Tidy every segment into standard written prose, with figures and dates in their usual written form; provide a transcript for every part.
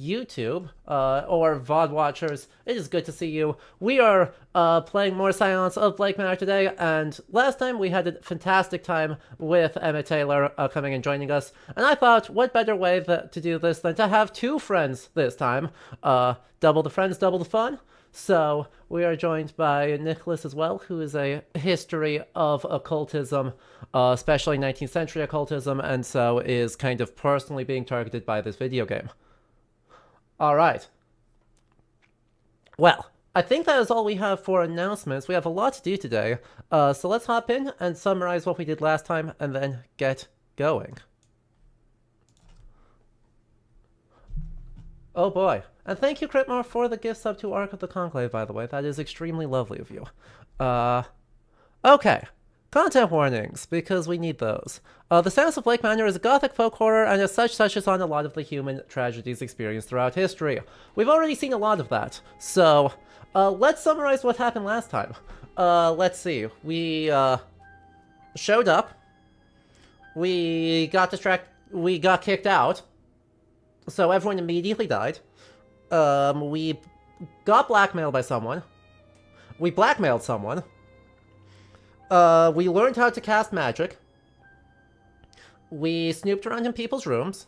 YouTube, or VOD watchers, it is good to see you. We are playing more Seance of Blake Manor today, and last time we had a fantastic time with Emmet Taylor coming and joining us, and I thought, what better way to do this than to have two friends this time? Double the friends, double the fun. So we are joined by Nicholas as well, who is a history of occultism, especially 19th century occultism, and so is kind of personally being targeted by this video game. All right. Well, I think that is all we have for announcements. We have a lot to do today, so let's hop in and summarize what we did last time and then get going. Oh boy. And thank you, Critmore, for the gift sub to Ark of the Conclave, by the way. That is extremely lovely of you. Okay. Content warnings, because we need those. The Seance of Blake Manor is a gothic folk horror, and as such touches on a lot of the human tragedies experienced throughout history. We've already seen a lot of that, so let's summarize what happened last time. Let's see. We showed up. We got distracted. We got kicked out. So everyone immediately died. We got blackmailed by someone. We blackmailed someone. We learned how to cast magic. We snooped around in people's rooms.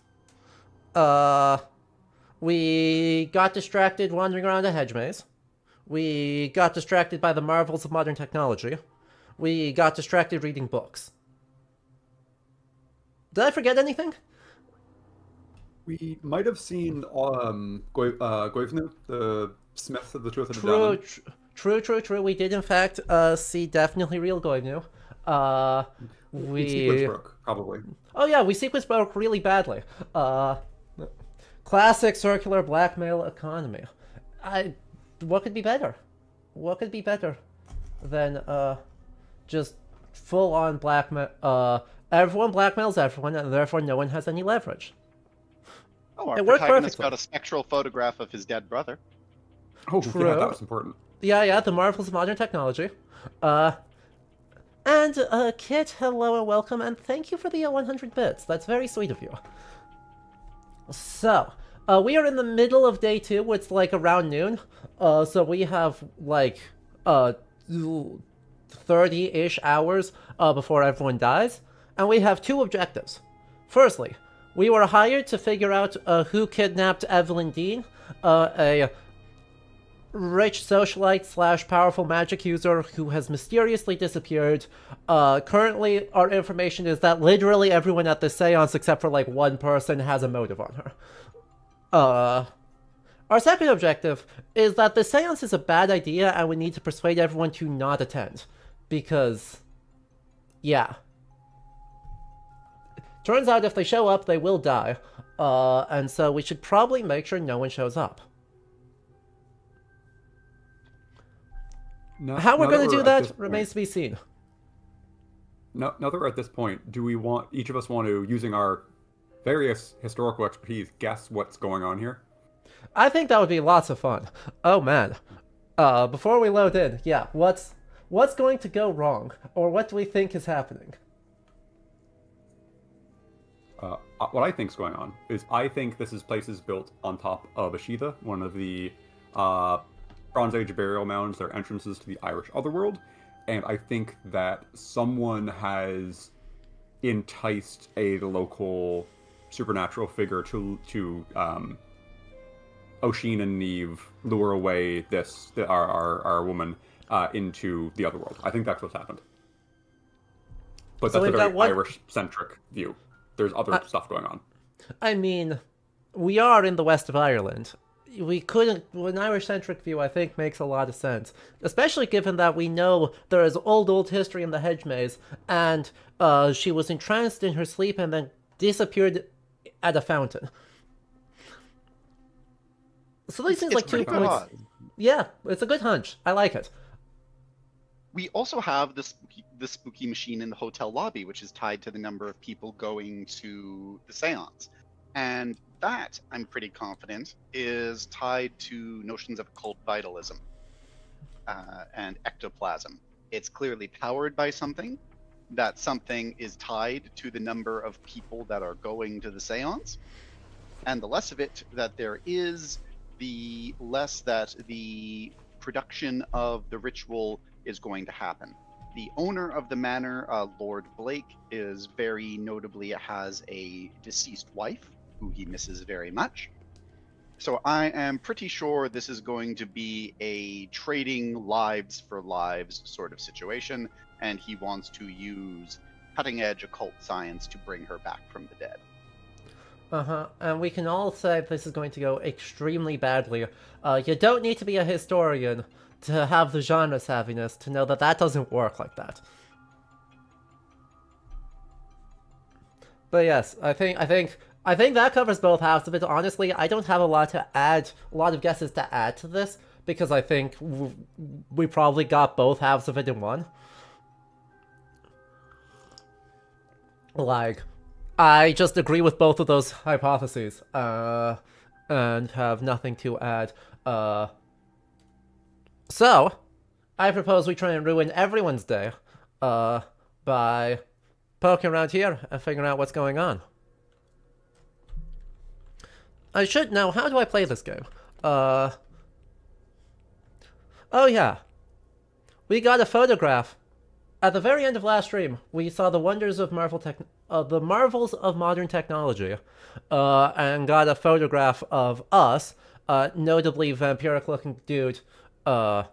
We got distracted wandering around a hedge maze. We got distracted by the marvels of modern technology. We got distracted reading books. Did I forget anything? We might have seen Goivnu, the smith of the Truth of the Dawn. True. We did, in fact, see definitely real Goivnu. We sequence broke, probably. Oh yeah, we sequence broke really badly. Classic circular blackmail economy. What could be better? What could be better than just full-on blackmail? Everyone blackmails everyone, and therefore no one has any leverage. Oh, our protagonist got a spectral photograph of his dead brother. Oh, true. Yeah, that was important. Yeah, the marvels of modern technology. And Kit, hello and welcome, and thank you for the 100 bits. That's very sweet of you. So, we are in the middle of day 2, it's like around noon. So we have like 30-ish hours before everyone dies, and we have two objectives. Firstly, we were hired to figure out who kidnapped Evelyn Dean, a rich socialite / powerful magic user who has mysteriously disappeared. Currently, our information is that literally everyone at the seance, except for like one person, has a motive on her. Our second objective is that the seance is a bad idea and we need to persuade everyone to not attend. Because, yeah. Turns out if they show up, they will die. And so we should probably make sure no one shows up. How we're going to do that remains to be seen. Now that we're at this point, do we want, each of us want to, using our various historical expertise, guess what's going on here? I think that would be lots of fun. Oh man. Before we load in, yeah, what's going to go wrong? Or what do we think is happening? What I think is going on is I think this place is built on top of Ashida, one of the Bronze Age burial mounds. They're entrances to the Irish Otherworld, and I think that someone has enticed a local supernatural figure to Oisin and Neve lure away our woman into the Otherworld. I think that's what's happened. But that's a very Irish-centric view. There's other stuff going on. I mean, we are in the west of Ireland. We couldn't... An Irish-centric view, I think, makes a lot of sense. Especially given that we know there is old history in the hedge maze, and she was entranced in her sleep and then disappeared at a fountain. So these seems like 2 points. Yeah, it's a good hunch. I like it. We also have the spooky machine in the hotel lobby, which is tied to the number of people going to the seance. And that, I'm pretty confident, is tied to notions of occult vitalism and ectoplasm. It's clearly powered by something. That something is tied to the number of people that are going to the seance. And the less of it that there is, the less that the production of the ritual is going to happen. The owner of the manor, Lord Blake, is very notably has a deceased wife who he misses very much. So I am pretty sure this is going to be a trading lives for lives sort of situation, and he wants to use cutting-edge occult science to bring her back from the dead. And we can all say this is going to go extremely badly. You don't need to be a historian to have the genre savviness to know that that doesn't work like that. But yes, I think that covers both halves of it. Honestly, I don't have a lot of guesses to add to this, because I think we probably got both halves of it in one. Like, I just agree with both of those hypotheses, and have nothing to add. So, I propose we try and ruin everyone's day, by poking around here and figuring out what's going on. I should know, how do I play this game? Oh yeah. We got a photograph. At the very end of last stream, we saw the wonders of the marvels of modern technology, and got a photograph of us, notably vampiric-looking dude, oh,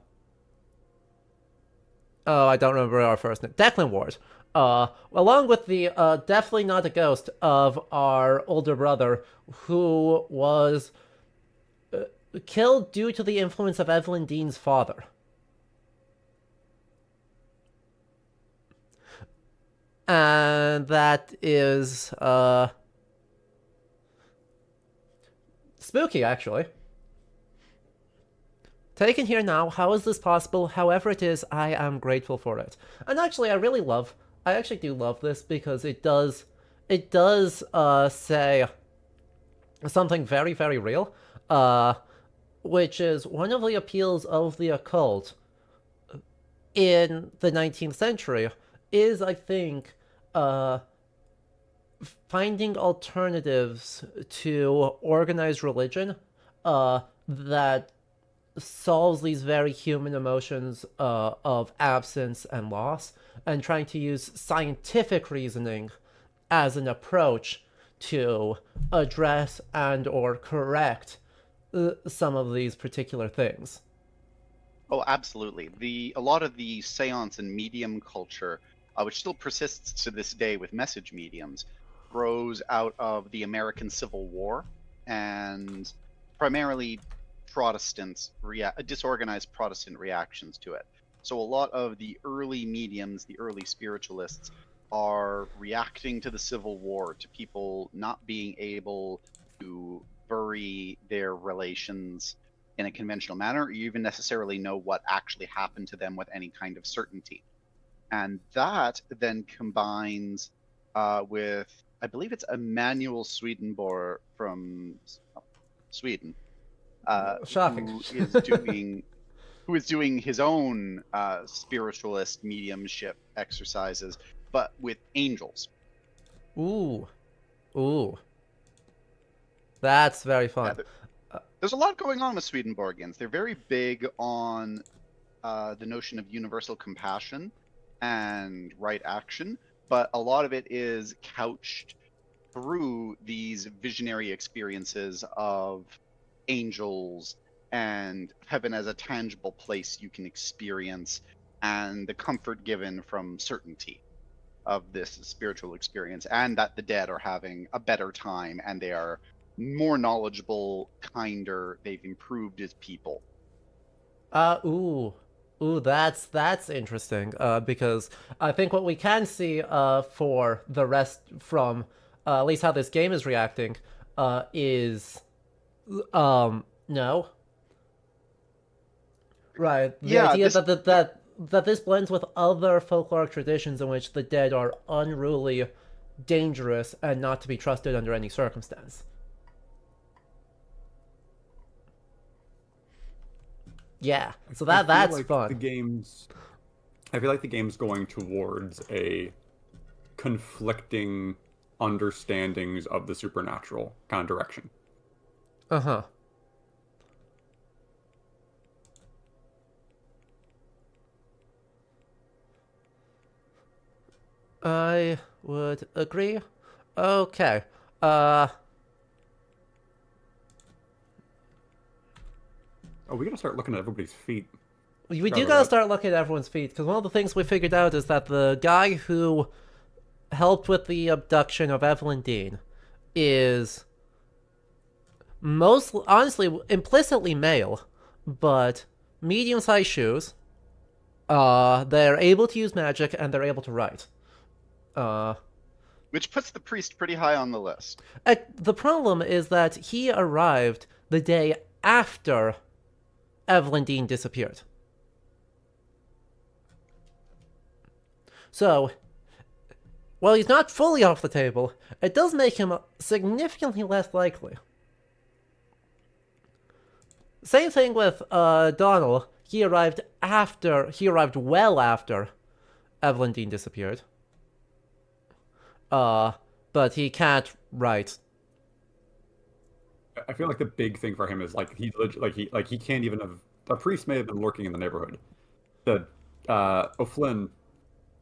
I don't remember our first name, Declan Ward, along with the, definitely not a ghost of our older brother, who was killed due to the influence of Evelyn Dean's father. And that is, spooky, actually. Taken here now, how is this possible? However it is, I am grateful for it. And actually, I actually do love this, because it does say something very, very real, which is one of the appeals of the occult in the 19th century is, I think, finding alternatives to organized religion that solves these very human emotions of absence and loss, and trying to use scientific reasoning as an approach to address and or correct some of these particular things. Oh, absolutely. A lot of the seance and medium culture, which still persists to this day with message mediums, grows out of the American Civil War and primarily disorganized Protestant reactions to it. So a lot of the early mediums, the early spiritualists, are reacting to the Civil War, to people not being able to bury their relations in a conventional manner, or even necessarily know what actually happened to them with any kind of certainty. And that then combines with, I believe it's Emanuel Swedenborg from Sweden, Shocking. who is doing his own spiritualist mediumship exercises, but with angels. Ooh. That's very fun. There's a lot going on with Swedenborgians. They're very big on the notion of universal compassion and right action, but a lot of it is couched through these visionary experiences of angels and heaven as a tangible place you can experience, and the comfort given from certainty of this spiritual experience, and that the dead are having a better time and they are more knowledgeable, kinder, they've improved as people. That's interesting, because I think what we can see for the rest from at least how this game is reacting is no. Right. The idea that this blends with other folkloric traditions in which the dead are unruly, dangerous, and not to be trusted under any circumstance. Yeah, so that's like fun. I feel like the game's going towards a conflicting understandings of the supernatural kind of direction. Uh-huh. I would agree. Okay. Oh, we gotta start looking at everybody's feet. We Forgot do about gotta that. start looking at everyone's feet, because one of the things we figured out is that the guy who helped with the abduction of Evelyn Dean is most, honestly, implicitly male, but medium-sized shoes. They're able to use magic, and they're able to write. Which puts the priest pretty high on the list. The problem is that he arrived the day after Evelyn Dean disappeared. So, while he's not fully off the table, it does make him significantly less likely. Same thing with Donald. He arrived well after Evelyn Dean disappeared. But he can't write. I feel like the big thing for him is like he can't even have. The priest may have been lurking in the neighborhood. The O'Flynn,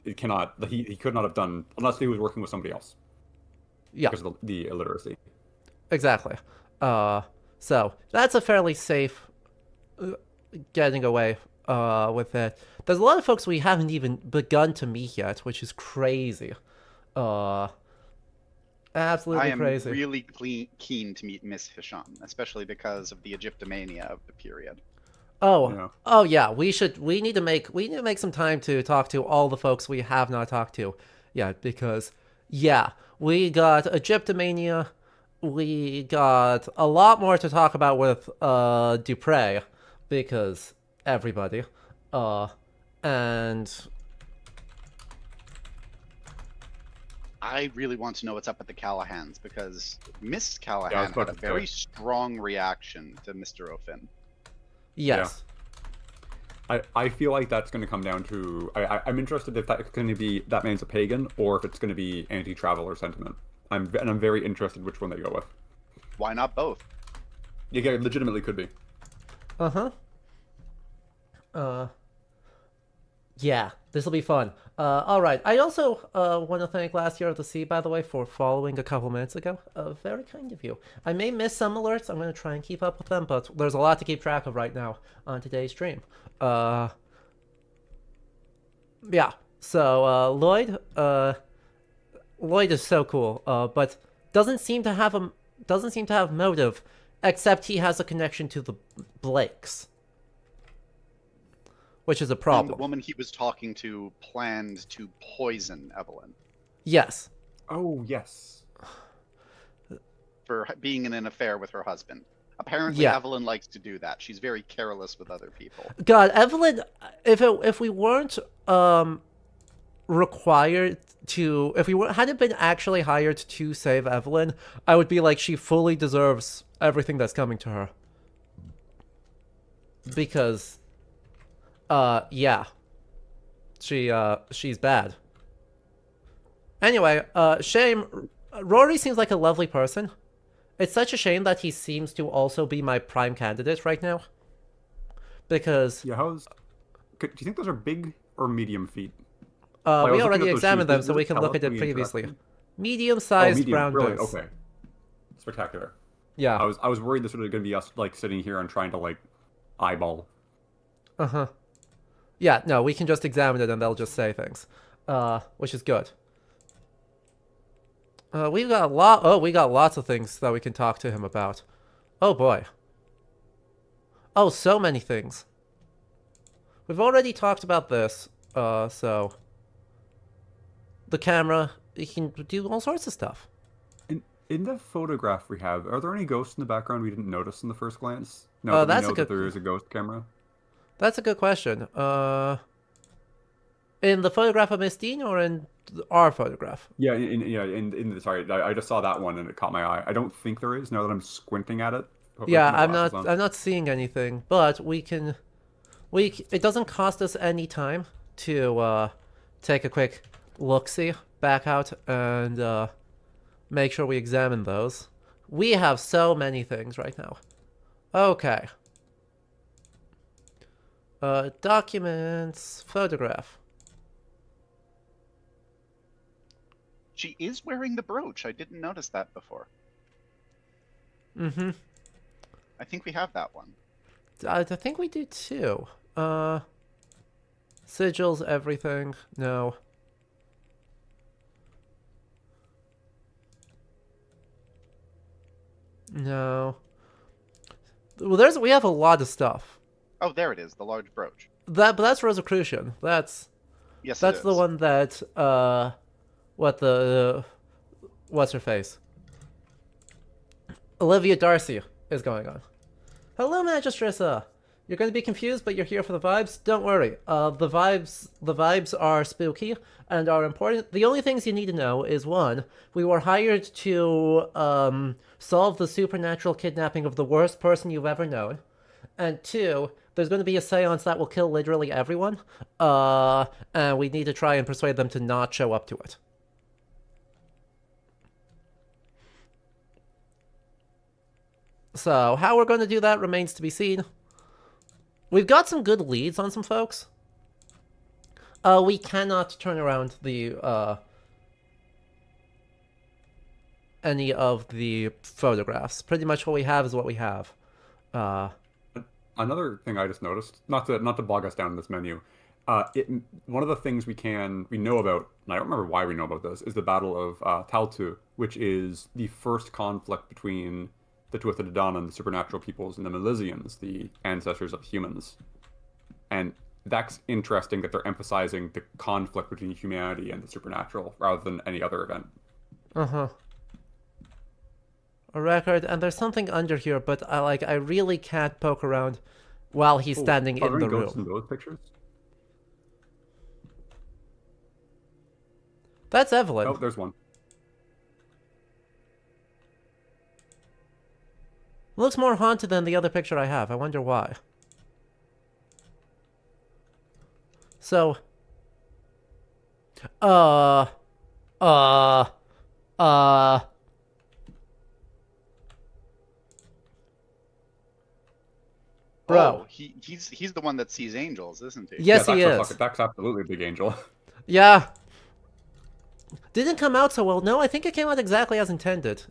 it cannot. He could not have done unless he was working with somebody else. Yeah, because of the illiteracy. exactly. So that's a fairly safe getting away with it. There's a lot of folks we haven't even begun to meet yet, which is crazy. Absolutely crazy. I am really keen to meet Miss Hisham, especially because of the Egyptomania of the period. Oh yeah. We need to make some time to talk to all the folks we have not talked to yet, because we got Egyptomania, we got a lot more to talk about with Dupre, because everybody, and I really want to know what's up with the Callahans, because Miss Callahan had a very strong reaction to Mr. O'Flynn. Yes. Yeah. I feel like that's going to come down to... I'm interested if that's going to be that man's a pagan, or if it's going to be anti-traveler sentiment. I'm very interested which one they go with. Why not both? Yeah, it legitimately could be. Yeah, this will be fun. All right. I also want to thank Last Year of the Sea, by the way, for following a couple minutes ago. Very kind of you. I may miss some alerts. I'm going to try and keep up with them, but there's a lot to keep track of right now on today's stream. Yeah. So Lloyd is so cool, but doesn't seem to have motive, except he has a connection to the Blakes, which is a problem. And the woman he was talking to planned to poison Evelyn. Yes. Oh, yes. For being in an affair with her husband. Apparently, Evelyn likes to do that. She's very careless with other people. God, Evelyn, if we weren't required to, if we hadn't been actually hired to save Evelyn, I would be like, she fully deserves everything that's coming to her. Because, yeah, she's bad. Anyway, shame. Rory seems like a lovely person. It's such a shame that he seems to also be my prime candidate right now. Because... Yeah, do you think those are big or medium feet? We already examined them, so we can look at it previously. Medium-sized brown really? boots. Okay. Spectacular. Yeah. I was worried this was going to be us like sitting here and trying to like eyeball. Yeah, no, we can just examine it and they'll just say things. Which is good. We got lots of things that we can talk to him about. Oh boy. Oh, so many things. We've already talked about this, so... The camera, you can do all sorts of stuff. In the photograph we have, are there any ghosts in the background we didn't notice in the first glance? No, that's that there is a ghost camera. That's a good question. In the photograph of Miss Dean or in our photograph? Yeah, sorry, I just saw that one and it caught my eye. I don't think there is now that I'm squinting at it. Yeah, I'm not seeing anything, but it doesn't cost us any time to take a quick look-see back out and make sure we examine those. We have so many things right now. Okay. Documents, photograph. She is wearing the brooch. I didn't notice that before. Mm-hmm. I think we have that one. I think we do too. Sigils, everything. No. No. Well, we have a lot of stuff. Oh, there it is, the large brooch. But that's Rosicrucian. That's Yes, the it is. one that what's her face? Olivia Darcy is going on. Hello, Magistressa. You're going to be confused, but you're here for the vibes. Don't worry. The vibes are spooky and are important. The only things you need to know is, one, we were hired to solve the supernatural kidnapping of the worst person you've ever known, and two, there's going to be a seance that will kill literally everyone. And we need to try and persuade them to not show up to it. So, how we're going to do that remains to be seen. We've got some good leads on some folks. We cannot turn around the, any of the photographs. Pretty much what we have is what we have. Another thing I just noticed, not to bog us down in this menu, one of the things we know about, and I don't remember why we know about this, is the Battle of Taltu, which is the first conflict between the Tuatha De Danann, the supernatural peoples, and the Milesians, the ancestors of humans. And that's interesting that they're emphasizing the conflict between humanity and the supernatural rather than any other event. Uh-huh. A record, and there's something under here, but I really can't poke around while he's standing in the room. In those pictures? That's Evelyn. Oh, there's one. Looks more haunted than the other picture I have. I wonder why. So, Bro. Oh, he's the one that sees angels, isn't he? Yes, yeah, he is. That's absolutely a big angel. Yeah. Didn't come out so well. No, I think it came out exactly as intended.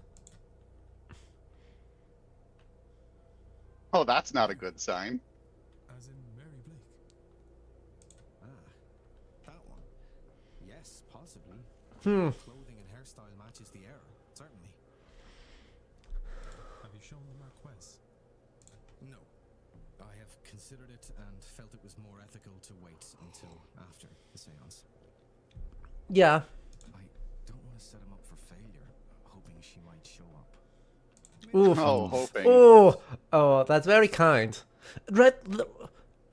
Oh, that's not a good sign. As in Mary Blake. That one. Yes, possibly. Clothing and hairstyle matches the era, certainly. Have you shown the Marquess? No. I have considered it and felt it was more ethical to wait until after the seance. Yeah. I don't want to set him up for failure, hoping she might show up. Oof. Oh, hoping. Oh, that's very kind.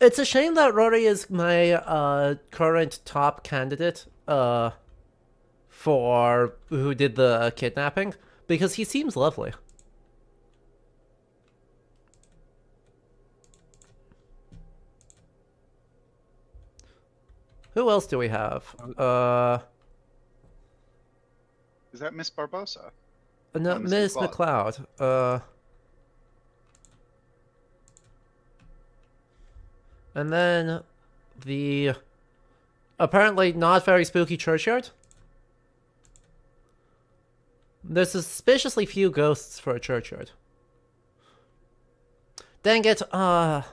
It's a shame that Rory is my current top candidate for who did the kidnapping, because he seems lovely. Who else do we have? Is that Miss Barbosa? No, Miss McLeod. And then the apparently not very spooky churchyard. There's suspiciously few ghosts for a churchyard. Dang it, Oh,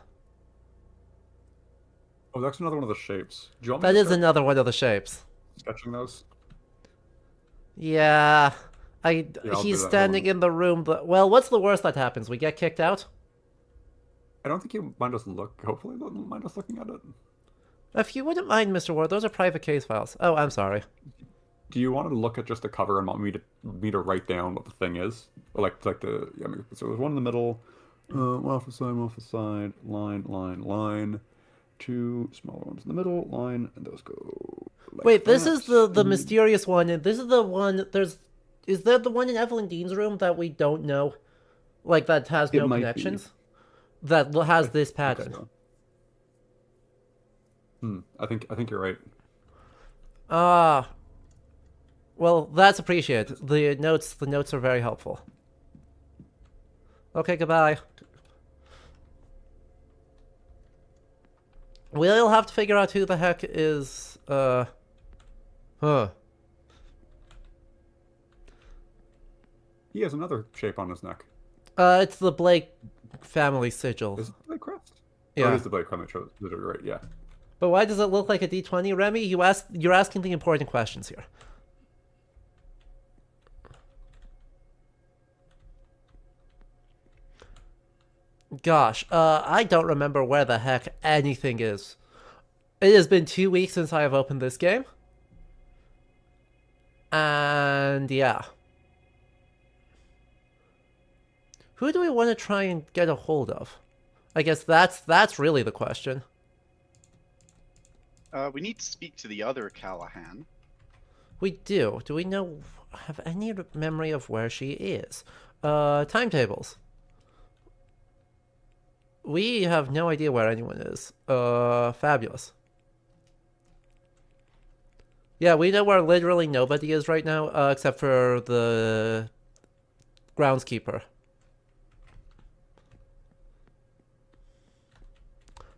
that's another one of the shapes. Do you want me that to is start another one of the shapes. sketching those? Yeah, I'll he's do that. standing in the room. Well, what's the worst that happens? We get kicked out? I don't think you mind us hopefully you don't mind us looking at it. If you wouldn't mind, Mr. Ward, those are private case files. Oh, I'm sorry. Do you want to look at just the cover and want me to write down what the thing is? Or like the so there's one in the middle, one off the side, line, two smaller ones in the middle, line, and those go like Wait, this that. is the mysterious one, and this is the one. Is there the one in Evelyn Dean's room that we don't know, like that has It no might be. connections, that has this pattern? So. I think you're right. Well, that's appreciated. The notes are very helpful. Okay, goodbye. We'll have to figure out who the heck is, huh. He has another shape on his neck. It's the Blake family sigil. Is it the Blade Crest? Yeah. Oh, it is the Blade Crest that shows it, right, yeah. But why does it look like a D20, Remy? You're asking the important questions here. Gosh, I don't remember where the heck anything is. It has been 2 weeks since I have opened this game. And yeah. Who do we want to try and get a hold of? I guess that's really the question. We need to speak to the other Callahan. We do. Do we have any memory of where she is? Timetables. We have no idea where anyone is. Fabulous. Yeah, we know where literally nobody is right now, except for the groundskeeper.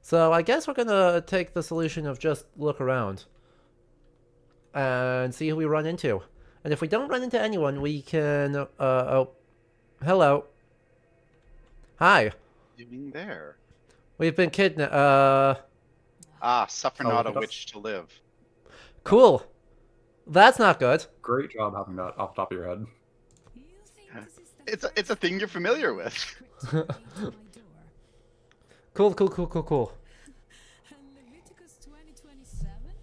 So I guess we're gonna take the solution of just look around and see who we run into. And if we don't run into anyone, we can, oh, hello. Hi. Doing there. We've been kidnapped, Suffer Oh, not a that's- witch to live. cool. That's not good. Great job having that off the top of your head. It's a thing you're familiar with. Cool. And Leviticus 20:27?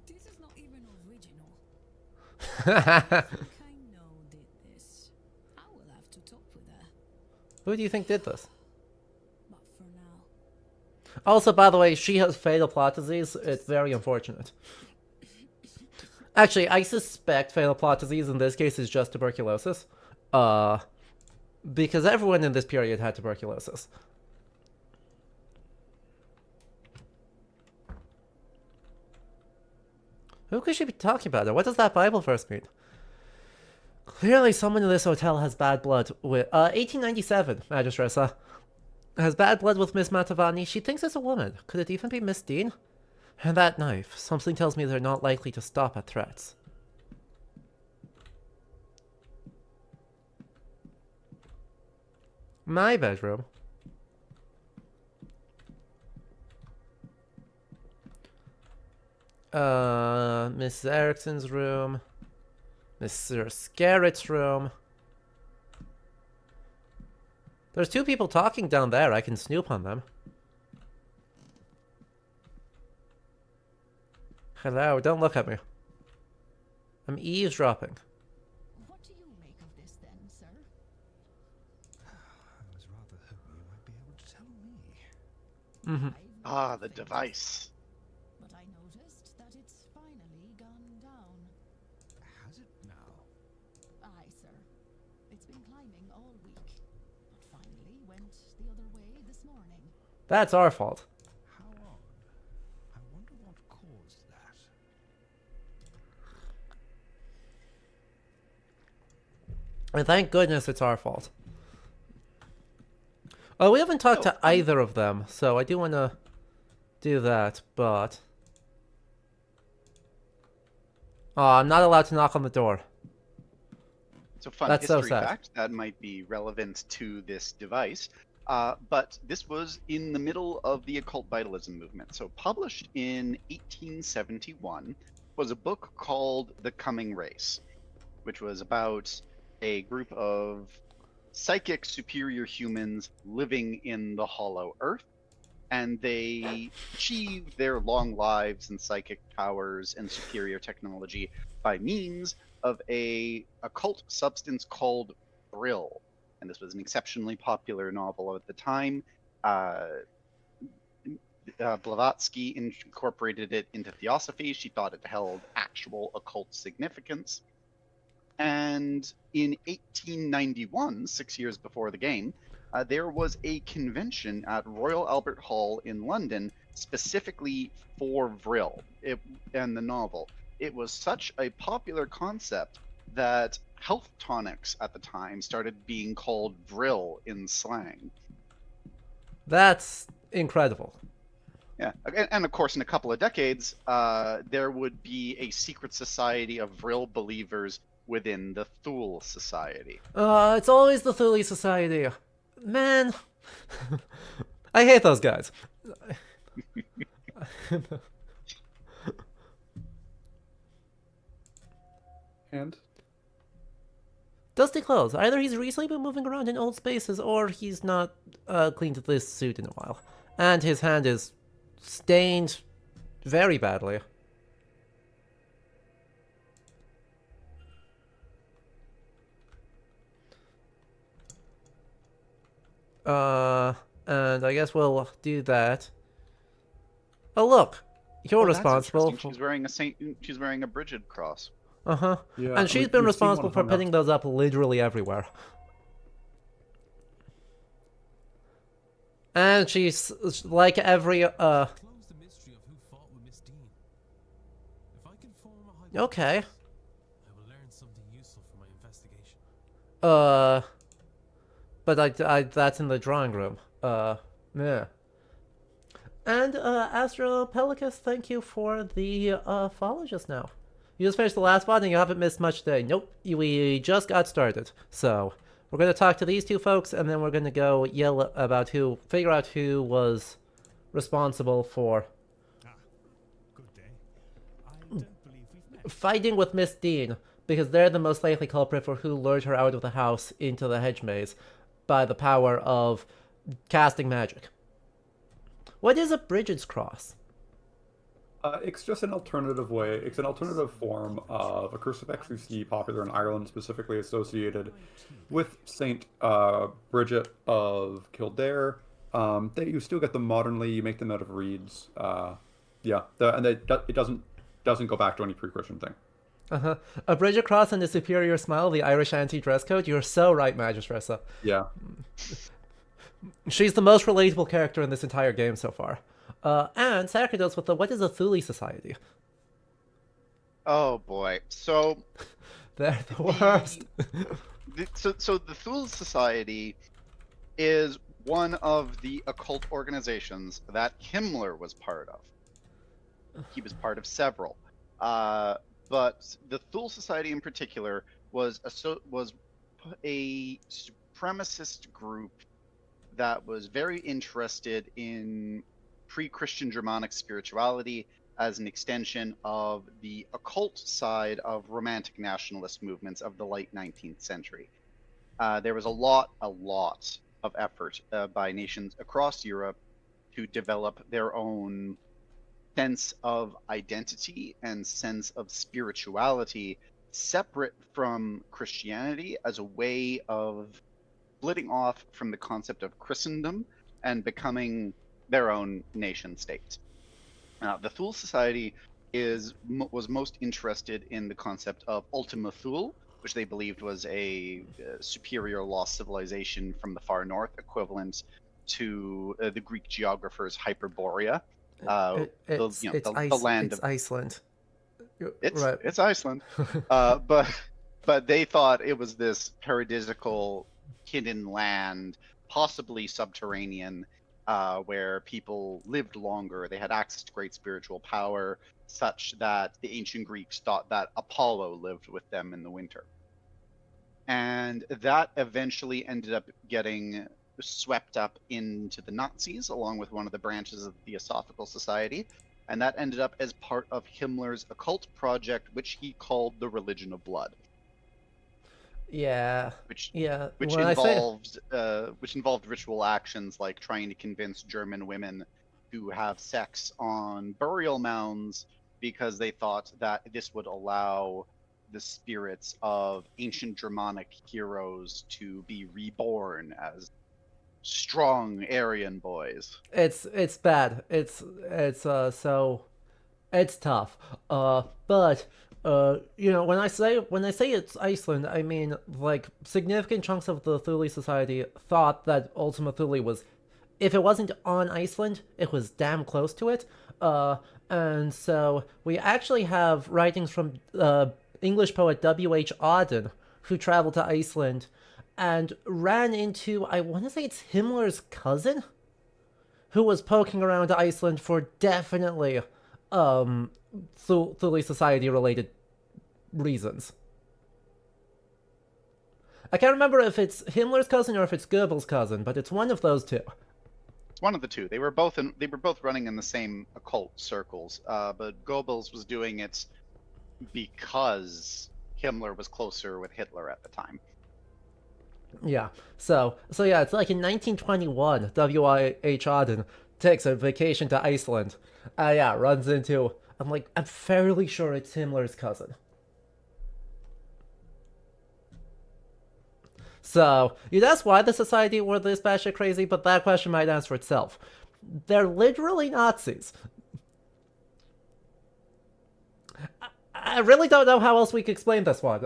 This is not even original. I know did this. I will have to talk with her. Who do you think did this? But for now, Also, by the way, she has fatal plot disease. It's very unfortunate. Actually, I suspect fatal plot disease in this case is just tuberculosis. Because everyone in this period had tuberculosis. Who could she be talking about? What does that Bible verse mean? Clearly someone in this hotel has bad blood with... 1897, Magistressa. Has bad blood with Miss Matavani. She thinks it's a woman. Could it even be Miss Dean? And that knife. Something tells me they're not likely to stop at threats. My bedroom. Miss Erickson's room. Mr. Scarrett's room. There's two people talking down there. I can snoop on them. Hello, don't look at me. I'm eavesdropping. what do you make of this then, sir? I was rather hoping you might be able to tell me. Mm-hmm. The device. But I noticed that it's finally gone down. Has it now? Aye, sir. It's been climbing all week, but finally went the other way this morning. That's our fault. How odd. I wonder what caused that. And thank goodness it's our fault. Oh, we haven't talked to either of them, so I do want to do that, but... Oh, I'm not allowed to knock on the door. So fun That's so history sad. fact that might be relevant to this device. But this was in the middle of the occult vitalism movement. So published in 1871 was a book called The Coming Race, which was about a group of psychic superior humans living in the hollow earth. And they achieved their long lives and psychic powers and superior technology by means of a occult substance called Brill. And this was an exceptionally popular novel at the time. Blavatsky incorporated it into Theosophy. She thought it held actual occult significance. And in 1891, 6 years before the game, there was a convention at Royal Albert Hall in London specifically for Vril and the novel. It was such a popular concept that health tonics at the time started being called Vril in slang. That's incredible. Yeah, and of course, in a couple of decades, there would be a secret society of Vril believers within the Thule Society. It's always the Thule Society. Man, I hate those guys. And Dusty clothes. Either he's recently been moving around in old spaces, or he's not cleaned this suit in a while. And his hand is stained very badly. And I guess we'll do that. Oh look, you're Oh, that's responsible interesting. for... She's wearing a Bridget cross. Uh-huh. Yeah, And she's been we've seen responsible one for hung up. putting those up literally everywhere. And she's like every Close the mystery of who fought with Miss Dean. If I can form a hypothesis, okay. I will learn something useful for my investigation. But I that's in the drawing room. Yeah. And Astro Pelicus, thank you for the follow just now. You just finished the last one and you haven't missed much today. Nope, we just got started. So we're gonna talk to these two folks and then we're gonna go yell about figure out who was responsible for Good day. I don't believe we've met. fighting with Miss Dean, because they're the most likely culprit for who lured her out of the house into the hedge maze by the power of casting magic. What is a Bridget's Cross? It's just an alternative way. It's an alternative form of a crucifix we see popular in Ireland, specifically associated with Saint Bridget of Kildare. You still get them modernly. You make them out of reeds. It doesn't go back to any pre-Christian thing. Uh-huh. A Bridget Cross and a superior smile, the Irish anti-dress code. You're so right, Magistressa. Yeah. She's the most relatable character in this entire game so far. And Sacerdotes with the what is a Thule Society? Oh boy. So They're the worst. so the Thule Society is one of the occult organizations that Himmler was part of. He was part of several. But the Thule Society in particular was a supremacist group that was very interested in pre-Christian Germanic spirituality as an extension of the occult side of romantic nationalist movements of the late 19th century. There was a lot of effort by nations across Europe to develop their own sense of identity and sense of spirituality separate from Christianity as a way of splitting off from the concept of Christendom and becoming their own nation state. The Thule Society was most interested in the concept of Ultima Thule, which they believed was a superior lost civilization from the far north, equivalent to the Greek geographers Hyperborea. It's land of Iceland. it's Iceland, but they thought it was this paradisical hidden land, possibly subterranean, where people lived longer. They had access to great spiritual power, such that the ancient Greeks thought that Apollo lived with them in the winter. And that eventually ended up getting swept up into the Nazis, along with one of the branches of the Theosophical Society. And that ended up as part of Himmler's occult project, which he called the Religion of Blood. Yeah. Which When I say- involved ritual actions like trying to convince German women to have sex on burial mounds because they thought that this would allow the spirits of ancient Germanic heroes to be reborn as strong Aryan boys. It's bad. It's tough. But when I say it's Iceland, I mean like significant chunks of the Thule Society thought that Ultima Thule was if it wasn't on Iceland, it was damn close to it. And so we actually have writings from English poet W.H. Auden, who traveled to Iceland and ran into, I want to say it's Himmler's cousin, who was poking around Iceland for definitely Thule Society-related reasons. I can't remember if it's Himmler's cousin or if it's Goebbels' cousin, but it's one of those two. It's one of the two. They were both running in the same occult circles, but Goebbels was doing it because Himmler was closer with Hitler at the time. Yeah. So yeah, it's like in 1921, W.H. Auden takes a vacation to Iceland. Yeah, runs into, I'm fairly sure it's Himmler's cousin. So, you'd ask why the society were this batshit crazy, but that question might answer itself. They're literally Nazis. I really don't know how else we could explain this one.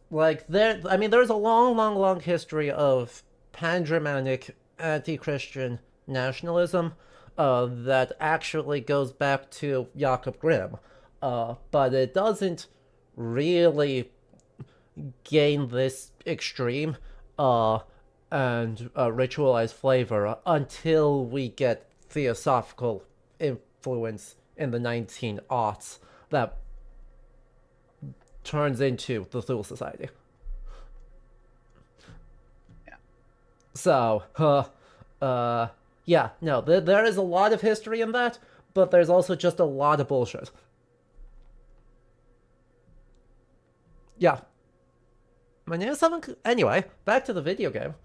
There's a long history of pan-Germanic anti-Christian nationalism that actually goes back to Jakob Grimm. But it doesn't really gain this extreme and ritualized flavor until we get theosophical influence in the 1900s that turns into the Thule Society. Yeah. So, yeah, no, there is a lot of history in that, but there's also just a lot of bullshit. Yeah. My name is Anyway, back to the video game.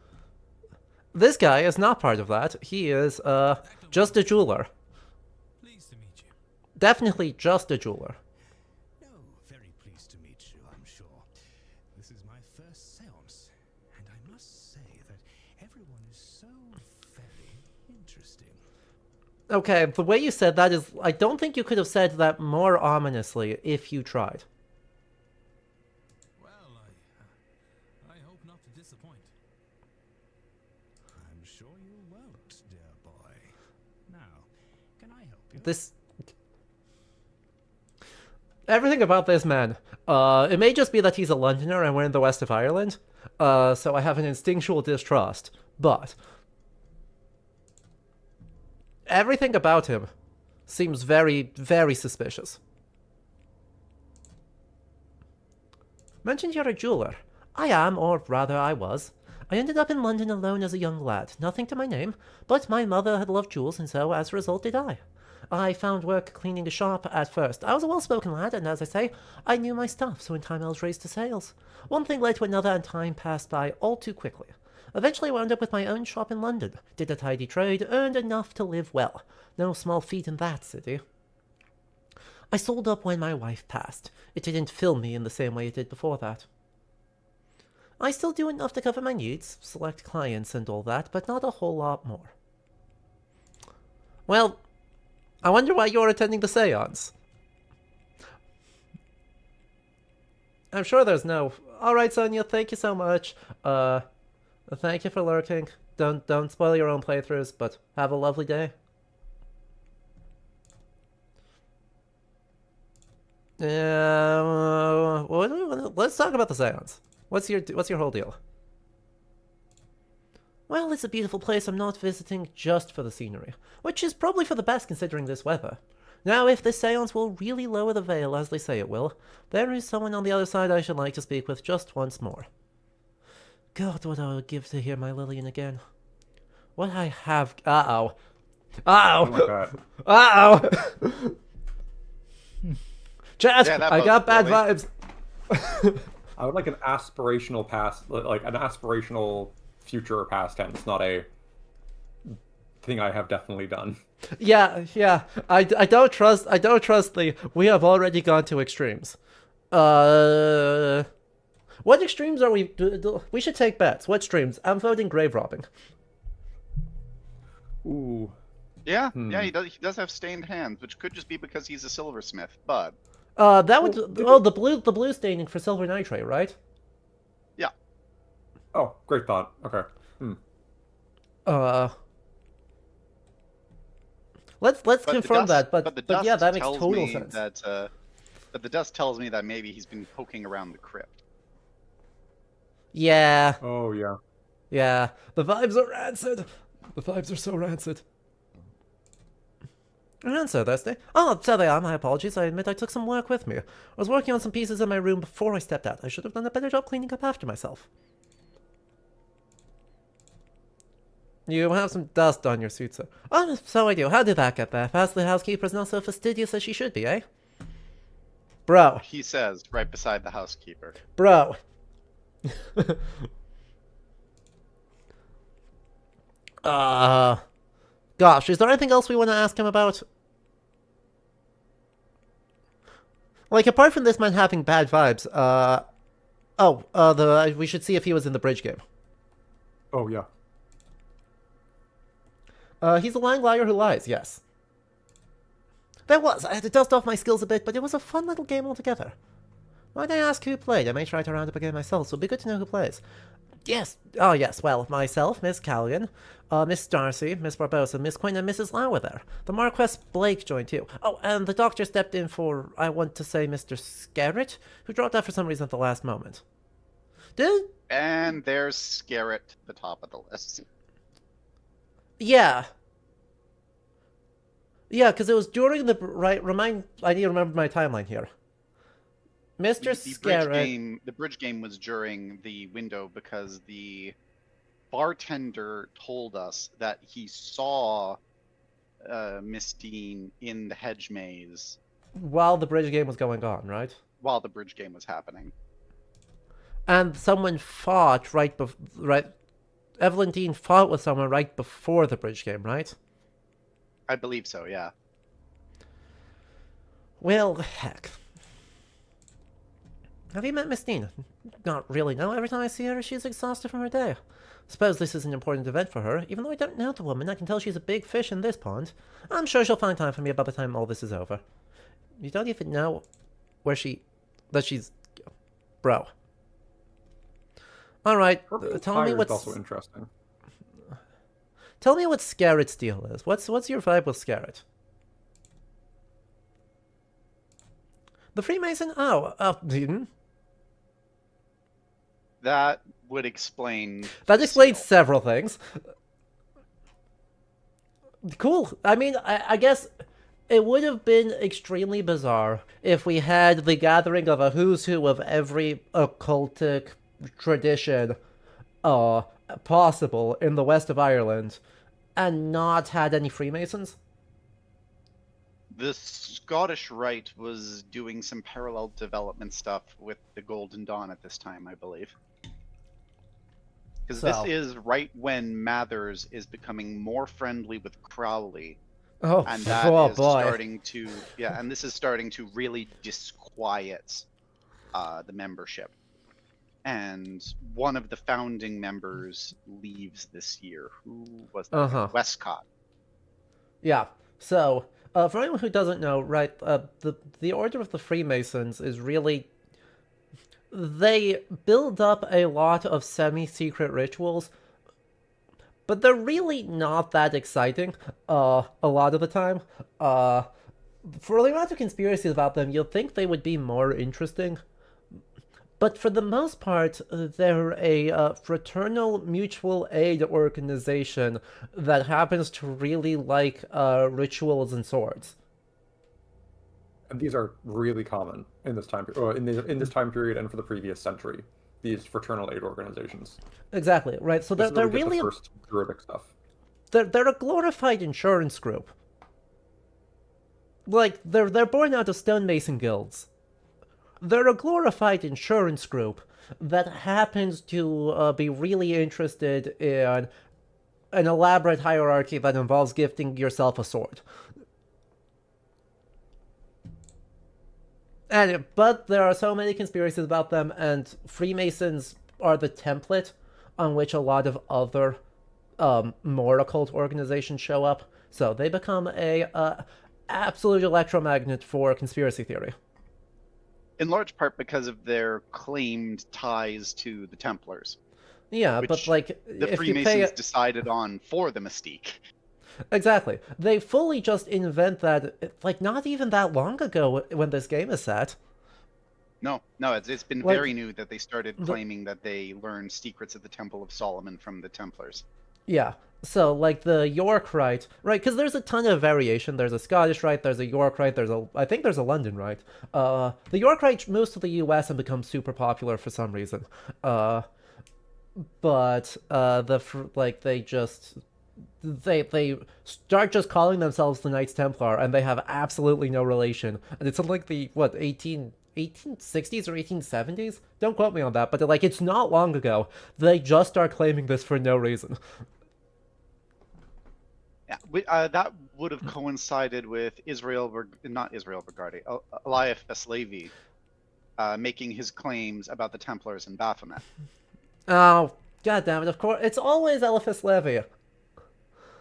This guy is not part of that. He is, just a jeweler. Pleased to meet you. Definitely just a jeweler. No, very pleased to meet you, I'm sure. This is my first seance, and I must say that everyone is so very interesting. Okay, the way you said that is... I don't think you could have said that more ominously if you tried. Well, I hope not to disappoint. I'm sure you won't, dear boy. Now, can I help you? This... Everything about this man. It may just be that he's a Londoner and we're in the west of Ireland, so I have an instinctual distrust, but... everything about him seems very, very suspicious. Mentioned you're a jeweler. I am, or rather I was. I ended up in London alone as a young lad, nothing to my name, but my mother had loved jewels, and so as a result did I. I found work cleaning a shop at first. I was a well-spoken lad, and as I say, I knew my stuff, so in time I was raised to sales. One thing led to another, and time passed by all too quickly. Eventually I wound up with my own shop in London, did a tidy trade, earned enough to live well. No small feat in that city. I sold up when my wife passed. It didn't fill me in the same way it did before that. I still do enough to cover my needs, select clients and all that, but not a whole lot more. Well, I wonder why you're attending the seance. I'm sure there's no... Alright, Sonia, thank you so much. Thank you for lurking. Don't spoil your own playthroughs, but have a lovely day. Let's talk about the seance. What's your whole deal? Well, it's a beautiful place. I'm not visiting just for the scenery, which is probably for the best considering this weather. Now, if this seance will really lower the veil, as they say it will, there is someone on the other side I should like to speak with just once more. God, what I would give to hear my Lillian again. What I have... Uh-oh. Uh-oh! Uh-oh! Chat, Yeah, I got bad really. vibes. I would like an aspirational past, like an aspirational future or past tense, not a thing I have definitely done. Yeah. I don't trust the we have already gone to extremes. What extremes are we... We should take bets. What extremes? I'm voting grave robbing. Ooh. Yeah, yeah, he does have stained hands, which could just be because he's a silversmith, but... That would... Oh, the blue staining for silver nitrate, right? Yeah. Oh, great thought. Okay. Let's But confirm that, the but dust yeah, that makes tells total me sense. that but the dust tells me that maybe he's been poking around the crypt. Yeah, Oh yeah. yeah. The vibes are rancid. The vibes are so rancid. And so thirsty. Oh, so they are. My apologies. I admit I took some work with me. I was working on some pieces in my room before I stepped out. I should have done a better job cleaning up after myself. You have some dust on your suit, sir. Oh, so I do. How did that get there? Perhaps the housekeeper's not so fastidious as she should be, eh? Bro. He says, right beside the housekeeper. Bro. Gosh, is there anything else we want to ask him about? Like, apart from this man having bad vibes, we should see if he was in the bridge game. Oh yeah. He's a lying liar who lies, yes. There was. I had to dust off my skills a bit, but it was a fun little game altogether. Why'd I ask who played? I may try to round up a game myself, so it'd be good to know who plays. Yes. Oh, yes. Well, myself, Miss Callion, Miss Darcy, Miss Barbosa, Miss Quinn, and Mrs. Lau were there. The Marquess Blake joined too. Oh, and the doctor stepped in for, I want to say, Mr. Scarrett, who dropped out for some reason at the last moment. And there's Scarrett at the top of the list. Yeah. Yeah, because it was during the... Right, I need to remember my timeline here. Mr. Scarrett... The bridge game was during the window because the bartender told us that he saw Miss Dean in the hedge maze. While the bridge game was going on, right? While the bridge game was happening. And someone fought right... Evelyn Dean fought with someone right before the bridge game, right? I believe so, yeah. Well, heck. Have you met Miss Dean? Not really, no. Every time I see her, she's exhausted from her day. Suppose this is an important event for her. Even though I don't know the woman, I can tell she's a big fish in this pond. I'm sure she'll find time for me by the time all this is over. You don't even know where that she's... Bro. Alright, tell me what's... also interesting. Tell me what Scarrett's deal is. What's your vibe with Scarrett? The Freemason? That would explain... That explains several things. Cool. I mean, I guess it would have been extremely bizarre if we had the gathering of a who's who of every occultic tradition possible in the west of Ireland and not had any Freemasons. The Scottish Rite was doing some parallel development stuff with the Golden Dawn at this time, I believe. Because this is right when Mathers is becoming more friendly with Crowley. Oh, and that is boy. starting to... Yeah, and this is starting to really disquiet the membership. And one of the founding members leaves this year. Who was that? Westcott. Yeah. So, for anyone who doesn't know, right, the Order of the Freemasons is really... They build up a lot of semi-secret rituals, but they're really not that exciting a lot of the time. For the amount of conspiracies about them, you'd think they would be more interesting. But for the most part, they're a fraternal mutual aid organization that happens to really like rituals and swords. And these are really common in this time, in this time period, and for the previous century. These fraternal aid organizations. Exactly right. So they're really the first Druidic stuff. They're a glorified insurance group. Like they're born out of stonemason guilds. They're a glorified insurance group that happens to be really interested in an elaborate hierarchy that involves gifting yourself a sword. But there are so many conspiracies about them, and Freemasons are the template on which a lot of other more occult organizations show up. So they become a absolute electromagnet for conspiracy theory. In large part because of their claimed ties to the Templars. Yeah, but which like the if you pay Freemasons decided on for the mystique. exactly, they fully just invent that like not even that long ago when this game is set. No, it's been Like very new that they started the claiming that they learned secrets of the Temple of Solomon from the Templars. yeah. So like the York Rite, right? Because there's a ton of variation. There's a Scottish Rite, there's a York Rite, I think there's a London Rite. The York Rite moves to the U.S. and becomes super popular for some reason. But like they start just calling themselves the Knights Templar, and they have absolutely no relation. And it's in like the what 1860s or 1870s. Don't quote me on that, but like it's not long ago. They just start claiming this for no reason. Yeah, that would have coincided with not Israel Vergardi, Elias Levi, making his claims about the Templars in Baphomet. Oh, god damn it, of course. It's always Eliphas Levi.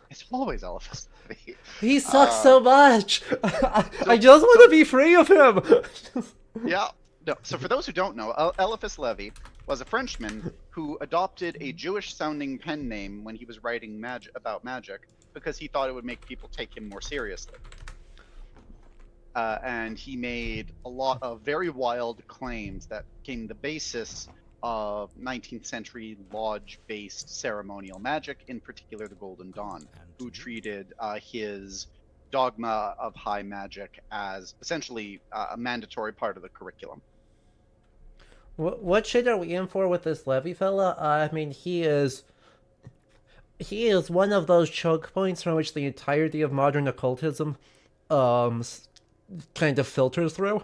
It's always Elias Levi. He sucks so much. I just want to be free of him. Yeah. No. So for those who don't know, Eliphas Levi was a Frenchman who adopted a Jewish-sounding pen name when he was writing about magic because he thought it would make people take him more seriously. And he made a lot of very wild claims that became the basis of 19th century lodge-based ceremonial magic, in particular the Golden Dawn, who treated his dogma of high magic as essentially a mandatory part of the curriculum. What shit are we in for with this Levy fella? I mean, he is one of those choke points from which the entirety of modern occultism kind of filters through.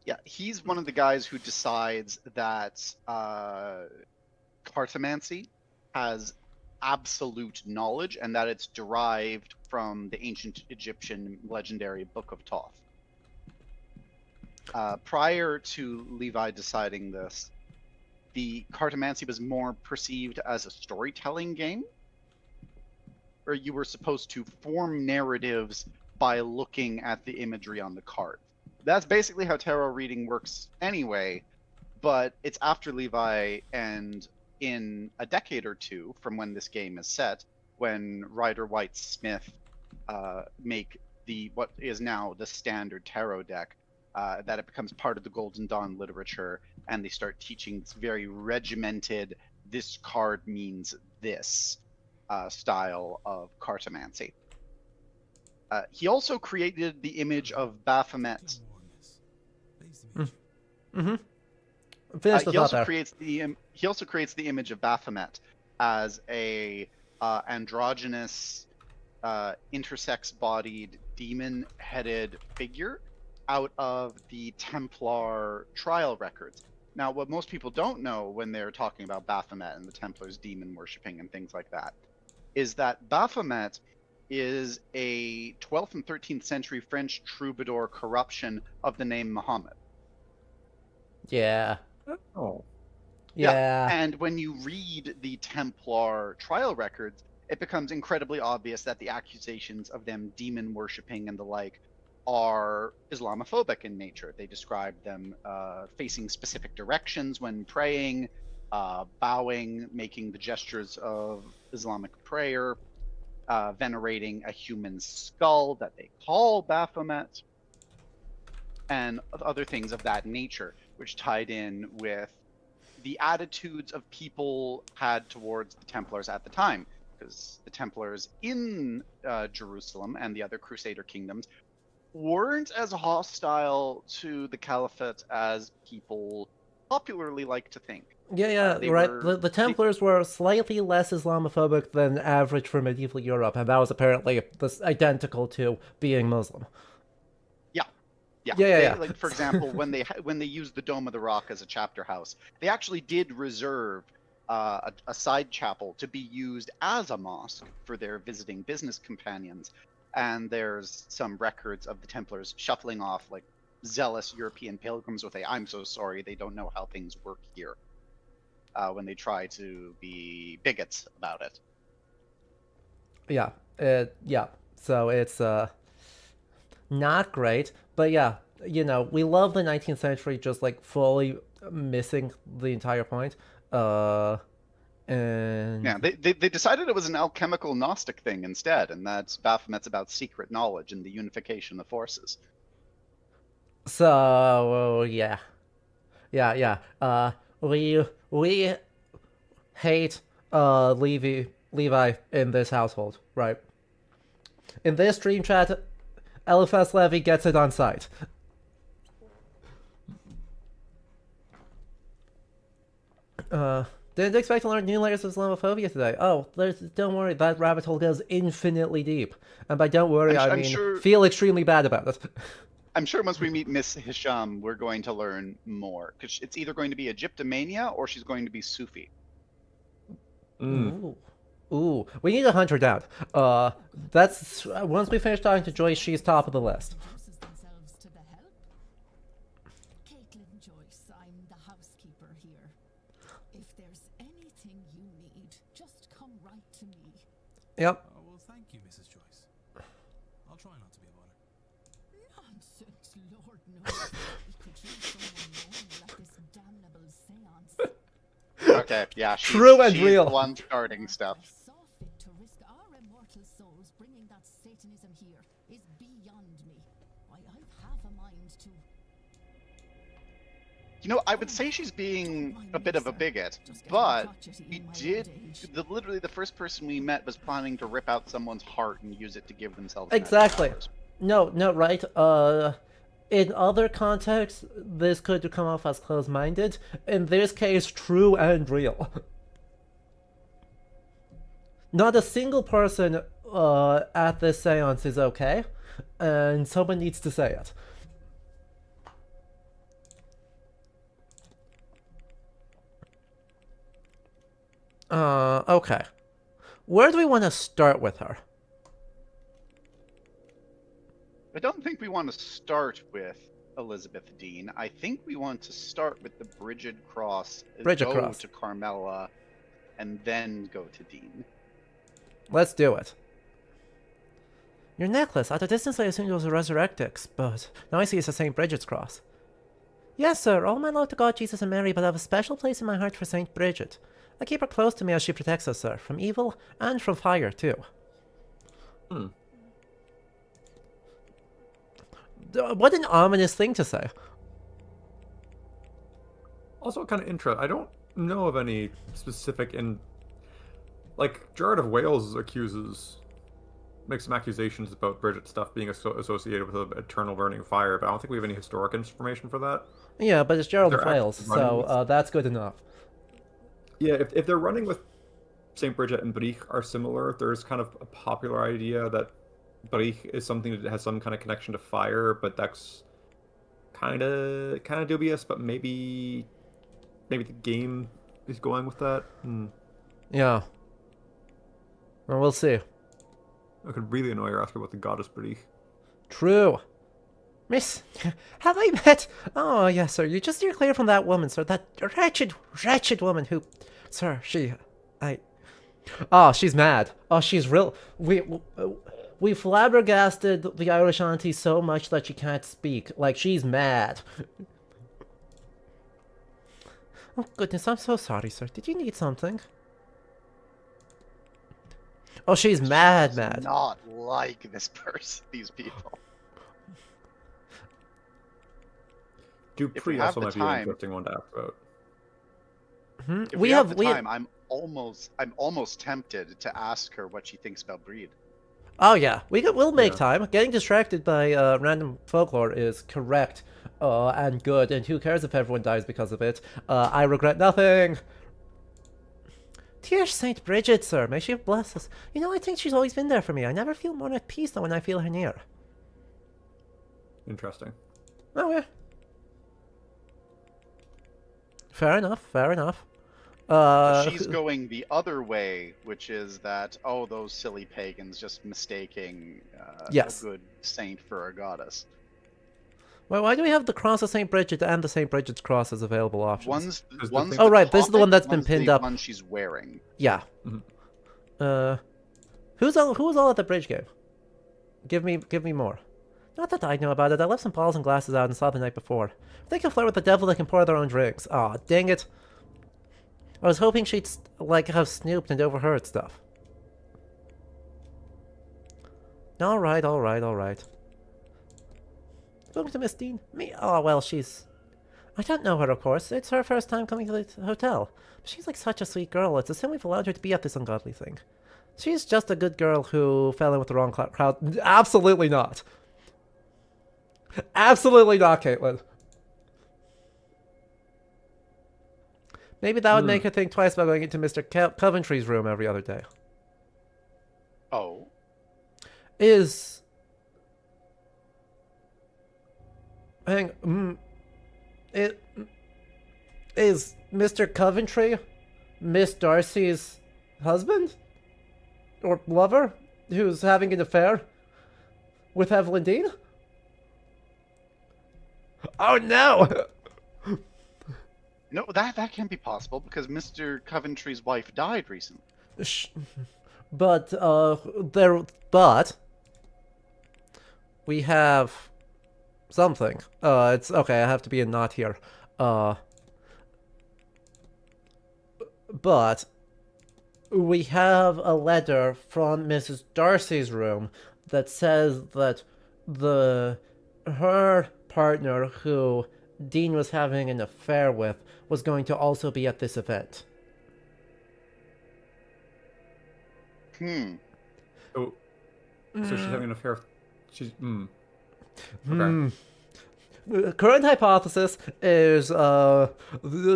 Yeah, he's one of the guys who decides that cartomancy has absolute knowledge and that it's derived from the ancient Egyptian legendary Book of Thoth. Prior to Levi deciding this, the cartomancy was more perceived as a storytelling game, where you were supposed to form narratives by looking at the imagery on the card. That's basically how tarot reading works anyway, but it's after Levi, and in a decade or two from when this game is set, when Rider White Smith make what is now the standard tarot deck, that it becomes part of the Golden Dawn literature, and they start teaching this very regimented, this card means this style of cartomancy. He also created the image of Baphomet. He also creates the image of Baphomet as a androgynous, intersex-bodied, demon-headed figure out of the Templar trial records. Now, what most people don't know when they're talking about Baphomet and the Templars demon worshipping and things like that is that Baphomet is a 12th and 13th century French troubadour corruption of the name Muhammad. Yeah. Oh. Yeah. And when you read the Templar trial records, it becomes incredibly obvious that the accusations of them demon worshipping and the like are Islamophobic in nature. They describe them facing specific directions when praying, bowing, making the gestures of Islamic prayer, venerating a human skull that they call Baphomet, and other things of that nature, which tied in with the attitudes of people had towards the Templars at the time, because the Templars in Jerusalem and the other Crusader kingdoms weren't as hostile to the Caliphate as people popularly like to think. Yeah, right. The Templars were slightly less Islamophobic than average for medieval Europe, and that was apparently identical to being Muslim. Yeah. Like, for example, when they used the Dome of the Rock as a chapter house, they actually did reserve a side chapel to be used as a mosque for their visiting business companions. And there's some records of the Templars shuffling off like zealous European pilgrims with "I'm so sorry, they don't know how things work here," when they try to be bigots about it. Yeah. So it's not great, but yeah, we love the 19th century just like fully missing the entire point. And Yeah, they decided it was an alchemical Gnostic thing instead, and that Baphomet's about secret knowledge and the unification of forces. so yeah. We hate Levi in this household, right? In this stream chat, Eliphas Levy gets it on site. Didn't expect to learn new layers of Islamophobia today. Oh, don't worry, that rabbit hole goes infinitely deep. And by don't worry, I mean feel extremely bad about it. I'm sure once we meet Miss Hisham, we're going to learn more. Because it's either going to be Egyptomania or she's going to be Sufi. Ooh, we need to hunt her down. That's once we finish talking to Joyce, she's top of the list. Introduces themselves to the help. Caitlin Joyce, I'm the housekeeper here. If there's anything you need, just come right to me. Yep. Oh, well, thank you, Mrs. Joyce. I'll try not to be a bother. Nonsense, Lord knows we could use someone normal at this damnable seance. Okay, yeah, True and she's real. the one starting stuff. I saw fit to risk our immortal souls bringing that Satanism here is beyond me. Why, I've half a mind to... You know, I would say she's being a bit of a bigot, but we did. Literally, the first person we met was planning to rip out someone's heart and use it to give themselves. magic Exactly. powers. No, right. In other contexts, this could come off as close-minded. In this case, true and real. Not a single person at this seance is okay, and someone needs to say it. Okay. Where do we want to start with her? I don't think we want to start with Elizabeth Dean. I think we want to start with the Brigid Cross, go to Carmela, and then go to Dean. Let's do it. Your necklace. At a distance I assumed it was a Resurrectix, but now I see it's a St. Bridget's cross. Yes, sir. All my love to God, Jesus, and Mary, but I have a special place in my heart for St. Bridget. I keep her close to me as she protects us, sir. From evil and from fire, too. What an ominous thing to say. Also, kind of interesting. I don't know of any specific like Gerard of Wales makes some accusations about Bridget stuff being associated with the eternal burning fire, but I don't think we have any historic information for that. Yeah, but it's Gerald of Wales, so that's good enough. Yeah, if they're running with St. Bridget and Brieg are similar, there's kind of a popular idea that Brieg is something that has some kind of connection to fire, but that's kind of dubious. But maybe the game is going with that. Yeah. Well, we'll see. I could really annoy her asking about the goddess Brieg. True. Miss, have I met... Oh, yes, sir. You just steer clear from that woman, sir. That wretched woman who... Sir, Oh, she's mad. Oh, she's real... We flabbergasted the Irish auntie so much that she can't speak. Like, she's mad. Oh, goodness, I'm so sorry, sir. Did you need something? Oh, she's mad. Not like these people. Dupree also might be an interesting one to ask about. If we have the time, I'm almost tempted to ask her what she thinks about Breed. Oh yeah, we'll make time. Getting distracted by random folklore is correct and good, and who cares if everyone dies because of it? I regret nothing. Dear Saint Bridget, sir, may she bless us. You know, I think she's always been there for me. I never feel more at peace than when I feel her near. Interesting. Oh yeah. Fair enough. She's going the other way, which is that, oh, those silly pagans just mistaking a good saint for a goddess. Well, why do we have the cross of St. Bridget and the St. Bridget's cross as available options? One's oh, right, this is the one that's been pinned up. The one she's wearing. Yeah. Mm-hmm. Who was all at the bridge game? Give me more. Not that I know about it. I left some balls and glasses out and saw the night before. If they can flirt with the devil, they can pour their own drinks. Aw, dang it. I was hoping she'd, like, have snooped and overheard stuff. Alright, alright, alright. Spoken to Miss Dean? Me? Oh, well, she's... I don't know her, of course. It's her first time coming to the hotel. But she's like such a sweet girl. It's a sin we've allowed her to be at this ungodly thing. She's just a good girl who fell in with the wrong crowd. Absolutely not. Absolutely not, Caitlin. Maybe that would make her think twice about going into Mr. Coventry's room every other day. Oh. Is Mr. Coventry Miss Darcy's husband? Or lover? Who's having an affair with Evelyn Dean? Oh no! No, that can't be possible because Mr. Coventry's wife died recently. But we have something. It's okay. I have to be a knot here. But we have a letter from Mrs. Darcy's room that says that her partner, who Dean was having an affair with, was going to also be at this event. So she's having an affair. She's Okay. Current hypothesis is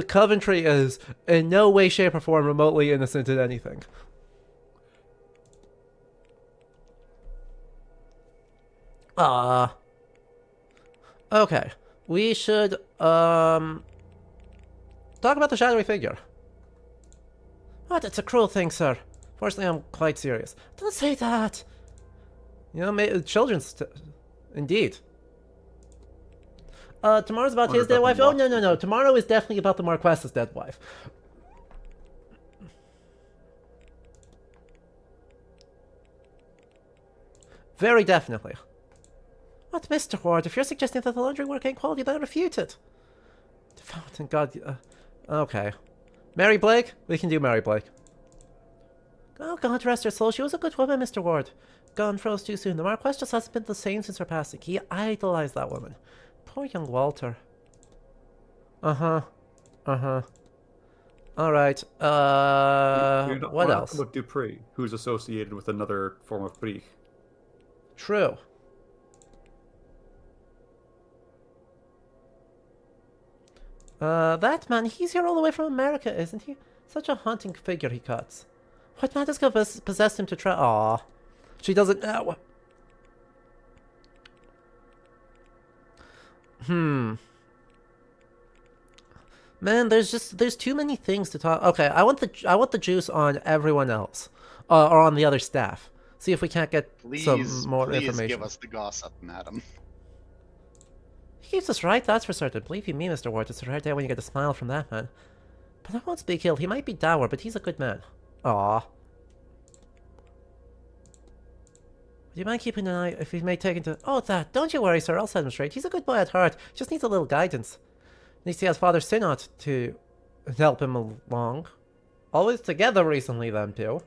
Coventry is in no way, shape, or form remotely innocent in anything. Okay. We should talk about the shadowy figure. What? It's a cruel thing, sir. Fortunately, I'm quite serious. Don't say that. You know, children's... Indeed. Tomorrow's about his dead wife. Oh, no. Tomorrow is definitely about the Marquess's dead wife. Very definitely. What, Mr. Ward? If you're suggesting that the laundry work ain't quality, then I refute it. Thank God. Okay. Mary Blake? We can do Mary Blake. Oh, God rest her soul. She was a good woman, Mr. Ward. Gone froze too soon. The Marquess just hasn't been the same since her passing. He idolized that woman. Poor young Walter. Alright. What else? About Dupree, who's associated with another form of Brie. True. That man, he's here all the way from America, isn't he? Such a haunting figure he cuts. What madness could possess him to try? Aw. She doesn't know. Man, there's too many things to talk. Okay, I want the juice on everyone else, or on the other staff. See if we can't get some more information. Please give us the gossip, madam. He keeps us right, that's for certain. Believe you me, Mr. Ward, it's a rare day when you get a smile from that man. But I won't speak ill. He might be dour, but he's a good man. Aw. Do you mind keeping an eye if he may take into... Oh, that. Don't you worry, sir. I'll set him straight. He's a good boy at heart. Just needs a little guidance. Needs to see his Father Synod to help him along. Always together recently, them two.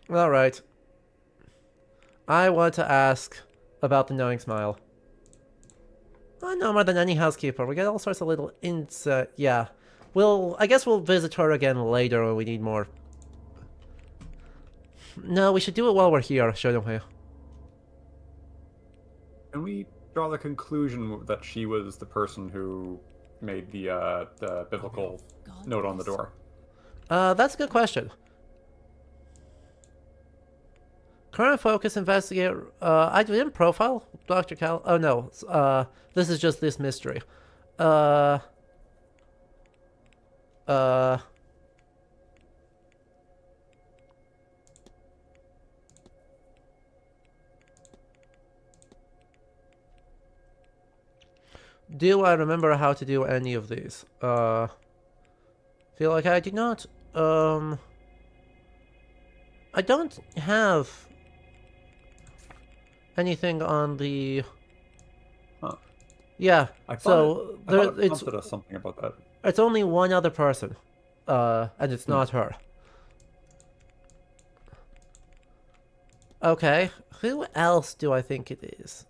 Alright. I want to ask about the knowing smile. I know more than any housekeeper. We get all sorts of little insight. Yeah. I guess we'll visit her again later when we need more. No, we should do it while we're here, shouldn't we? Can we draw the conclusion that she was the person who made the biblical note on the door? That's a good question. Current focus, investigate... I didn't profile Dr. Cal... Oh, no. This is just this mystery. Do I remember how to do any of these? Feel like I do not. I don't have anything on the... Huh. Yeah, I thought so I thought it it's prompted us something about that. it's only one other person, and it's not her. Okay, who else do I think it is?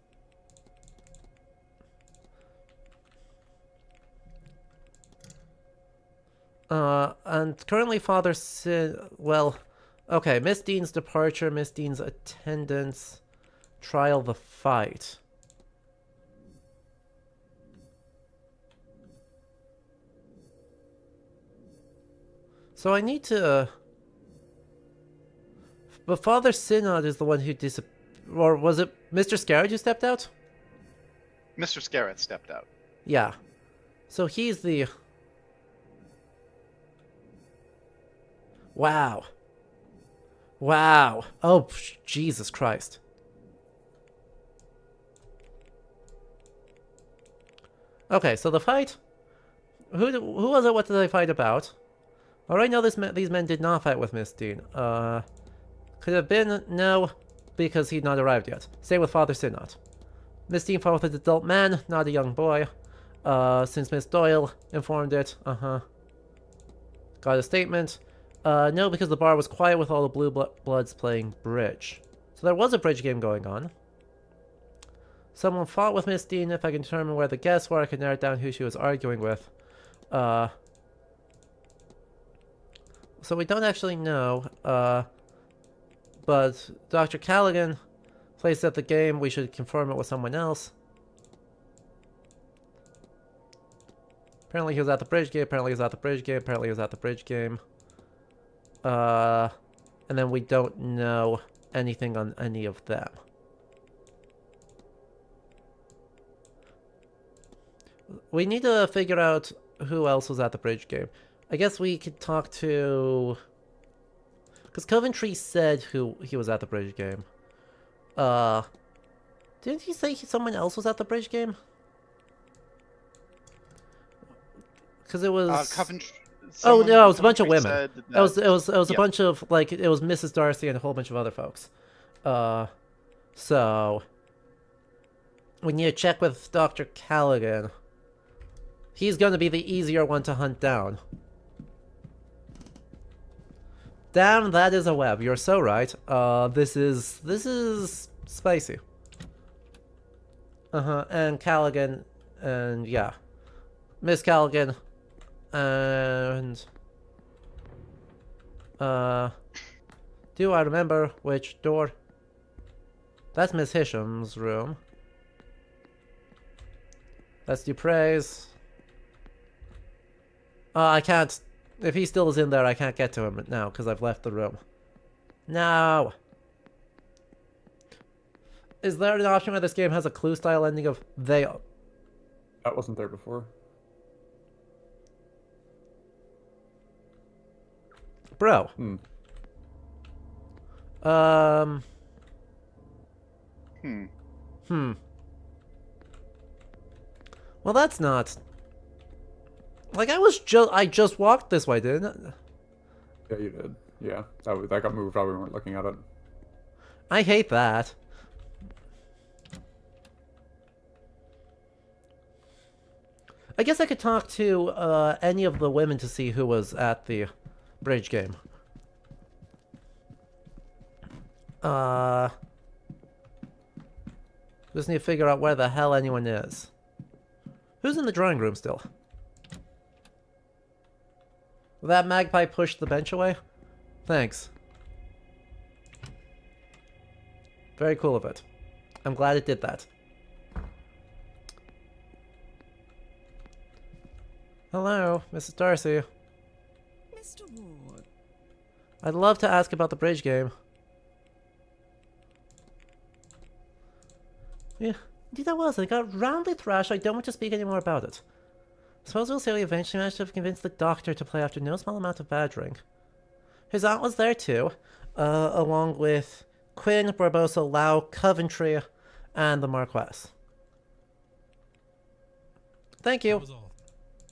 And currently Father Sin... Well, okay, Miss Dean's departure, Miss Dean's attendance, trial the fight. So I need to... But Father Synod is the one who Or was it Mr. Scarrett who stepped out? Mr. Scarrett stepped out. Yeah. So he's the... Wow. Wow. Oh, Jesus Christ. Okay, so the fight... Who was it? What did they fight about? All right, now these men did not fight with Miss Dean. Could have been... No, because he'd not arrived yet. Same with Father Synod. Miss Dean fought with an adult man, not a young boy. Since Miss Doyle informed it. Got a statement. No, because the bar was quiet with all the blue bloods playing bridge. So there was a bridge game going on. Someone fought with Miss Dean. If I can determine where the guests were, I can narrow down who she was arguing with. So we don't actually know. But Dr. Callaghan plays at the game. We should confirm it with someone else. Apparently he was at the bridge game. Apparently he was at the bridge game. Apparently he was at the bridge game. And then we don't know anything on any of them. We need to figure out who else was at the bridge game. I guess we could talk to... Because Coventry said who he was at the bridge game. Didn't he say someone else was at the bridge game? Because it was... Coventry... Oh no, it was a bunch of Coventry women. said that- It was a yeah. bunch of, like, it was Mrs. Darcy and a whole bunch of other folks. So we need to check with Dr. Callaghan. He's gonna be the easier one to hunt down. Damn, that is a web. You're so right. This is spicy. And Callaghan, and yeah. Miss Callaghan, and... do I remember which door? That's Miss Hisham's room. That's Dupre's. I can't... If he still is in there, I can't get to him now, because I've left the room. No! Is there an option where this game has a clue-style ending of they... That wasn't there before. Bro. Well, that's not... Like, I just walked this way, didn't it? Yeah, you did. Yeah, that got moved while we weren't looking at it. I hate that. I guess I could talk to any of the women to see who was at the bridge game. Just need to figure out where the hell anyone is. Who's in the drawing room still? Will that magpie push the bench away? Thanks. Very cool of it. I'm glad it did that. Hello, Mrs. Darcy. Mr. Ward. I'd love to ask about the bridge game. Yeah, indeed I was. I got roundly thrashed. I don't want to speak any more about it. Suppose we'll say we eventually managed to convince the doctor to play after no small amount of badgering. His aunt was there too, along with Quinn, Barbosa, Lau, Coventry, and the Marquess. Thank you. That was all.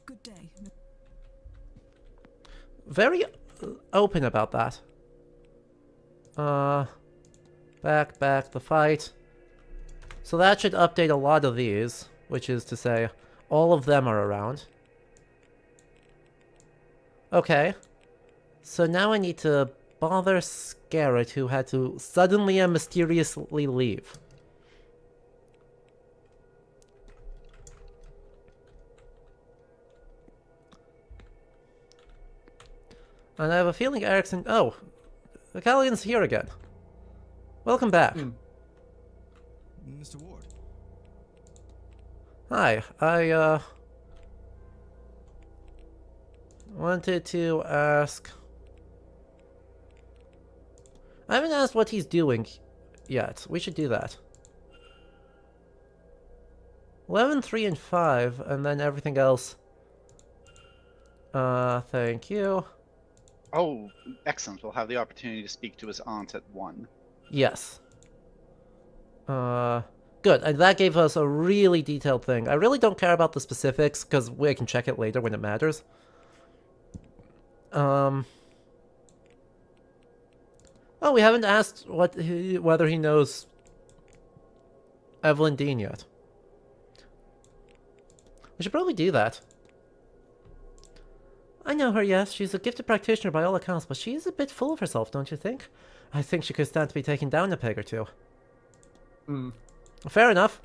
Good day. Very open about that. Back, the fight. So that should update a lot of these, which is to say, all of them are around. Okay. So now I need to bother Scarrett, who had to suddenly and mysteriously leave. And I have a feeling Erickson... Oh! The Calligan's here again. Welcome back. Mr. Ward. Hi, I, wanted to ask... I haven't asked what he's doing yet. We should do that. 11, 3, and 5, and then everything else. Thank you. Oh, excellent. We'll have the opportunity to speak to his aunt at 1. Yes. Good. And that gave us a really detailed thing. I really don't care about the specifics, because we can check it later when it matters. Oh, we haven't asked whether he knows Evelyn Dean yet. We should probably do that. I know her, yes. She's a gifted practitioner by all accounts, but she is a bit full of herself, don't you think? I think she could stand to be taken down a peg or two. Fair enough.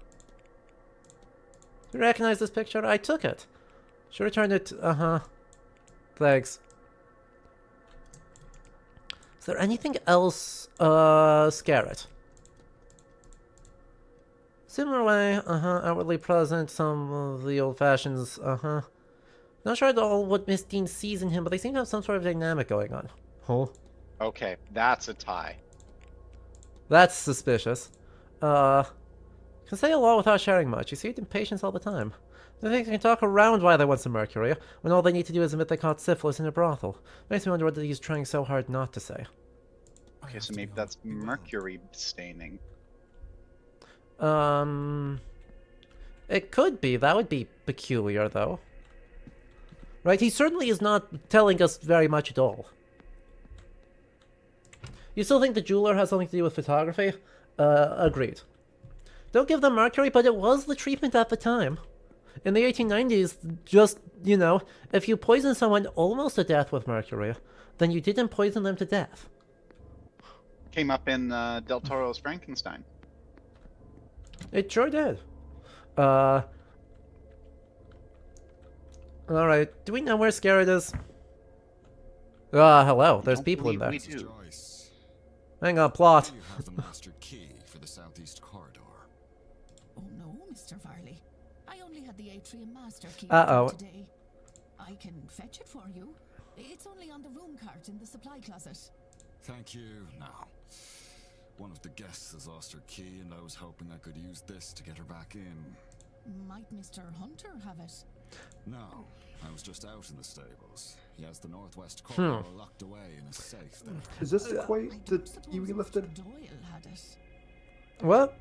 You recognize this picture? I took it. She returned it. Thanks. Is there anything else, Scarrett? Similar way, outwardly present, some of the old fashions, Not sure at all what Miss Dean sees in him, but they seem to have some sort of dynamic going on. Huh? Okay, that's a tie. That's suspicious. Can say a lot without sharing much. You see it in patients all the time. They think they can talk around why they want some mercury, when all they need to do is admit they caught syphilis in a brothel. Makes me wonder what he's trying so hard not to say. Okay, so maybe that's mercury staining. It could be. That would be peculiar, though. Right? He certainly is not telling us very much at all. You still think the jeweler has something to do with photography? Agreed. Don't give them mercury, but it was the treatment at the time. In the 1890s, just, you know, if you poison someone almost to death with mercury, then you didn't poison them to death. Came up in Del Toro's Frankenstein. It sure did. Alright, do we know where Scarrett is? Hello, there's people in there. We do. Joyce, Hang on, plot. you have the master key for the southeast corridor. Oh no, Mr. Varley. I only had the atrium master key Uh-oh. today. I can fetch it for you. It's only on the room cart in the supply closet. Thank you. Now, one of the guests has lost her key, and I was hoping I could use this to get her back in. Might Mr. Hunter have it? No, I was just out in the stables. He has the northwest corridor locked away in a safe there. Is this the I quite don't that suppose you Mr. lifted? Doyle had it. What?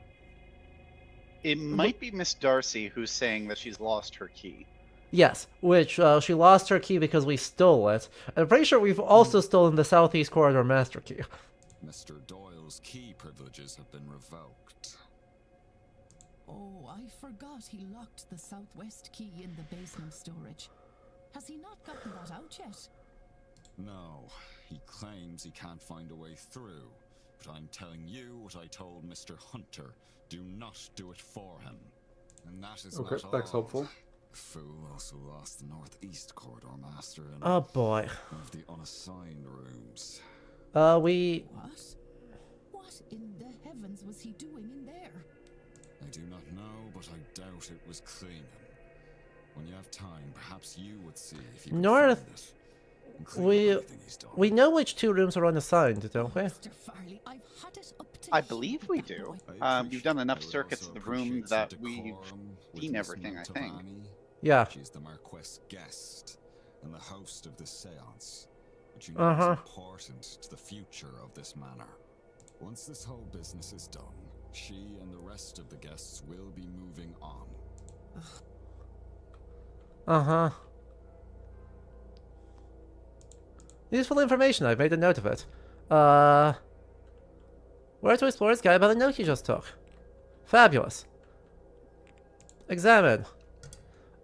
It might be Miss Darcy who's saying that she's lost her key. Yes, which, she lost her key because we stole it. I'm pretty sure we've also stolen the Southeast Corridor Master Key. Mr. Doyle's key privileges have been revoked. Oh, I forgot he locked the southwest key in the basement storage. Has he not gotten that out yet? No, he claims he can't find a way through. But I'm telling you what I told Mr. Hunter. Do not do it for him. And that is Okay, not that's all. helpful. The fool also lost the northeast corridor master in Oh boy. one of the unassigned rooms. We... What? What in the heavens was he doing in there? I do not know, but I doubt it was cleaning. When you have time, perhaps you would see if you could North- find it. And clean up everything he's done. We know which two rooms are unassigned, don't we? Mr. Farley, I've had it up to I here believe with we that do. boy. We've done enough I would circuits also in the room appreciate some that we've decorum with seen Miss everything, I think. Mantovani. Yeah. She's the Marquess guest and the host of this seance, which you know is important to the future of this manor. Once this whole business is done, she and the rest of the guests will be moving on. Useful information, I've made a note of it. Where to explore is guided by the note you just took. Fabulous. Examine.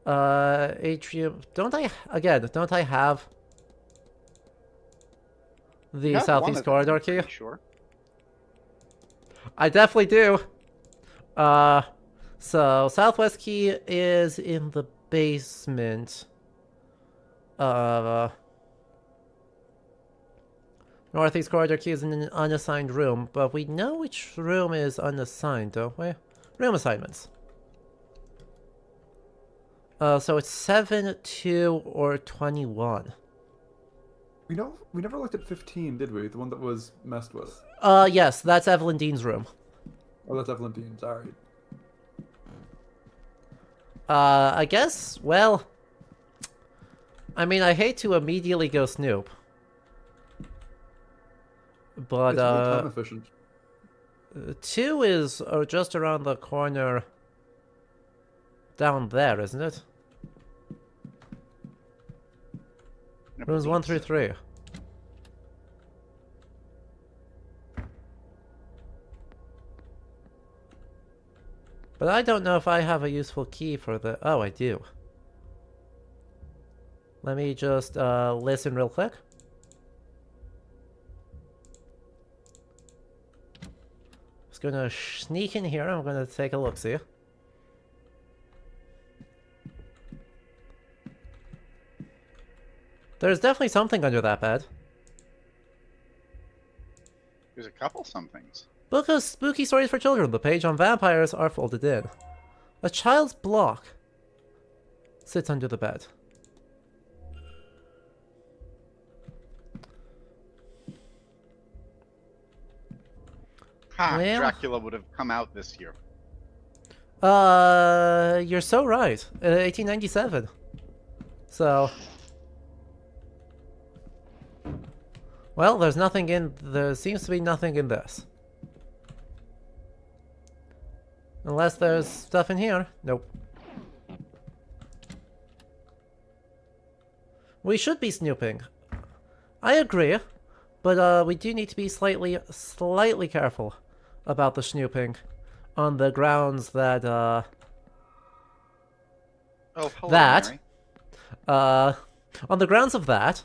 Atrium. Don't I have the You have one southeast of them, corridor I'm key? pretty sure. I definitely do. So southwest key is in the basement. Northeast corridor key is in an unassigned room, but we know which room is unassigned, don't we? Room assignments. So it's 7, 2, or 21. We never looked at 15, did we? The one that was messed with. Yes, that's Evelyn Dean's room. Oh, that's Evelyn Dean. Sorry. I guess, well... I mean, I hate to immediately go snoop. But, It's really time efficient. 2 is just around the corner down there, isn't it? I Rooms 1 through believe 3. But I don't know if I have a useful key for the... Oh, I do. Let me just listen real quick. Just gonna sneak in here. I'm gonna take a look-see. There's definitely something under that bed. There's a couple somethings. Book of Spooky Stories for Children. The page on vampires are folded in. A child's block sits under the bed. Ha! Well- Dracula would have come out this year. You're so right. 1897. So... Well, there's nothing in... There seems to be nothing in this. Unless there's stuff in here. Nope. We should be snooping. I agree. But, we do need to be slightly careful about the snooping. On the grounds that, Oh, hello, that... Mary. On the grounds of that...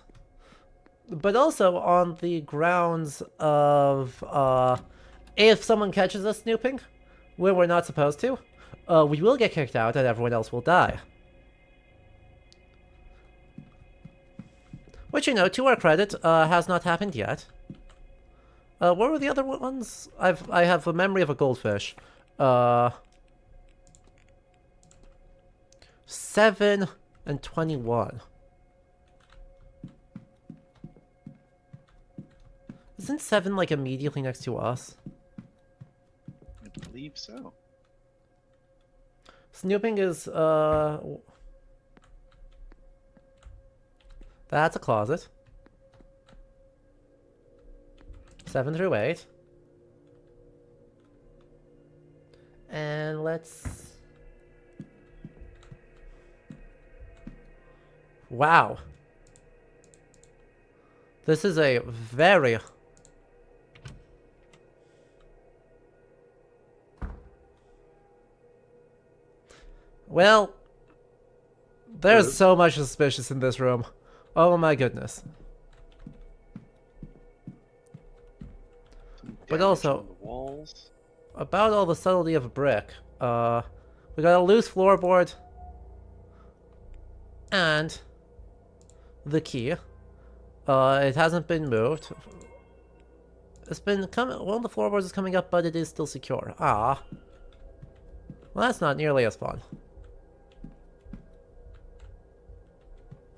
But also on the grounds of, if someone catches us snooping, where we're not supposed to, we will get kicked out and everyone else will die. Which, you know, to our credit, has not happened yet. What were the other ones? I have a memory of a goldfish. 7 and 21. Isn't 7 like immediately next to us? I believe so. Snooping is that's a closet. 7 through 8. And let's... Wow. This is a very... Well, there's so much suspicious in this room. Oh my goodness. But Damage also, on the walls. about all the subtlety of a brick, we got a loose floorboard and the key. It hasn't been moved. It's been coming. One of the floorboards is coming up, but it is still secure. Ah. Well, that's not nearly as fun.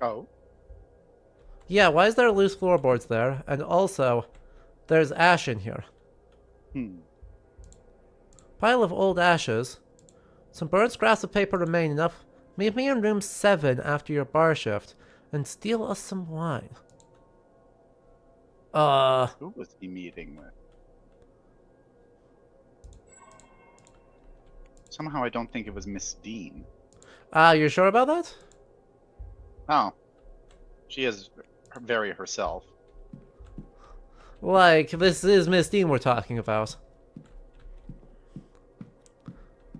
Oh. Yeah, why is there loose floorboards there? And also, there's ash in here. Pile of old ashes. Some burnt scraps of paper remain enough. Meet me in room 7 after your bar shift, and steal us some wine. Who was he meeting with? Somehow I don't think it was Miss Dean. You're sure about that? Oh. She is very herself. Like, this is Miss Dean we're talking about.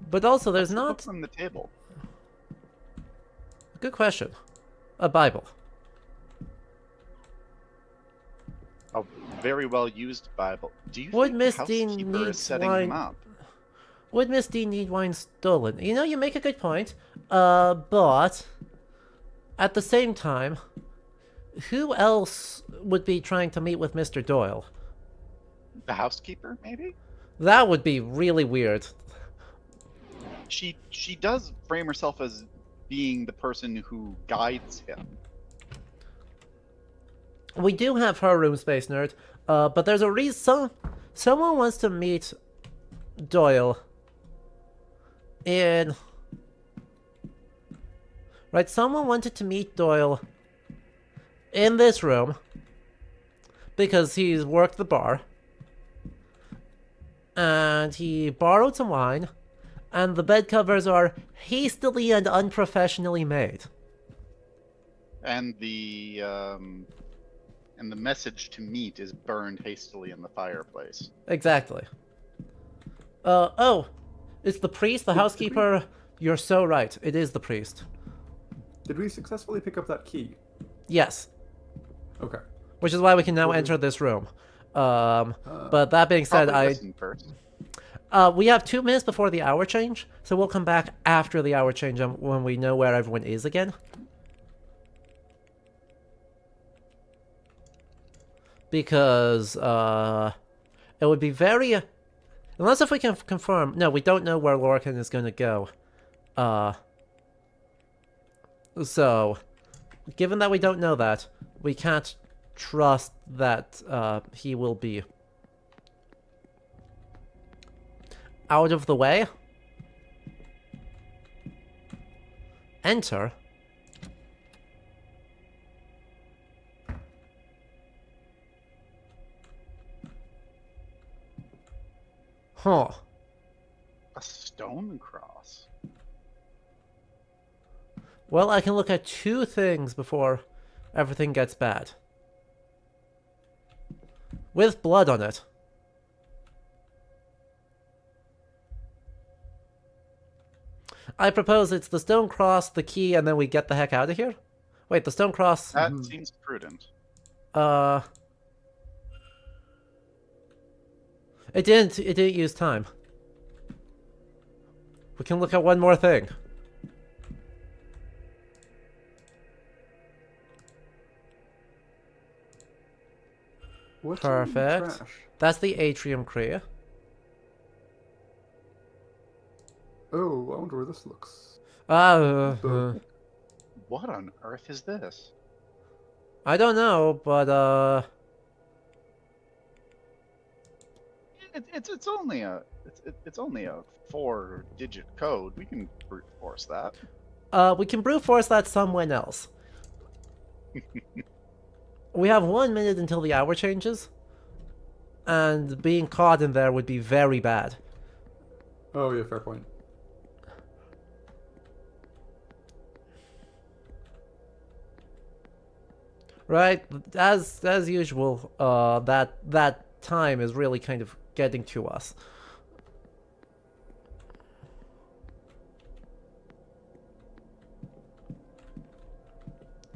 But also, there's What's the not... book on the table? Good question. A Bible. A very well used Bible. Do you Would think Miss the Dean housekeeper need is setting wine? him up? Would Miss Dean need wine stolen? You know, you make a good point. But at the same time, who else would be trying to meet with Mr. Doyle? The housekeeper, maybe? That would be really weird. She does frame herself as being the person who guides him. We do have her room, Space Nerd. But there's a reason. Someone wants to meet Doyle in... Right, someone wanted to meet Doyle in this room because he's worked the bar and he borrowed some wine and the bed covers are hastily and unprofessionally made. And the message to meet is burned hastily in the fireplace. Exactly. Oh, it's the priest, the housekeeper. You're so right. It is the priest. Did we successfully pick up that key? Yes. Okay. Which is why we can now enter this room. But that being said, Probably listen first. we have 2 minutes before the hour change, so we'll come back after the hour change when we know where everyone is again. Because, it would be very... Unless if we can confirm... No, we don't know where Lorcan is going to go. So, given that we don't know that, we can't trust that he will be out of the way. Enter. Huh. A stone cross. Well, I can look at 2 things before everything gets bad. With blood on it. I propose it's the stone cross, the key, and then we get the heck out of here? Wait, the stone cross... That seems prudent. It didn't use time. We can look at one more thing. What's Perfect. trash? That's the atrium Kree. Oh, I wonder where this looks. What on earth is this? I don't know, but It's only a 4-digit code. We can brute force that. we can brute force that someone else. We have 1 minute until the hour changes, and being caught in there would be very bad. Oh yeah, fair point. Right, as usual, that time is really kind of getting to us.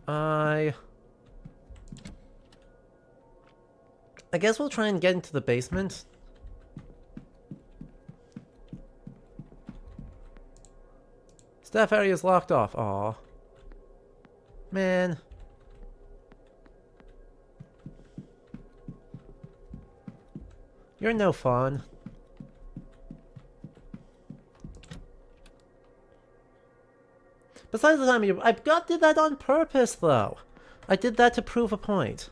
I guess we'll try and get into the basement. Staff area is locked off. Aw. Man. You're no fun. Besides the time did that on purpose, though. I did that to prove a point.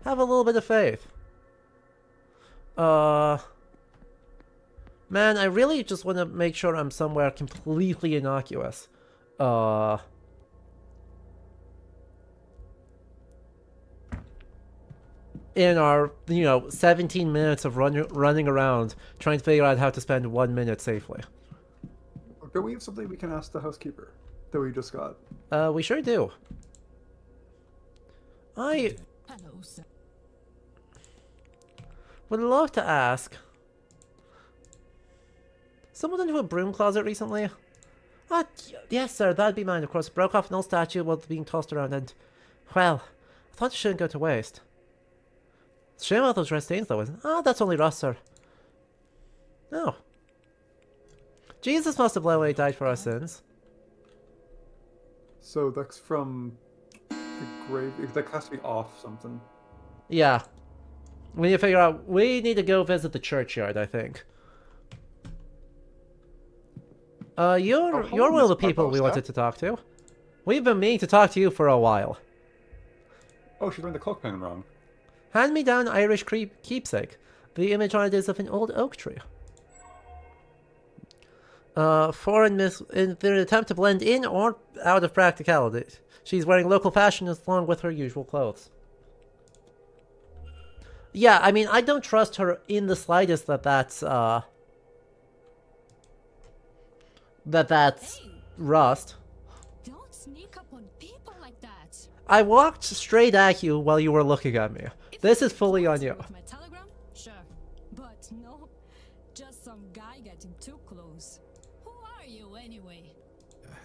Have a little bit of faith. Man, I really just want to make sure I'm somewhere completely innocuous. In our, 17 minutes of running around trying to figure out how to spend 1 minute safely. Do we have something we can ask the housekeeper that we just got? We sure do. Hello, sir. Would love to ask. Someone into a broom closet recently? Ah, yes, sir, that'd be mine, of course. Broke off an old statue while being tossed around and... Well, I thought it shouldn't go to waste. It's a shame about those red stains, though, isn't it? Ah, that's only rust, sir. Oh. Jesus must have bled when he died for our sins. So that's from the grave. That has to be off something. Yeah. We need to figure out... We need to go visit the churchyard, I think. You're one of the people we wanted to talk to. We've been meaning to talk to you for a while. Oh, she's wearing the cloak pen wrong. Hand-me-down Irish keepsake. The image on it is of an old oak tree. In their attempt to blend in or out of practicality. She's wearing local fashion along with her usual clothes. Yeah, I mean, I don't trust her in the slightest that's rust. Don't sneak up on people like that. I walked straight at you while you were looking at me. This is fully on you. With my telegram? Sure. But no, just some guy getting too close. Who are you anyway?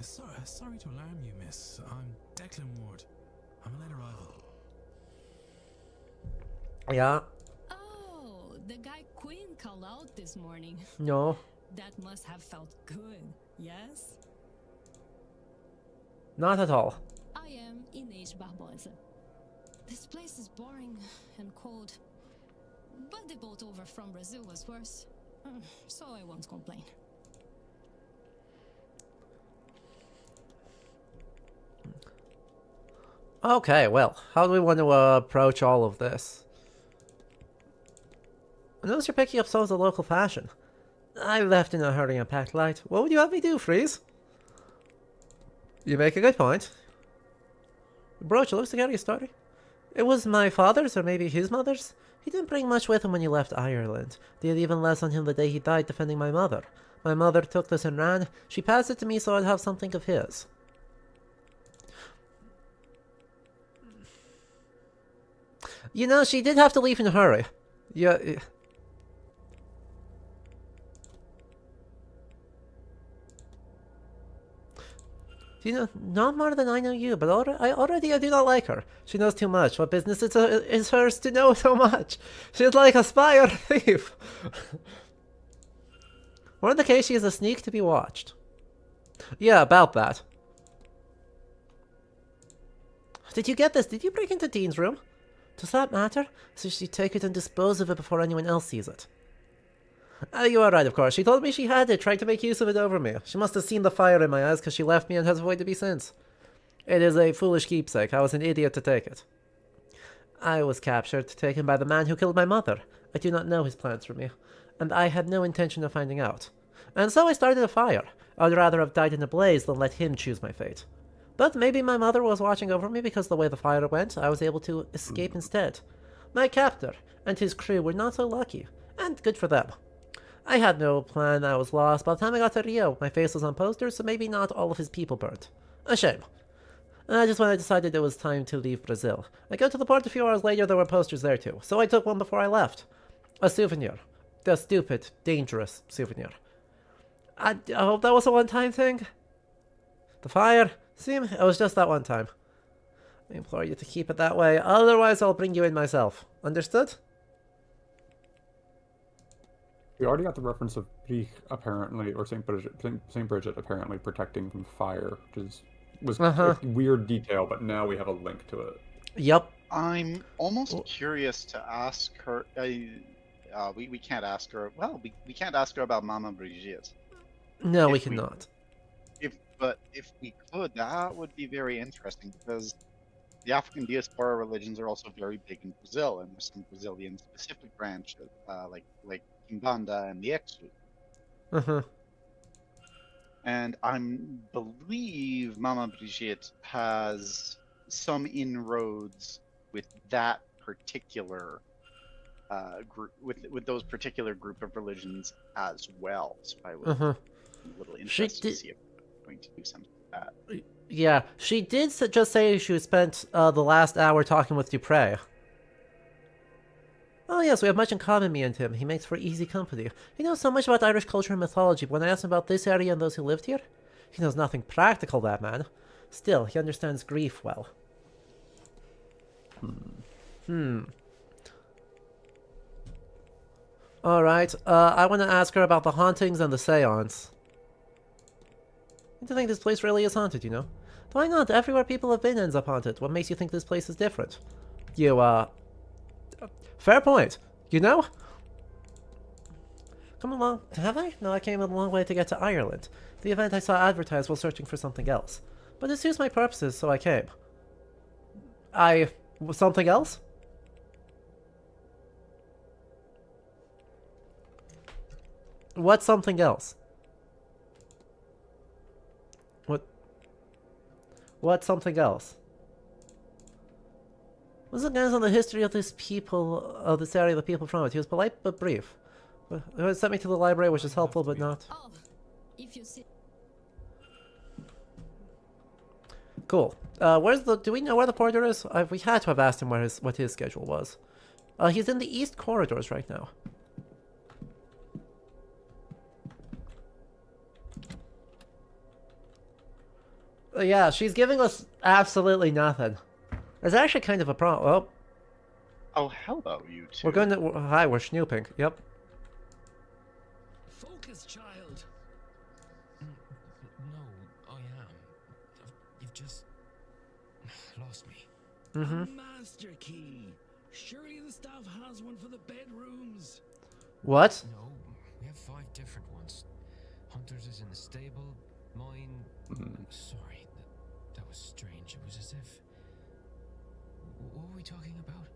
Sorry to alarm you, miss. I'm Declan Ward. I'm a late arrival. Yeah. Oh, the guy Queen called out this morning. No. That must have felt good, yes? Not at all. I am Inês Barbosa. This place is boring and cold. But the boat over from Brazil was worse. So I won't complain. Okay, well, how do we want to approach all of this? I notice you're picking up some of the local fashion. I left in a hurry and packed light. What would you have me do, Freeze? You make a good point. The brooch, it looks to get you started. It was my father's, or maybe his mother's. He didn't bring much with him when he left Ireland. They had even less on him the day he died defending my mother. My mother took this and ran. She passed it to me so I'd have something of his. You know, she did have to leave in a hurry. Yeah. You know, not more than I know you, but already I do not like her. She knows too much. What business is hers to know so much? She's like a spy or a thief. Or in the case, she is a sneak to be watched. Yeah, about that. Did you get this? Did you break into Dean's room? Does that matter? So she take it and dispose of it before anyone else sees it. You are right, of course. She told me she had it, tried to make use of it over me. She must have seen the fire in my eyes because she left me and has avoided me since. It is a foolish keepsake. I was an idiot to take it. I was captured, taken by the man who killed my mother. I do not know his plans for me, and I had no intention of finding out. And so I started a fire. I would rather have died in a blaze than let him choose my fate. But maybe my mother was watching over me because the way the fire went, I was able to escape instead. My captor and his crew were not so lucky, and good for them. I had no plan, I was lost. By the time I got to Rio, my face was on posters, so maybe not all of his people burnt. A shame. Just when I decided it was time to leave Brazil. I got to the port a few hours later, there were posters there too, so I took one before I left. A souvenir. A stupid, dangerous souvenir. I hope that was a one-time thing. The fire? See, it was just that one time. I implore you to keep it that way, otherwise I'll bring you in myself. Understood? We already got the reference of Brig apparently, or Saint Bridget apparently protecting from fire, which was a weird detail, but now we have a link to it. Yep. I'm almost curious to ask her. We can't ask her. Well, we can't ask her about Mama Brigitte. No, we cannot. But if we could, that would be very interesting because the African diaspora religions are also very big in Brazil, and there's some Brazilian specific branches, like Kimbanda and the Exues. And I believe Mama Brigitte has some inroads with that particular group, with those particular group of religions as well. So I would be a little interested to see if we're going to do something like that. Yeah, she did just say she spent the last hour talking with Dupre. Oh yes, we have much in common, me and him. He makes for easy company. He knows so much about Irish culture and mythology, but when I asked him about this area and those who lived here, he knows nothing practical, that man. Still, he understands grief well. Alright, I want to ask her about the hauntings and the seance. I don't think this place really is haunted, you know? Why not? Everywhere people have been ends up haunted. What makes you think this place is different? You, fair point. You know? Come along. Have I? No, I came a long way to get to Ireland. The event I saw advertised while searching for something else. But it suits my purposes, so I came. Something else? What's something else? What's something else? What's the guys on the history of this area, the people from it? He was polite but brief. He sent me to the library, which is helpful but not. Oh, if you see. Cool. Do we know where the porter is? We had to have asked him what his schedule was. He's in the east corridors right now. Yeah, she's giving us absolutely nothing. It's actually kind of a problem. Oh, hello, you two. Hi, we're snooping. Yep. Focus, child. No, I am. You've just lost me. A master key. Surely the staff has one for the bedrooms. What? No, we have 5 different ones. Hunter's is in the stable. Mine. Sorry, that was strange. It was as if. What were we talking about?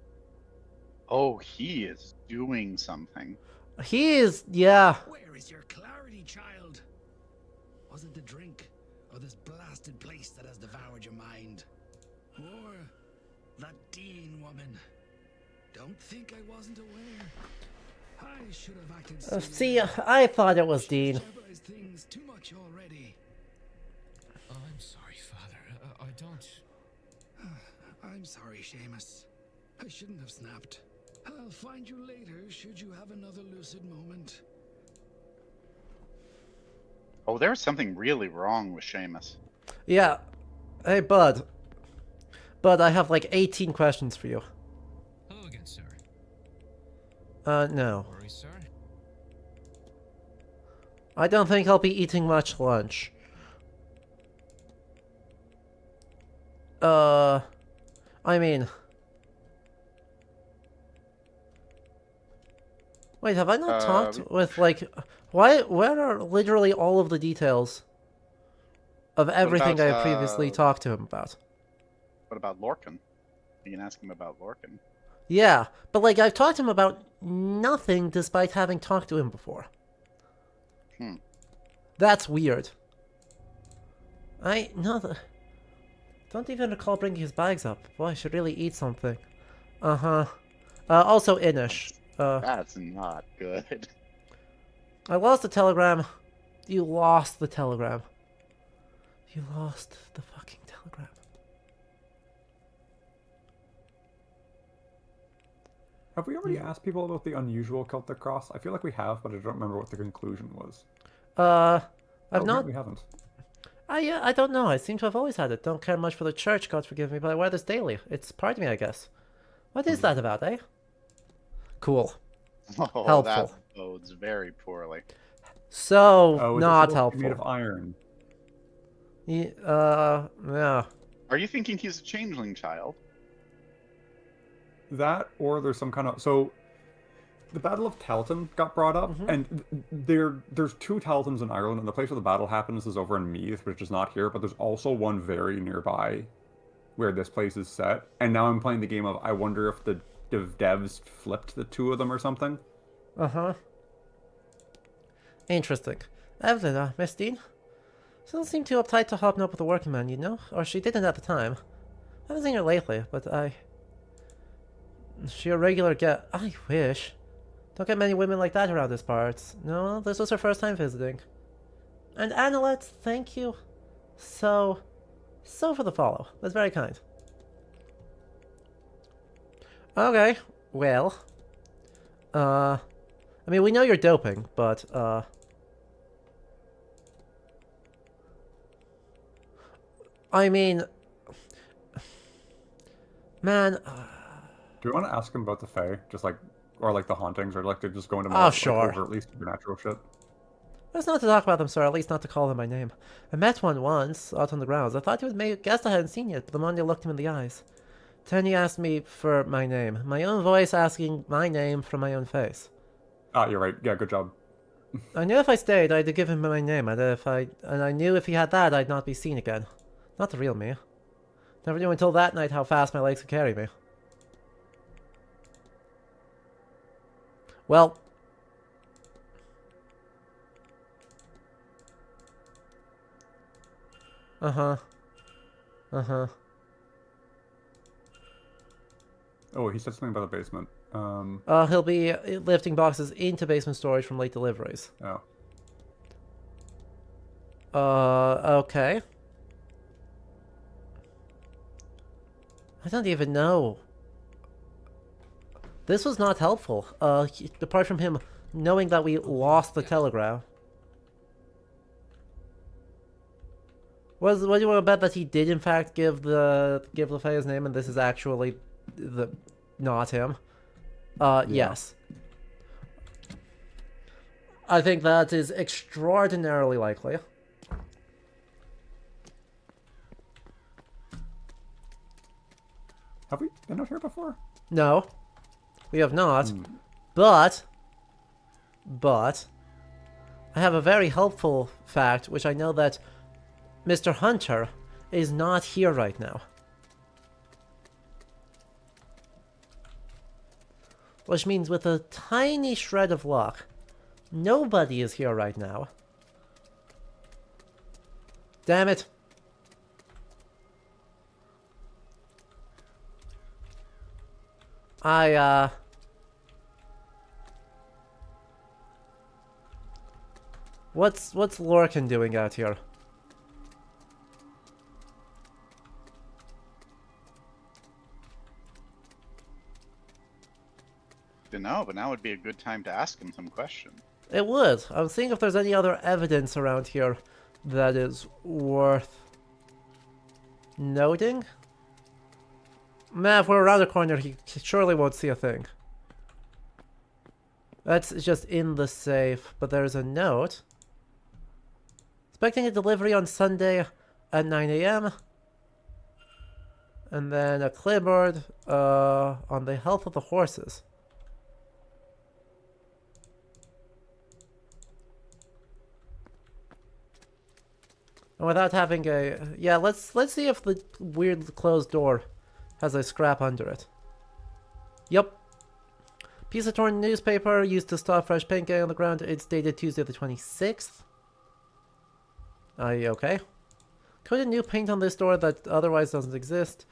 Oh, he is doing something. He is, yeah. Where is your clarity, child? Was it the drink, or this blasted place that has devoured your mind? Or that Dean woman? Don't think I wasn't aware. I should have acted sooner. See, I thought it was Dean. Jeopardized things too much already. I'm sorry, Father. I don't. I'm sorry, Seamus. I shouldn't have snapped. I'll find you later should you have another lucid moment. Oh, there's something really wrong with Seamus. Yeah. Hey, Bud. Bud, I have like 18 questions for you. Hello again, sir. No. Worry, sir. I don't think I'll be eating much lunch. I mean... Wait, have I not talked with, like... Where are literally all of the details of everything I previously talked to him about? What about Lorcan? You can ask him about Lorcan. Yeah, but, like, I've talked to him about nothing despite having talked to him before. That's weird. Don't even recall bringing his bags up. Boy, I should really eat something. Also Inish. That's not good. I lost the telegram. You lost the telegram. You lost the fucking telegram. Have we already asked people about the unusual Celtic cross? I feel like we have, but I don't remember what the conclusion was. I've not. We haven't. I don't know. I seem to have always had it. Don't care much for the church, God forgive me, but I wear this daily. It's part of me, I guess. What is that about, eh? Cool. Oh, Helpful. that bodes very poorly. So, Is not it helpful. made of iron. Yeah. Are you thinking he's a changeling child? That, or there's some kind of... So, the Battle of Talton got brought up, and there's 2 Taltons in Ireland, and the place where the battle happens is over in Meath, which is not here, but there's also one very nearby where this place is set. And now I'm playing the game of, I wonder if the devs flipped the 2 of them or something. Interesting. Evelyn, Miss Dean? She doesn't seem too uptight to hopping up with a working man, you know? Or she didn't at the time. I haven't seen her lately, but she a regular get. I wish. Don't get many women like that around these parts. No, this was her first time visiting. And Annalette, thank you so for the follow. That's very kind. Okay, well, I mean, we know you're doping, but, I mean, man, Do you want to ask him about the Fae? Just like, or like the hauntings, or like to just go into more Oh, like, sure. overtly supernatural shit? best not to talk about them, sir, at least not to call them by name. I met one once, out on the grounds. I thought he would guess I hadn't seen it, but the moment I looked him in the eyes. Then he asked me for my name. My own voice asking my name from my own face. Ah, you're right. Yeah, good job. I knew if I stayed, I'd give him my name, and I knew if he had that, I'd not be seen again. Not the real me. Never knew until that night how fast my legs could carry me. Well... Uh-huh. Uh-huh. Oh, he said something about the basement. He'll be lifting boxes into basement storage from late deliveries. Oh. Okay. I don't even know. This was not helpful. Apart from him knowing that we lost the telegram. What do you want to bet that he did in fact give the Fae his name and this is actually not him? Yes. I think that is extraordinarily likely. Have we been out here before? No, we have not. But I have a very helpful fact, which I know that Mr. Hunter is not here right now. Which means with a tiny shred of luck, nobody is here right now. Damn it. What's Lorcan doing out here? Dunno, but now would be a good time to ask him some questions. It would. I'm seeing if there's any other evidence around here that is worth noting. Man, if we're around the corner, he surely won't see a thing. That's just in the safe, but there's a note. Expecting a delivery on Sunday at 9 a.m. And then a clipboard on the health of the horses. And without having a... Yeah, let's see if the weird closed door has a scrap under it. Yep. Piece of torn newspaper used to stop fresh paint getting on the ground. It's dated Tuesday the 26th. Okay. Coated new paint on this door that otherwise doesn't exist.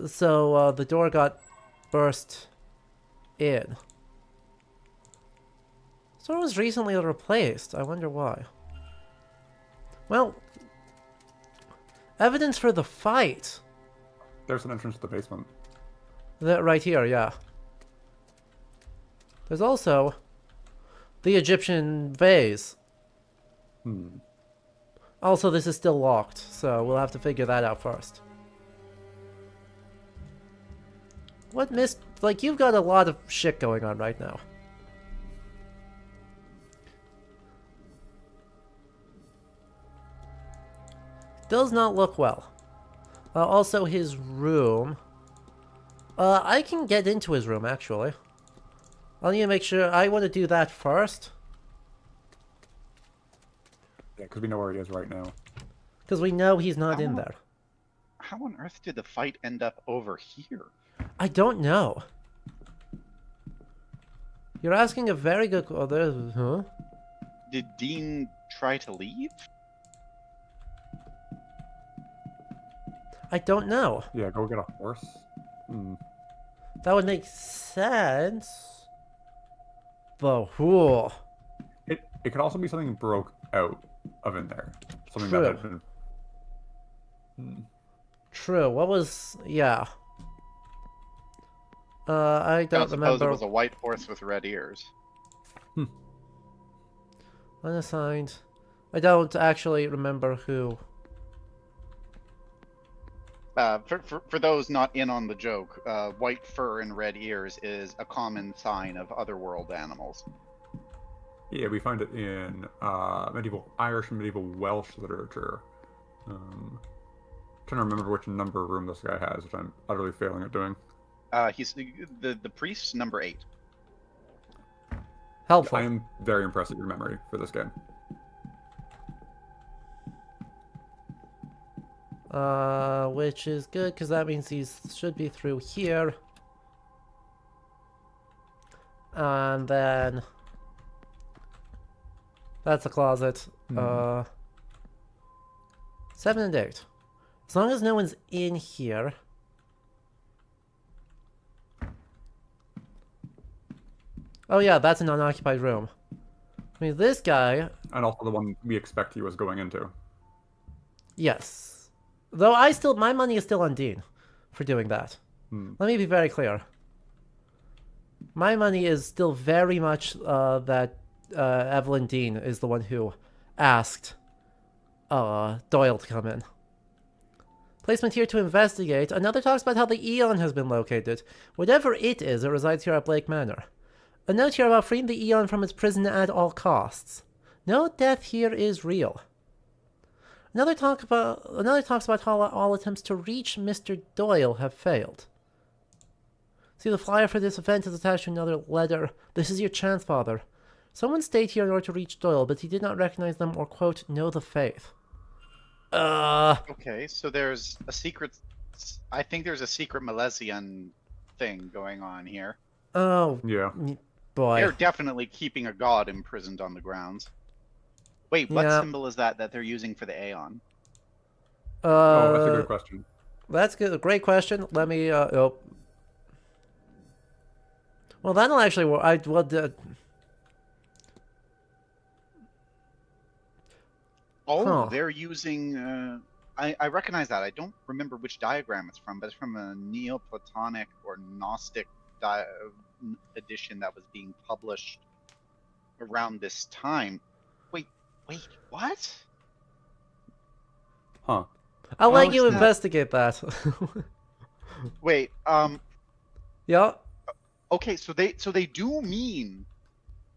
So, the door got burst in. This door was recently replaced. I wonder why. Well... Evidence for the fight. There's an entrance to the basement. Right here, yeah. There's also the Egyptian vase. Also, this is still locked, so we'll have to figure that out first. What like, you've got a lot of shit going on right now. Does not look well. Also, his room. I can get into his room, actually. I'll need to make sure... I want to do that first. Yeah, because we know where he is right now. Because we know he's not in there. How on earth did the fight end up over here? I don't know. You're asking a very good... Oh, there's... Huh? Did Dean try to leave? I don't know. Yeah, go get a horse. That would make sense. But whoa. It could also be something broke out of in there. Something True. that had been... True. What was... Yeah. I don't suppose remember. it was a white horse with red ears. Unassigned. I don't actually remember who. For those not in on the joke, white fur and red ears is a common sign of otherworld animals. Yeah, we find it in medieval Irish and medieval Welsh literature. Trying to remember which number room this guy has, which I'm utterly failing at doing. He's the priest number 8. Helpful. I am very impressed at your memory for this game. Which is good, because that means he should be through here. And then... That's a closet. 7 and 8. As long as no one's in here... Oh yeah, that's an unoccupied room. I mean, this guy... And also the one we expect he was going into. Yes. Though my money is still on Dean for doing that. Let me be very clear. My money is still very much that Evelyn Dean is the one who asked Doyle to come in. Placement here to investigate. Another talks about how the Eon has been located. Whatever it is, it resides here at Blake Manor. A note here about freeing the Eon from its prison at all costs. No death here is real. Another talks about how all attempts to reach Mr. Doyle have failed. See, the flyer for this event is attached to another letter. This is your chance, Father. Someone stayed here in order to reach Doyle, but he did not recognize them or, quote, know the faith. Okay, so there's a secret... I think there's a secret Milesian thing going on here. Oh, Yeah. boy. They're definitely keeping a god imprisoned on the grounds. Wait, what Yeah. symbol is that they're using for the Aeon? Oh, that's a good question. That's good. Great question. Let me, oh. Well, that'll actually work. Oh, they're using... I recognize that. I don't remember which diagram it's from, but it's from a Neoplatonic or Gnostic edition that was being published around this time. Wait, what? Huh. I'll let you it's not- investigate that. Wait, Yeah. okay, so they do mean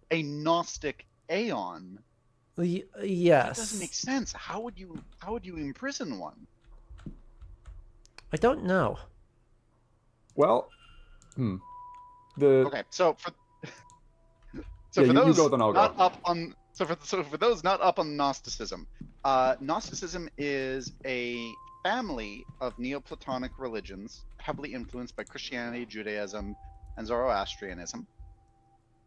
a Gnostic Aeon. That Yes. doesn't make sense. How would you imprison one? I don't know. Well, Okay, so for Yeah, you those go, then I'll go. not up on for those not up on Gnosticism, Gnosticism is a family of Neoplatonic religions heavily influenced by Christianity, Judaism, and Zoroastrianism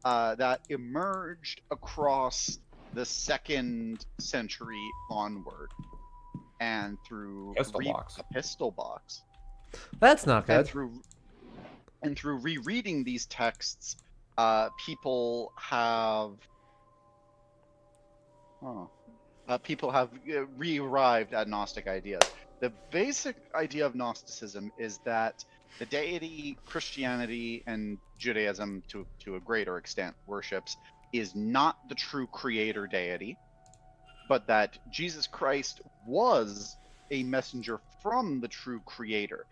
that emerged across the 2nd century onward, and through Pistol box. That's not good. And through rereading these texts, people have re-arrived at Gnostic ideas. The basic idea of Gnosticism is that the deity Christianity and Judaism, to a greater extent, worships, is not the true creator deity, but that Jesus Christ was a messenger from the true creator.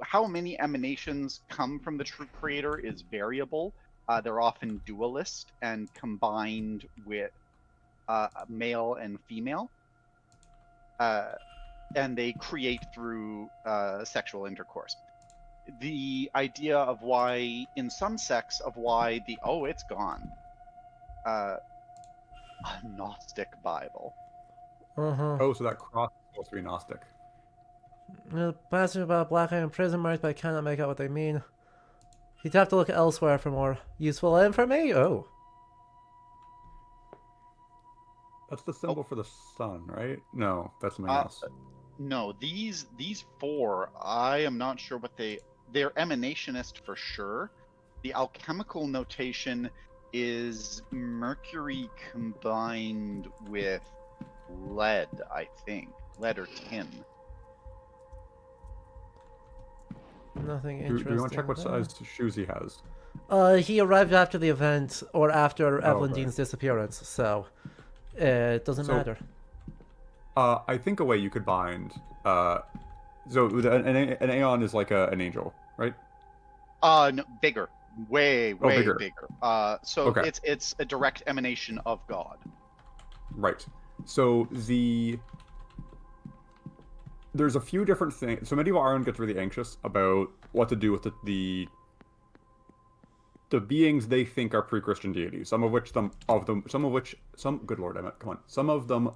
How many emanations come from the true creator is variable. They're often dualist and combined with male and female. And they create through sexual intercourse. The idea of why, in some sects, it's gone. A Gnostic Bible. Oh, so that cross is supposed to be Gnostic. Passage about black iron prison marks, but I cannot make out what they mean. You'd have to look elsewhere for more useful information. Oh. That's the symbol for the sun, right? No, that's something else. No, these 4, I am not sure what they're emanationist for sure. The alchemical notation is mercury combined with lead, I think. Lead or tin. Nothing Do interesting. you want to check what there. size shoes he has? He arrived after the event, or after Evelyn right. Dean's disappearance, so it doesn't So- matter. I think a way you could bind. So an Aeon is like an angel, right? No, bigger, way bigger. bigger. So Okay. it's a direct emanation of God. Right. So there's a few different things. So Medieval Ireland gets really anxious about what to do with the beings they think are pre-Christian deities. Some of which good Lord Emmett, come on. Some of them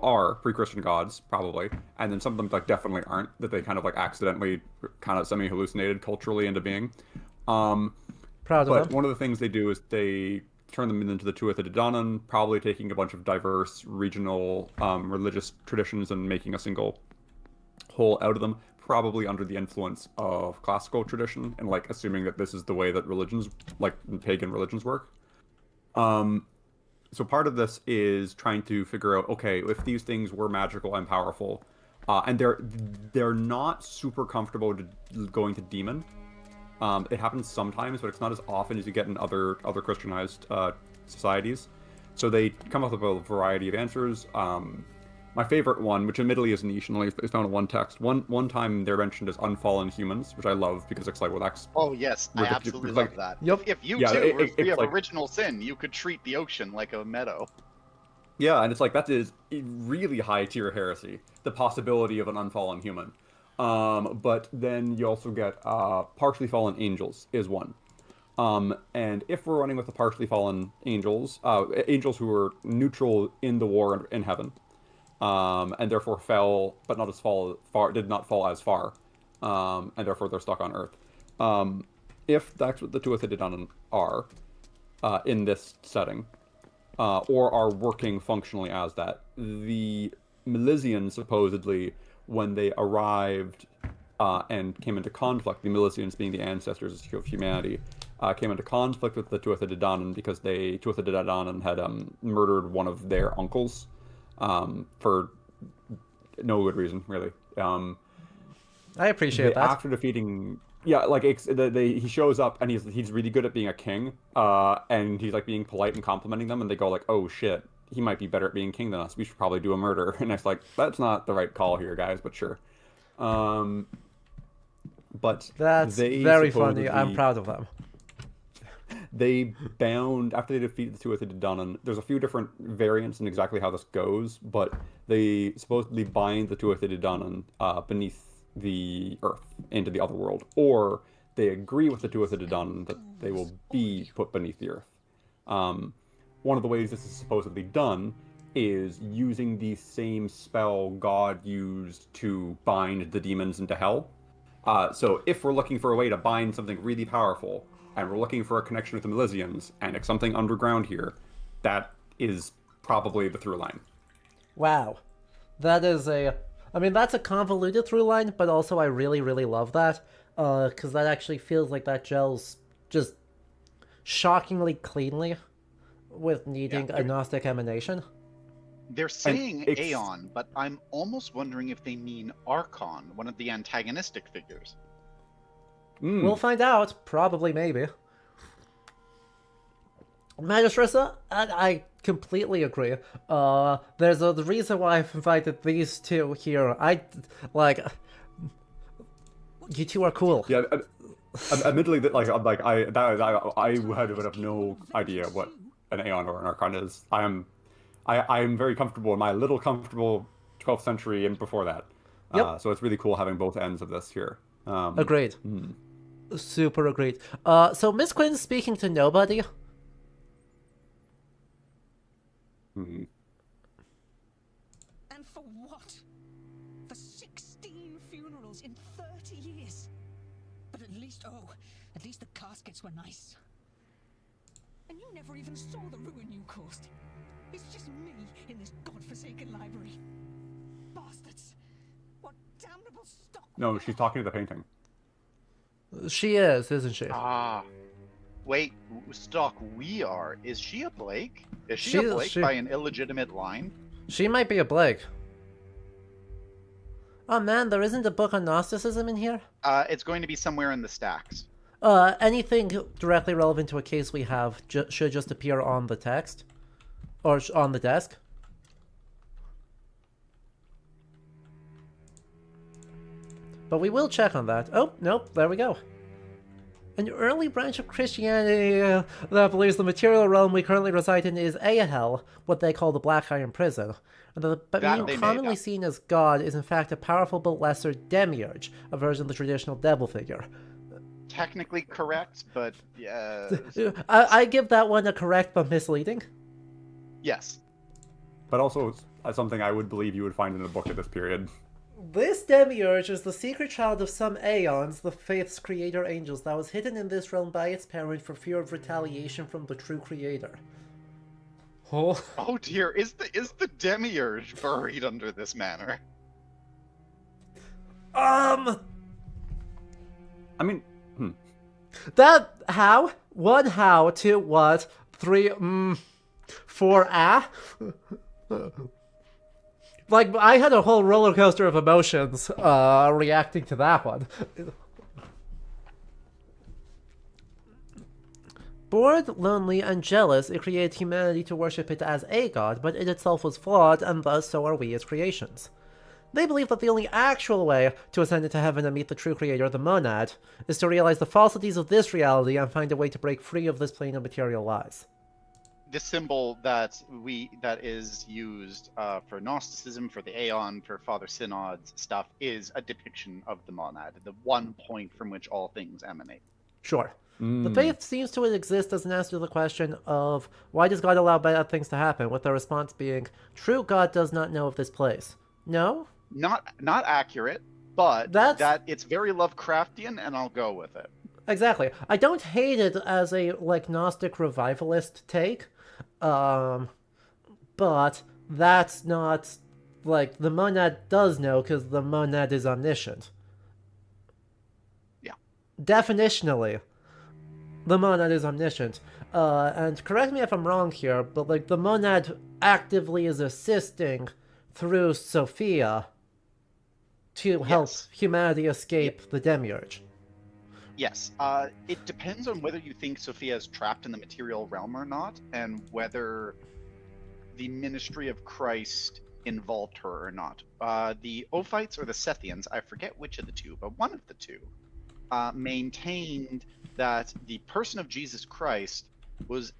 are pre-Christian gods, probably, and then some of them like definitely aren't. That they kind of like accidentally, kind of semi-hallucinated culturally into being. Proud of But them. one of the things they do is they turn them into the Tuatha De Danann, probably taking a bunch of diverse regional religious traditions and making a single whole out of them, probably under the influence of classical tradition and like assuming that this is the way that religions, like pagan religions, work. So part of this is trying to figure out, okay, if these things were magical and powerful, and they're not super comfortable going to demon. It happens sometimes, but it's not as often as you get in other Christianized societies. So they come up with a variety of answers. My favorite one, which admittedly is niche and only is found in one text, one time they're mentioned as unfallen humans, which I love because it's like, well, that's... Oh yes, I Like, absolutely like- love that. Yep. If you Yeah, too were it's free of like- original sin, you could treat the ocean like a meadow. Yeah, and it's like, that is a really high tier heresy, the possibility of an unfallen human. But then you also get partially fallen angels is one. And if we're running with the partially fallen angels, angels who were neutral in the war in heaven, and therefore fell, but not as did not fall as far, and therefore they're stuck on Earth. If that's what the Tuatha De Danann are in this setting, or are working functionally as that, the Milesians supposedly, when they arrived and came into conflict, the Milesians being the ancestors of humanity, came into conflict with the Tuatha De Danann because Tuatha De Danann had murdered one of their uncles for no good reason, really. I appreciate that. After defeating, yeah, like he shows up and he's really good at being a king, and he's like being polite and complimenting them, and they go like, "Oh shit, he might be better at being king than us. We should probably do a murder." And it's like, that's not the right call here, guys, but sure. But That's they very funny. I'm supposedly- proud of them. They bound, after they defeated the Tuatha De Danann, there's a few different variants in exactly how this goes, but they supposedly bind the Tuatha De Danann beneath the earth into the other world, or they agree with the Tuatha De Danann that they will be put beneath the earth. One of the ways this is supposedly done is using the same spell God used to bind the demons into hell. So if we're looking for a way to bind something really powerful, and we're looking for a connection with the Milesians, and it's something underground here, that is probably the through line. Wow. That is that's a convoluted through line, but also I really, really love that. Because that actually feels like that gels just shockingly cleanly with needing a Gnostic emanation. They're saying it's- Aeon, but I'm almost wondering if they mean Archon, one of the antagonistic figures. We'll find out. Probably, maybe. Magistressa, I completely agree. There's the reason why I've invited these two here. You two are cool. Yeah, admittedly, that I would have no idea what an Aeon or an Archon is. I am very comfortable in my little comfortable 12th century and before that. Yep. So it's really cool having both ends of this here. Agreed. Super agreed. So Miss Quinn's speaking to nobody. Mhm. And for what? For 16 funerals in 30 years. But at least the caskets were nice. And you never even saw the ruin you caused. It's just me in this godforsaken library. Bastards. What damnable stock. No, she's talking to the painting. She is, isn't she? Ah. Wait, stock we are. Is she a Blake? Is she She- a Blake she- by an illegitimate line? She might be a Blake. Oh man, there isn't a book on Gnosticism in here? It's going to be somewhere in the stacks. Anything directly relevant to a case we have should just appear on the text. Or on the desk. But we will check on that. Oh, nope, there we go. An early branch of Christianity that believes the material realm we currently reside in is Ahel, what they call the Black Iron Prison. And the being commonly seen as God is in fact a powerful but lesser demiurge, a version of the traditional devil figure. Technically correct, but yeah. I give that one a correct but misleading. Yes. But also something I would believe you would find in a book at this period. This demiurge is the secret child of some Aeons, the faith's creator angels, that was hidden in this realm by its parent for fear of retaliation from the true creator. Oh, oh dear, is the demiurge buried under this manor? I mean, That how? One how, two what, three four Like, I had a whole roller coaster of emotions reacting to that one. Bored, lonely, and jealous, it created humanity to worship it as a god, but it itself was flawed, and thus so are we as creations. They believe that the only actual way to ascend into heaven and meet the true creator, the monad, is to realize the falsities of this reality and find a way to break free of this plane of material lies. The symbol that is used for Gnosticism, for the Aeon, for Father Synod's stuff is a depiction of the monad, the one point from which all things emanate. Sure. The faith seems to exist as an answer to the question of why does God allow bad things to happen, with the response being, true God does not know of this place. No? Not accurate, but that it's very Lovecraftian, and I'll go with it. Exactly. I don't hate it as a Gnostic revivalist take, but that's not the monad does know because the monad is omniscient. Yeah. Definitionally, the monad is omniscient. And correct me if I'm wrong here, but the monad actively is assisting through Sophia to help humanity escape the demiurge. Yes. It depends on whether you think Sophia is trapped in the material realm or not, and whether the ministry of Christ involved her or not. The Ophites or the Sethians, I forget which of the two, but one of the two, maintained that the person of Jesus Christ was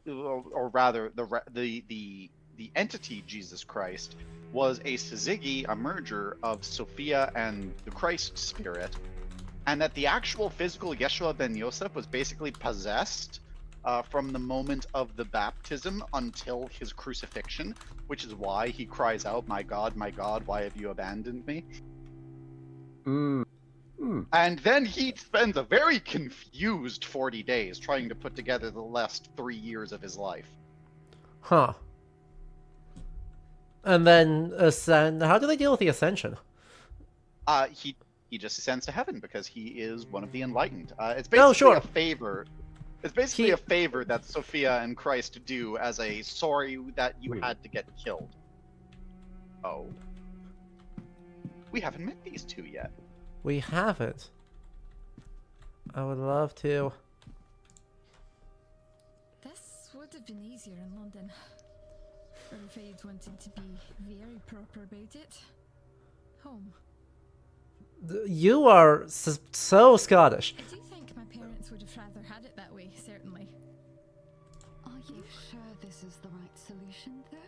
or rather, the entity Jesus Christ was a syzygy, a merger of Sophia and the Christ spirit, and that the actual physical Yeshua ben Yosef was basically possessed from the moment of the baptism until his crucifixion, which is why he cries out, my God, why have you abandoned me?" And then he spends a very confused 40 days trying to put together the last 3 years of his life. Huh. And then ascend. How do they deal with the ascension? He just ascends to heaven because he is one of the enlightened. It's basically a favor. It's basically a favor that Sophia and Christ do as a sorry that you had to get killed. Oh. We haven't met these two yet. We haven't. I would love to. This would have been easier in London. Or if I'd wanted to be very proper about it. Home. You are so Scottish. I do think my parents would have rather had it that way, certainly. Are you sure this is the right solution, though?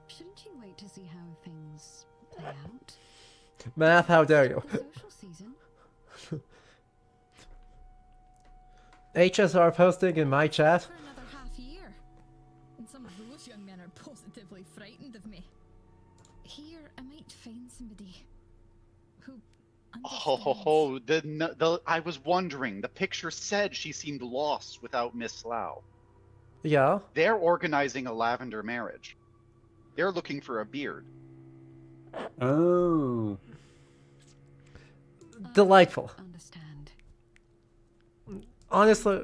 Shouldn't you wait to see how things play out? Math, how dare you? Social season. HSR posting in my chat. For another half a year. And some of those young men are positively frightened of me. Here, I might find somebody who understands. I was wondering. The picture said she seemed lost without Miss Slough. Yeah? They're organizing a lavender marriage. They're looking for a beard. Oh. Delightful. Understand. Honestly.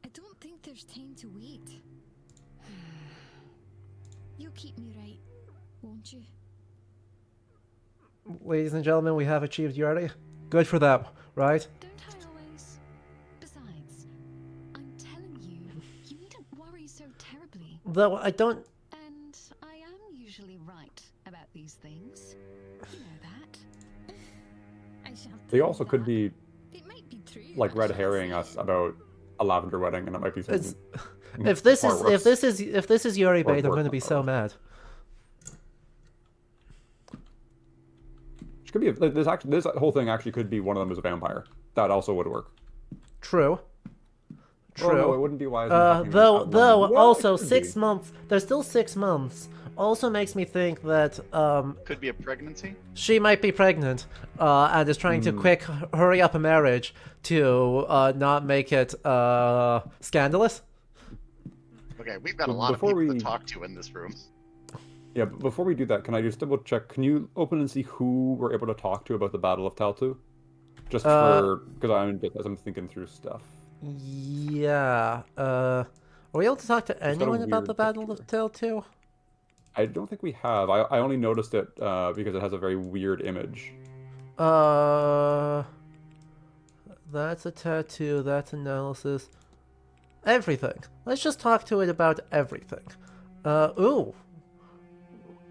I don't think there's time to wait. You'll keep me right, won't you? Ladies and gentlemen, we have achieved Yuri. Good for them, right? Don't I always? Besides, I'm telling you, you needn't worry so terribly. Though I don't... And I am usually right about these things. You know that. I shan't They believe also could that. be It might be true. like red shall I herring say. us about a lavender wedding, and it might be something. If this far is worse. if this is Yuri Or bait, I'm worse going to be than so those. mad. Which could be this whole thing actually could be one of them is a vampire. That also would work. True. Oh, no, it True. wouldn't be wise. in talking Though about one. Well, it also could 6 be. months. There's still 6 months. Also makes me think that Could be a pregnancy. she might be pregnant and is trying to quick hurry up a marriage to not make it scandalous. Okay, we've got a But lot of before people we- to talk to in this room. Yeah, but before we do that, can I just double check? Can you open and see who we're able to talk to about the Battle of Taltu? Just for because I'm thinking through stuff. Yeah. Are we able to talk to got a anyone about weird the Battle of picture. Tale 2? I don't think we have. I only noticed it because it has a very weird image. That's a tattoo, that's analysis. Everything. Let's just talk to it about everything. Ooh.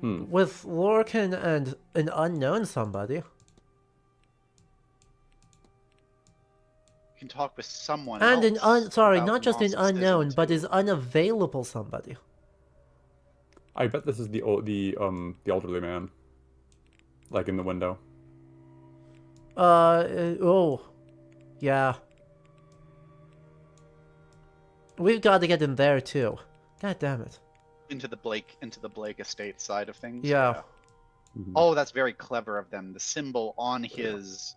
With Lorcan and an unknown somebody. You can talk with someone And else. sorry, about not just an Gnosticism unknown, but too. is unavailable somebody. I bet this is the elderly man, like in the window. Oh. Yeah. We've got to get in there too. God damn it. into the Blake estate side of things. Yeah. Oh, that's very clever of them. The symbol on his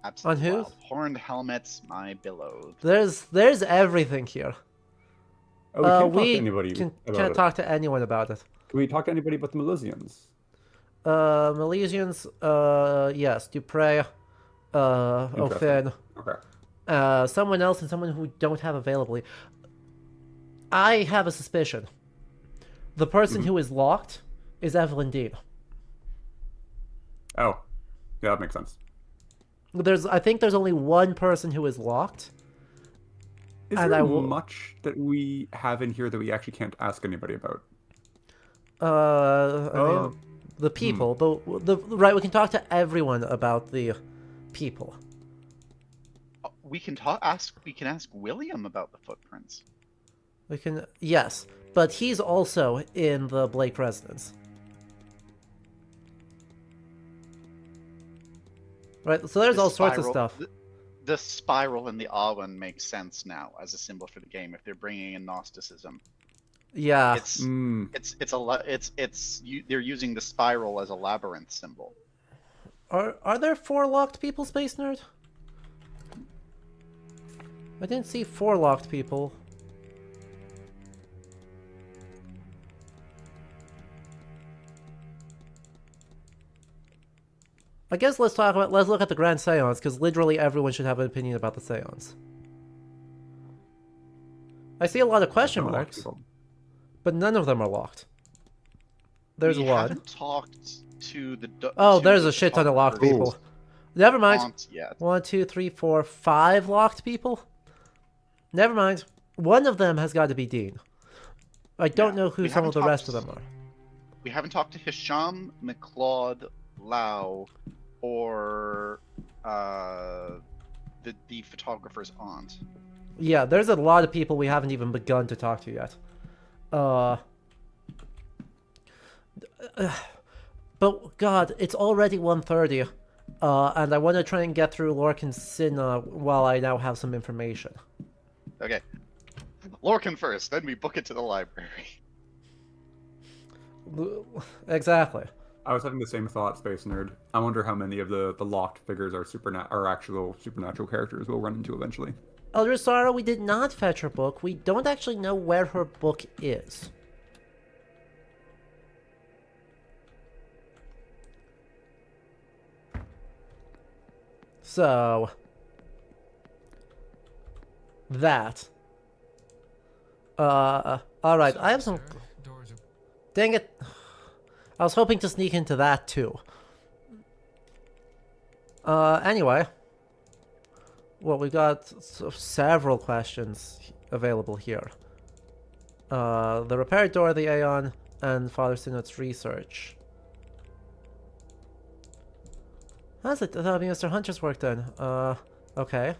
absolutely On whose? wild. Horned helmets, my beloved. There's everything here. Oh, we can't talk to anybody can't about it. talk to anyone about it. Can we talk to anybody but the Milesians? Milesians, yes, Dupre, O'Finn, Okay. someone else and someone who don't have availability. I have a suspicion. The person who is locked is Evelyn Dean. Oh, yeah, that makes sense. I think there's only one person who is locked. Is And there I will- much that we have in here that we actually can't ask anybody about? I mean, the people, but right, we can talk to everyone about the people. We can ask William about the footprints. We can, yes, but he's also in the Blake residence. Right, so there's The all sorts of spiral- stuff. The spiral and the Awen makes sense now as a symbol for the game if they're bringing in Gnosticism. Yeah. They're using the spiral as a labyrinth symbol. Are there 4 locked people, Space Nerd? I didn't see 4 locked people. I guess let's look at the Grand Seance, because literally everyone should have an opinion about the Seance. I see a lot of question marks, but none of them are locked. There's we one. haven't talked to the. Oh, to there's the a shit ton of locked photographers people. Never mind. Aunt yet. 1, 2, 3, 4, 5 locked people? Never mind. One of them has got to be Dean. I don't know who we some of haven't the rest of talked- them are. We haven't talked to Hisham, McLeod, Lau, or the photographer's aunt. Yeah, there's a lot of people we haven't even begun to talk to yet. But God, it's already 1:30, and I want to try and get through Lorcan's Sin while I now have some information. Okay. Lorcan first, then we book it to the library. Exactly. I was having the same thought, Space Nerd. I wonder how many of the locked figures are actual supernatural characters we'll run into eventually. Elder Sara, we did not fetch her book. We don't actually know where her book is. So... that. Alright, I have some... Dang it. I was hoping to sneak into that too. Anyway. Well, we got several questions available here. The repaired door of the Aeon and Father Sinnott's research. How's it? That'll be Mr. Hunter's work then. Okay.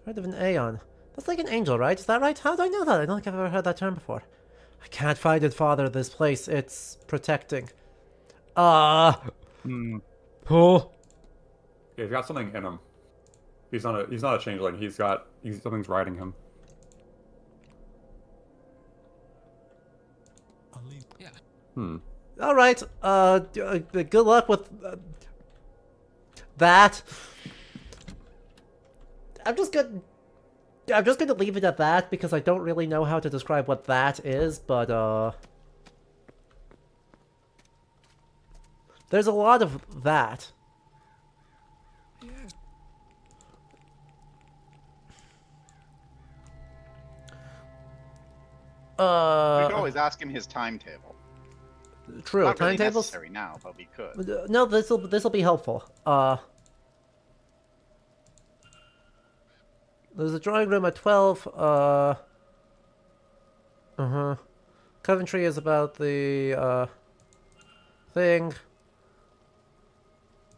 Heard of an Aeon. That's like an angel, right? Is that right? How do I know that? I don't think I've ever heard that term before. I can't find it, Father. This place, it's protecting. Oh. Yeah, he's got something in him. He's not a changeling. Something's riding him. Yeah. All right. Good luck with that. I'm just gonna leave it at that because I don't really know how to describe what that is, but there's a lot of that. We could always ask him his timetable. True, Not really timetables. necessary now, but we could. No, this'll be helpful. There's a drawing room at 12. Coventry is about the thing.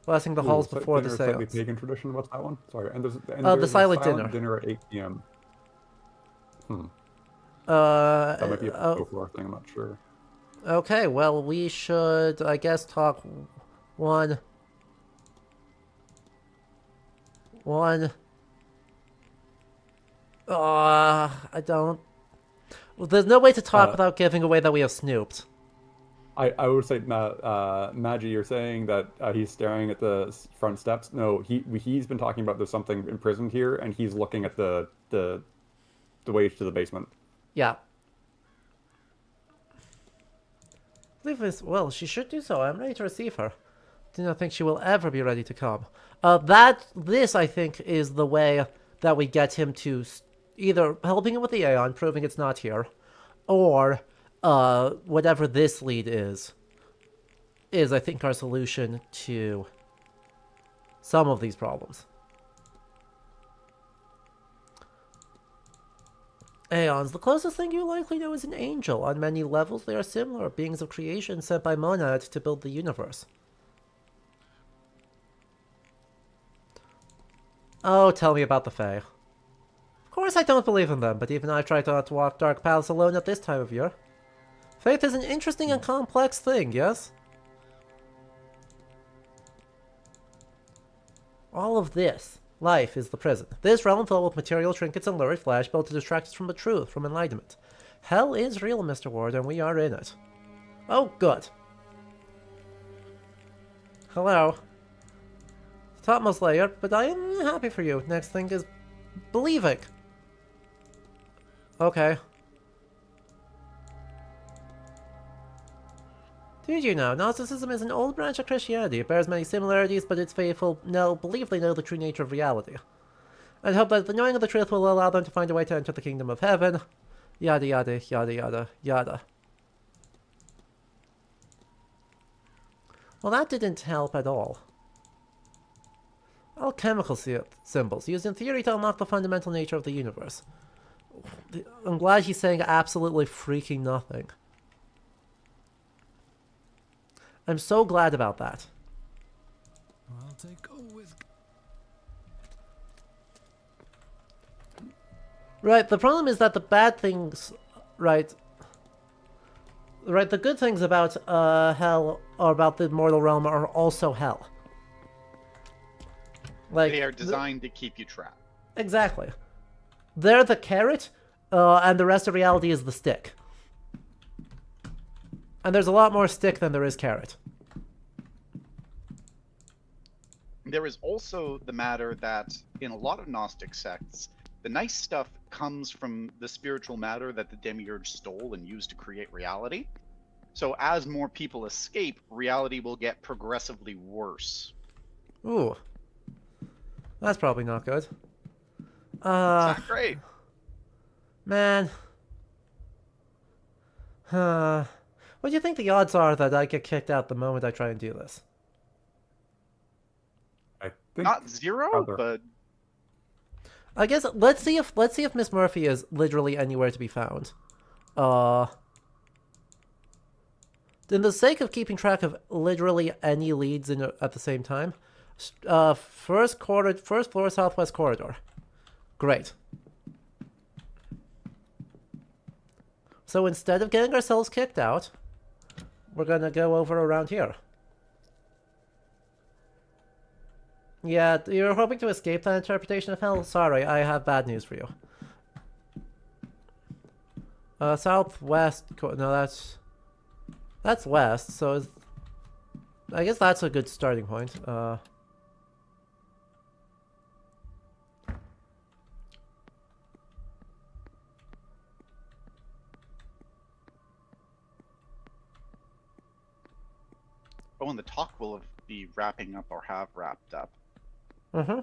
Blessing the halls before the slightly seance. pagan tradition. What's that one? Sorry. And the there's a silent dinner at 8 p.m. That might be a folklore thing. I'm not sure. Okay, well, we should, I guess, talk one. I don't. Well, there's no way to talk without giving away that we have snooped. I would say, Maggie, you're saying that he's staring at the front steps. No, he's been talking about there's something imprisoned here, and he's looking at the way to the basement. Yeah. Well, she should do so. I'm ready to receive her. Do not think she will ever be ready to come. This, I think, is the way that we get him to either helping him with the Aeon, proving it's not here, or whatever this lead is, I think, our solution to some of these problems. Aeons, the closest thing you likely know is an angel. On many levels, they are similar, beings of creation sent by Monad to build the universe. Oh, tell me about the Fae. Of course I don't believe in them, but even I try not to walk dark paths alone at this time of year. Faith is an interesting and complex thing, yes? All of this. Life is the prison. This realm filled with material trinkets and lurid flesh built to distract us from the truth, from enlightenment. Hell is real, Mr. Ward, and we are in it. Oh, good. Hello. Topmost layer, but I am happy for you. Next thing is believing. Okay. Did you know, Gnosticism is an old branch of Christianity. It bears many similarities, but its faithful believe they know the true nature of reality. And hope that the knowing of the truth will allow them to find a way to enter the kingdom of heaven. Yada yada yada yada yada. Well, that didn't help at all. Alchemical symbols, used in theory to unlock the fundamental nature of the universe. I'm glad he's saying absolutely freaking nothing. I'm so glad about that. I'll take with. Right, the problem is that the bad things, right, the good things about hell, or about the mortal realm, are also hell. Like, they are designed to keep you trapped. Exactly. They're the carrot, and the rest of reality is the stick. And there's a lot more stick than there is carrot. There is also the matter that in a lot of Gnostic sects, the nice stuff comes from the spiritual matter that the demiurge stole and used to create reality. So as more people escape, reality will get progressively worse. Ooh. That's probably not good. It's not great. Man. What do you think the odds are that I get kicked out the moment I try and do this? I think Not zero, rather- but I guess let's see if Miss Murphy is literally anywhere to be found. In the sake of keeping track of literally any leads at the same time, first floor southwest corridor. Great. So instead of getting ourselves kicked out, we're gonna go over around here. Yeah, you're hoping to escape that interpretation of hell? Sorry, I have bad news for you. Southwest... No, that's west, so... I guess that's a good starting point. oh, and the talk will be wrapping up or have wrapped up. Mm-hmm.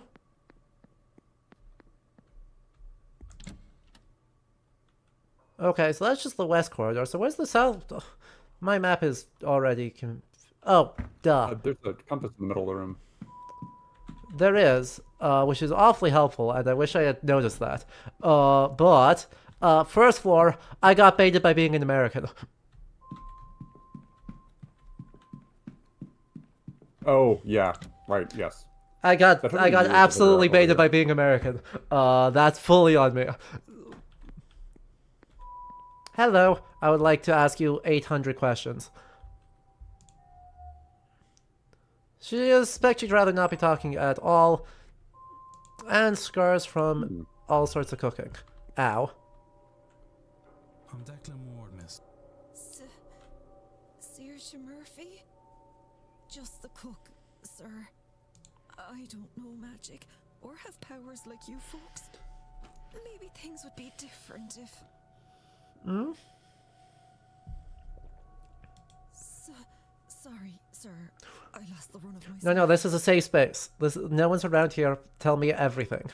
Okay, so that's just the west corridor. So where's the south? Oh, my map is already... Oh, duh. There's a compass in the middle of the room. There is, which is awfully helpful, and I wish I had noticed that. But, first floor, I got baited by being an American. Oh, yeah. Right, yes. I got Definitely rules to absolutely figure out baited by being American. That's fully on me. Hello, I would like to ask you 800 questions. She suspects she'd rather not be talking at all. And scars from all sorts of cooking. Ow. I'm Declan Ward, miss. Saoirse Murphy? Just the cook, sir. I don't know magic or have powers like you folks. Maybe things would be different if... Hmm? Sorry, sir. I lost the run of my... No, this is a safe space. No one's around here. Tell me everything.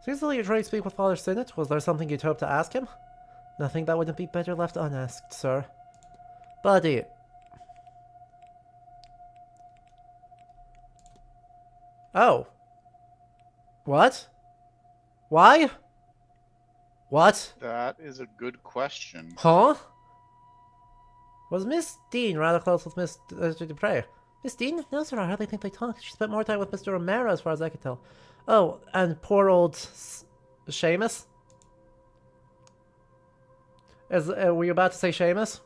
Seems like you're trying to speak with Father Sinnott. Was there something you'd hope to ask him? Nothing that wouldn't be better left unasked, sir. Buddy. Oh. What? Why? What? That is a good question. Huh? Was Miss Dean rather close with Miss Dupre? Miss Dean? No, sir, I hardly think they talked. She spent more time with Mr. Romero, as far as I could tell. Oh, and poor old Seamus? Were you about to say Seamus?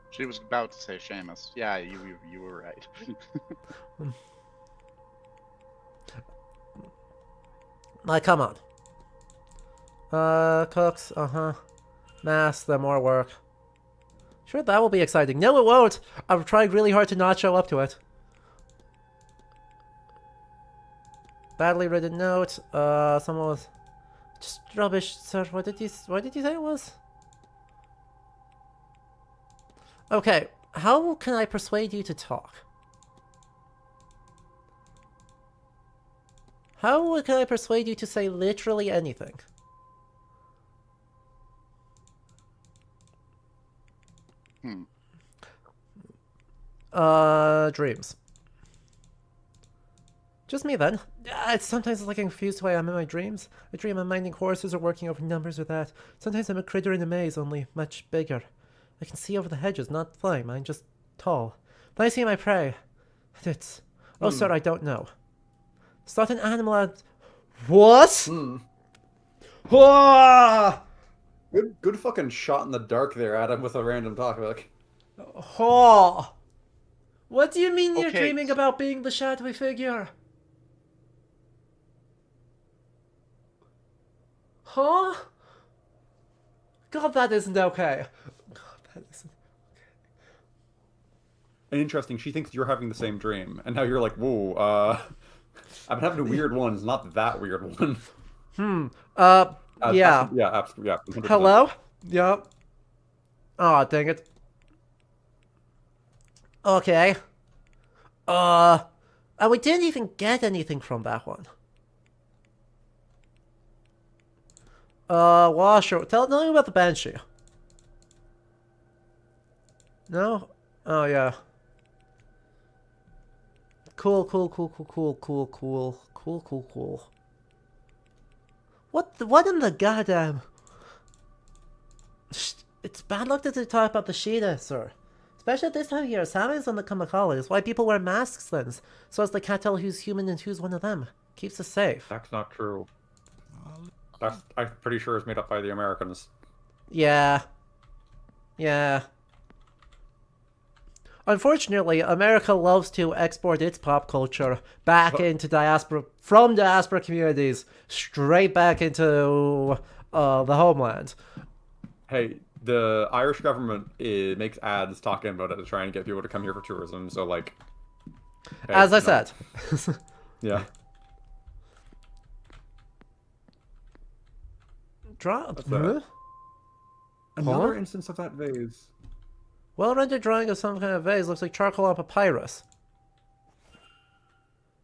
She was about to say Seamus. Yeah, you were right. Like, come on. Cooks, Mass, then more work. Sure, that will be exciting. No, it won't! I've tried really hard to not show up to it. Badly written note. Someone was... Just rubbish, sir. What did you say it was? Okay, how can I persuade you to talk? How can I persuade you to say literally anything? Dreams. Just me then. Sometimes it's like I'm confused who I am in my dreams. I dream I'm minding horses or working over numbers or that. Sometimes I'm a critter in a maze, only much bigger. I can see over the hedges, not flying, I'm just tall. Then I see my prey. It's... Oh, sir, I don't know. It's not an animal and... What? Ah! Good fucking shot in the dark there, Adam, with a random talk. Like, Oh! What do you mean you're Okay. dreaming about being the shadowy figure? Huh? God, that isn't okay. God, that isn't... and interesting, she thinks you're having the same dream, and now you're like, whoa, I've been having weird ones, not that weird one. Yeah. Yeah, absolutely, yeah. 100%. Hello? Yep. Oh, dang it. Okay. I And we didn't even get anything from that one. Washer, tell me about the Banshee. No? Oh, yeah. Cool. What in the goddamn... It's bad luck to talk about the Sheeta, sir. Especially at this time of year, Sammy's on the Kamakali. It's why people wear masks then, so as they can't tell who's human and who's one of them. Keeps us safe. That's not true. I'm pretty sure it's made up by the Americans. Yeah. Unfortunately, America loves to export its pop culture back into diaspora, from diaspora communities, straight back into the homeland. Hey, the Irish government makes ads talking about it to try and get people to come here for tourism, so like... Hey, as I said. Yeah. Another instance of that vase. Well-rendered drawing of some kind of vase looks like charcoal on papyrus.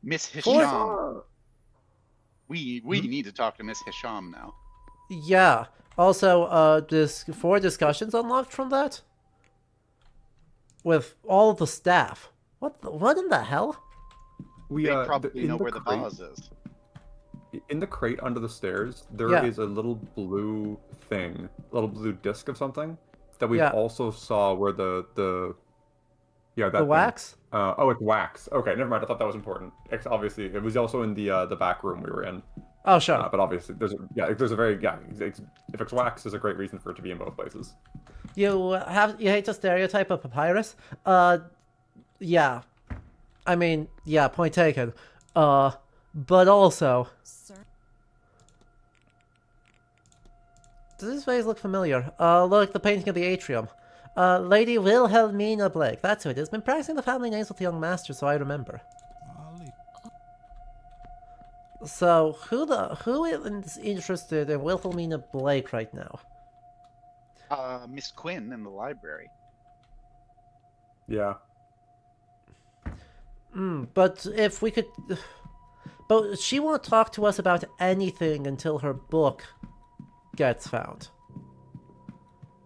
Miss Hisham. We need to talk to Miss Hisham now. Yeah. Also, 4 discussions unlocked from that? With all of the staff. What in the hell? They probably know where the vase is. In the crate under the stairs, there is a little blue thing, a little blue disc of something that we also saw where the wax? It's wax. Okay, never mind. I thought that was important. Obviously, it was also in the back room we were in. Oh, sure. But obviously, there's a very if it's wax, there's a great reason for it to be in both places. You hate the stereotype of papyrus? Yeah. I mean, yeah, point taken. But also... Sir? Does this vase look familiar? Look, the painting of the atrium. Lady Wilhelmina Blake, that's who it is. Been practicing the family names with the young master, so I remember. So, who is interested in Wilhelmina Blake right now? Miss Quinn in the library. Yeah. But if we could... But she won't talk to us about anything until her book gets found.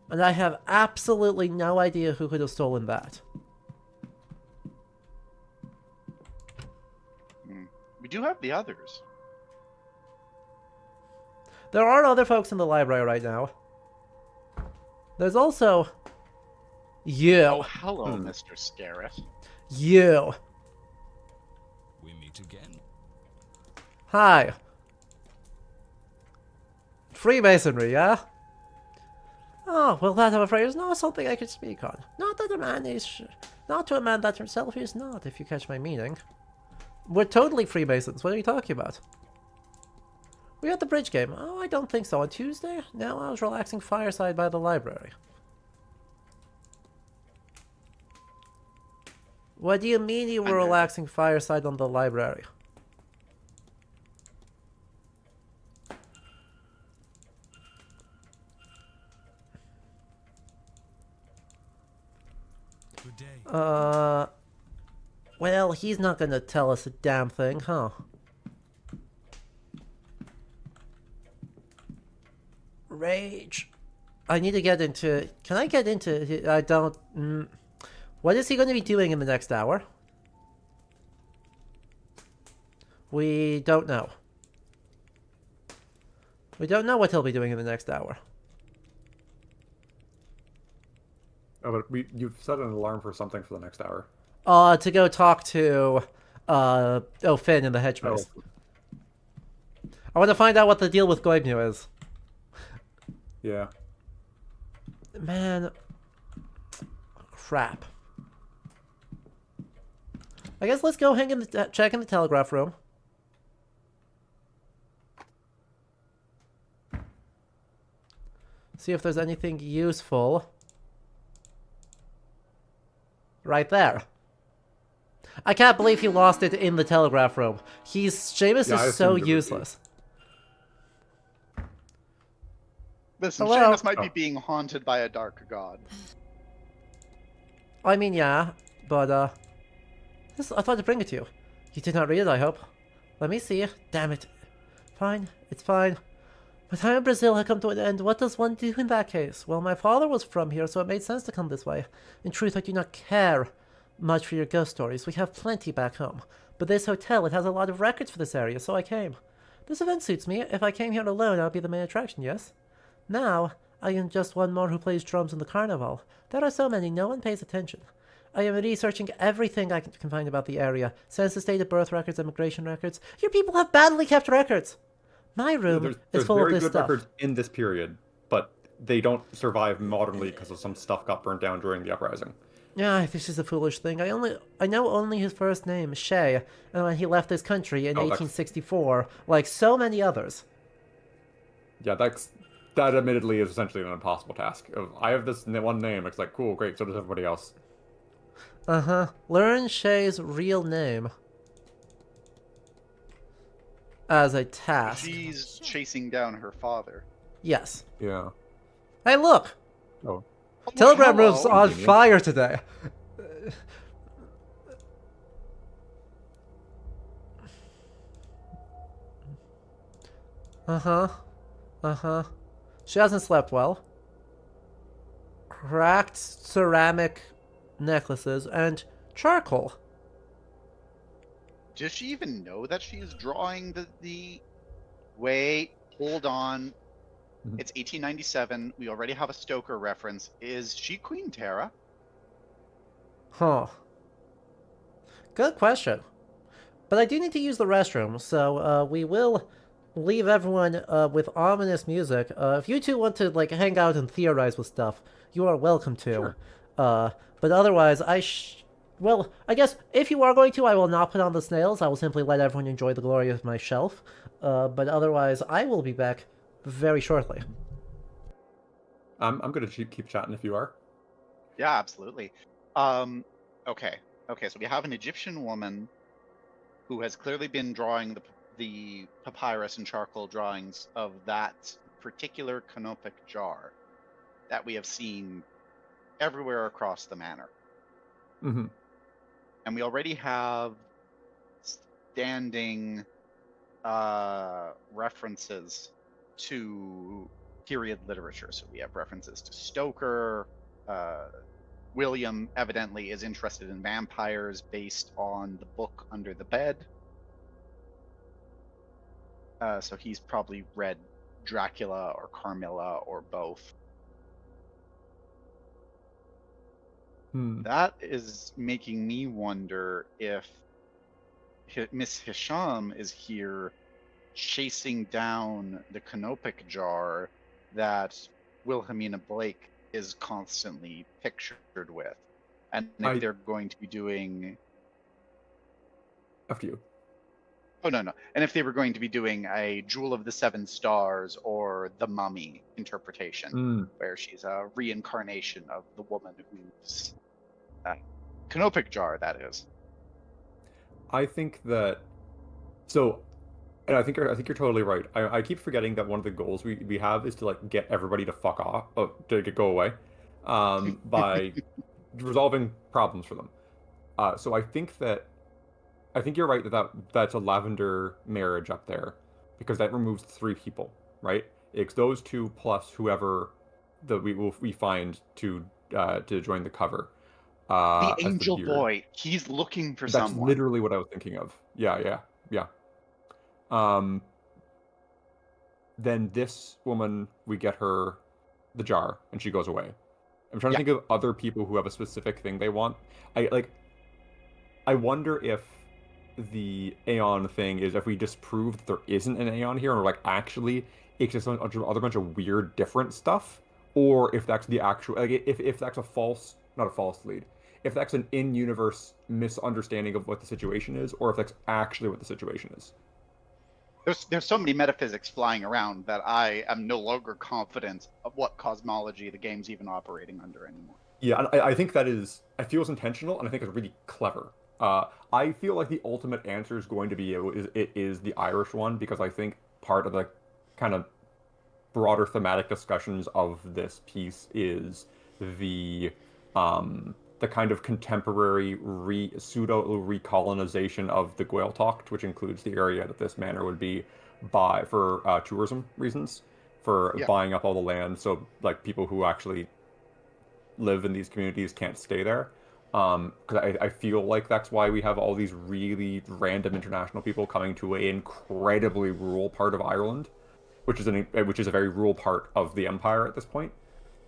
And I have absolutely no idea who could have stolen that. We do have the others. There are other folks in the library right now. There's also... you. Oh, hello, Mr. Scarrett. You. We meet again. Hi. Freemasonry, yeah? Oh, well, that, I'm afraid, is not something I could speak on. Not that a man is... Not to a man that himself is not, if you catch my meaning. We're totally Freemasons. What are you talking about? We had the bridge game. Oh, I don't think so. On Tuesday? No, I was relaxing fireside by the library. What do you mean you were relaxing fireside on the library? Good day. Well, he's not gonna tell us a damn thing, huh? Rage. I need to get into... Can I get into... I don't... What is he going to be doing in the next hour? We don't know. We don't know what he'll be doing in the next hour. Oh, but you've set an alarm for something for the next hour. To go talk to... Finn in the hedge maze. I want to find out what the deal with Goibnu is. Yeah. Man. Crap. I guess let's go check in the telegraph room. See if there's anything useful. Right there. I can't believe he lost it in the telegraph room. Seamus is so useless. Listen, Seamus might be being haunted by a dark god. I mean, yeah, but, I thought to bring it to you. You did not read it, I hope. Let me see. Damn it. Fine, it's fine. My time in Brazil had come to an end. What does one do in that case? Well, my father was from here, so it made sense to come this way. In truth, I do not care much for your ghost stories. We have plenty back home. But this hotel, it has a lot of records for this area, so I came. This event suits me. If I came here alone, I would be the main attraction, yes? Now, I am just one more who plays drums in the carnival. There are so many, no one pays attention. I am researching everything I can find about the area. Census date of birth records, immigration records. Your people have badly kept records. My room is full of this stuff. There's very good records in this period, but they don't survive modernly because of some stuff got burnt down during the uprising. Yeah, this is a foolish thing. I know only his first name, Shay, and when he left this country in 1864, like so many others. Yeah, that admittedly is essentially an impossible task. I have this one name. It's like, cool, great, so does everybody else. Uh-huh. Learn Shay's real name. As a task. She's chasing down her father. Yes. Yeah. Hey, look! Oh. Telegram room's on fire today. Uh-huh. Uh-huh. She hasn't slept well. Cracked ceramic necklaces and charcoal. Does she even know that she is drawing the... Wait, hold on. It's 1897. We already have a Stoker reference. Is she Queen Tara? Huh. Good question. But I do need to use the restroom, so we will leave everyone with ominous music. If you two want to like hang out and theorize with stuff, you are welcome to. Sure. But otherwise, well, I guess if you are going to, I will not put on the snails. I will simply let everyone enjoy the glory of my shelf. But otherwise, I will be back very shortly. I'm going to keep chatting if you are. Yeah, absolutely. Okay, so we have an Egyptian woman who has clearly been drawing the papyrus and charcoal drawings of that particular canopic jar that we have seen everywhere across the manor. Mm-hmm. And we already have standing references to period literature. So we have references to Stoker. William evidently is interested in vampires based on the book Under the Bed. So he's probably read Dracula or Carmilla or both. That is making me wonder if Miss Hisham is here chasing down the canopic jar that Wilhelmina Blake is constantly pictured with. And if they're going to be doing... After you. Oh, no. And if they were going to be doing a Jewel of the Seven Stars or The Mummy interpretation, where she's a reincarnation of the woman who's... canopic jar, that is. I think that... So... And I think you're totally right. I keep forgetting that one of the goals we have is to like get everybody to fuck off, to go away, by resolving problems for them. So I think you're right that's a lavender marriage up there, because that removes 3 people, right? It's those 2 plus whoever that we find to join the cover. The angel boy, he's looking for someone. That's literally what I was thinking of. Yeah. Then this woman, we get her the jar, and she goes away. I'm trying to think of other people who have a specific thing they want. I wonder if the Aeon thing is if we disprove that there isn't an Aeon here, or like actually it's just other bunch of weird different stuff, or if that's the actual if that's not a false lead. If that's an in-universe misunderstanding of what the situation is, or if that's actually what the situation is. There's so many metaphysics flying around that I am no longer confident of what cosmology the game's even operating under anymore. Yeah, I think it feels intentional, and I think it's really clever. I feel like the ultimate answer is going to be it is the Irish one, because I think part of the kind of broader thematic discussions of this piece is the the kind of contemporary pseudo recolonization of the Gaeltacht, which includes the area that this manor would be for tourism reasons, for buying up all the land, so like people who actually live in these communities can't stay there. Because I feel like that's why we have all these really random international people coming to an incredibly rural part of Ireland, which is a very rural part of the Empire at this point.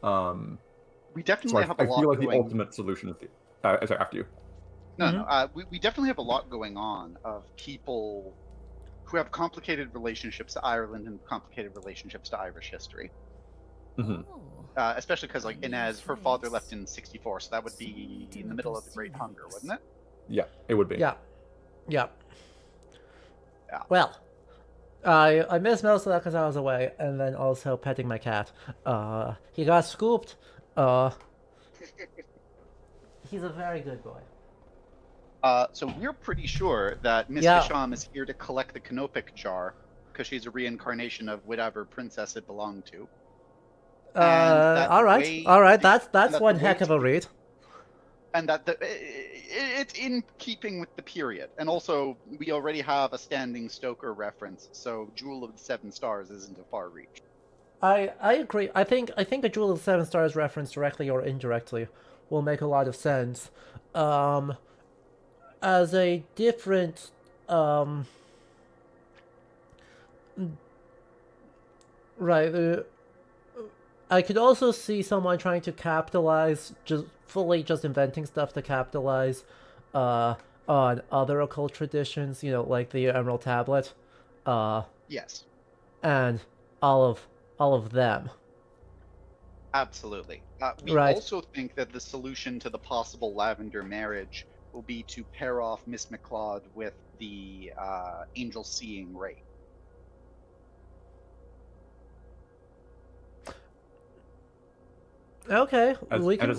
We definitely have a lot. I feel like going... the ultimate solution is sorry, after you. No. We definitely have a lot going on of people who have complicated relationships to Ireland and complicated relationships to Irish history. Mm-hmm. Especially because, like, Inez, her father left in '64, so that would be in the middle of the Great Hunger, wouldn't it? Yeah, it would be. Yeah. Well, I missed most of that because I was away, and then also petting my cat. He got scooped. He's a very good boy. So we're pretty sure that Miss Hisham is here to collect the Canopic jar, because she's a reincarnation of whatever princess it belonged to. All right. That's one heck of a read. And that it's in keeping with the period, and also we already have a Standing Stoker reference, so Jewel of the Seven Stars isn't a far reach. I agree. I think a Jewel of the Seven Stars reference, directly or indirectly, will make a lot of sense. As a different right. I could also see someone trying to capitalize, just inventing stuff to capitalize on other occult traditions, like the Emerald Tablet. Yes. And all of them. Absolutely. We also think that the solution to the possible Lavender marriage will be to pair off Miss McLeod with the Angel Seeing Ray. Okay, we can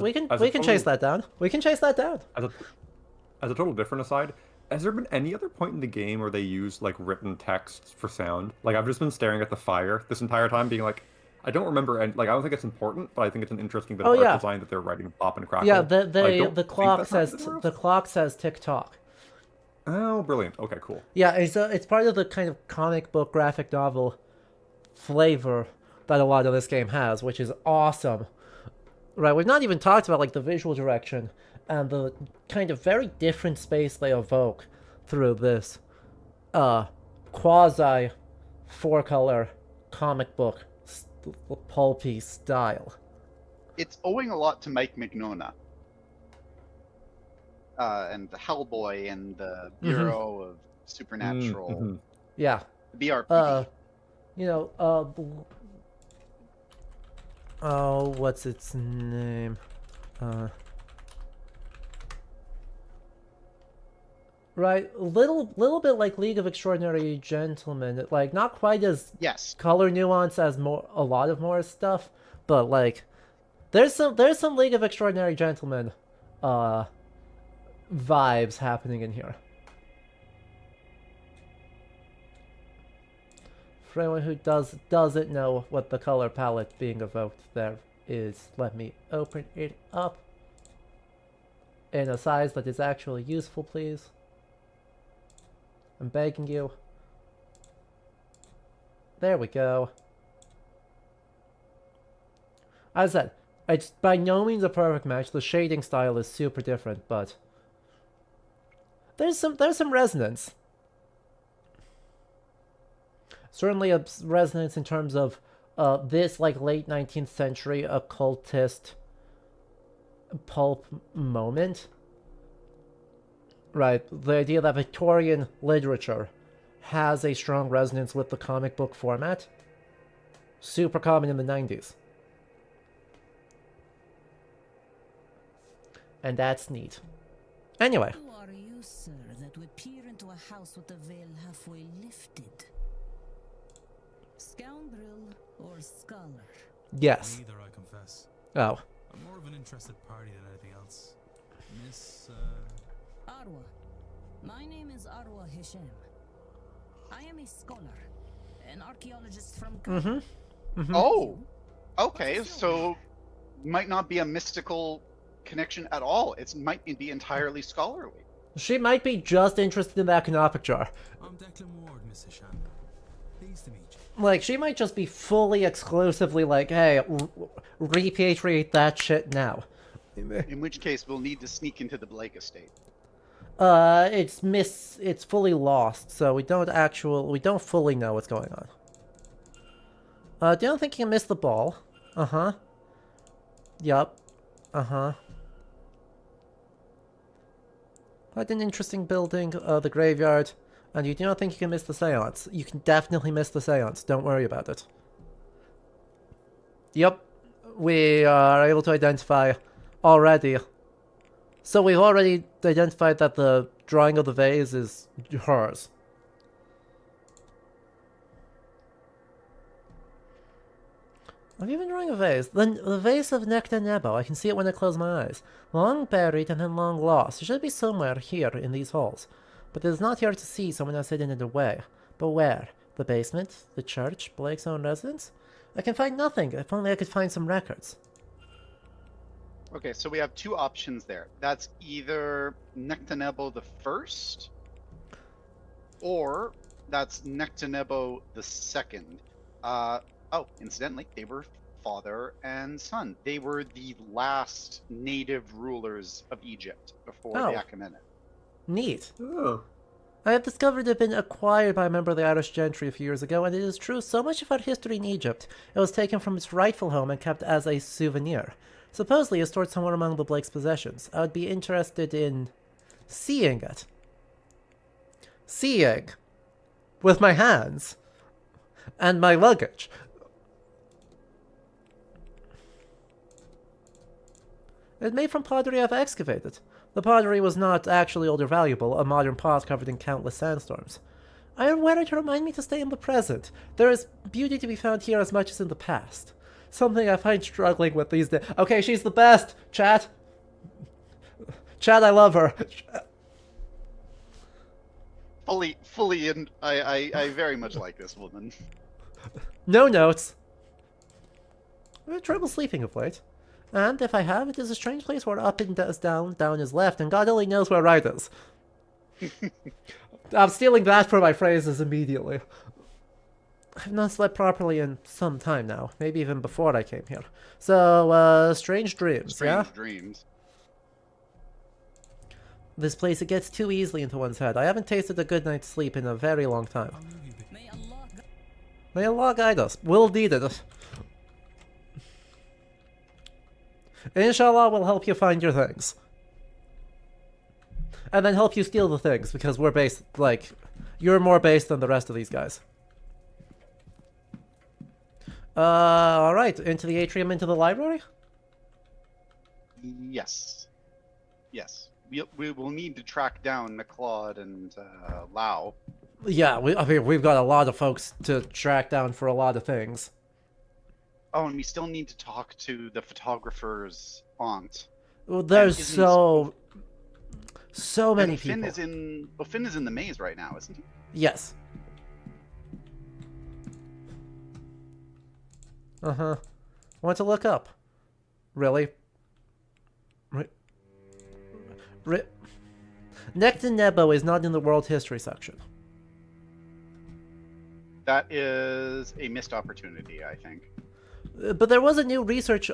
chase that down. We can chase that down. As a total different aside, has there been any other point in the game where they used like written texts for sound? Like, I've just been staring at the fire this entire time, being like, I don't remember, and like I don't think it's important, but I think it's an interesting bit of art design that they're writing pop and crackle. Yeah, the clock says tick-tock. Oh, brilliant. Okay, cool. Yeah, it's part of the kind of comic book graphic novel flavor that a lot of this game has, which is awesome. Right, we've not even talked about like the visual direction and the kind of very different space they evoke through this quasi 4-color comic book pulpy style. It's owing a lot to Mike Mignola and the Hellboy and the Bureau of Supernatural. Yeah. BRP. Oh, what's its name? Right, little bit like League of Extraordinary Gentlemen, like not quite as color nuance as a lot of Moore's stuff, but like there's some League of Extraordinary Gentlemen vibes happening in here. For anyone who doesn't know what the color palette being evoked there is, let me open it up in a size that is actually useful, please. I'm begging you. There we go. As I said, it's by no means a perfect match. The shading style is super different, but there's some resonance. Certainly a resonance in terms of this like late 19th century occultist pulp moment. Right, the idea that Victorian literature has a strong resonance with the comic book format. Super common in the 90s. And that's neat. Anyway. Who are you, sir, that would peer into a house with the veil halfway lifted? Scoundrel or scholar? Yes. Neither, I confess. Oh. I'm more of an interested party than anything else. Miss, Arwa. My name is Arwa Hisham. I am a scholar, an archaeologist from... Oh! Okay, so might not be a mystical connection at all. It might be entirely scholarly. She might be just interested in that canopic jar. I'm Declan Ward, Miss Hisham. Pleased to meet you. Like, she might just be fully exclusively like, hey, repatriate that shit now. In which case, we'll need to sneak into the Blake estate. It's fully lost, so we don't fully know what's going on. Do you think you can miss the ball? Uh-huh. Yup. Uh-huh. Quite an interesting building, the graveyard. And you do not think you can miss the seance. You can definitely miss the seance, don't worry about it. Yep. We are able to identify already. So we've already identified that the drawing of the vase is hers. Have you been drawing a vase? The vase of Nectar Nebo. I can see it when I close my eyes. Long buried and then long lost. It should be somewhere here in these halls. But it is not here to see, someone has hidden it away. But where? The basement? The church? Blake's own residence? I can find nothing. If only I could find some records. Okay, so we have two options there. That's either Nectanebo the First, or that's Nectanebo the Second. Oh, incidentally, they were father and son. They were the last native rulers of Egypt before the Achaemenid. Neat. Oh. I have discovered it had been acquired by a member of the Irish gentry a few years ago, and it is true, so much of our history in Egypt, it was taken from its rightful home and kept as a souvenir. Supposedly, it's stored somewhere among the Blake's possessions. I would be interested in seeing it. Seeing. With my hands. And my luggage. It made from pottery I've excavated. The pottery was not actually old or valuable, a modern pot covered in countless sandstorms. I am wearing to remind me to stay in the present. There is beauty to be found here as much as in the past. Something I find struggling with these days. Okay, she's the best, chat. Chat, I love her. Fully in. I very much like this woman. No notes. I've had trouble sleeping of late. And if I have, it is a strange place where up is down, down is left, and God only knows where right is. I'm stealing that for my phrases immediately. I've not slept properly in some time now, maybe even before I came here. So, strange dreams, yeah? Strange dreams. This place, it gets too easily into one's head. I haven't tasted a good night's sleep in a very long time. May Allah guide us. We'll need it. Inshallah, we'll help you find your things. And then help you steal the things, because we're based, like, you're more based than the rest of these guys. Alright, into the atrium, into the library? Yes. Yes. We will need to track down McLeod and Lau. Yeah, I mean, we've got a lot of folks to track down for a lot of things. Oh, and we still need to talk to the photographer's aunt. Well, there's so many Finn people. Finn is in the maze right now, isn't he? Yes. Uh-huh. I want to look up. Really? Nectar Nebo is not in the world history section. That is a missed opportunity, I think. But there was a new research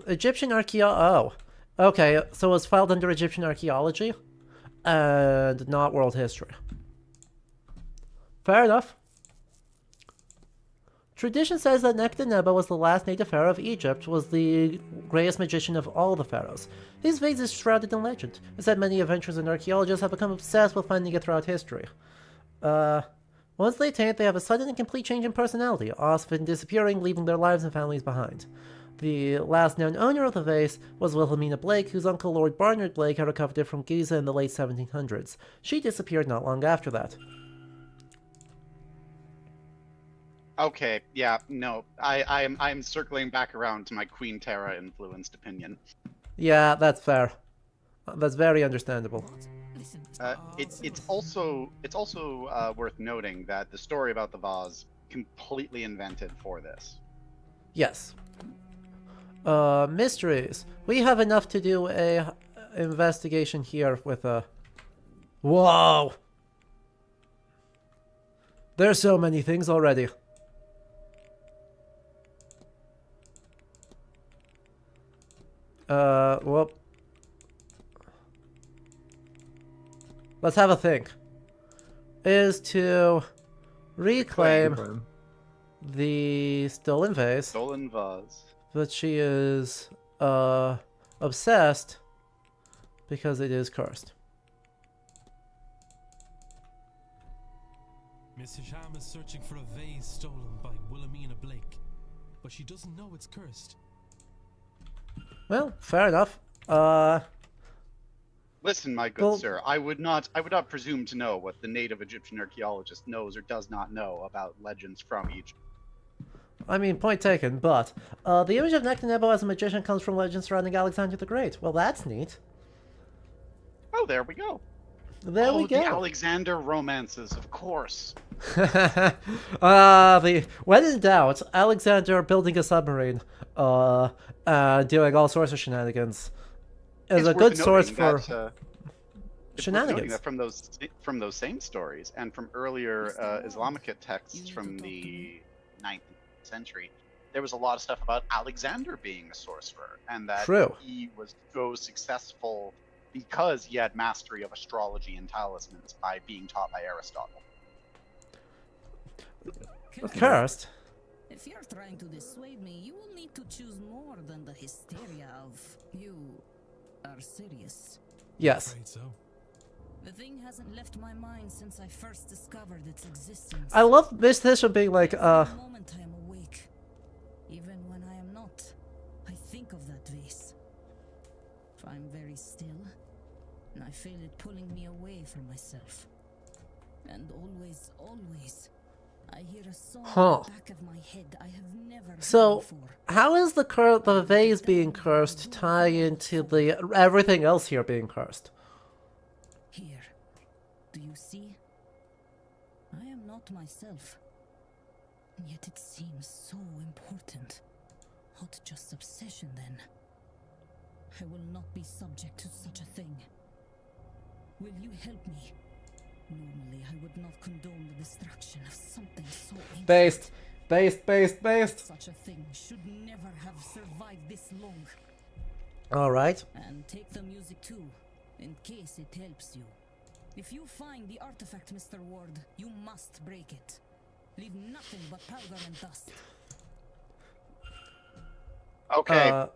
Egyptian archaeology. Oh, okay. So it was filed under Egyptian archaeology, and not world history. Fair enough. Tradition says that Nectar Nebo was the last native pharaoh of Egypt, was the greatest magician of all the pharaohs. His vase is shrouded in legend. It's said many adventurers and archaeologists have become obsessed with finding it throughout history. Once they attain it, they have a sudden and complete change in personality, often disappearing, leaving their lives and families behind. The last known owner of the vase was Wilhelmina Blake, whose uncle Lord Barnard Blake had recovered it from Giza in the late 1700s. She disappeared not long after that. Okay, yeah, no, I'm circling back around to my Queen Terra influenced opinion. Yeah, that's fair. That's very understandable. It's also worth noting that the story about the vase completely invented for this. Yes. Mysteries. We have enough to do a investigation here with a... Whoa! There's so many things already. Well... Let's have a think. Is to reclaim the stolen vase. Stolen vase. But she is obsessed because it is cursed. Miss Hisham is searching for a vase stolen by Wilhelmina Blake, but she doesn't know it's cursed. Well, fair enough. Listen, my good sir, I would not presume to know what the native Egyptian archaeologist knows or does not know about legends from Egypt. I mean, point taken, but the image of Nectanebo as a magician comes from legends surrounding Alexander the Great. Well, that's neat. Oh, there we go. There we go. The Alexander romances, of course. When in doubt, Alexander building a submarine, doing all sorts of shenanigans, is a good source for shenanigans. That from those same stories and from earlier Islamic texts from the 9th century, there was a lot of stuff about Alexander being a sorcerer, and that he was so successful because he had mastery of astrology and talismans by being taught by Aristotle. Cursed? If you're trying to dissuade me, you will need to choose more than the hysteria of you are serious. Yes. So. The thing hasn't left my mind since I first discovered its existence. I love Miss Thisha being like, The moment I am awake, even when I am not, I think of that vase. If I'm very still, and I feel it pulling me away from myself. And always, I hear a song in the back of my head I have never heard before. How is the vase being cursed tie into the everything else here being cursed? Here, do you see? I am not myself. And yet it seems so important. Not just obsession, then. I will not be subject to such a thing. Will you help me? Normally, I would not condone the destruction of something so ancient. Based. Such a thing should never have survived this long. Alright. And take the music too, in case it helps you. If you find the artifact, Mr. Ward, you must break it. Leave nothing but powder and dust.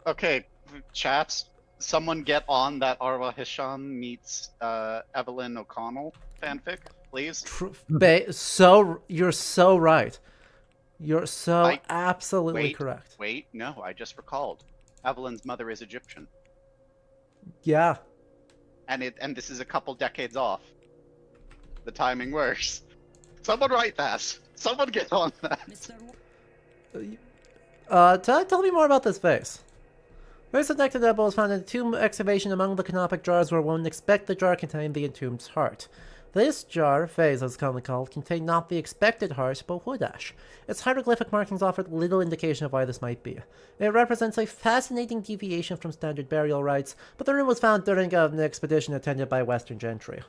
Okay, chats. Someone get on that Arwa Hisham meets Evelyn O'Connell fanfic, please. You're so right. You're so absolutely correct. Wait, no, I just recalled. Evelyn's mother is Egyptian. Yeah. And this is a couple decades off. The timing works. Someone write that. Someone get on that. Tell me more about this vase. Vase of Nectanebo was found in a tomb excavation among the canopic jars where one would expect the jar contained the entombed's heart. This jar, vase as commonly called, contained not the expected heart, but wood ash. Its hieroglyphic markings offered little indication of why this might be. It represents a fascinating deviation from standard burial rites, but the room was found during an expedition attended by Western gentry.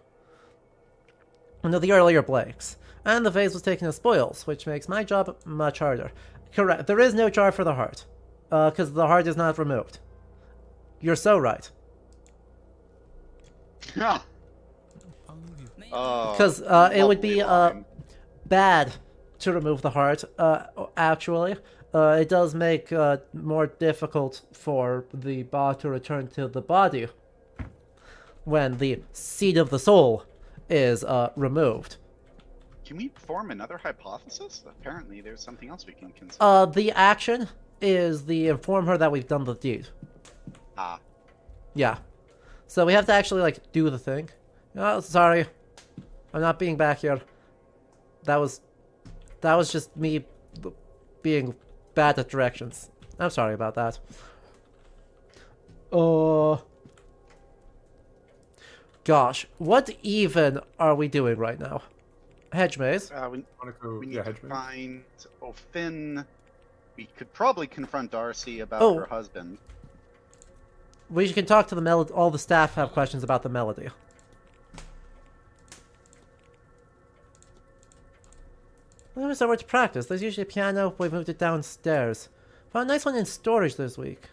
One of the earlier Blakes. And the vase was taken as spoils, which makes my job much harder. Correct, there is no jar for the heart, because the heart is not removed. You're so right. Because it would be bad to remove the heart, actually. It does make more difficult for the ba to return to the body when the seed of the soul is removed. Can we form another hypothesis? Apparently there's something else we can consider. The action is the inform her that we've done the deed. Ah. Yeah. So we have to actually, like, do the thing. Oh, sorry. I'm not being back here. That was just me being bad at directions. I'm sorry about that. Gosh, what even are we doing right now? Hedge maze? We need to find Ofin We could probably confront Darcy about Oh. her husband. We can talk to the melody. All the staff have questions about the melody. There was somewhere to practice. There's usually a piano. We moved it downstairs. Found a nice one in storage this week.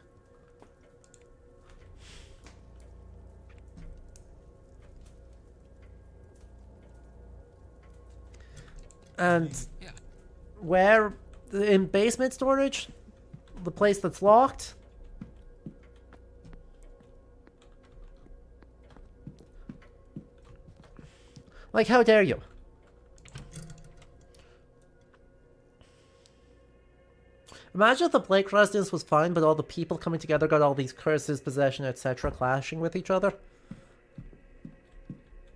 And where? In basement storage? The place that's locked? Like, how dare you? Imagine if the Blake residence was fine, but all the people coming together got all these curses, possession, etc. clashing with each other.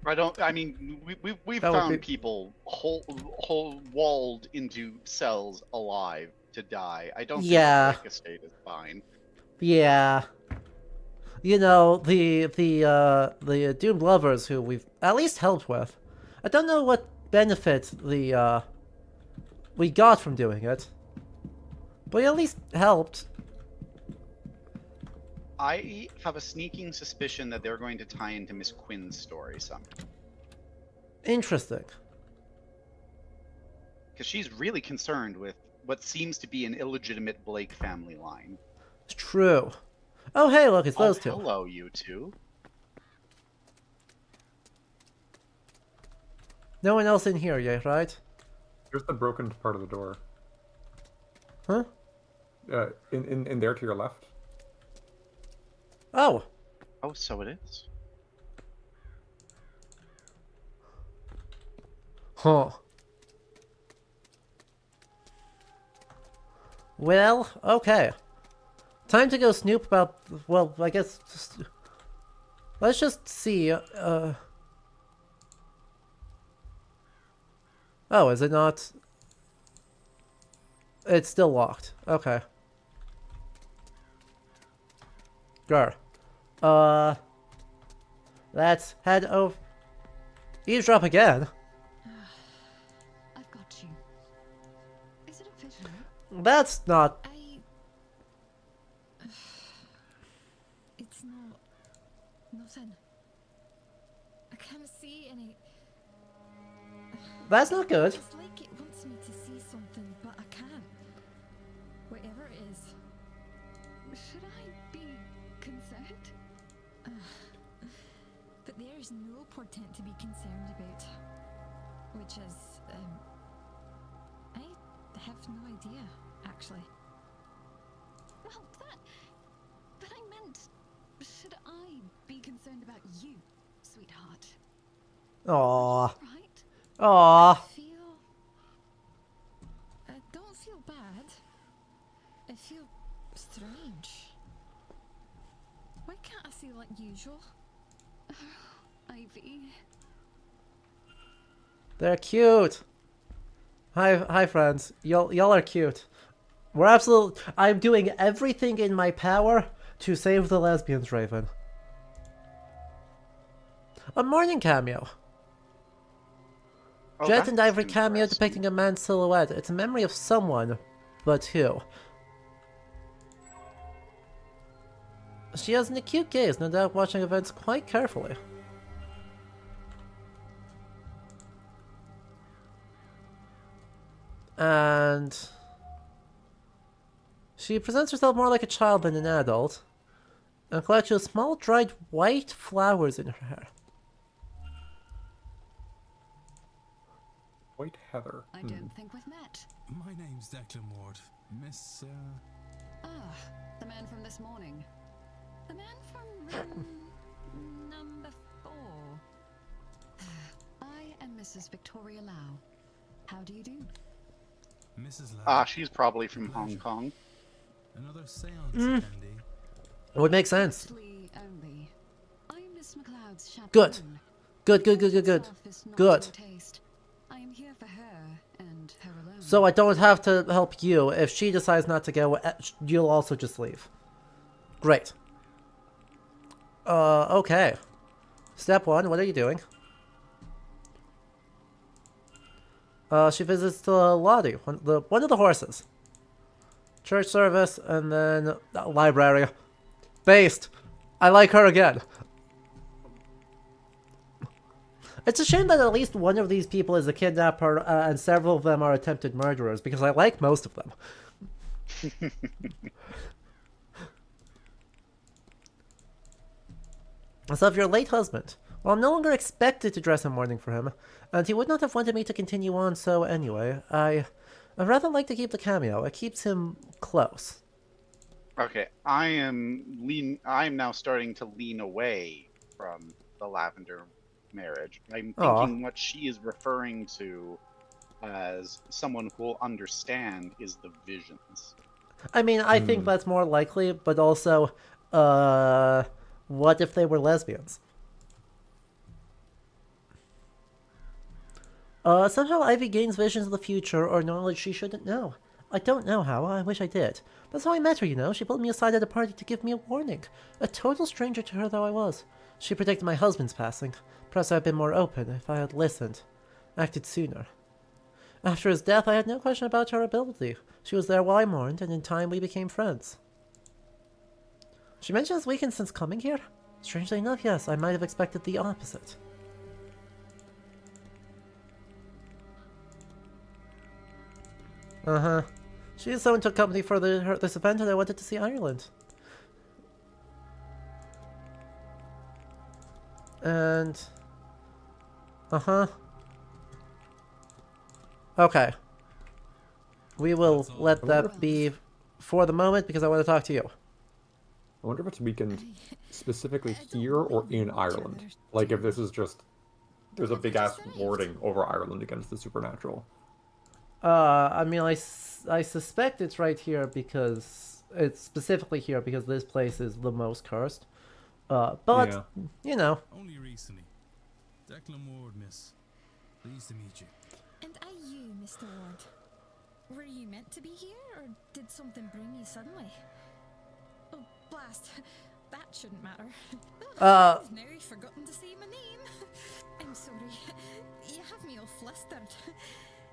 I mean, we've That would found be- people whole walled into cells alive to die. I don't Yeah. think the Blake estate is fine. Yeah. You know, the doomed lovers who we've at least helped with. I don't know what benefit we got from doing it. But we at least helped. I have a sneaking suspicion that they're going to tie into Miss Quinn's story somehow. Interesting. Because she's really concerned with what seems to be an illegitimate Blake family line. It's true. Oh, hey, look, it's those two. Hello, you two. No one else in here yet, right? Here's the broken part of the door. Huh? In there to your left. Oh. Oh, so it is. Huh. Well, okay. Time to go snoop about... Well, I guess... Let's just see, Oh, is it not? It's still locked. Okay. Grr. Let's head over... Eavesdrop again? I've got you. Is it official? That's not... It's not. Nothing. I can't see any. That's not good. It's like it wants me to see something, but I can't. Whatever it is. Should I be concerned? But there is no portent to be concerned about. Which is, I have no idea, actually. Well, but I meant, should I be concerned about you, sweetheart? Aww. Right? Aww. I don't feel bad. I feel strange. Why can't I see like usual? Ivy. They're cute. Hi, friends. Y'all are cute. We're absolute. I'm doing everything in my power to save the lesbians, Raven. A morning cameo. Oh, Jet that's and Ivory cameo interesting. depicting a man's silhouette. It's a memory of someone, but who? She has an acute gaze, no doubt watching events quite carefully. And she presents herself more like a child than an adult, and collects small dried white flowers in her hair. White heather. I don't think we've met. My name's Declan Ward. Miss, Ah, the man from this morning. The man from room number 4. I am Mrs. Victoria Lau. How do you do? Mrs. Lau. Ah, she's probably from Hong Kong. Another seance attendee. It would make sense. Mostly only. I'm Miss McLeod's chaperone. Good. Good. Herself is not Good. to your taste. I am here for her and her alone. So I don't have to help you. If she decides not to go, you'll also just leave. Great. Okay. Step 1, what are you doing? She visits the Lottie, one of the horses. Church service, and then library. Based. I like her again. It's a shame that at least one of these people is a kidnapper, and several of them are attempted murderers, because I like most of them. So of your late husband. Well, I'm no longer expected to dress in mourning for him, and he would not have wanted me to continue on, so anyway, I'd rather like to keep the cameo. It keeps him close. Okay, I am now starting to lean away from the Lavender marriage. I'm thinking what she is referring to as someone who will understand is the visions. I mean, I think that's more likely, but also, what if they were lesbians? Somehow Ivy gains visions of the future or knowledge she shouldn't know. I don't know how, I wish I did. That's how I met her, you know. She pulled me aside at a party to give me a warning. A total stranger to her though I was. She predicted my husband's passing. Perhaps I'd been more open if I had listened. Acted sooner. After his death, I had no question about her ability. She was there while I mourned, and in time we became friends. She mentioned it's weakened since coming here? Strangely enough, yes, I might have expected the opposite. Uh-huh. She is someone took company for this event, and I wanted to see Ireland. And... Uh-huh. Okay. We will let that be for the moment, because I want to talk to you. I wonder if it's weakened specifically here or in Ireland. Like, if this is just... There's a big-ass warding over Ireland against the supernatural. I mean, I suspect it's right here because... It's specifically here because this place is the most cursed. But, yeah. You know. Only recently. Declan Ward, miss. Pleased to meet you. And are you, Mr. Ward? Were you meant to be here, or did something bring you suddenly? Oh, blast. That shouldn't matter. I've now forgotten to say my name. I'm sorry. You have me all flustered.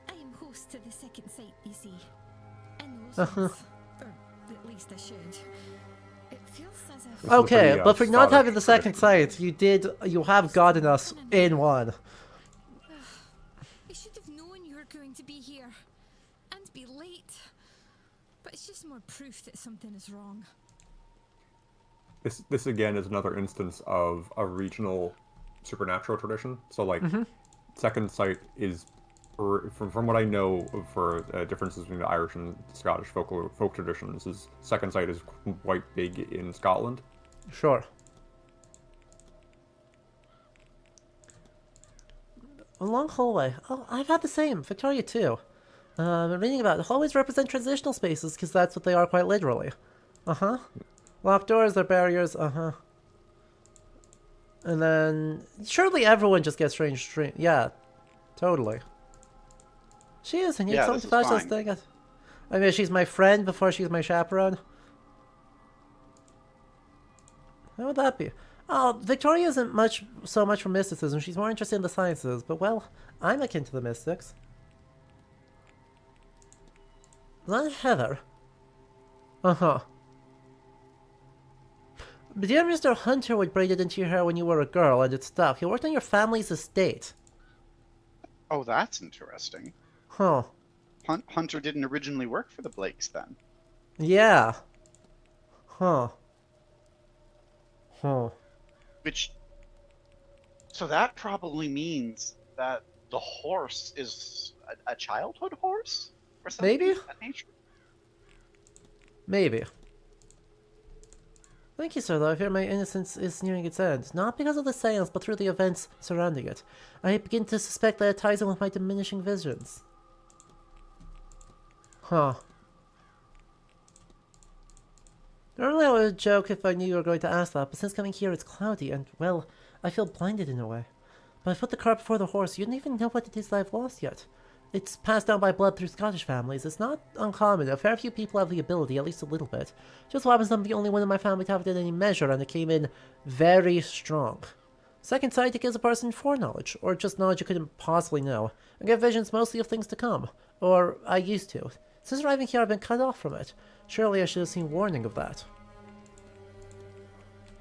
I am host to the second site, you see. And those ones, or at least I should. It feels as if... Okay, but for not having the second site, you have gotten us in one. I should have known you were going to be here. And be late. But it's just more proof that something is wrong. This again is another instance of a regional supernatural tradition. So, like, second sight is, from what I know for differences between the Irish and Scottish folk traditions, is second sight is quite big in Scotland. Sure. A long hallway. Oh, I've had the same. Victoria too. I'm reading about it. Hallways represent transitional spaces because that's what they are quite literally. Uh-huh. Locked doors, they're barriers, uh-huh. And then, surely everyone just gets strange. Yeah, totally. She is, and you have something special to think. I mean, she's my friend before she's my chaperone. How would that be? Oh, Victoria isn't so much for mysticism. She's more interested in the sciences. But, well, I'm akin to the mystics. Is that Heather? Uh-huh. But dear Mr. Hunter would braid it into your hair when you were a girl, and it stuck. He worked on your family's estate. Oh, that's interesting. Huh. Hunter didn't originally work for the Blakes, then? Yeah. Huh. Huh. So that probably means that the horse is a childhood horse? Or something Maybe? of that nature? Maybe. Thank you, sir, though I fear my innocence is nearing its end. Not because of the seance, but through the events surrounding it. I begin to suspect that it ties in with my diminishing visions. Huh. Normally I would joke if I knew you were going to ask that, but since coming here it's cloudy, and, well, I feel blinded in a way. But I put the cart before the horse. You don't even know what it is that I've lost yet. It's passed down by blood through Scottish families. It's not uncommon. A fair few people have the ability, at least a little bit. Just so happens I'm the only one in my family to have it in any measure, and it came in very strong. Second sight, it gives a person foreknowledge, or just knowledge you couldn't possibly know, and get visions mostly of things to come. Or, I used to. Since arriving here, I've been cut off from it. Surely I should have seen warning of that.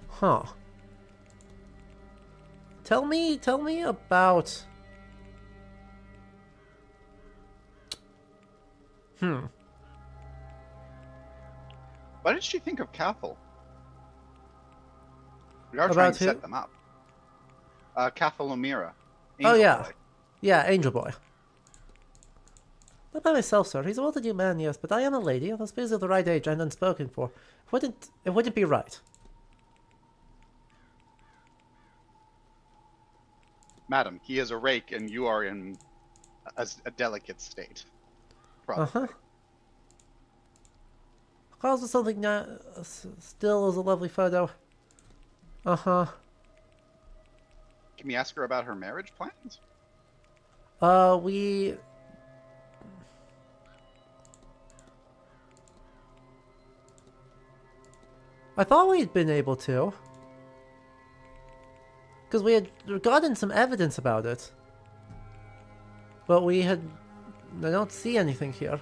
Huh. Tell me about... What did she think of Cathal? We are trying About to who? set them up. Cathal O'Meara. Oh, yeah. Boy. Yeah, Angel Boy. Not by myself, sir. He's a well-to-do man, yes, but I am a lady, and I suppose of the right age and unspoken for. It wouldn't be right. Madam, he is a rake, and you are in a delicate state. Probably. Calls with something now. Still is a lovely photo. Can we ask her about her marriage plans? We... I thought we'd been able to. Because we had gotten some evidence about it. But we had... I don't see anything here.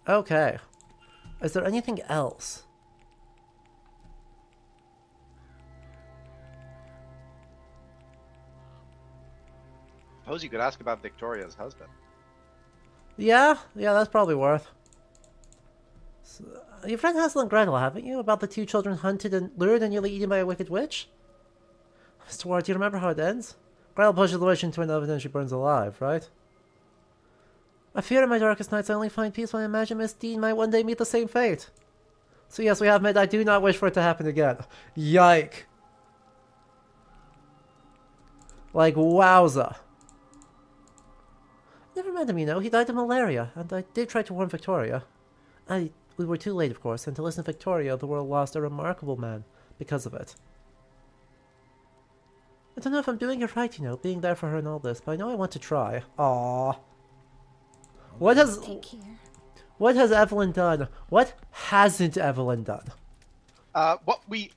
Okay. Is there anything else? Suppose you could ask about Victoria's husband. Yeah, that's probably worth. So, you've read Hansel and Gretel, haven't you? About the two children hunted and lured and nearly eaten by a wicked witch? Mr. Ward, do you remember how it ends? Gretel pushes the witch into an oven and she burns alive, right? I fear in my darkest nights I only find peace when I imagine Miss Dean might one day meet the same fate. So yes, we have met. I do not wish for it to happen again. Yike. Like, wowza. Never met him, you know. He died of malaria, and I did try to warn Victoria. We were too late, of course, and to listen to Victoria, the world lost a remarkable man because of it. I don't know if I'm doing it right, you know, being there for her and all this, but I know I want to try. Aww. What has Evelyn done? What hasn't Evelyn done? What we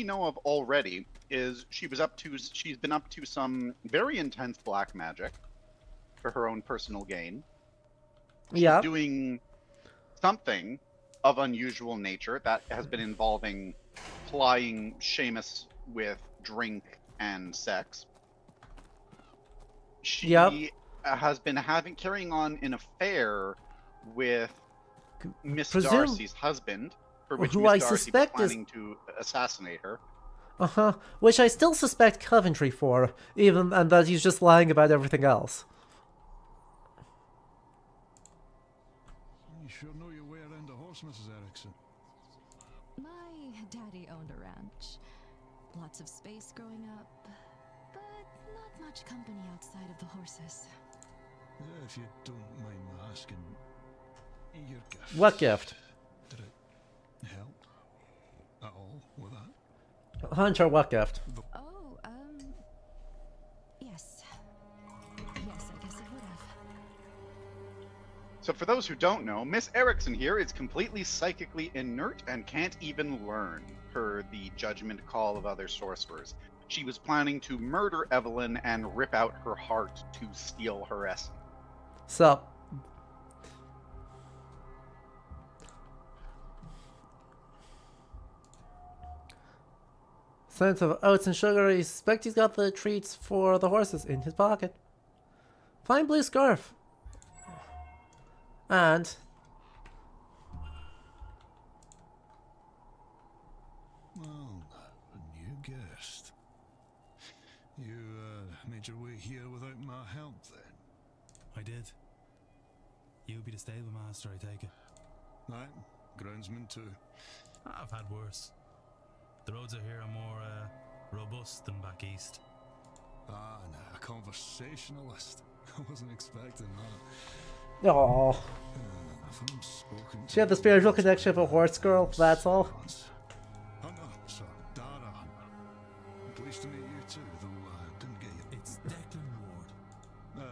know of already is she's been up to some very intense black magic for her own personal gain. She's doing something of unusual nature that has been involving plying Seamus with drink and sex. She has been carrying on an affair with Miss Darcy's husband, for which Miss Darcy was planning to assassinate her. Which I still suspect Coventry for, and that he's just lying about everything else. You sure know your way around a horse, Mrs. Erickson. My daddy owned a ranch. Lots of space growing up, but not much company outside of the horses. Yeah, if you don't mind me asking, your gift. What gift? Did it help at all with that? Hunter, what gift? Oh, yes. Yes, I guess it would have. So for those who don't know, Miss Erickson here is completely psychically inert and can't even learn, per the judgment call of other sorcerers. She was planning to murder Evelyn and rip out her heart to steal her essence. Sup? Scent of oats and sugar. I suspect he's got the treats for the horses in his pocket. Fine blue scarf. And... Well, a new guest. You made your way here without my help, then? I did. You'll be the stable master, I take it. Right, groundsman too. I've had worse. The roads out here are more robust than back east. Ah, no, a conversationalist. I wasn't expecting that. Aww. She had the spiritual connection of a horse girl, that's all. Hunter, sir. Dara Hunter. Pleased to meet you too, though I didn't get you. It's Declan Ward. No,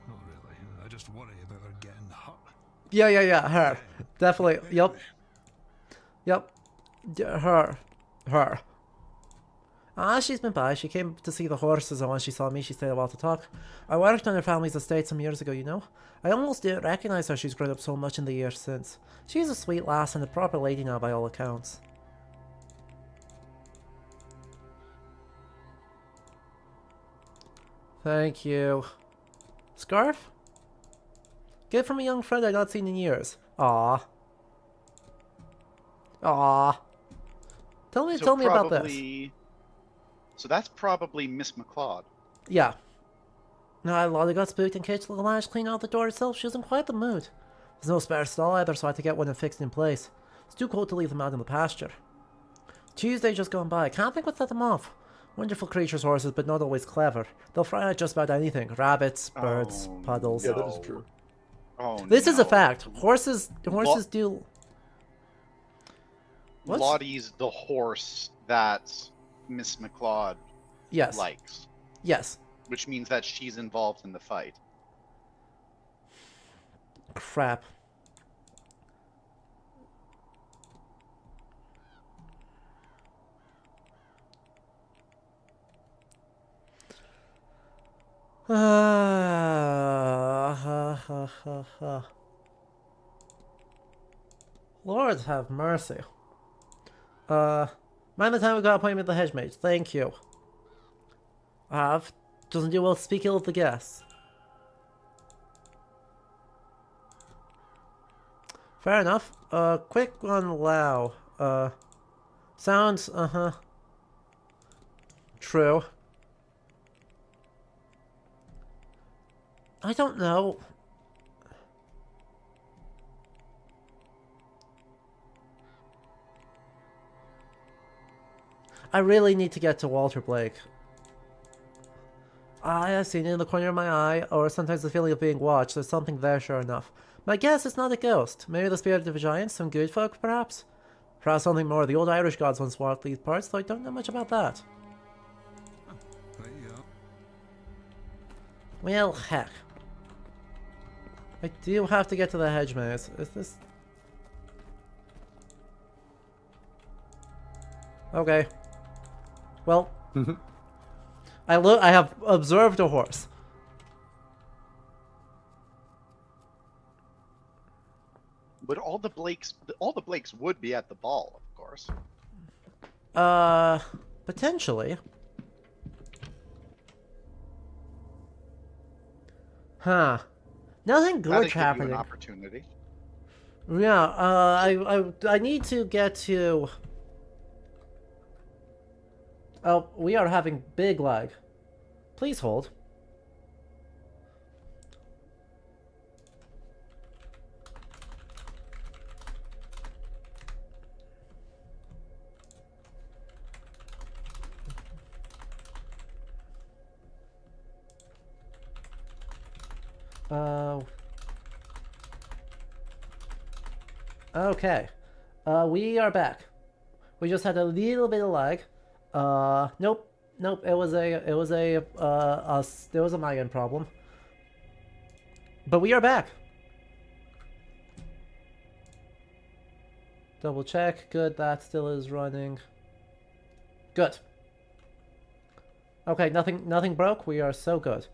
not really. I just about her getting hurt. Yeah, her. Definitely. Yep. Her. She's been by. She came to see the horses, and when she saw me, she stayed a while to talk. I worked on her family's estate some years ago, you know? I almost didn't recognize her. She's grown up so much in the years since. She's a sweet lass and a proper lady now by all accounts. Thank you. Scarf? Gift from a young friend I'd not seen in years. Aww. Tell me about this. So that's probably Miss McLeod. Yeah. No, Lolly got spooked and Kate's little managed to clean out the door itself. She was in quite the mood. There's no spare stall either, so I had to get one fixed in place. It's too cold to leave them out in the pasture. Tuesday just gone by. Can't think what set them off. Wonderful creatures, horses, but not always clever. They'll fry at just about anything. Rabbits, birds, puddles. Yeah, that is true. This is a fact. Horses do... What? Lottie's the horse that Miss McLeod likes. Yes. Which means that she's involved in the fight. Crap. Lord have mercy. Mind the time we got an appointment with the hedge mage. Thank you. Doesn't do well to speak ill of the guests. Fair enough. Quick one, Lao. Sounds, true. I don't know. I really need to get to Walter Blake. I've seen it in the corner of my eye, or sometimes the feeling of being watched. There's something there, sure enough. My guess it's not a ghost. Maybe the spirit of a giant, some good folk, perhaps? Perhaps something more. The old Irish gods once walked these parts, though I don't know much about that. Well, heck. I do have to get to the hedge maze. Is this... Okay. Well... I have observed a horse. But all the Blakes would be at the ball, of course. Potentially. Huh. Nothing good happening. An opportunity. Yeah, I need to get to... Oh, we are having big lag. Please hold. Okay. We are back. We just had a little bit of lag. Nope. It was a migraine problem. But we are back. Double check. Good. That still is running. Good. Okay. Nothing broke. We are so good.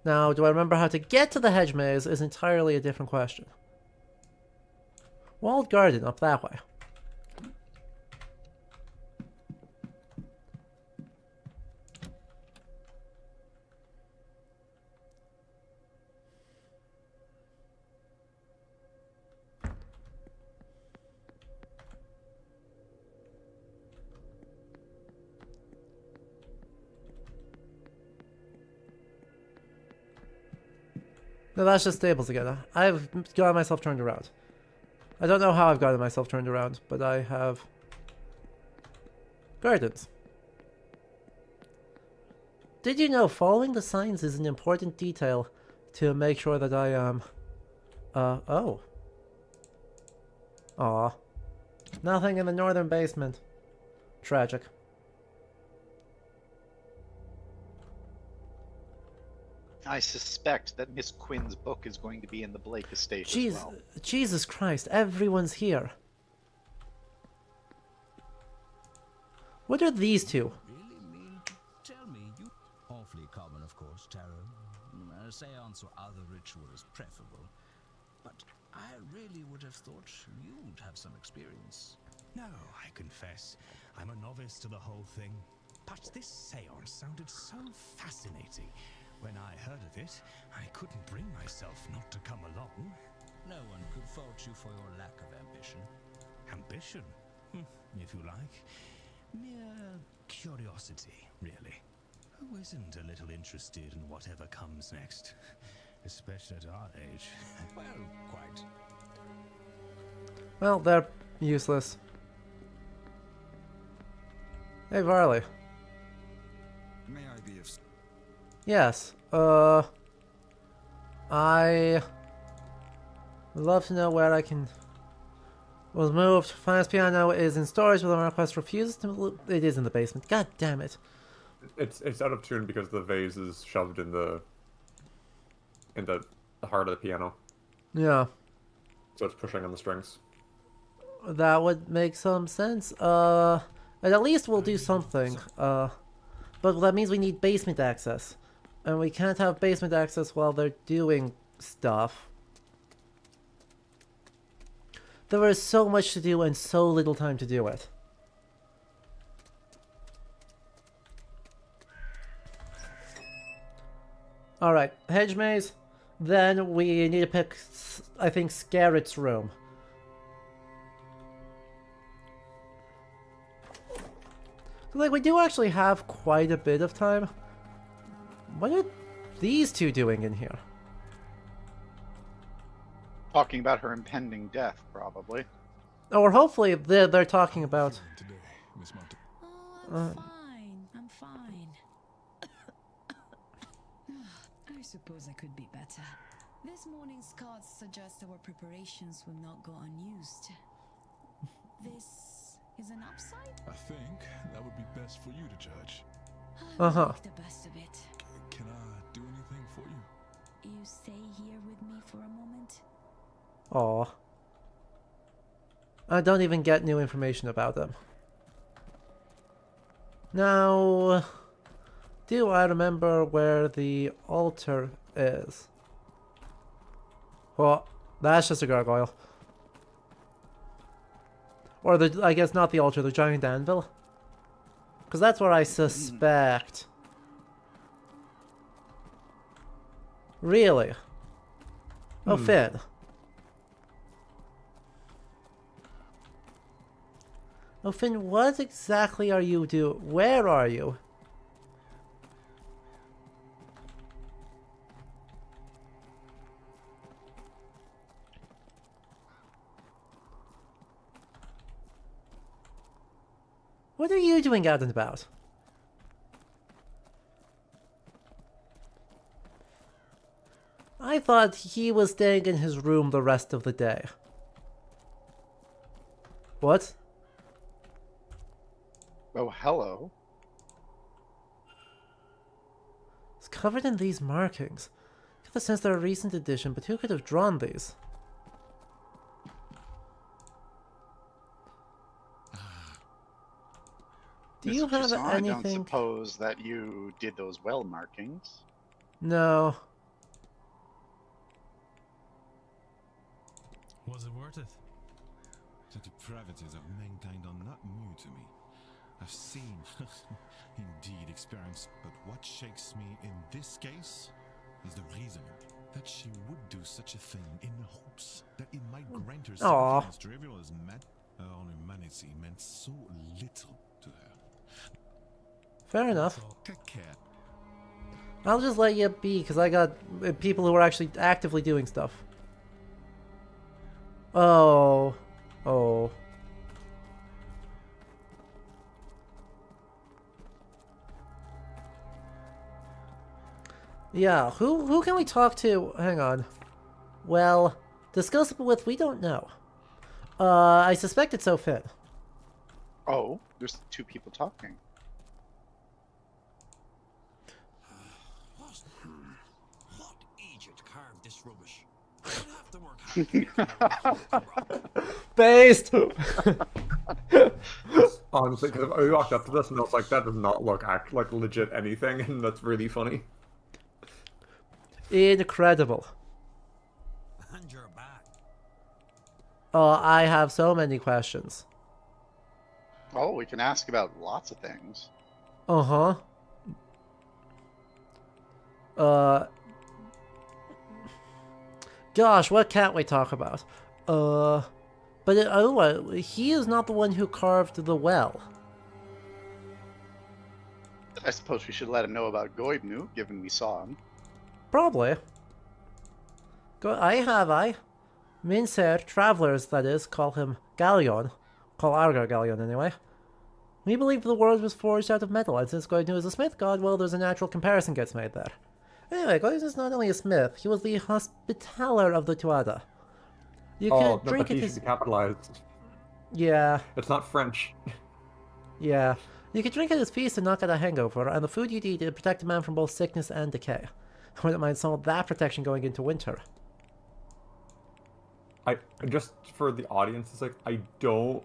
Now, do I remember how to get to the hedge maze is entirely a different question. Walled garden up that way. No, that's just stables again. I've got myself turned around. I don't know how I've gotten myself turned around, but I have... Gardens. Did you know following the signs is an important detail to make sure that I am... oh. Aw. Nothing in the northern basement. Tragic. I suspect that Miss Quinn's book is going to be in the Blake estate as well. Jesus Christ, everyone's here. What are these two? Really mean to tell me you... Awfully common, of course, tarot. A seance or other ritual is preferable. But I really would have thought you'd have some experience. No, I confess, I'm a novice to the whole thing. But this seance sounded so fascinating. When I heard of it, I couldn't bring myself not to come along. No one could fault you for your lack of ambition. Ambition? If you like. Mere curiosity, really. Who isn't a little interested in whatever comes next? Especially at our age. Well, quite. Well, they're useless. Hey, Varley. May I be of... Yes, I would love to know where I can... Was moved. Finance piano is in storage, but the request refuses to... It is in the basement. God damn it. It's out of tune because the vase is shoved in the heart of the piano. Yeah. So it's pushing on the strings. That would make some sense. And at least we'll do something. But that means we need basement access. And we can't have basement access while they're doing stuff. There is so much to do and so little time to do it. Alright, hedge maze. Then we need to pick, I think, Scarrett's room. Like, we do actually have quite a bit of time. What are these two doing in here? Talking about her impending death, probably. Or hopefully they're talking about... Oh, I'm fine. I'm fine. I suppose I could be better. This morning's cards suggest our preparations will not go unused. This is an upside? I think that would be best for you to judge. Uh-huh. Make the best of it. Can I do anything for you? You stay here with me for a moment? Aw. I don't even get new information about them. Now, do I remember where the altar is? Well, that's just a gargoyle. Or the, I guess not the altar, the giant anvil. Because that's what I suspect. Really? Oh, Finn. Oh, Finn, what exactly are you doing? Where are you? What are you doing out and about? I thought he was staying in his room the rest of the day. What? Oh, hello. It's covered in these markings. I get the sense they're a recent addition, but who could have drawn these? Do you have Toussaint, I don't anything? suppose that you did those well markings. No. Was it worth it? The depravities of mankind are not new to me. I've seen, indeed experienced, but what shakes me in this case is the reason that she would do such a thing in hopes that it might grant her Aw. something as trivial as her own humanity meant so little to her. Fair enough. Take care. I'll just let you be, because I got people who are actually actively doing stuff. Oh. Oh. Yeah, who can we talk to? Hang on. Well, discuss it with, we don't know. I suspect it's O'Finn. Oh, there's two people talking. you to carve this rubbish. You'll have to work hard. Based! Honestly, because I walked up to this and I was like, that does not look like legit anything, and that's really funny. Incredible. And you're back. Oh, I have so many questions. Oh, we can ask about lots of things. Uh-huh. Gosh, what can't we talk about? But he is not the one who carved the well. I suppose we should let him know about Goibnu, given we saw him. Probably. Mincer travelers, that is, call him Galleon. Call Argar Galleon, anyway. We believe the world was forged out of metal, and since Goibnu is a smith god, well, there's a natural comparison gets made there. Anyway, Goibnu is not only a smith, he was the hospitaller of the Tuatha. You can drink it. Should be capitalized. Yeah. It's not French. Yeah. You can drink at his feast and not get a hangover, and the food you eat to protect a man from both sickness and decay. I wouldn't mind some of that protection going into winter. Just for the audience's sake, I don't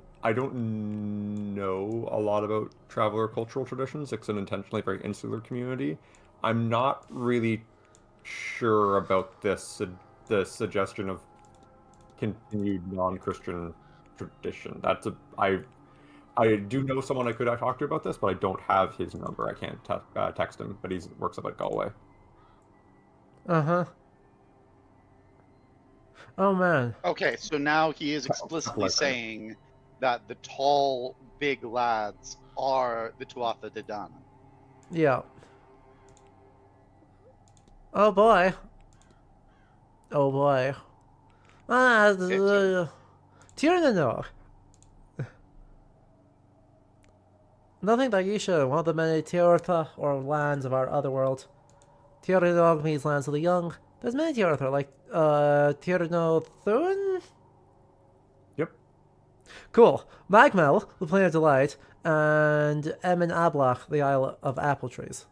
know a lot about traveler cultural traditions. It's an intentionally very insular community. I'm not really sure about this the suggestion of continued non-Christian tradition. I do know someone I could talk to about this, but I don't have his number. I can't text him, but he works up at Galway. Uh-huh. Oh, man. Okay, so now he is explicitly saying that the tall, big lads are the Tuatha De Danann. Yeah. Oh, boy. Oh, boy. Tirnanor. Nothing that you should want the many Tirtha or lands of our other world. Tirnanor means lands of the young. There's many Tirtha, like Tirnothun? Yep. Cool. Magmel, the Plain of Delight, and Emmet and Ablach, the Isle of Apple Trees.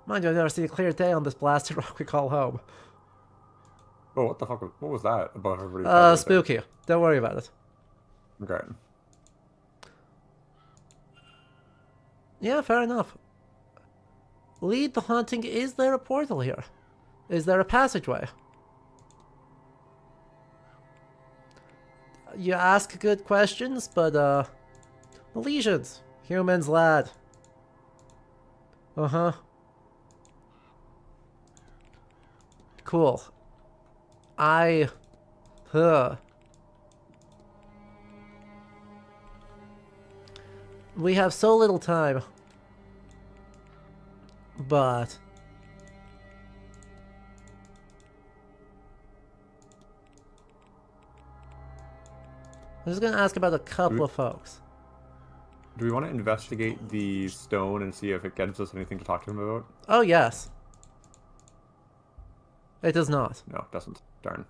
Mind you, I've never seen a clear day on this blasted rock we call home. Oh, what the fuck? What was that about everybody? Spooky. Don't worry about it. Okay. Yeah, fair enough. Lead the haunting. Is there a portal here? Is there a passageway? You ask good questions, but, lesions. Humans, lad. Uh-huh. Cool. We have so little time. But... I'm just gonna ask about a couple of folks. Do we want to investigate the stone and see if it gives us anything to talk to him about? Oh, yes. It does not. No, it doesn't. Darn.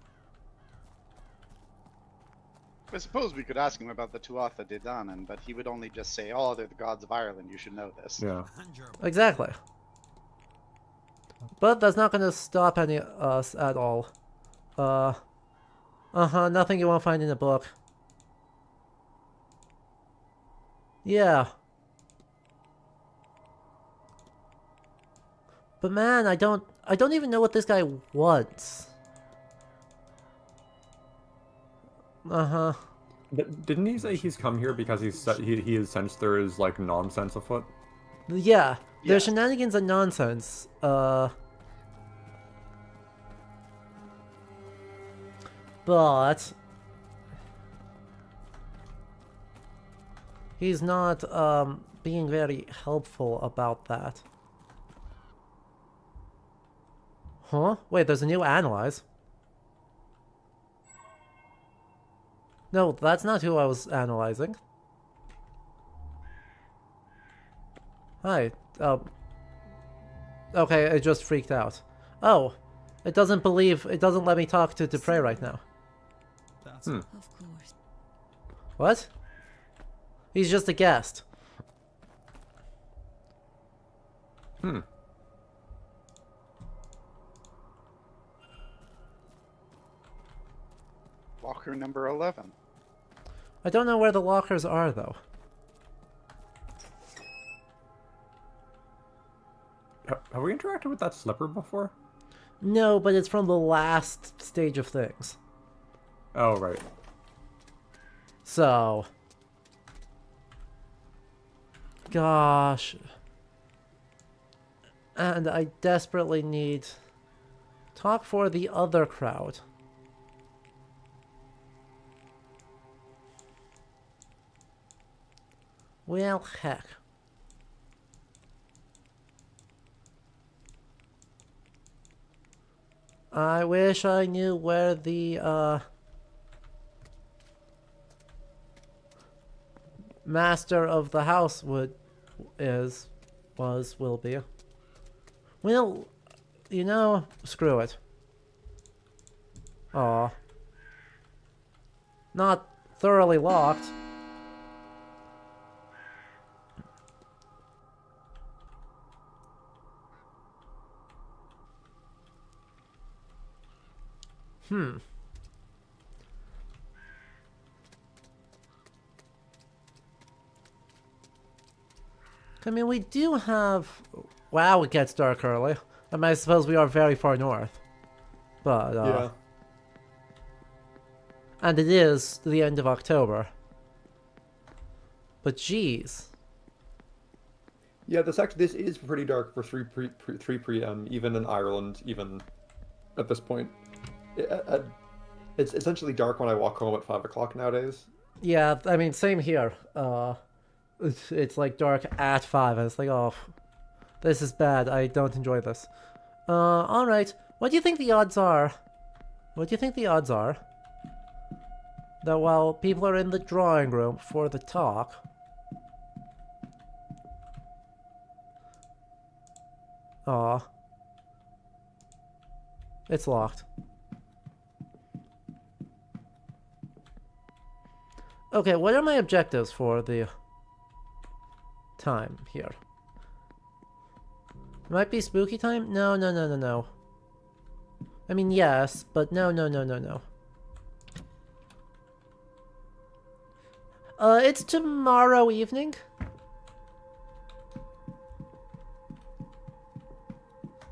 I suppose we could ask him about the Tuatha De Danann, but he would only just say, oh, they're the gods of Ireland, you should know this. Yeah. Exactly. But that's not gonna stop any us at all. Nothing you won't find in the book. Yeah. But man, I don't even know what this guy wants. Uh-huh. Didn't he say he's come here because he has sensed there is like nonsense afoot? Yeah, there's shenanigans and nonsense. But he's not being very helpful about that. Huh? Wait, there's a new analyze. No, that's not who I was analyzing. Hi. Okay, it just freaked out. Oh, it doesn't let me talk to Dupre right now. That's Of course. What? He's just a guest. Locker number 11. I don't know where the lockers are, though. Have we interacted with that slipper before? No, but it's from the last stage of things. Oh, right. So... Gosh. And I desperately need... Talk for the other crowd. Well, heck. I wish I knew where the, master of the house will be. Well, you know, screw it. Aw. Not thoroughly locked. I mean, we do have... Wow, it gets dark early. I mean, I suppose we are very far north. But, yeah. And it is the end of October. But geez. Yeah, this is pretty dark for 3 p.m. even in Ireland, even at this point. It's essentially dark when I walk home at 5 o'clock nowadays. Yeah, I mean, same here. It's like dark at 5, and it's like, oh, this is bad. I don't enjoy this. Alright. What do you think the odds are? What do you think the odds are that while people are in the drawing room for the talk... Aw. It's locked. Okay, what are my objectives for the time here? Might be spooky time? No. I mean, yes, but no. It's tomorrow evening.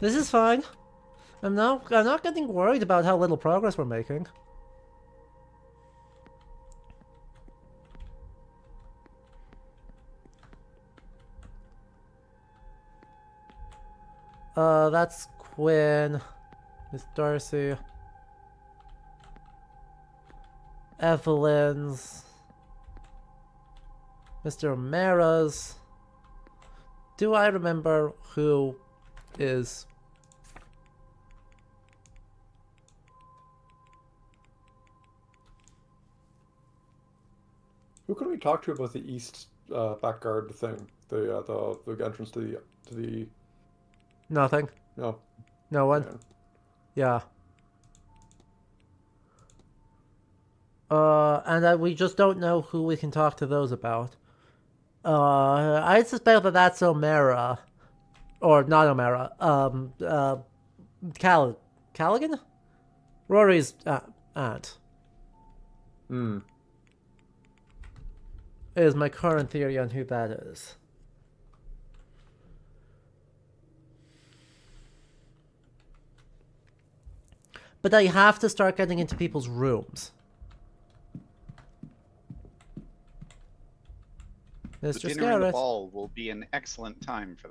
This is fine. I'm not getting worried about how little progress we're making. That's Quinn, Miss Darcy, Evelyn's, Mr. O'Mara's. Do I remember who is... Who can we talk to about the east back guard thing? The entrance to the... Nothing. No. No one? Yeah. And we just don't know who we can talk to those about. I suspect that that's O'Mara. Or not O'Mara. Callaghan? Rory's aunt. Is my current theory on who that is. But I have to start getting into people's rooms. The dinner and the ball will be an excellent time for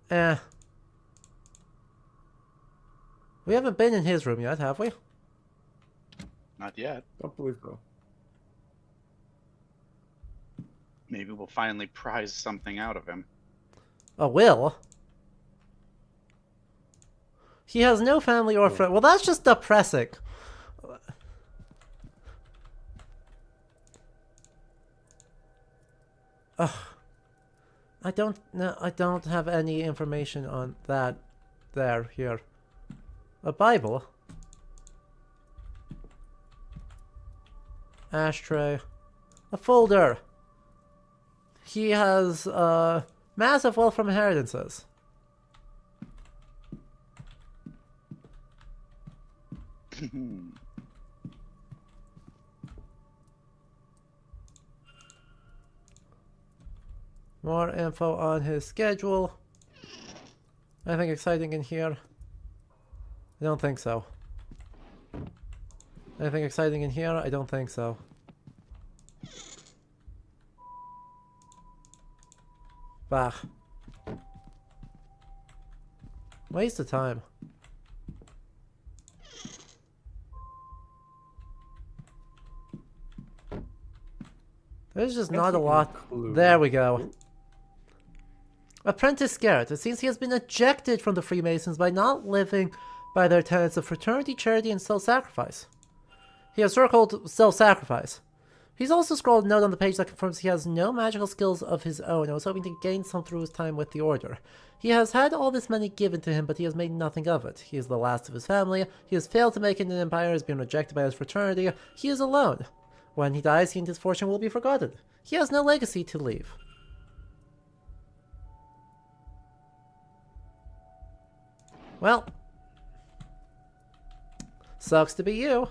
that. We haven't been in his room yet, have we? Not yet. Don't believe so. Maybe we'll finally prize something out of him. Oh, will? He has no family or friend. Well, that's just depressing. Ugh. I don't have any information on that here. A Bible? Ashtray. A folder. He has massive wealth from inheritances. More info on his schedule. Anything exciting in here? I don't think so. Anything exciting in here? I don't think so. Bah. Waste of time. There's just not a lot. There we go. Apprentice Garrett. It seems he has been ejected from the Freemasons by not living by their tenets of fraternity, charity, and self-sacrifice. He has circled self-sacrifice. He's also scrawled a note on the page that confirms he has no magical skills of his own and was hoping to gain some through his time with the Order. He has had all this money given to him, but he has made nothing of it. He is the last of his family. He has failed to make it in an empire, has been rejected by his fraternity. He is alone. When he dies, he and his fortune will be forgotten. He has no legacy to leave. Well, sucks to be you.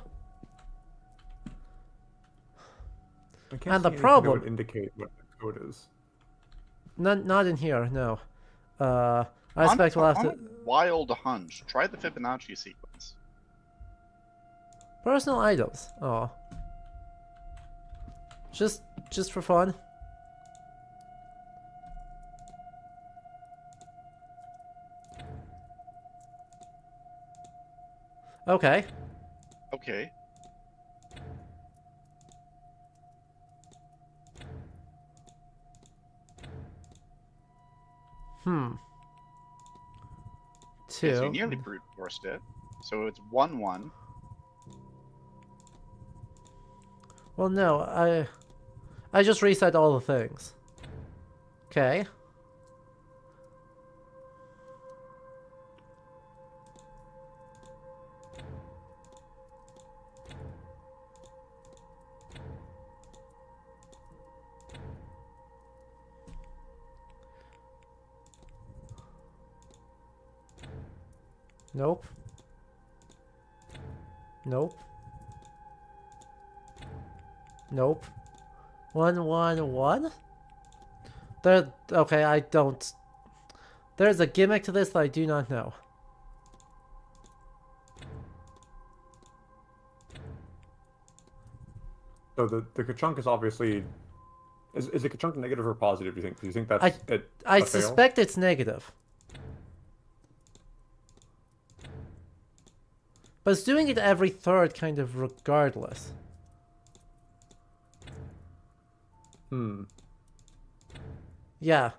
And the problem would indicate what the code is. Not in here, no. I expect we'll have to. Wild hunch. Try the Fibonacci sequence. Personal items. Oh. Just for fun. Okay. Okay. Two. Yes, you nearly brute forced it. So it's 1-1. Well, no, I just reset all the things. Okay. Nope. Nope. Nope. 1-1-1? There. Okay, I don't. There's a gimmick to this that I do not know. So the Ka-chunk is obviously. Is the Ka-chunk negative or positive, do you think? Do you think that's I suspect it's negative. But it's doing it every third, kind of regardless. Yeah.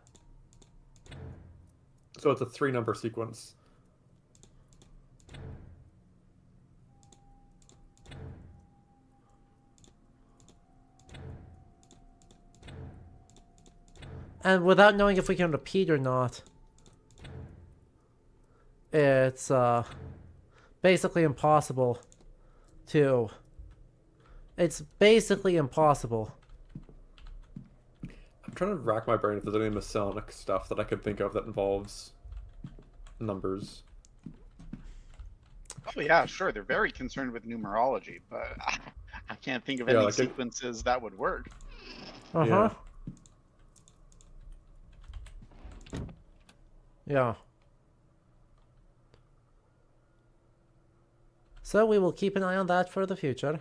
So it's a 3-number sequence. And without knowing if we can repeat or not, it's basically impossible to... It's basically impossible. I'm trying to rack my brain if there's any Masonic stuff that I could think of that involves numbers. Oh yeah, sure. They're very concerned with numerology, but I can't think of any like sequences that would work. Uh-huh. Yeah. So we will keep an eye on that for the future.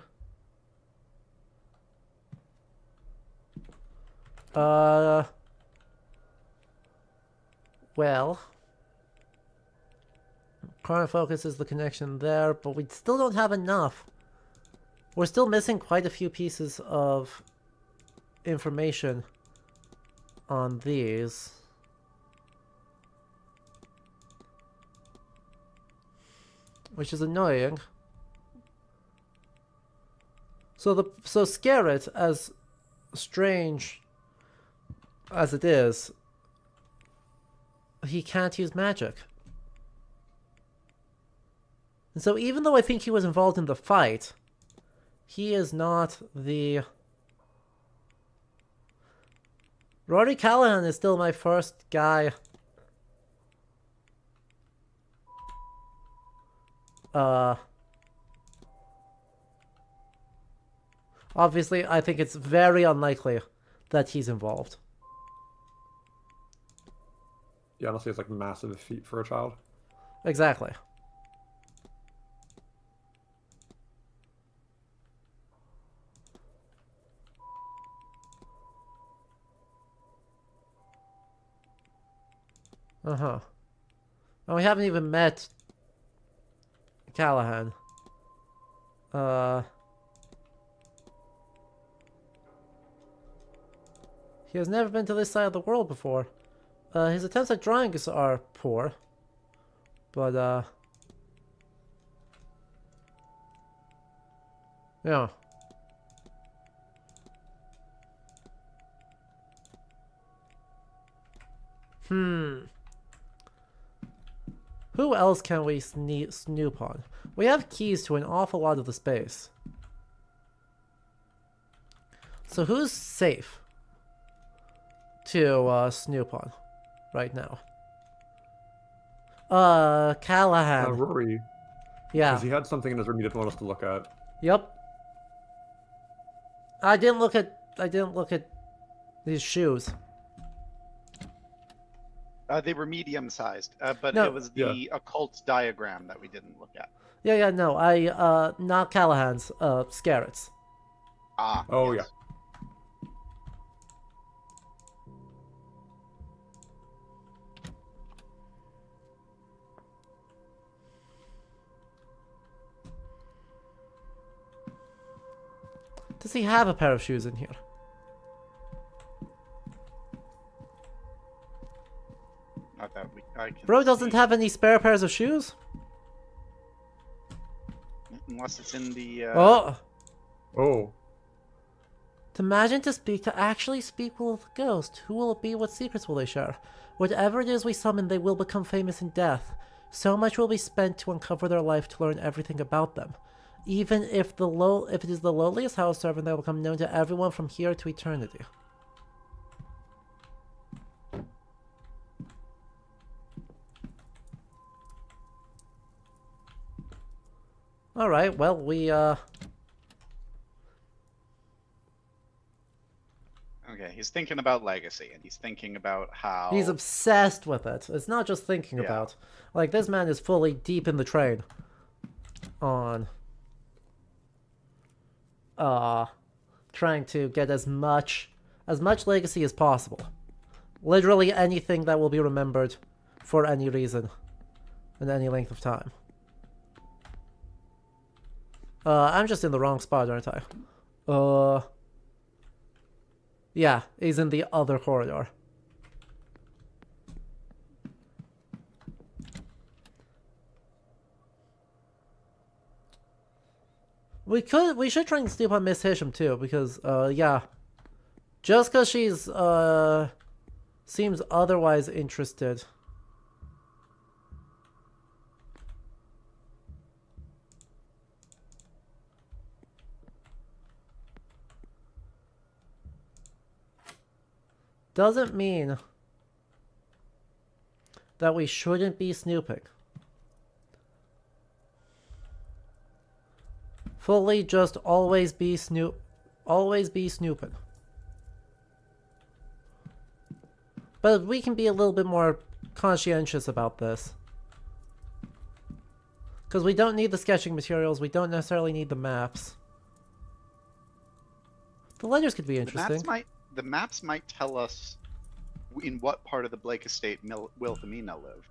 Well, current focus is the connection there, but we still don't have enough. We're still missing quite a few pieces of information on these. Which is annoying. So scare it, as strange as it is, he can't use magic. And so even though I think he was involved in the fight, he is not the... Rory Callahan is still my first guy. Obviously, I think it's very unlikely that he's involved. Yeah, honestly, it's like massive feat for a child. Exactly. Uh-huh. And we haven't even met Callahan. He has never been to this side of the world before. His attempts at drawing are poor. But, yeah. Who else can we snoop on? We have keys to an awful lot of the space. So who's safe to snoop on right now? Callahan. Rory. Yeah. Because he had something in his room he didn't want us to look at. Yep. I didn't look at these shoes. They were medium-sized, but No. it was the occult diagram that we didn't look at. Yeah, no, not Callahan's, Scarrett's. Ah. Oh, yes. Does he have a pair of shoes in here? Not that I can Bro doesn't have any spare pairs of shoes? Unless it's in the... Oh. To actually speak with a ghost. Who will it be? What secrets will they share? Whatever it is we summon, they will become famous in death. So much will be spent to uncover their life to learn everything about them. Even if it is the lowliest house servant, they will become known to everyone from here to eternity. Alright, well, we, Okay, he's thinking about legacy, and he's thinking about how... He's obsessed with it. It's not just thinking about. Like, this man is fully deep in the train on... trying to get as much legacy as possible. Literally anything that will be remembered for any reason in any length of time. I'm just in the wrong spot, aren't I? Yeah, he's in the other corridor. We should try and snoop on Miss Hisham too, because, yeah. Just because she's, seems otherwise interested. Doesn't mean that we shouldn't be snooping. Fully just always be snooping. But we can be a little bit more conscientious about this. Because we don't need the sketching materials, we don't necessarily need the maps. The letters could be interesting. The maps might tell us in what part of the Blake estate Wilhelmina lived.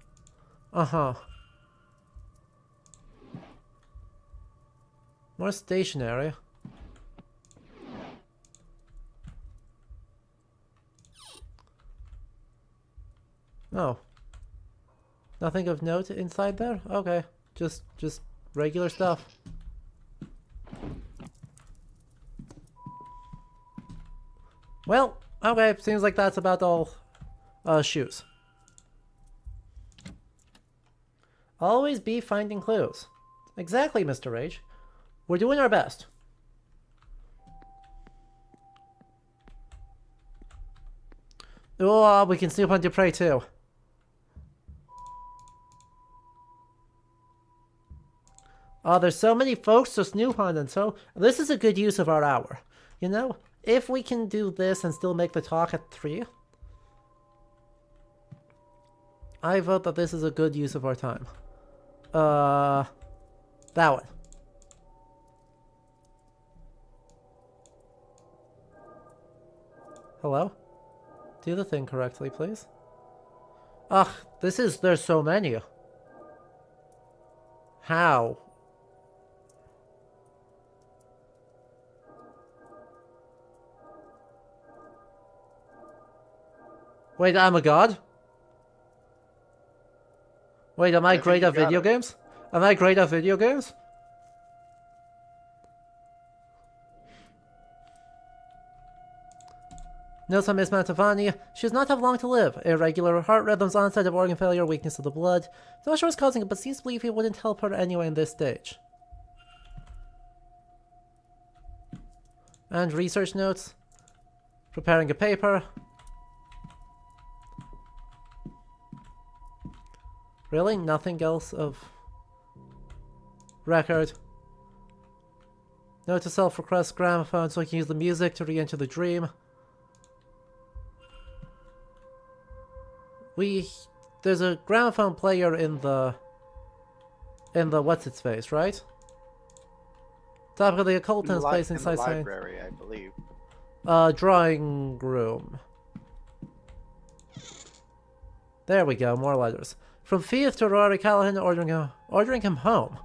Uh-huh. More stationary. Oh. Nothing of note inside there? Okay. Just regular stuff. Well, okay, seems like that's about all shoes. Always be finding clues. Exactly, Mr. Rage. We're doing our best. Oh, we can snoop on Dupre too. Oh, there's so many folks to snoop on, and so this is a good use of our hour. You know, if we can do this and still make the talk at 3. I vote that this is a good use of our time. That one. Hello? Do the thing correctly, please. Ugh, there's so many. How? Wait, I'm a god? Wait, am I great at video games? Am I great at video games? Notes on Miss Mantovani. She does not have long to live. Irregular heart rhythms, onset of organ failure, weakness of the blood. Not sure what's causing it, but seems to believe he wouldn't help her anyway in this stage. And research notes. Preparing a paper. Really? Nothing else of record. Note to self request gramophone so I can use the music to re-enter the dream. There's a gramophone player in the what's-its-face, right? Topic of the occultant's place inside the library, I believe. Drawing room. There we go, more letters. From Fiat to Rory Callahan ordering him home.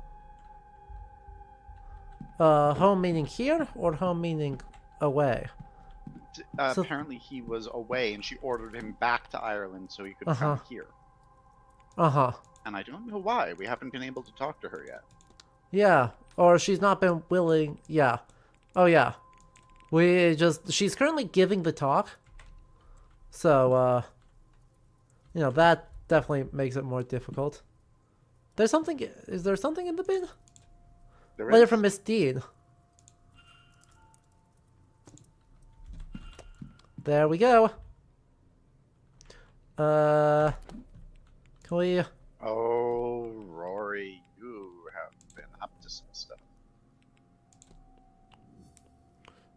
Home meaning here, or home meaning away? Apparently he was away, and she ordered him back to Ireland so he could come here. And I don't know why. We haven't been able to talk to her yet. Yeah, or she's not been willing. Yeah. Oh yeah. She's currently giving the talk. So, you know, that definitely makes it more difficult. Is there something in the bin? Letter from Miss Dean. There we go. Can we... Oh, Rory, you have been up to some stuff.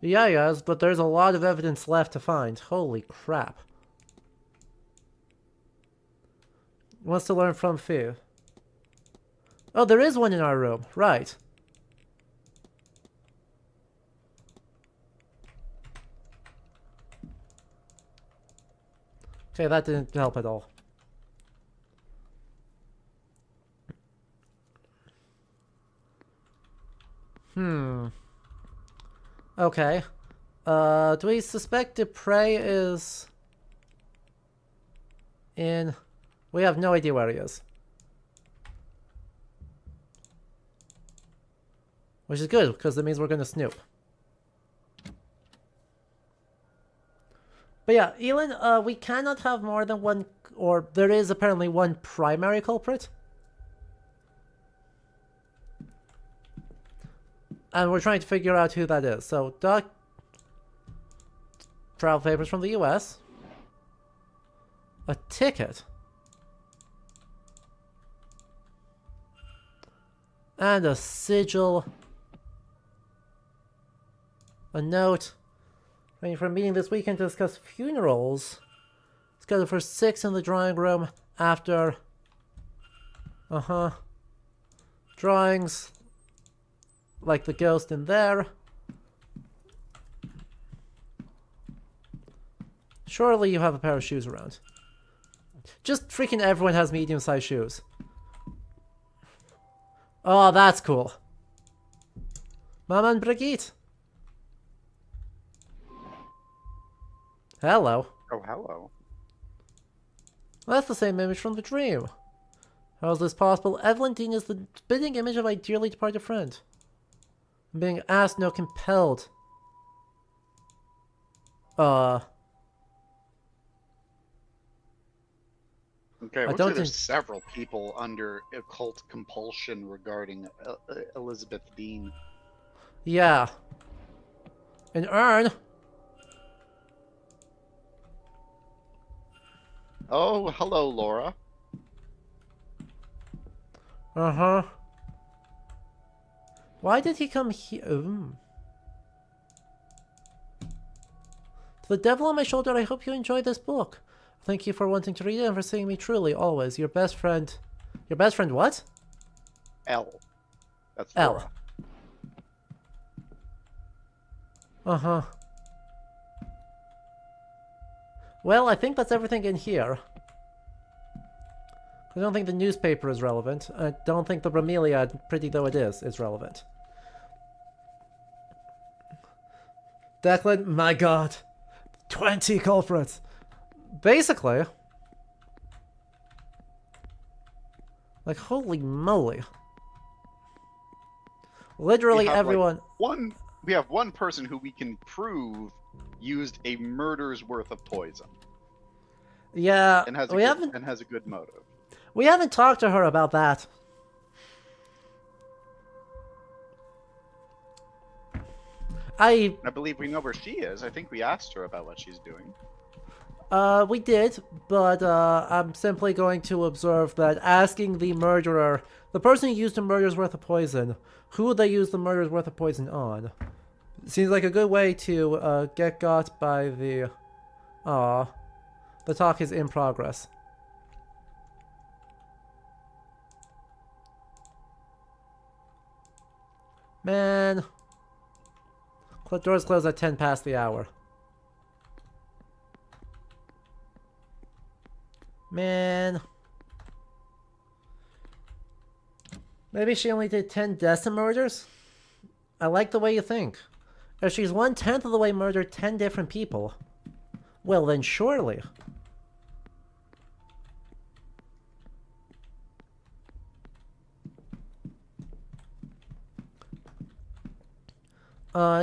Yeah, yes, but there's a lot of evidence left to find. Holy crap. Wants to learn from Few. Oh, there is one in our room. Right. Okay, that didn't help at all. Okay. Do we suspect Dupre is in... We have no idea where he is. Which is good, because that means we're going to snoop. But yeah, Elin, we cannot have more than one, or there is apparently one primary culprit. And we're trying to figure out who that is. So, travel papers from the US. A ticket. And a sigil. A note. Waiting for a meeting this weekend to discuss funerals. Scheduled for 6 in the drawing room after... Drawings. Like the ghost in there. Surely you have a pair of shoes around. Just freaking everyone has medium-sized shoes. Oh, that's cool. Mama and Brigitte. Hello. Oh, hello. Well, that's the same image from the dream. How is this possible? Evelyn Dean is the spitting image of my dearly departed friend. I'm being asked, no compelled. Okay, looks like there's several people under occult compulsion regarding Elizabeth Dean. Yeah. An urn. Oh, hello, Laura. Why did he come here? To the devil on my shoulder, I hope you enjoy this book. Thank you for wanting to read it and for seeing me truly, always. Your best friend... Your best friend what? L. That's L. Laura. Uh-huh. Well, I think that's everything in here. I don't think the newspaper is relevant. I don't think the bromeliad, pretty though it is relevant. Declan, my god. 20 culprits. Basically. Like, holy moly. Literally everyone... Like we have one person who we can prove used a murder's worth of poison. Yeah, and has a good motive. We haven't talked to her about that. I believe we know where she is. I think we asked her about what she's doing. We did, but I'm simply going to observe that asking the murderer, the person who used the murder's worth of poison, who would they use the murder's worth of poison on? Seems like a good way to get got by the... the talk is in progress. Man. Doors close at 10 past the hour. Man. Maybe she only did 10 deaths and murders? I like the way you think. If she's 1/10 of the way murdered 10 different people, well then surely.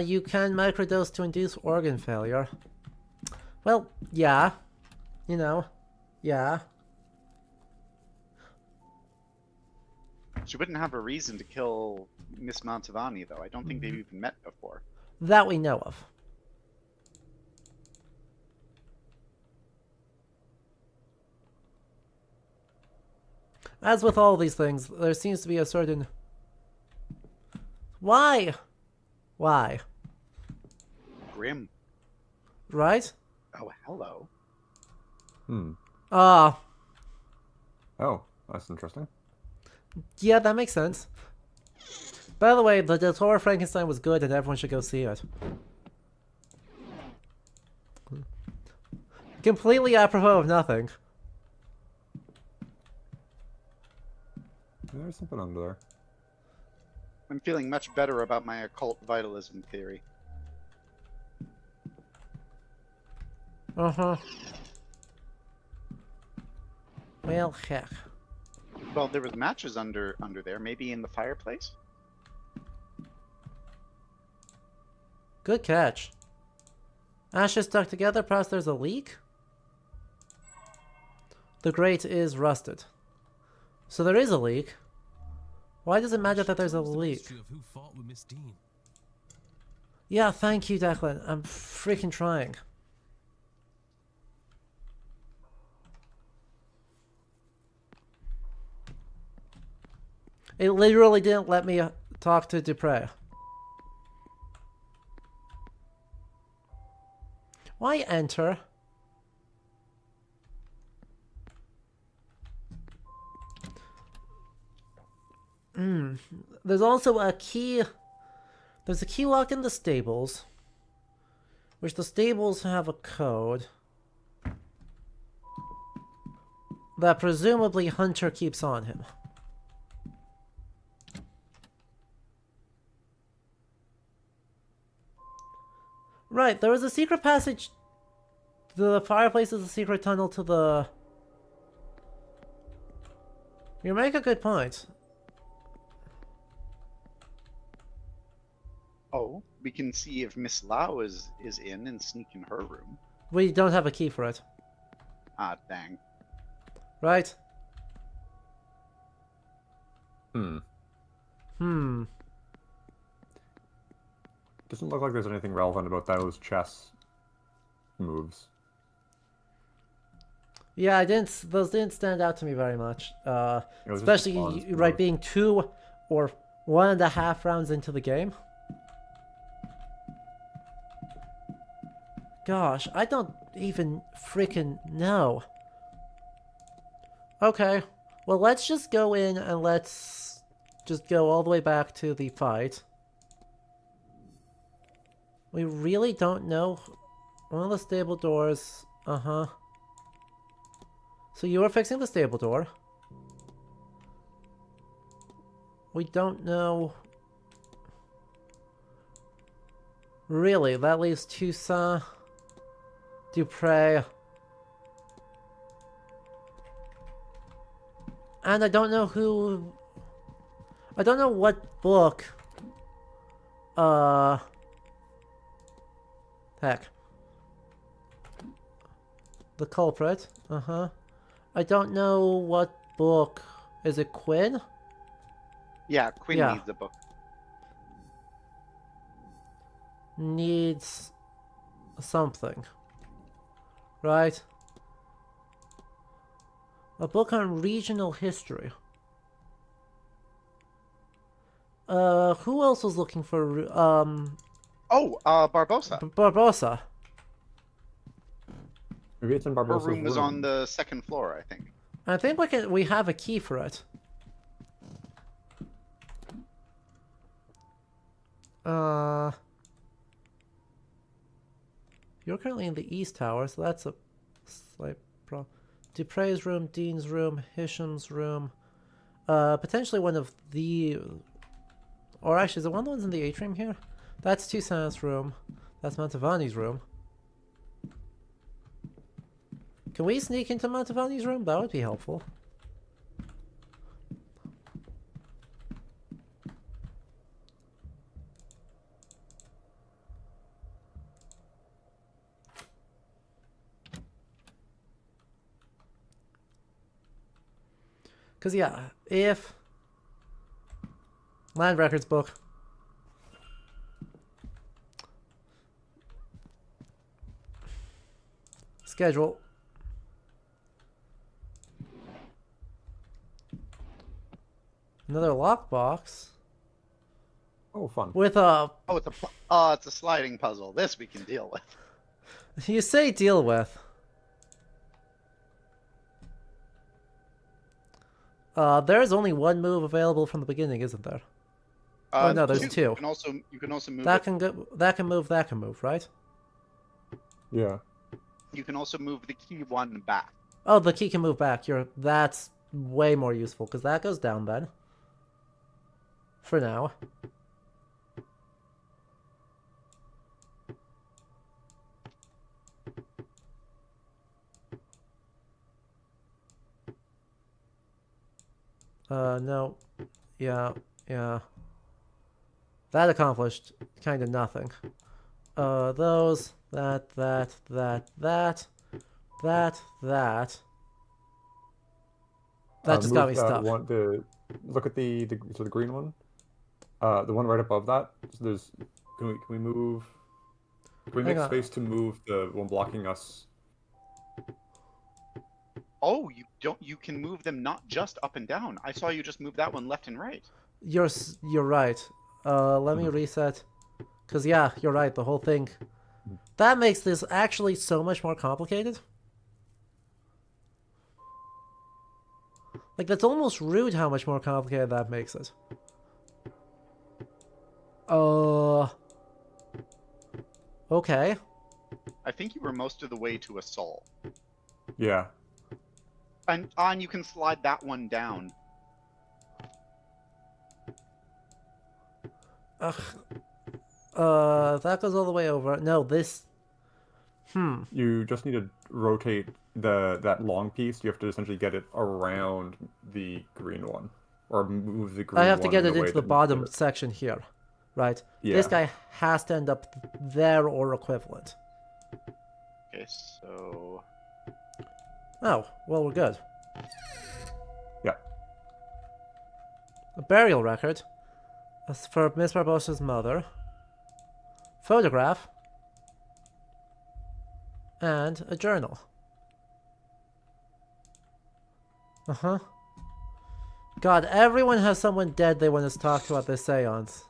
You can microdose to induce organ failure. Well, yeah. You know, yeah. She wouldn't have a reason to kill Miss Montavani, though. I don't think they've even met before. That we know of. As with all these things, there seems to be a certain... Why? Why? Grim. Right? Oh, hello. Oh, that's interesting. Yeah, that makes sense. By the way, the Del Toro Frankenstein was good and everyone should go see it. Completely apropos of nothing. There's something under there. I'm feeling much better about my occult vitalism theory. Uh-huh. Well, heck. Well, there was matches under there, maybe in the fireplace? Good catch. Ashes stuck together, perhaps there's a leak? The grate is rusted. So there is a leak. Why does it matter that there's a leak? Yeah, thank you, Declan. I'm freaking trying. It literally didn't let me talk to Dupre. Why enter? There's also a key. There's a key locked in the stables, which the stables have a code that presumably Hunter keeps on him. Right, there was a secret passage. The fireplace is a secret tunnel to the... You make a good point. Oh, we can see if Miss Lau is in and sneak in her room. We don't have a key for it. Ah, dang. Right? Doesn't look like there's anything relevant about those chess moves. Yeah, those didn't stand out to me very much. Especially, right, right, being 2 or 1.5 rounds into the game. Gosh, I don't even freaking know. Okay, well, let's just go in and let's just go all the way back to the fight. We really don't know. One of the stable doors. Uh-huh. So you were fixing the stable door. We don't know. Really, that leaves Toussaint, Dupre. And I don't know who... I don't know what book... Heck. The culprit. Uh-huh. I don't know what book... Is it Quinn? Yeah, Quinn needs a book. Needs something. Right? A book on regional history. Who else was looking for, Barbosa. Barbosa. Maybe it's in Her Barbosa's room was on the second floor, I think. I think we have a key for it. You're currently in the East Tower, so that's a slight problem. Dupre's room, Dean's room, Hisham's room. Potentially one of the... Or actually, is it one of the ones in the atrium here? That's Toussaint's room. That's Mantovani's room. Can we sneak into Mantovani's room? That would be helpful. Because, yeah, if... Land records book. Schedule. Another lockbox. Oh, fun. With a... Oh, it's a sliding puzzle. This we can deal with. You say deal with. There's only one move available from the beginning, isn't there? Oh no, there's two. You can also move. That can go. That can move. That can move. Right? Yeah. You can also move the key one back. Oh, the key can move back. That's way more useful because that goes down then. For now. No. Yeah. That accomplished kind of nothing. Those, that. That just got me stuck. Look at the green one. The one right above that. So there's. Can we move? Can we make space to move the one blocking us? Oh, you can move them not just up and down. I saw you just move that one left and right. You're right. Let me reset. Cause yeah, you're right. The whole thing. That makes this actually so much more complicated. Like that's almost rude how much more complicated that makes it. Okay. I think you were most of the way to a Sol. Yeah. And you can slide that one down. That goes all the way over. No, this... You just need to rotate that long piece. You have to essentially get it around the green one. Or move the green one. I have to get it into the bottom section here. Right? Yeah. This guy has to end up there or equivalent. Okay, so... Oh, well, we're good. Yeah. A burial record. That's for Miss Barbosa's mother. Photograph. And a journal. Uh-huh. God, everyone has someone dead they want to talk to at this seance.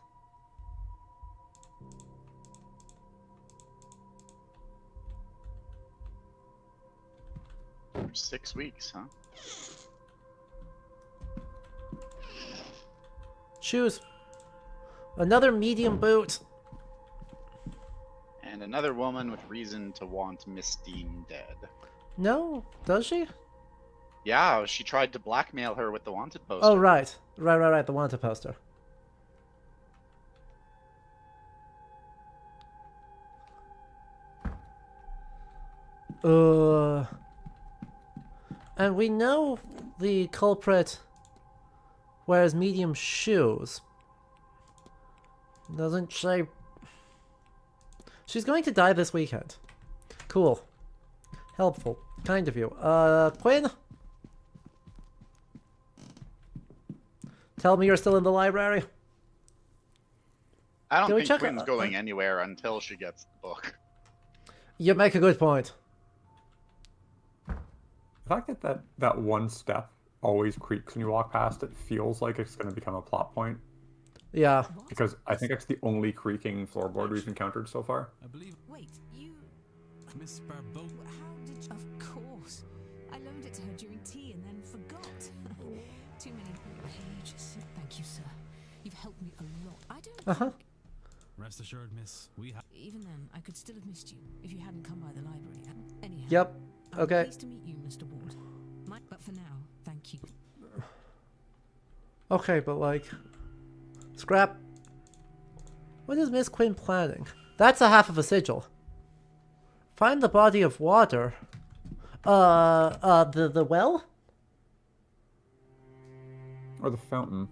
6 weeks, huh? Shoes. Another medium boot. And another woman with reason to want Miss Dean dead. No, does she? Yeah, she tried to blackmail her with the wanted poster. Oh, right. Right, the wanted poster. And we know the culprit wears medium shoes. Doesn't say... She's going to die this weekend. Cool. Helpful. Kind of you. Quinn? Tell me you're still in the library. I don't Can we think check Quinn's going anywhere until she gets the book. You make a good point. The fact that one step always creaks when you walk past it feels like it's going to become a plot point. Yeah. Because I think it's the only creaking floorboard we've encountered so far. I believe. Wait, you... Miss Barbeau. How did you... Of course. I loaned it to her during tea and then forgot. Too many pages. Thank you, sir. You've helped me a lot. I don't think... Rest assured, miss, we have. Even then, I could still have missed you if you hadn't come by the library. Anyhow. Yep. Okay. I'm pleased to meet you, Mr. Ward. But for now, thank you. Okay, but like... Scrap. What is Miss Quinn planning? That's a half of a sigil. Find the body of water. The well? Or the fountain.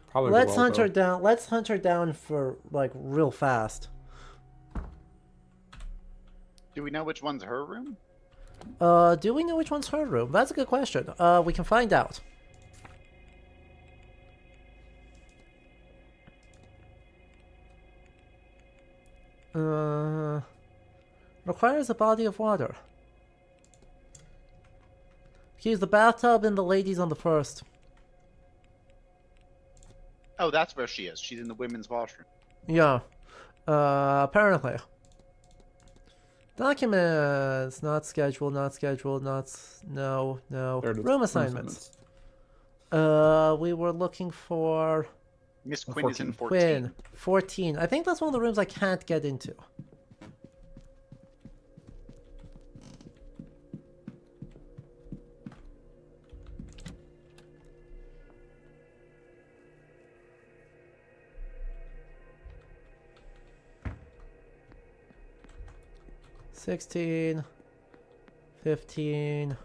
Probably Let's the well, hunt though. her down. Let's hunt her down for, like, real fast. Do we know which one's her room? Do we know which one's her room? That's a good question. We can find out. Requires a body of water. Use the bathtub and the ladies on the first. Oh, that's where she is. She's in the women's washroom. Yeah. Apparently. Documents. Not scheduled, no. Room assignments. We were looking for... Miss Quinn is in 14. Quinn. 14. I think that's one of the rooms I can't get into. $16, $15.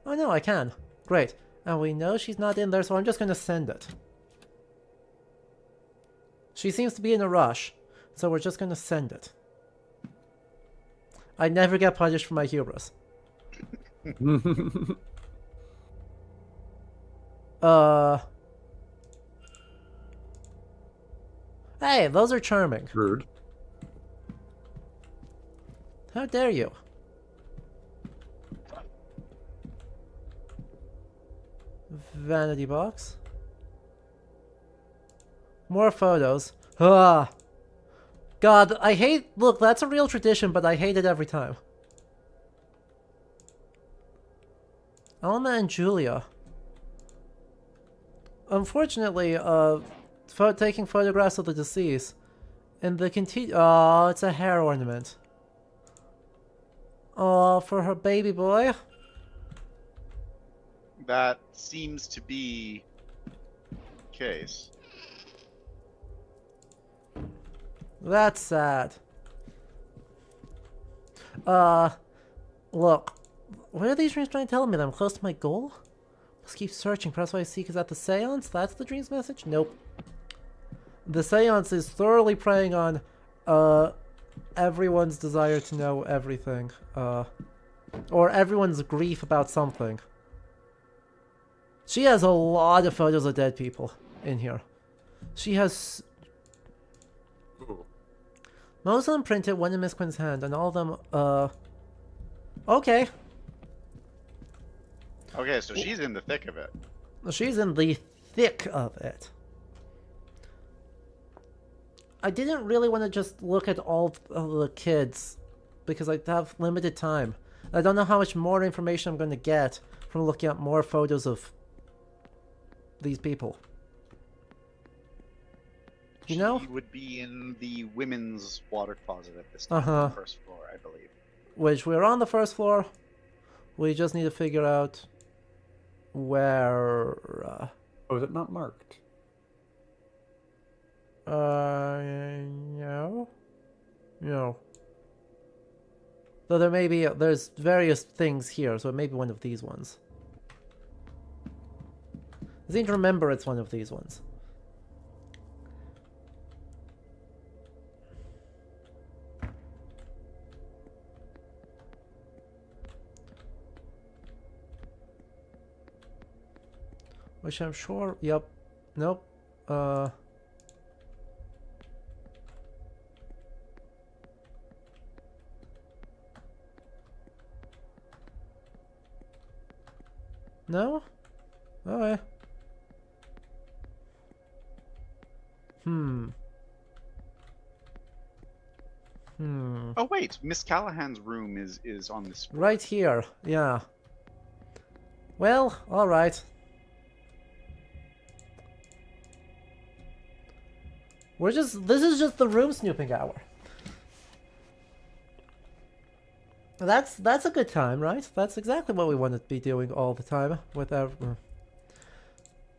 Oh no, I can. Great. And we know she's not in there, so I'm just gonna send it. She seems to be in a rush, so we're just gonna send it. I never get punished for my hubris. Hey, those are charming. Rude. How dare you? Vanity box. More photos. Ah! God, I hate... Look, that's a real tradition, but I hate it every time. Alma and Julia. Unfortunately, taking photographs of the deceased. And the oh, it's a hair ornament. Oh, for her baby boy. That seems to be the case. That's sad. Look. What are these dreams trying to tell me? That I'm close to my goal? Let's keep searching. Perhaps what I seek is at the seance? That's the dream's message? Nope. The seance is thoroughly preying on, everyone's desire to know everything. Or everyone's grief about something. She has a lot of photos of dead people in here. She has... Most of them printed, one in Miss Quinn's hand, and all of them, okay. Okay, so she's in the thick of it. She's in the thick of it. I didn't really want to just look at all of the kids, because I have limited time. I don't know how much more information I'm going to get from looking at more photos of these people. You know? She would be in the women's water closet at this time on the first floor, I believe. Which we're on the first floor. We just need to figure out where... Oh, is it not marked? No. No. Though there may be... There's various things here, so it may be one of these ones. I seem to remember it's one of these ones. Which I'm sure... Yep. Nope. No? Okay. Oh wait, Miss Callahan's room is on this floor. Right here, yeah. Well, alright. This is just the room snooping hour. That's a good time, right? That's exactly what we want to be doing all the time with our...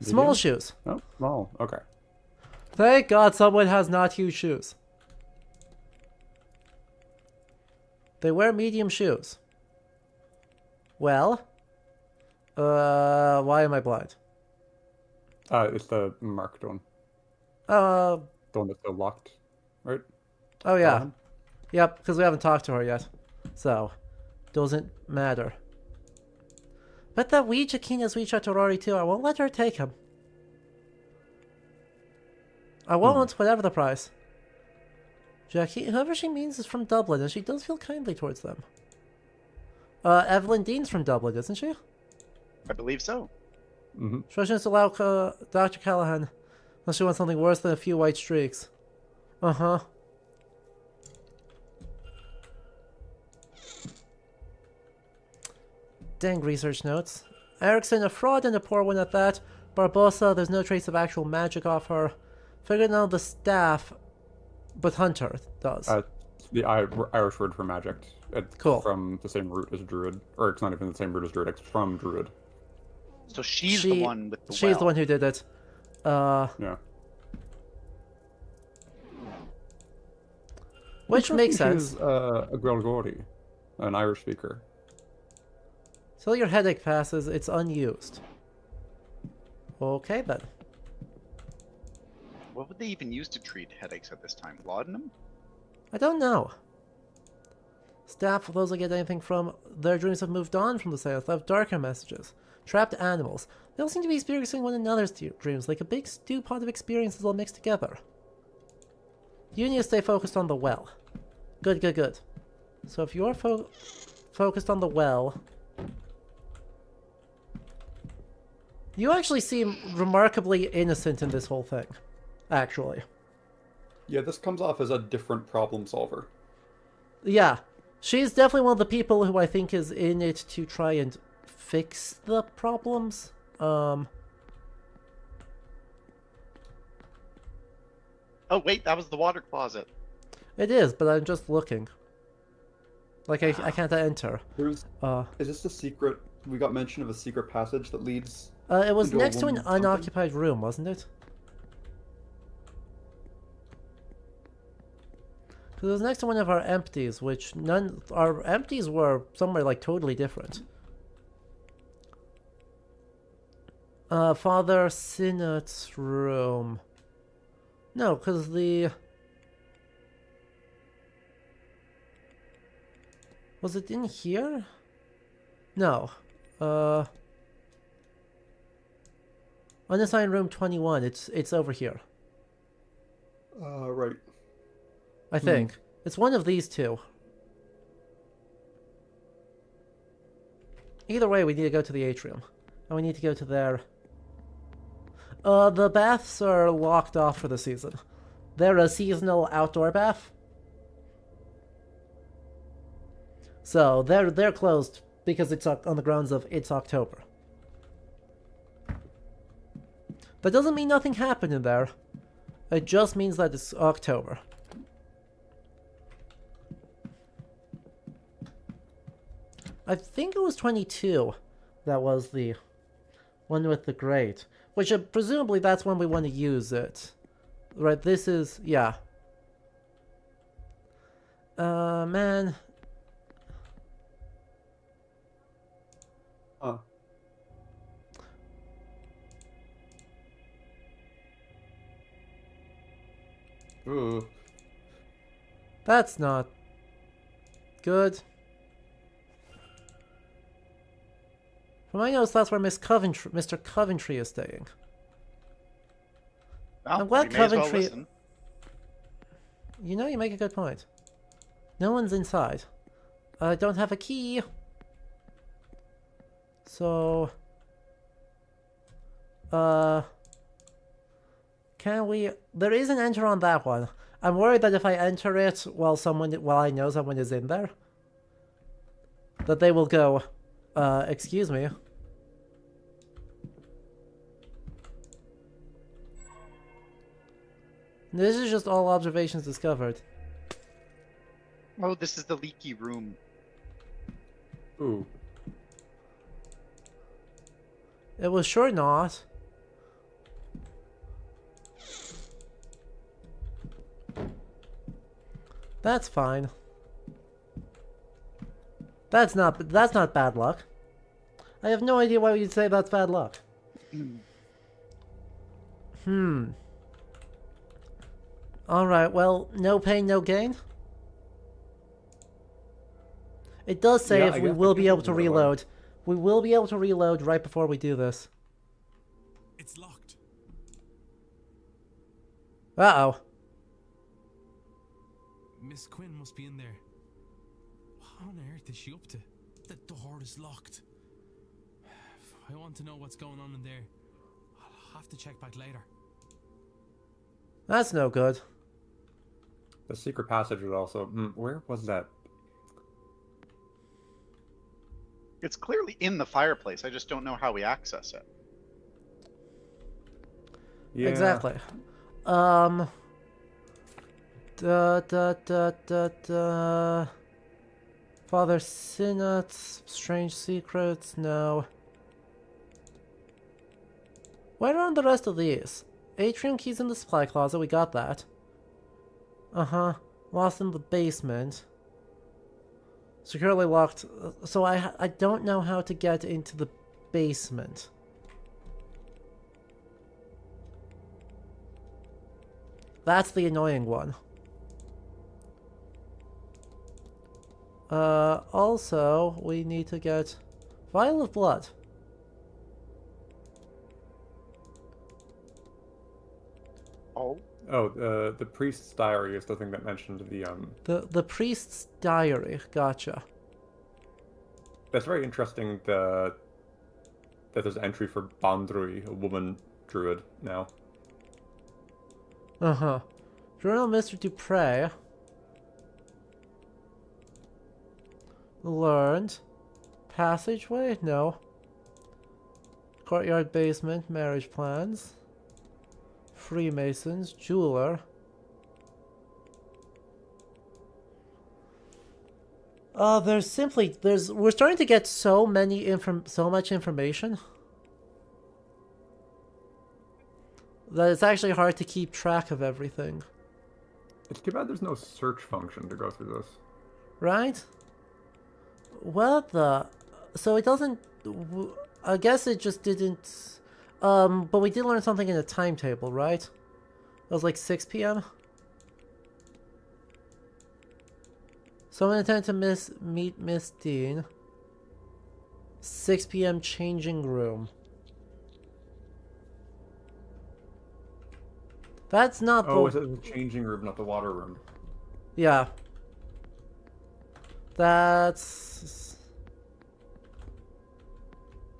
Small shoes. Oh, small, okay. Thank God someone has not huge shoes. They wear medium shoes. Well, why am I blind? It's the marked one. The one that's still locked, right? Oh yeah. Yep, because we haven't talked to her yet. So, doesn't matter. Bet that Ouija King has reached out to Rory too. I won't let her take him. I won't, whatever the price. Jackie, whoever she means is from Dublin, and she does feel kindly towards them. Evelyn Dean's from Dublin, isn't she? I believe so. She wants to allow Dr. Callahan, unless she wants something worse than a few white streaks. Dang research notes. Erickson, a fraud and a poor one at that. Barbosa, there's no trace of actual magic off her. Figured out the staff, but Hunter does. The Irish word for magic. It's cool. From the same root as druid. Or it's not even the same root as druid, it's from druid. So she's the one with the She's the one who did it. Yeah. Which makes sense. She's a Grelgori, an Irish speaker. Till your headache passes, it's unused. Okay then. What would they even use to treat headaches at this time? Laudanum? I don't know. Staff, for those that get anything from their dreams, have moved on from the Seance. They have darker messages. Trapped animals. They all seem to be experiencing one another's dreams, like a big stew pot of experiences all mixed together. You need to stay focused on the well. Good, good, good. So if you're focused on the well... You actually seem remarkably innocent in this whole thing. Actually. Yeah, this comes off as a different problem solver. Yeah. She's definitely one of the people who I think is in it to try and fix the problems. Oh wait, that was the water closet. It is, but I'm just looking. Like, I can't enter. Is this the secret... We got mention of a secret passage that leads... it was into next to an something? unoccupied room, wasn't it? Because it was next to one of our empties, which our empties were somewhere like totally different. Father Sinnott's room. No, because the... Was it in here? No. Unassigned room 21. It's over here. Right. I think. It's one of these two. Either way, we need to go to the atrium. And we need to go to their... the baths are locked off for the season. They're a seasonal outdoor bath. So they're closed because it's on the grounds of it's October. That doesn't mean nothing happened in there. It just means that it's October. I think it was 22 that was the one with the grate. Which presumably that's when we want to use it. Right, this is... yeah. Man... Huh. Ooh. That's not good. From my notes, that's where Mr. Coventry is staying. Well, I'm glad we may as well Coventry... listen. You know, you make a good point. No one's inside. I don't have a key. So... Can we... There is an enter on that one. I'm worried that if I enter it while I know someone is in there, that they will go, excuse me. This is just all observations discovered. Oh, this is the leaky room. Ooh. It was sure not. That's fine. That's not bad luck. I have no idea why you'd say that's bad luck. Alright, well, no pain, no gain. It does say Yeah, if I we guess will the be able to people will reload. We will be able to reload right before we do this. It's locked. Uh-oh. Miss Quinn must be in there. What on earth is she up to? The door is locked. I want to know what's going on in there. I'll have to check back later. That's no good. The secret passage was also... where was that? It's clearly in the fireplace. I just don't know how we access it. Yeah. Exactly. Father Sinnot's strange secrets, no. Where are the rest of these? Atrium keys in the supply closet, we got that. Uh-huh. Lost in the basement. Securely locked. So I don't know how to get into the basement. That's the annoying one. Also, we need to get Vial of Blood. Oh. Oh, the priest's diary is the thing that mentioned The priest's diary. Gotcha. That's very interesting. That there's an entry for Bandrui, a woman druid now. Uh-huh. Journal Mr. Dupre. Learned. Passageway? No. Courtyard basement. Marriage plans. Freemasons. Jeweler. We're starting to get so much information that it's actually hard to keep track of everything. It's too bad there's no search function to go through this. Right? What the... So it doesn't... I guess it just didn't... But we did learn something in the timetable, right? It was like 6 p.m.? Someone intended to meet Miss Dean. 6 p.m. changing room. That's not Oh, it's the changing room, not the water room. Yeah. That's...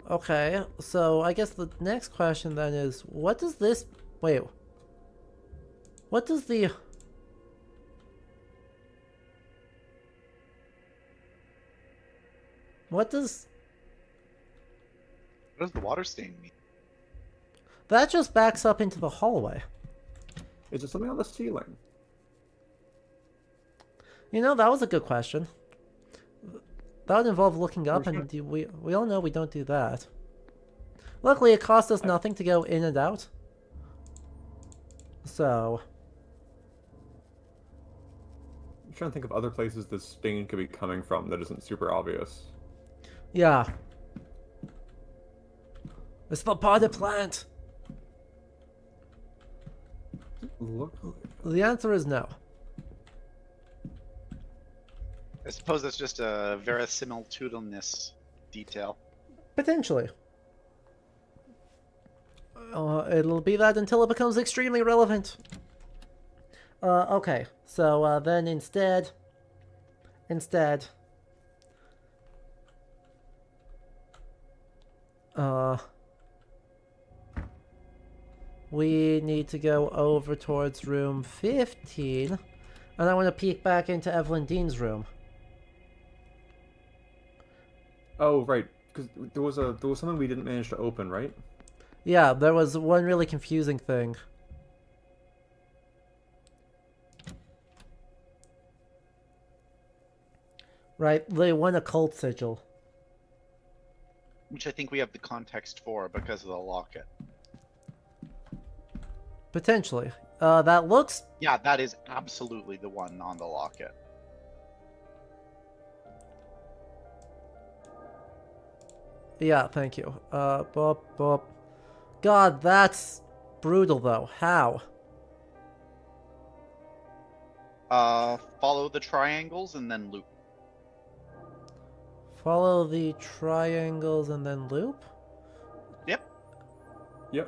Okay, so I guess the next question then is, what does this... Wait. What does the... What does the water stain mean? that just backs up into the hallway? Is it something on the ceiling? You know, that was a good question. That would involve looking up, and we all know we don't do that. Luckily, it cost us nothing to go in and out. So... I'm trying to think of other places this stain could be coming from that isn't super obvious. Yeah. It's the potted plant! Look. The answer is no. I suppose that's just a verisimilitudinous detail. Potentially. It'll be that until it becomes extremely relevant. Okay, so then instead, we need to go over towards room 15, and I want to peek back into Evelyn Dean's room. Oh, right, because there was something we didn't manage to open, right? Yeah, there was one really confusing thing. Right, the one occult sigil. Which I think we have the context for because of the locket. Potentially. That looks... Yeah, that is absolutely the one on the locket. Yeah, thank you. Bop, bop. God, that's brutal, though. How? Follow the triangles and then loop. Follow the triangles and then loop? Yep. Yep.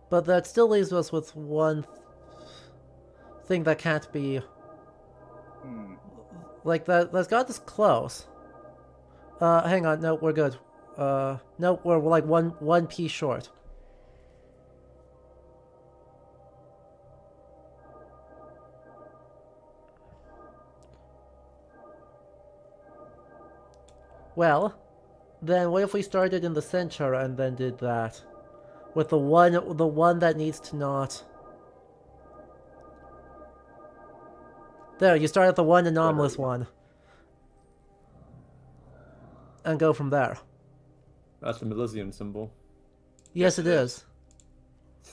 But that still leaves us with one thing that can't be... Like, that's got this close. Hang on, no, we're good. No, we're like one piece short. Well, then what if we started in the center and then did that? With the one that needs to not... There, you start at the one anomalous one. And go from there. That's the Milesian symbol. Yes, it is.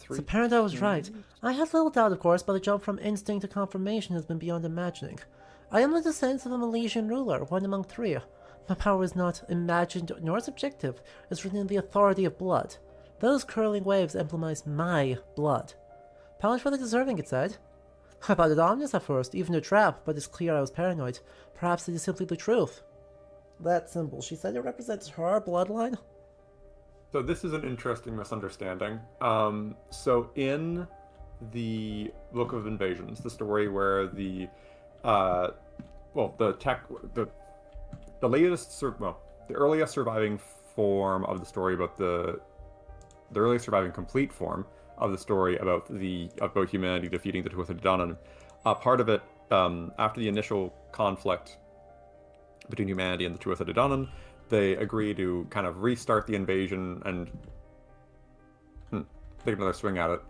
It's apparent I was right. I had little doubt, of course, but the jump from instinct to confirmation has been beyond imagining. I am the descendant of a Milesian ruler, one among three. My power is not imagined nor subjective. It's written in the authority of blood. Those curling waves emblemize my blood. Power for the deserving, it said. I thought it ominous at first, even a trap, but it's clear I was paranoid. Perhaps it is simply the truth. That symbol, she said it represents her bloodline? So this is an interesting misunderstanding. So in the Book of Invasions, the story where the earliest surviving form of the story about the earliest surviving complete form of the story about humanity defeating the Tuatha De Danann. Part of it, after the initial conflict between humanity and the Tuatha De Danann, they agree to kind of restart the invasion and take another swing at it.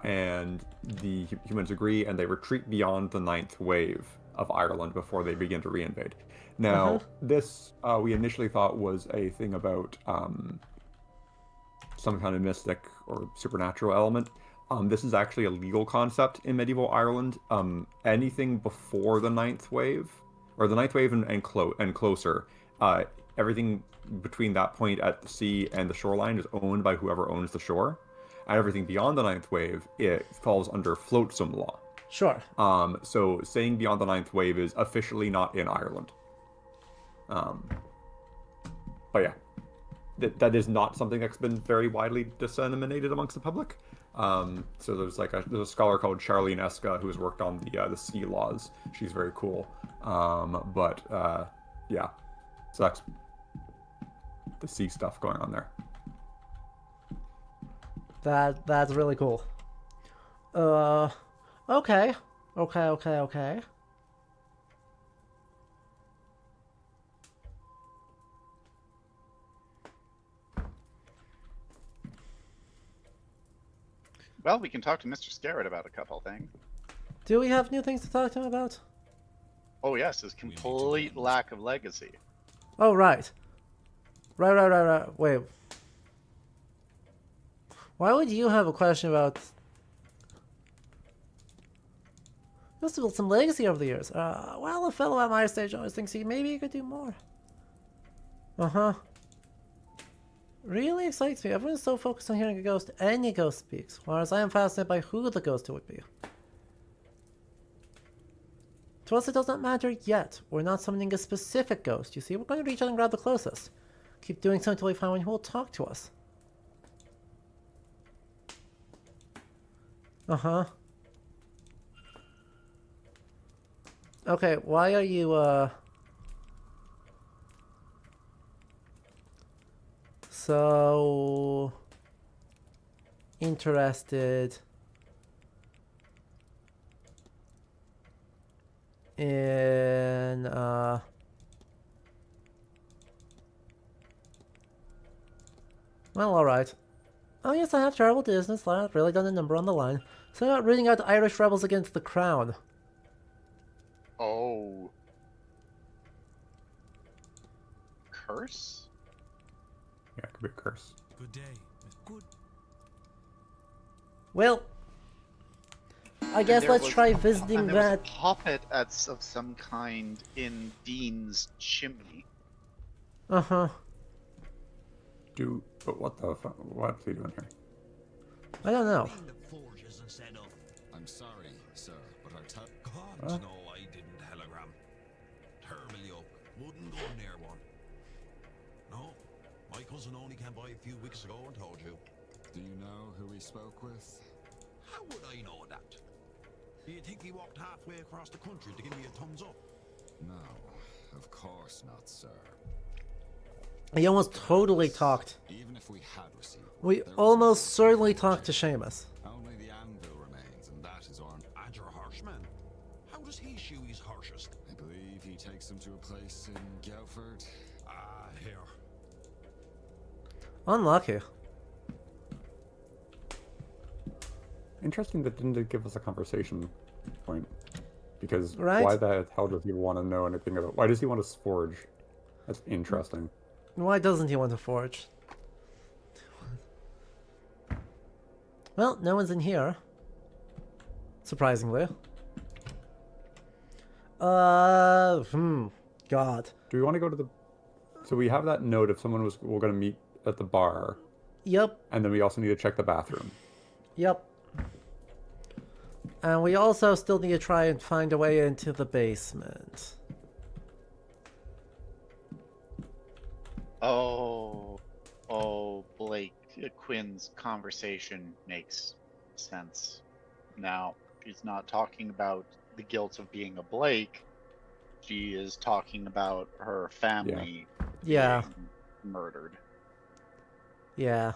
And the humans agree, and they retreat beyond the 9th wave of Ireland before they begin to reinvade. Now, this we initially thought was a thing about some kind of mystic or supernatural element. This is actually a legal concept in medieval Ireland. Anything before the 9th wave, or the 9th wave and closer, everything between that point at the sea and the shoreline is owned by whoever owns the shore. And everything beyond the 9th wave, it falls under flotsam law. Sure. So saying beyond the 9th wave is officially not in Ireland. But yeah, that is not something that's been very widely disseminated amongst the public. So there's a scholar called Charlene Eska who's worked on the sea laws. She's very cool. Yeah, so that's the sea stuff going on there. That's really cool. Okay. Well, we can talk to Mr. Scarrett about a couple things. Do we have new things to talk to him about? Oh yes, his complete lack of legacy. Oh, right. Right. Wait. Why would you have a question about... He must have built some legacy over the years. Well, a fellow at my stage always thinks maybe he could do more. Uh-huh. Really excites me. Everyone's so focused on hearing a ghost, any ghost speaks, whereas I am fascinated by who the ghost would be. To us it doesn't matter yet. We're not summoning a specific ghost, you see. We're going to reach out and grab the closest. Keep doing so until we find one who will talk to us. Uh-huh. Okay, why are you, so interested in, well, alright. Oh yes, I have terrible business. I've really done a number on the line. So I'm rooting out Irish rebels against the crown. Oh. Curse? Yeah, it could be a curse. Good day. Good. Well, I guess let's try visiting and there was that. a puppet of some kind in Dean's chimney. Uh-huh. But what the fuck? What's he doing here? I don't know. I'm sorry, sir, but our God, no, I didn't telegram. Terribly up. Wouldn't go near one. No, my cousin only came by a few weeks ago and told you. Do you know who he spoke with? How would I know that? Do you think he walked halfway across the country to give me a thumbs up? No, of course not, sir. He almost totally talked. Even if we had received, We almost certainly talked to Seamus. only the anvil remains, and that is on. And your horseman? How does he shoe his horses? I believe he takes them to a place in Guildford. Ah, here. Unlucky. Interesting that didn't give us a conversation point. Because Right? why the hell does he want to know anything about... Why does he want to forge? That's interesting. Why doesn't he want to forge? Well, no one's in here. Surprisingly. God. Do we want to go to the... So we have that note if we're going to meet at the bar. Yep. And then we also need to check the bathroom. Yep. And we also still need to try and find a way into the basement. Oh, Blake Quinn's conversation makes sense. Now, she's not talking about the guilt of being a Blake. She is talking about her family Yeah. being murdered. Yeah.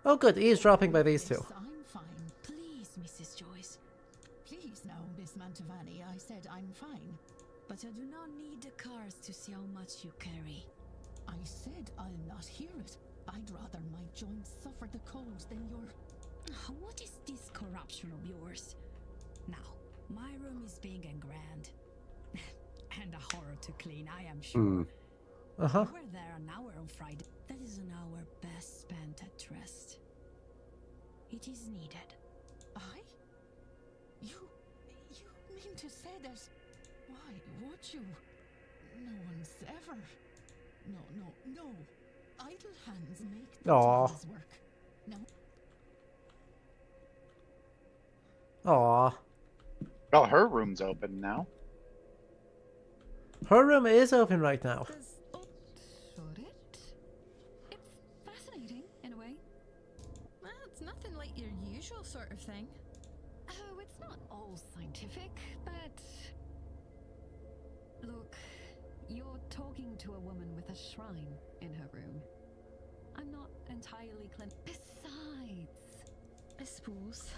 Oh good, eavesdropping by these two. I'm fine. Please, Mrs. Joyce. Please, no, Miss Mantovani. I said I'm fine. But I do not need the cars to see how much you carry. I said I'll not hear it. I'd rather my joints suffer the cold than your... What is this corruption of yours? Now, my room is big and grand. And a horror to clean, I am sure. Uh-huh. We were there an hour on Friday. That is an hour best spent at rest. It is needed. I? You mean to say that... Why would you? No one's ever... No. Idle hands make the Aw. devil's work. No. Aw. Well, her room's open now. Her room is open right now. Should it? It's fascinating, in a way. Well, it's nothing like your usual sort of thing. Oh, it's not all scientific, but... Look, you're talking to a woman with a shrine in her room. I'm not entirely Besides, I suppose.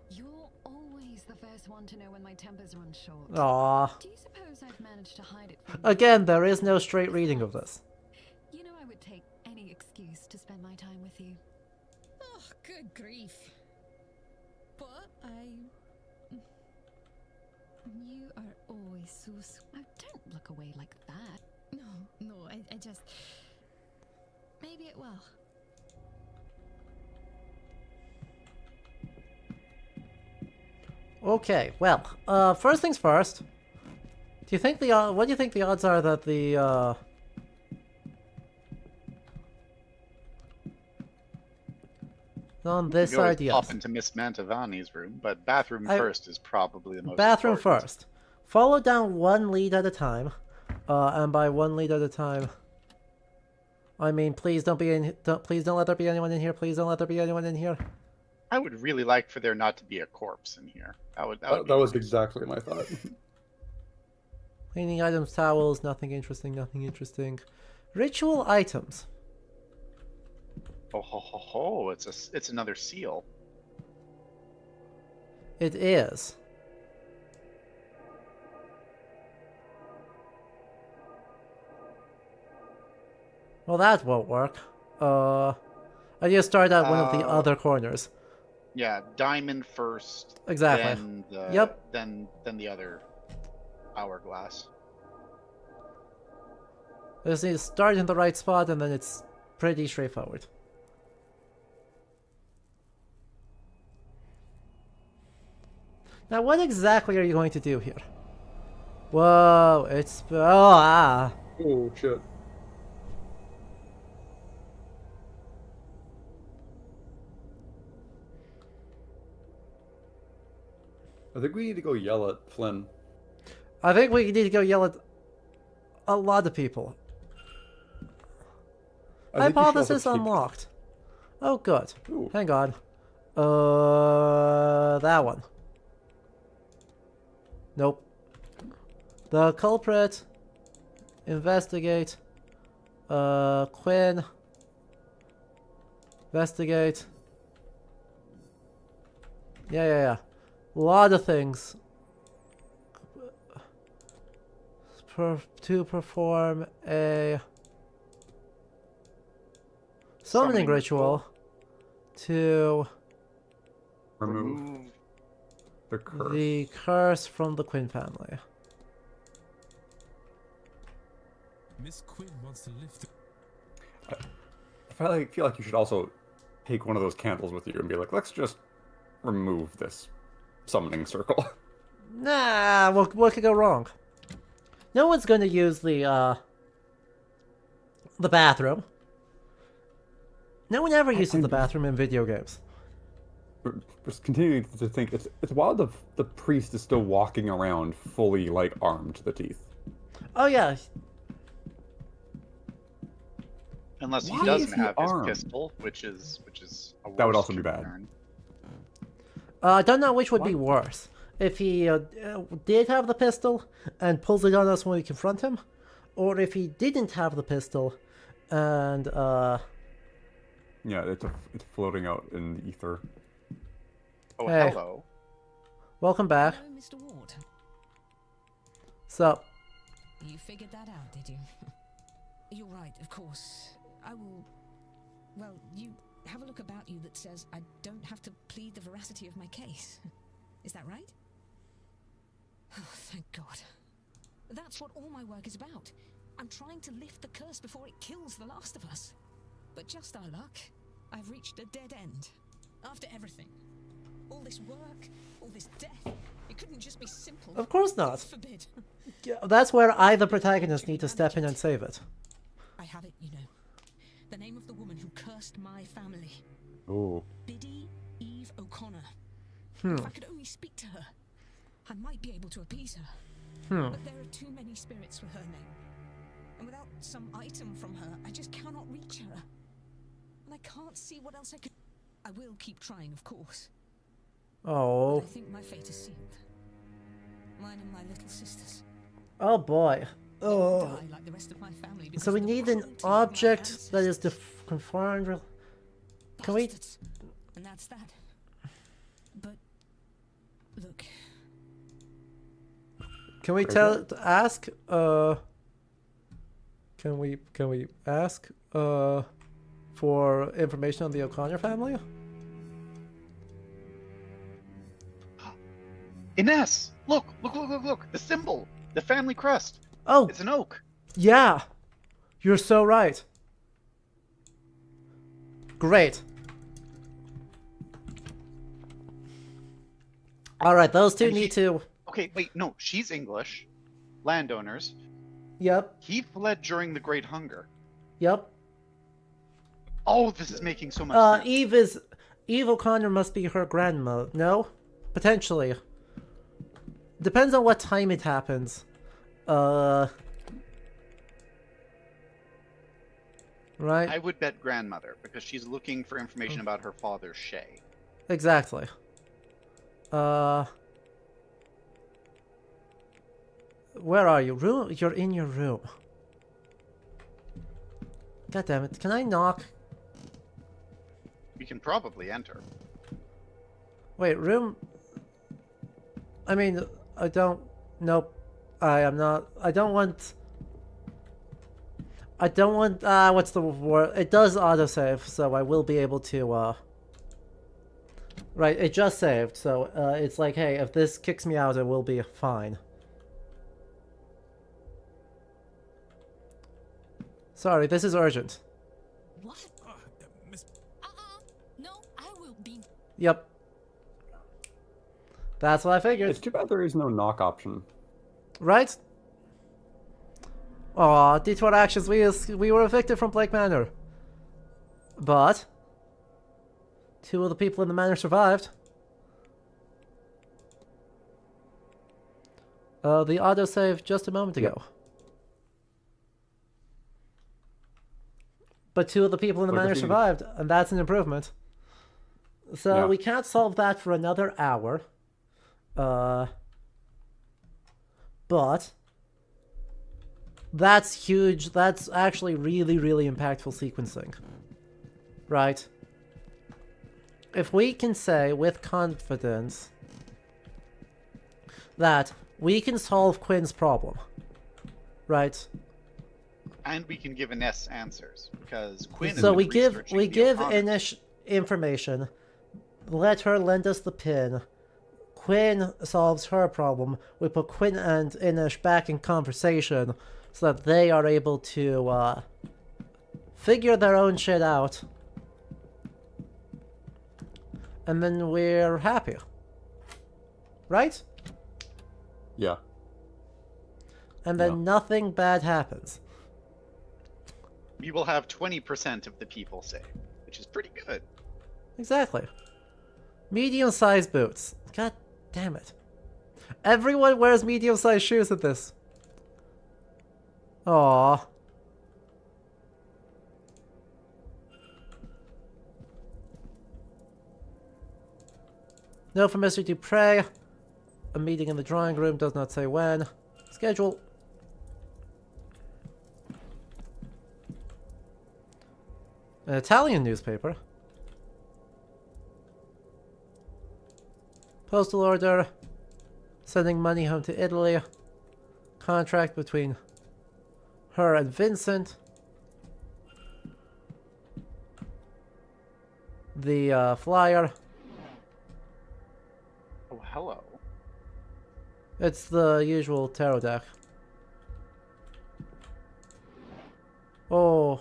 you're always the first one to know when my temper's run short. Aw. Do you suppose I've managed to hide it from you? Again, there is no straight reading of this. You know I would take any excuse to spend my time with you. Oh, good grief. But you are always so. Oh, don't look away like that. No, I just. Maybe it will. Okay, well, first things first. Do you think what do you think the odds are that the, on this You can always side, yes. pop into Miss Mantovani's room, but bathroom first is probably the most Bathroom important. first. Follow down one lead at a time. And by one lead at a time, I mean, please don't let there be anyone in here. Please don't let there be anyone in here. I would really like for there not to be a corpse in here. That was exactly my thought. Cleaning items, towels, nothing interesting, nothing interesting. Ritual items. Oh ho ho ho! It's another seal. It is. Well, that won't work. I just start at one of the other corners. Yeah, diamond first. Exactly. Then the other hourglass. I just need to start in the right spot, and then it's pretty straightforward. Now, what exactly are you going to do here? Whoa, it's... Oh, shit. I think we need to go yell at Flynn. I think we need to go yell at a lot of people. Hypothesis unlocked. Oh, good. Ooh. Hang on. That one. Nope. The culprit. Investigate. Quinn. Investigate. Yeah. A lot of things. To perform a summoning ritual to remove the curse from the Quinn family. Miss Quinn wants to lift it. I feel like you should also take one of those candles with you and be like, let's just remove this summoning circle. Nah, what could go wrong? No one's going to use the bathroom. No one ever uses the bathroom in video games. Just continuing to think, it's wild the priest is still walking around fully, like, armed to the teeth. Oh, yeah. Unless he doesn't have his pistol, which is a that would worse also be bad. concern. I don't know which would be worse. If he did have the pistol and pulls it on us when we confront him, or if he didn't have the pistol and yeah, it's floating out in the ether. Oh, hey. Hello. Welcome back. Hello, Mr. Ward. Sup? You figured that out, did you? You're right, of course. I will... Well, you have a look about you that says I don't have to plead the veracity of my case. Is that right? Oh, thank God. That's what all my work is about. I'm trying to lift the curse before it kills the last of us. But just our luck, I've reached a dead end. After everything. All this work, all this death, it couldn't just be simple. Of course not. Forbid. That's where I, the protagonist, need to step in and save it. I have it, you know. The name of the woman who cursed my family. Oh. Biddy Eve O'Connor. Hmm. If I could only speak to her, I might be able to appease her. But there are too many spirits with her name. And without some item from her, I just cannot reach her. And I can't see what else I could... I will keep trying, of course. Oh. But I think my fate is sealed. Mine and my little sisters. Oh boy. Oh. Die like the rest of my family because So we of the need an cruelty of my object that is confirmed. Can we? And that's that. But look. Can we ask? Can we ask? For information on the O'Connor family? Ines, look! The symbol, the family crest. Oh, it's an oak. Yeah, you're so right. Great. All right, those two need to. Okay, wait, no, she's English. Landowners. Yep. He fled during the Great Hunger. Yep. Oh, this is making so much sense. Eve O'Connor must be her grandma. No? Potentially. Depends on what time it happens. Right? I would bet grandmother, because she's looking for information about her father, Shay. Exactly. Where are you? Room? You're in your room. God damn it. Can I knock? We can probably enter. Wait, room? I mean, I don't... Nope. I am not... I don't want... what's the word? It does autosave, so I will be able to, Right, it just saved, so, it's like, hey, if this kicks me out, it will be fine. Sorry, this is urgent. What? No, I will be. Yep. That's what I figured. It's too bad there is no knock option. Right? Aw, detour actions, we were evicted from Blake Manor. But two of the people in the manor survived. The autosave just a moment ago. But two of the people in the manor survived, and that's an improvement. So we can't solve that for another hour. But that's huge. That's actually really, really impactful sequencing. Right? If we can say with confidence that we can solve Quinn's problem, right? And we can give Ines answers, because Quinn So is we give O'Connor. Ines information, let her lend us the pin. Quinn solves her problem. We put Quinn and Inish back in conversation so that they are able to figure their own shit out. And then we're happy. Right? Yeah. And then nothing bad happens. We will have 20% of the people saved, which is pretty good. Exactly. Medium-sized boots. God damn it. Everyone wears medium-sized shoes at this. Aww. Note from Mr. Dupre. A meeting in the drawing room, does not say when. Schedule. An Italian newspaper. Postal order. Sending money home to Italy. Contract between her and Vincent. The flyer. Oh, hello. It's the usual tarot deck. Oh.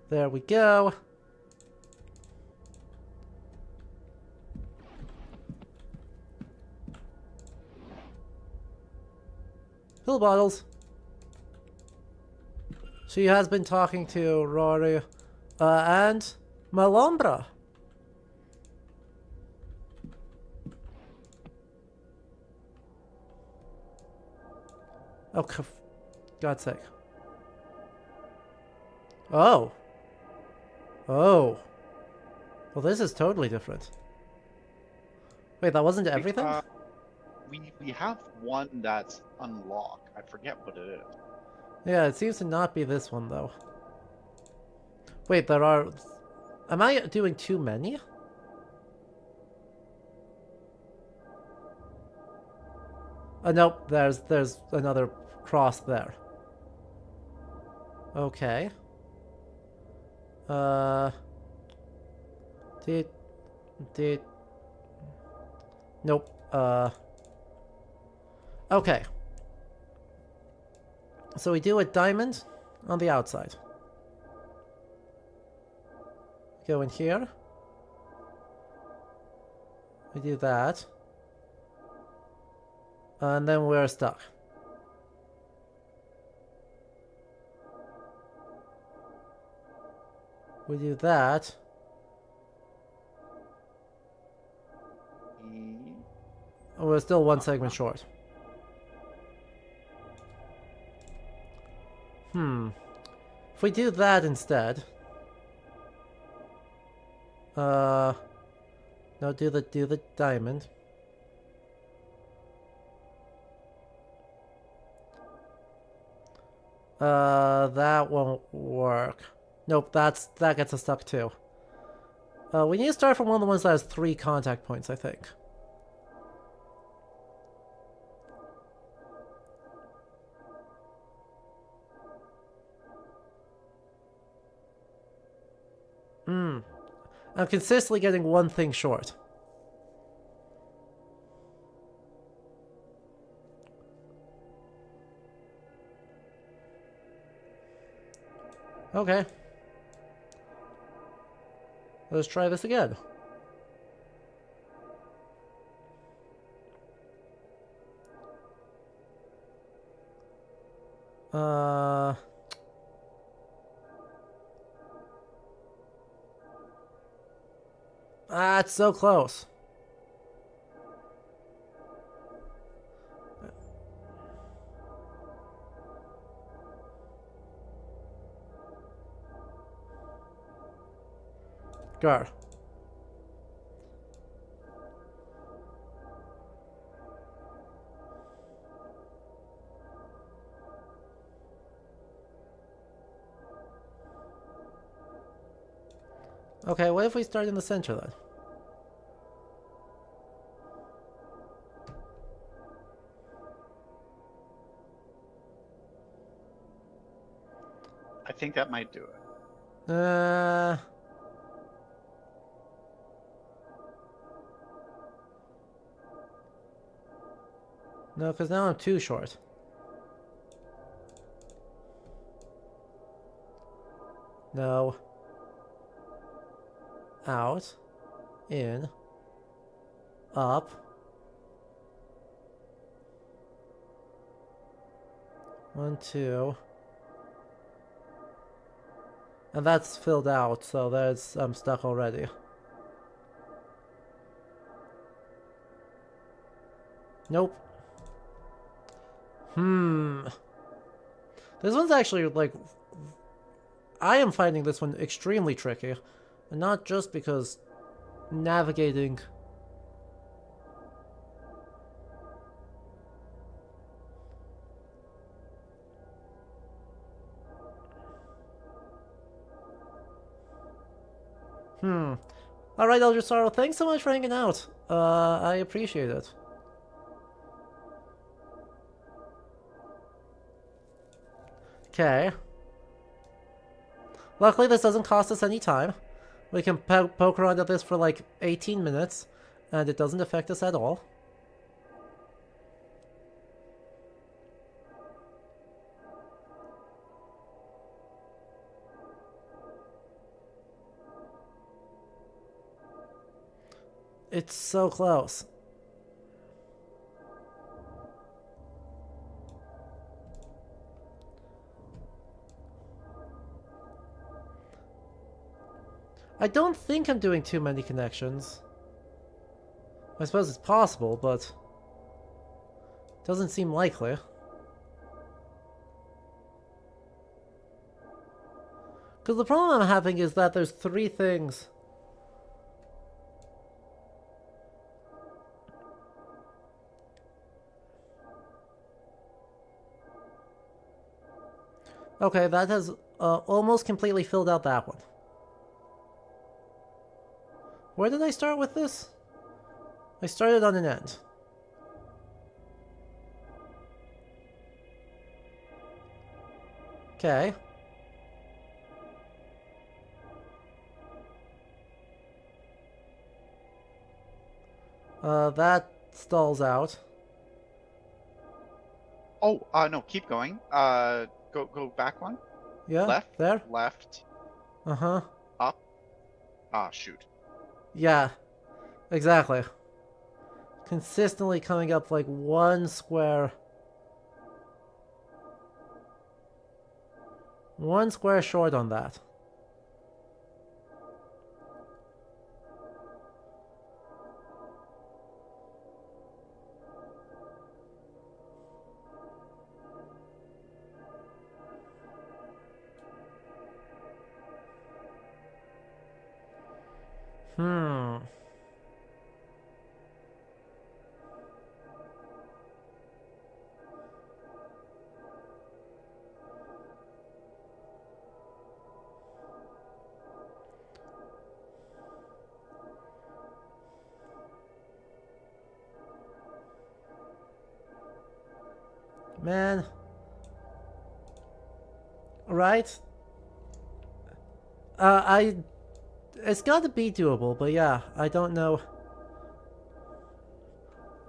There we go. Pill bottles. She has been talking to Rory and Malombra. Oh, God's sake. Oh. Oh. Well, this is totally different. Wait, that wasn't everything? We have one that's unlocked. I forget what it is. Yeah, it seems to not be this one, though. Wait, there are... Am I doing too many? Nope, there's another cross there. Okay. Did... Nope. Okay. So we do a diamond on the outside. Go in here. We do that. And then we're stuck. We do that. We're still one segment short. If we do that instead. No, do the diamond. That won't work. Nope, that gets us stuck too. We need to start from one of the ones that has 3 contact points, I think. I'm consistently getting one thing short. Okay. Let's try this again. It's so close. Guard. Okay, what if we start in the center then? I think that might do it. No, because now I'm too short. No. Out. In. Up. 1, 2. And that's filled out, so I'm stuck already. Nope. This one's actually, like... I am finding this one extremely tricky. And not just because navigating... Alright, Elder Sorrow, thanks so much for hanging out. I appreciate it. Okay. Luckily, this doesn't cost us any time. We can poke around at this for like 18 minutes, and it doesn't affect us at all. It's so close. I don't think I'm doing too many connections. I suppose it's possible, but it doesn't seem likely. Because the problem I'm having is that there's 3 things. Okay, that has almost completely filled out that one. Where did I start with this? I started on an end. Okay. That stalls out. Oh, no, keep going. Go back one. Yeah, Left. there? Left. Uh-huh. Up. Ah, shoot. Yeah, exactly. Consistently coming up like one square short on that. Man. Right? It's gotta be doable, but yeah, I don't know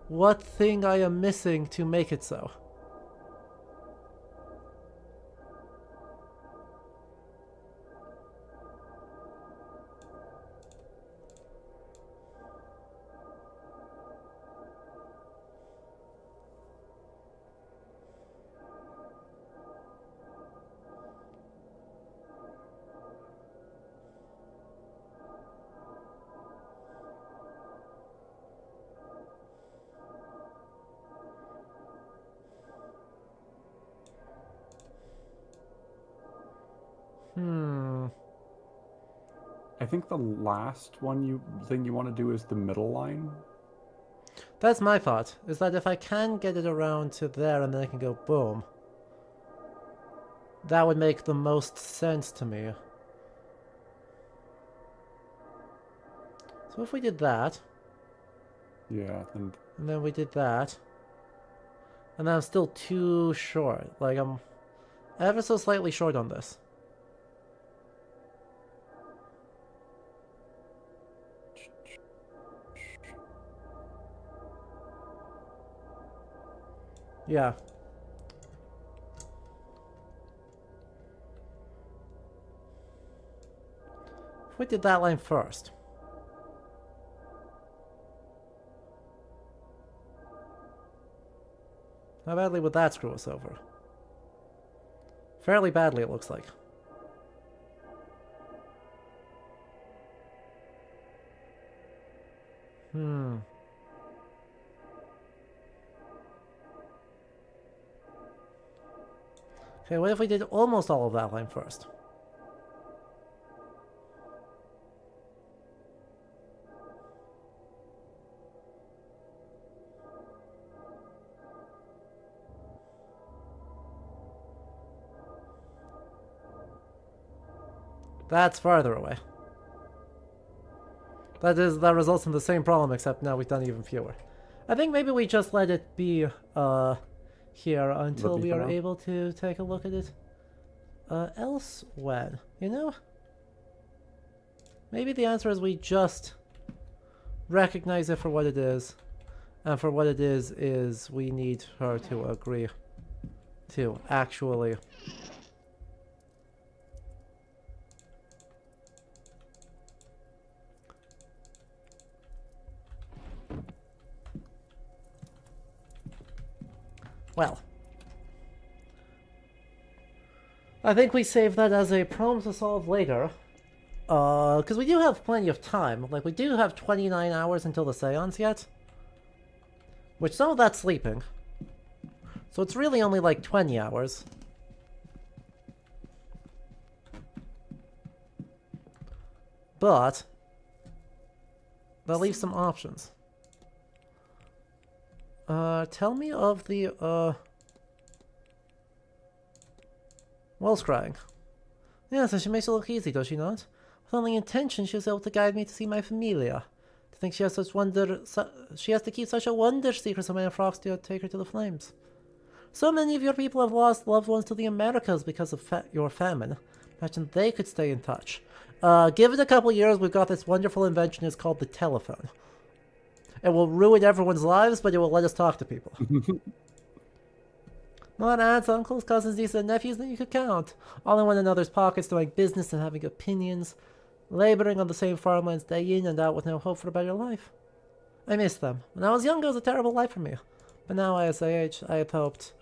what thing I am missing to make it so. I think the last thing you want to do is the middle line. That's my thought, is that if I can get it around to there and then I can go boom, that would make the most sense to me. So if we did that... Yeah, and then we did that, and then I'm still too short. Like, I'm ever so slightly short on this. Yeah. If we did that line first. How badly would that screw us over? Fairly badly, it looks like. Okay, what if we did almost all of that line first? That's farther away. That results in the same problem, except now we've done even fewer. I think maybe we just let it be here until we are able to take a look at it elsewhere, you know? Maybe the answer is we just recognize it for what it is, and for what it is we need her to agree to actually... Well, I think we save that as a problem to solve later, because we do have plenty of time. Like, we do have 29 hours until the seance yet, which some of that's sleeping, so it's really only like 20 hours. But that leaves some options. Tell me of the, Wells crying. Yes, she makes it look easy, does she not? With only intention, she was able to guide me to see my familia. To think she has she has to keep such a wonder secret so many frogs to take her to the flames. So many of your people have lost loved ones to the Americas because of your famine. Imagine they could stay in touch. Give it a couple years, we've got this wonderful invention, it's called the telephone. It will ruin everyone's lives, but it will let us talk to people. More aunts, uncles, cousins, nieces, and nephews than you could count. All in one another's pockets, doing business and having opinions. Laboring on the same farmlands day in and out with no hope for a better life. I miss them. When I was young, it was a terrible life for me. But now, as I age, I had hoped.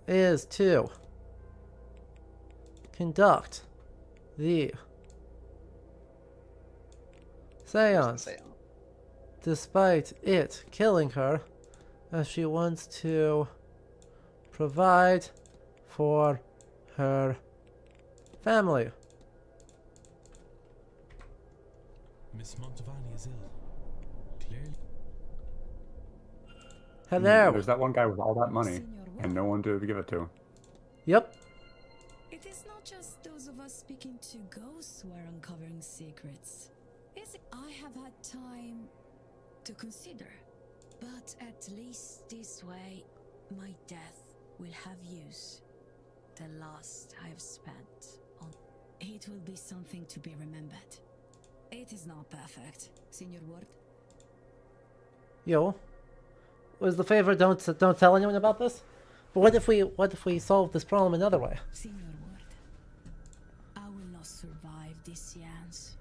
Is to conduct the seance, despite it killing her, as she wants to provide for her family. Miss Montavani is ill. Clearly. Hello. There's that one guy with all that money and no one to give it to. Yep. It is not just those of us speaking to ghosts who are uncovering secrets. I have had time to consider. But at least this way, my death will have use. The last I've spent on it will be something to be remembered. It is not perfect, Senior Ward. Yo, was the favor don't tell anyone about this? But what if we solve this problem another way? Senior Ward, I will not survive this seance.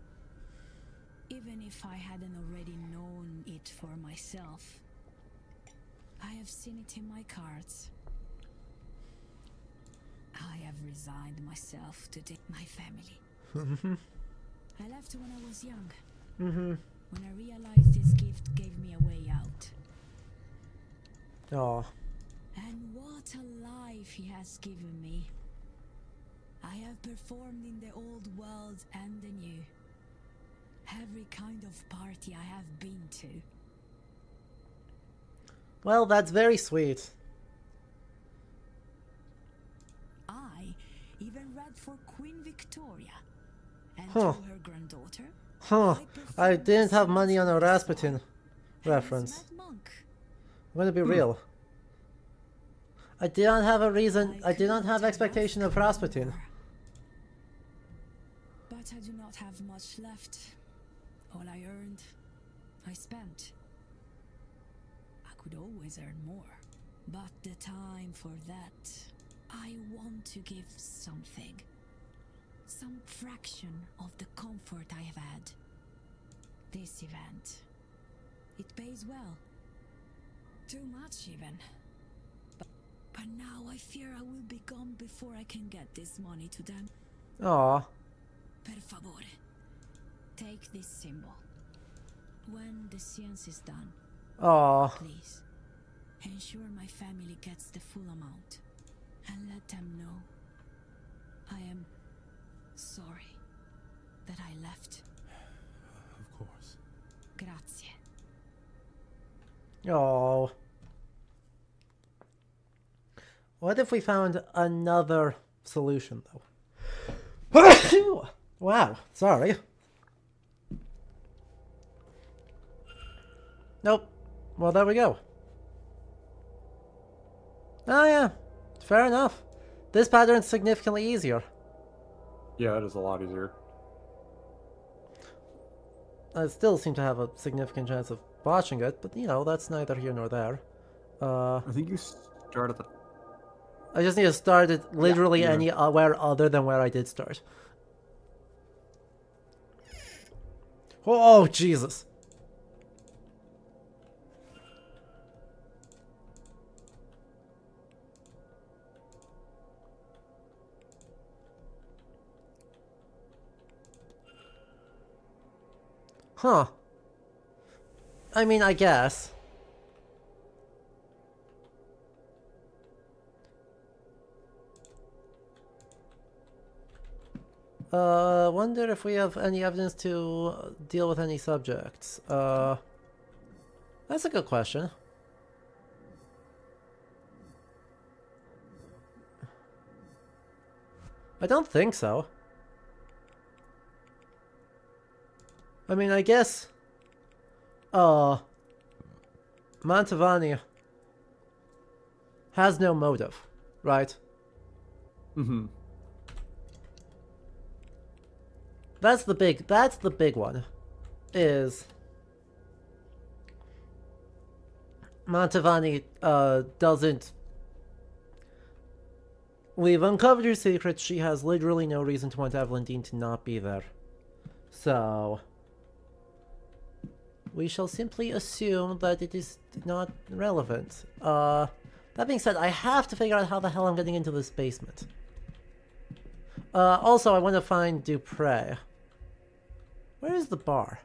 Even if I hadn't already known it for myself. I have seen it in my cards. I have resigned myself to my family. I left when I was young. When I realized this gift gave me a way out. Oh. And what a life he has given me. I have performed in the old world and the new. Every kind of party I have been to. Well, that's very sweet. I even read for Queen Victoria. And Huh. to her granddaughter. Huh. I didn't have money on a Rasputin reference. I'm gonna be real. I did not have a reason. I did not have expectation of Rasputin. But I do not have much left. All I earned, I spent. I could always earn more. But the time for that, I want to give something. Some fraction of the comfort I have had. This event. It pays well. Too much even. But now I fear I will be gone before I can get this money to them. Aw. Per favore. Take this symbol. When the seance is done, Aw. please ensure my family gets the full amount and let them know I am sorry that I left. Of course. Grazie. Oh. What if we found another solution, though? Wow, sorry. Nope. Well, there we go. Oh, yeah. Fair enough. This pattern's significantly easier. Yeah, it is a lot easier. I still seem to have a significant chance of botching it, but, you know, that's neither here nor there. I think you start at the... I just need to start it literally anywhere other than where I did start. Oh, Jesus. Huh. I mean, I guess. Wonder if we have any evidence to deal with any subjects. That's a good question. I don't think so. I mean, I guess... Montavani has no motive, right? That's the big one. Is Mantovani doesn't... We've uncovered her secrets. She has literally no reason to want Evelyn Dean to not be there. So... we shall simply assume that it is not relevant. That being said, I have to figure out how the hell I'm getting into this basement. Also, I want to find Dupre. Where is the bar?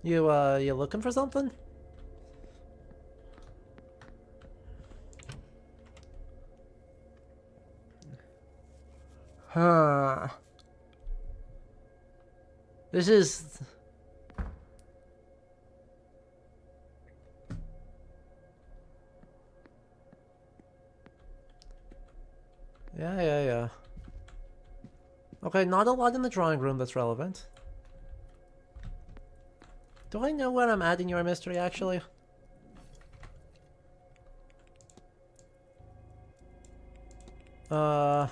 You looking for something? Huh. This is... Yeah. Okay, not a lot in the drawing room that's relevant. Do I know where I'm at in your mystery, actually? Uh-huh.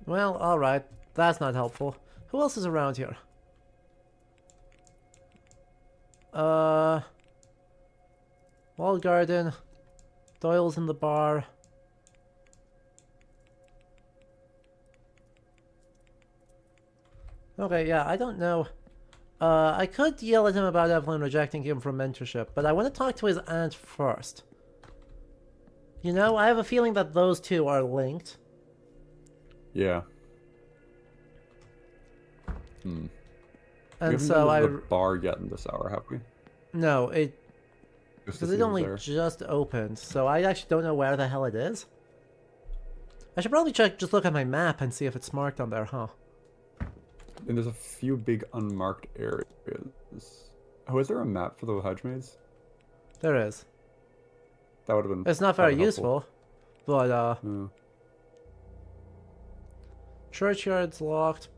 Well, alright. That's not helpful. Who else is around here? Walled garden. Doyle's in the bar. Okay, yeah, I don't know. I could yell at him about Evelyn rejecting him from mentorship, but I want to talk to his aunt first. You know, I have a feeling that those two are linked. Yeah. And we so haven't been to the bar yet in this hour, have we? No, Just because it only just opened, so I actually don't know where the hell it is. I should probably just look at my map and see if it's marked on there, huh? And there's a few big unmarked areas. Oh, is there a map for the hedge maze? There is. That would have been... It's not very useful, but, Churchyard's locked.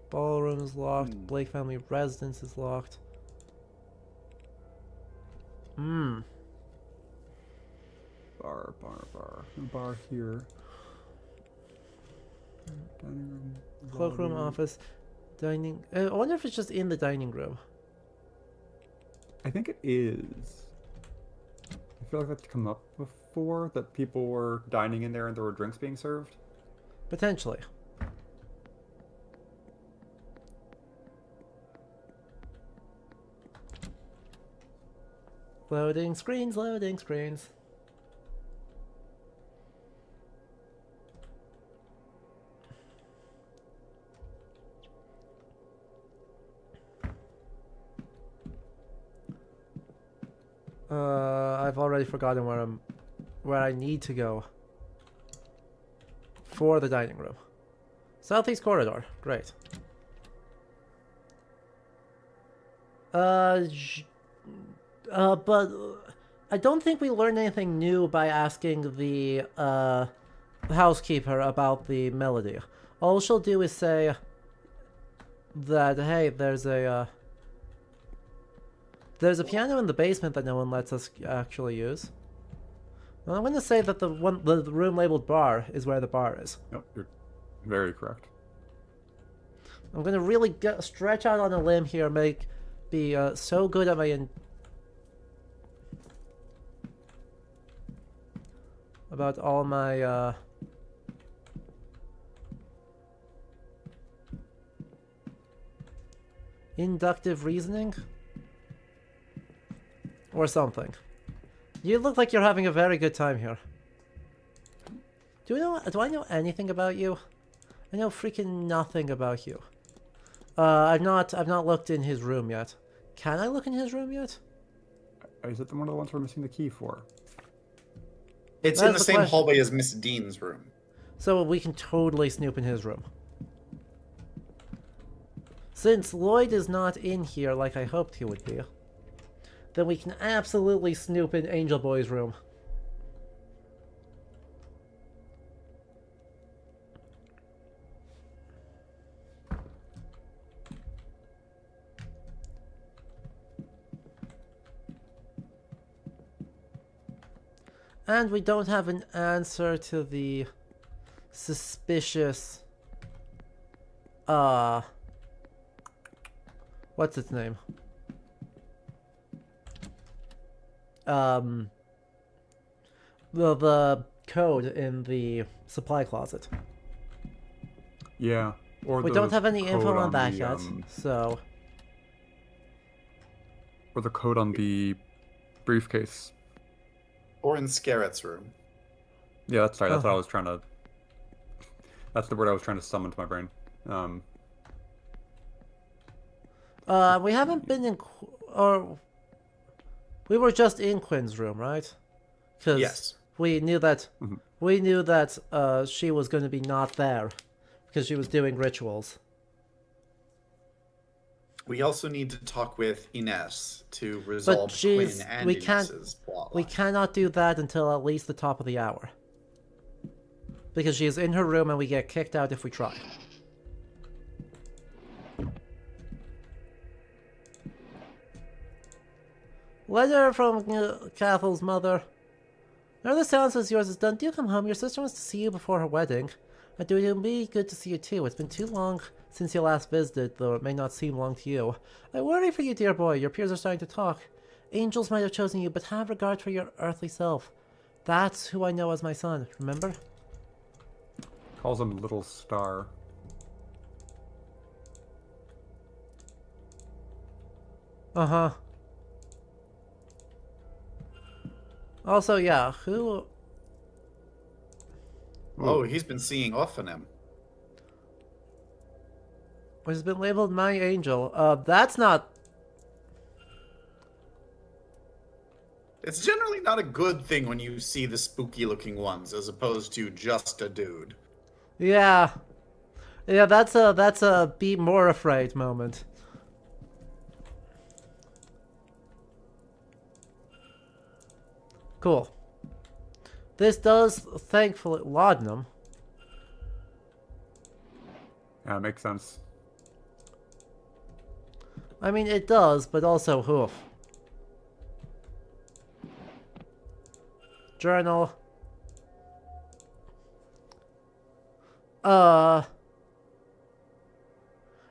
Ballroom's locked. Blake family residence is locked. Bar here. Dining room. Cloakroom, office, dining... I wonder if it's just in the dining room. I think it is. I feel like that's come up before, that people were dining in there and there were drinks being served. Potentially. Loading screens, loading screens. I've already forgotten where I need to go for the dining room. Southeast corridor, great. But I don't think we learned anything new by asking the housekeeper about the melody. All she'll do is say that, hey, there's a piano in the basement that no one lets us actually use. Well, I'm going to say that the room labeled bar is where the bar is. Yep, you're very correct. I'm going to really stretch out on a limb here, be so good at my about all my inductive reasoning or something. You look like you're having a very good time here. Do I know anything about you? I know freaking nothing about you. I've not looked in his room yet. Can I look in his room yet? Is it one of the ones we're missing the key for? It's in the same hallway as Miss Dean's room. So we can totally snoop in his room. Since Lloyd is not in here like I hoped he would be, then we can absolutely snoop in Angel Boy's room. And we don't have an answer to the suspicious, what's its name? The code in the supply closet. Yeah. Or we don't have any info on that yet, so... Or the code on the briefcase. Or in Scarrett's room. Yeah, that's right. That's what I was trying to... That's the word I was trying to summon to my brain. We haven't been in... Or... We were just in Quinn's room, right? Yes. We knew that... We knew that she was going to be not there. Because she was doing rituals. We also need to talk with Ines to resolve Quinn and Ines's plotline. We cannot do that until at least the top of the hour. Because she is in her room and we get kicked out if we try. Letter from Cathel's mother. Now the seance is yours is done. Do come home. Your sister wants to see you before her wedding. It would be good to see you too. It's been too long since you last visited, though it may not seem long to you. I worry for you, dear boy. Your peers are starting to talk. Angels might have chosen you, but have regard for your earthly self. That's who I know as my son, remember? Calls him Little Star. Uh-huh. Also, yeah, who... Oh, he's been seeing off on him. Which has been labeled my angel. That's not... It's generally not a good thing when you see the spooky-looking ones, as opposed to just a dude. Yeah. Yeah, that's a be more afraid moment. Cool. This does, thankfully, laudanum. Yeah, makes sense. I mean, it does, but also hoof. Journal. I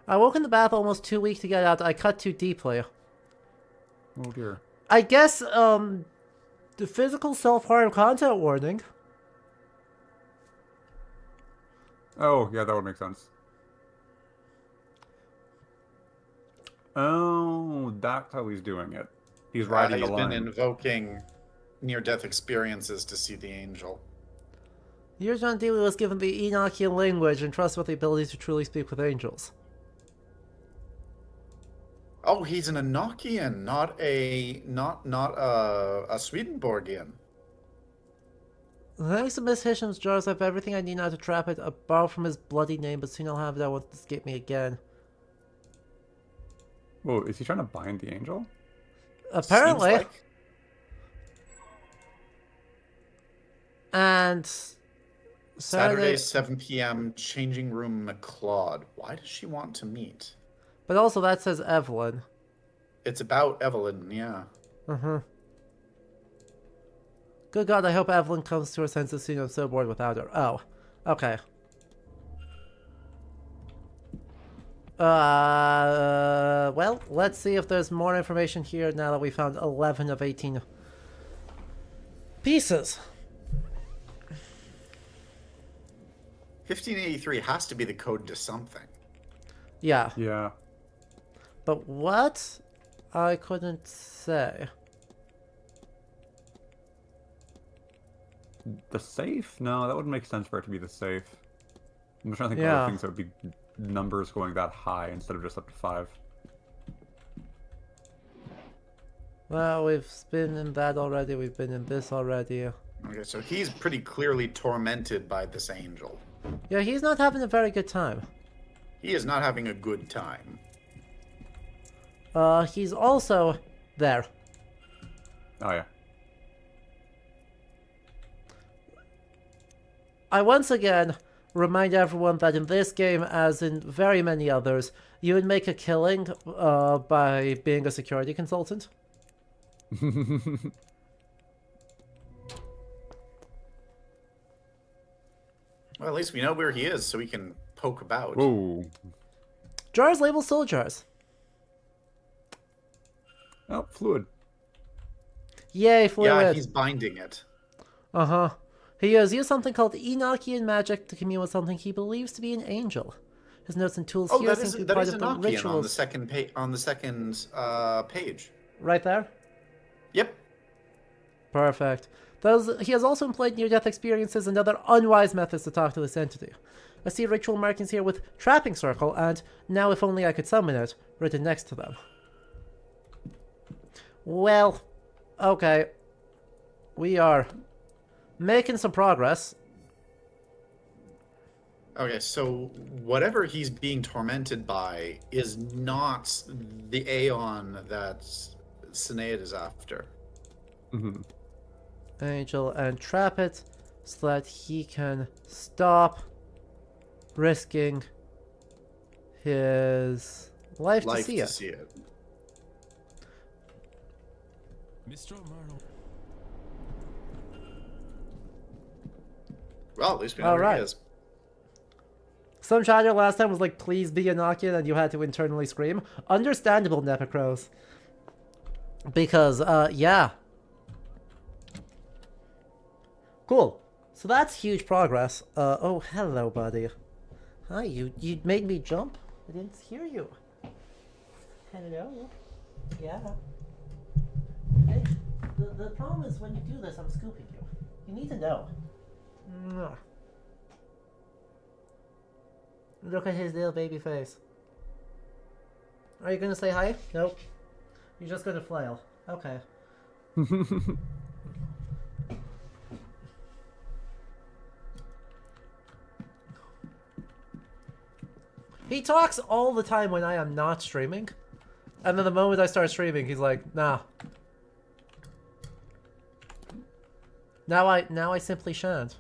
woke in the bath almost too weak to get out. I cut too deeply. Oh dear. I guess, the physical self-harm content warning. Oh, yeah, that would make sense. Oh, that's how he's doing it. He's riding the line. He's been invoking near-death experiences to see the angel. Your John Dewey was given the Enochian language and trust with the ability to truly speak with angels. Oh, he's an Enochian, not a Swedenborgian. Thanks to Miss Hisham's jars, I have everything I need now to trap it. I borrowed from his bloody name, but soon I'll have it. I won't escape me again. Whoa, is he trying to bind the angel? Apparently. Like... And... Saturday, 7 p.m., changing room McCloud. Why does she want to meet? But also that says Evelyn. It's about Evelyn, yeah. Uh-huh. Good God, I hope Evelyn comes to her senses soon. I'm so bored without her. Oh, okay. Well, let's see if there's more information here now that we found 11 of 18 pieces. 1583 has to be the code to something. Yeah. Yeah. But what? I couldn't say. The safe? No, that wouldn't make sense for it to be the safe. I'm trying to think of other things that would be numbers going that high instead of just up to 5. Well, we've been in that already. We've been in this already. Okay, so he's pretty clearly tormented by this angel. Yeah, he's not having a very good time. He is not having a good time. He's also there. Oh, yeah. I once again remind everyone that in this game, as in very many others, you would make a killing by being a security consultant. Well, at least we know where he is, so we can poke about. Whoa. Jars label soul jars. Oh, fluid. Yay, fluid. Yeah, he's binding it. Uh-huh. He has used something called Enochian magic to commune with something he believes to be an angel. His notes and tools here seem to be part of the Enochian rituals. on the second page. Right there? Yep. Perfect. He has also employed near-death experiences and other unwise methods to talk to this entity. I see ritual markings here with Trapping Circle and Now If Only I Could Summon It written next to them. Well, okay. We are making some progress. Okay, so whatever he's being tormented by is not the Aeon that Sinead is after. Mm-hmm. Angel and trap it so that he can stop risking his life to see it. Mr. Marlowe. Well, at least we know where he is. Some chatter last time was like, please be Enochian, and you had to internally scream. Understandable, Nepicros. Because, yeah. Cool. So that's huge progress. Oh, hello, buddy. Hi, you made me jump? I didn't hear you. Hello? Yeah. Hey, the problem is when you do this, I'm scooping you. You need to know. Mwah. Look at his little baby face. Are you gonna say hi? Nope. You're just gonna flail. Okay. He talks all the time when I am not streaming. And then the moment I start streaming, he's like, nah. Now I simply shan't.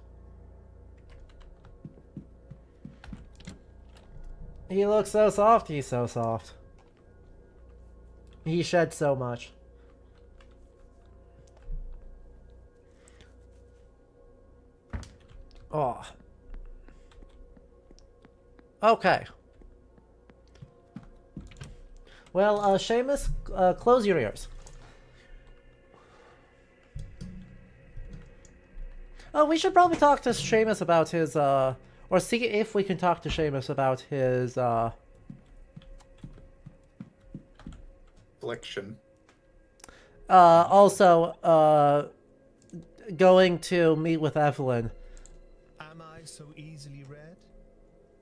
He looks so soft, he's so soft. He sheds so much. Oh. Okay. Well, Seamus, close your ears. Oh, we should probably talk to Seamus about his, or see if we can talk to Seamus about his, affliction. Also, going to meet with Evelyn. Am I so easily read?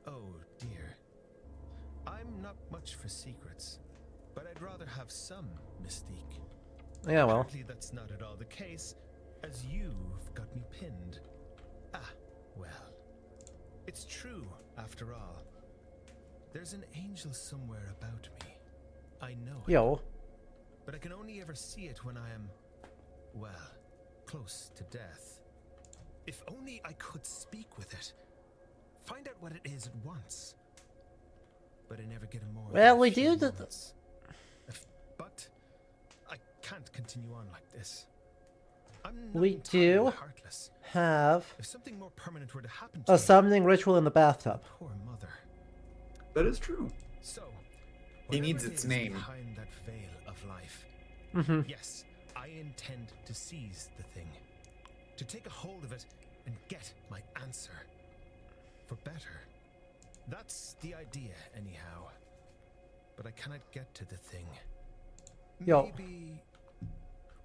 Oh, dear. I'm not much for secrets, but I'd rather have some mystique. Yeah, well. Apparently that's not at all the case, as you've got me pinned. Ah, well. It's true, after all. There's an angel somewhere about me. I know it. Yo. But I can only ever see it when I am, well, close to death. If only I could speak with it. Find out what it is at once. But I never get a more. Well, we do But I can't continue on like this. We do have if something more permanent were to happen to a me, summoning ritual in the bathtub. poor mother. That is true. So He needs whatever it its is name. behind that veil of life. Mhm. Yes, I intend to seize the thing, to take a hold of it and get my answer. For better. That's the idea, anyhow. But I cannot get to the thing. Yo. Maybe.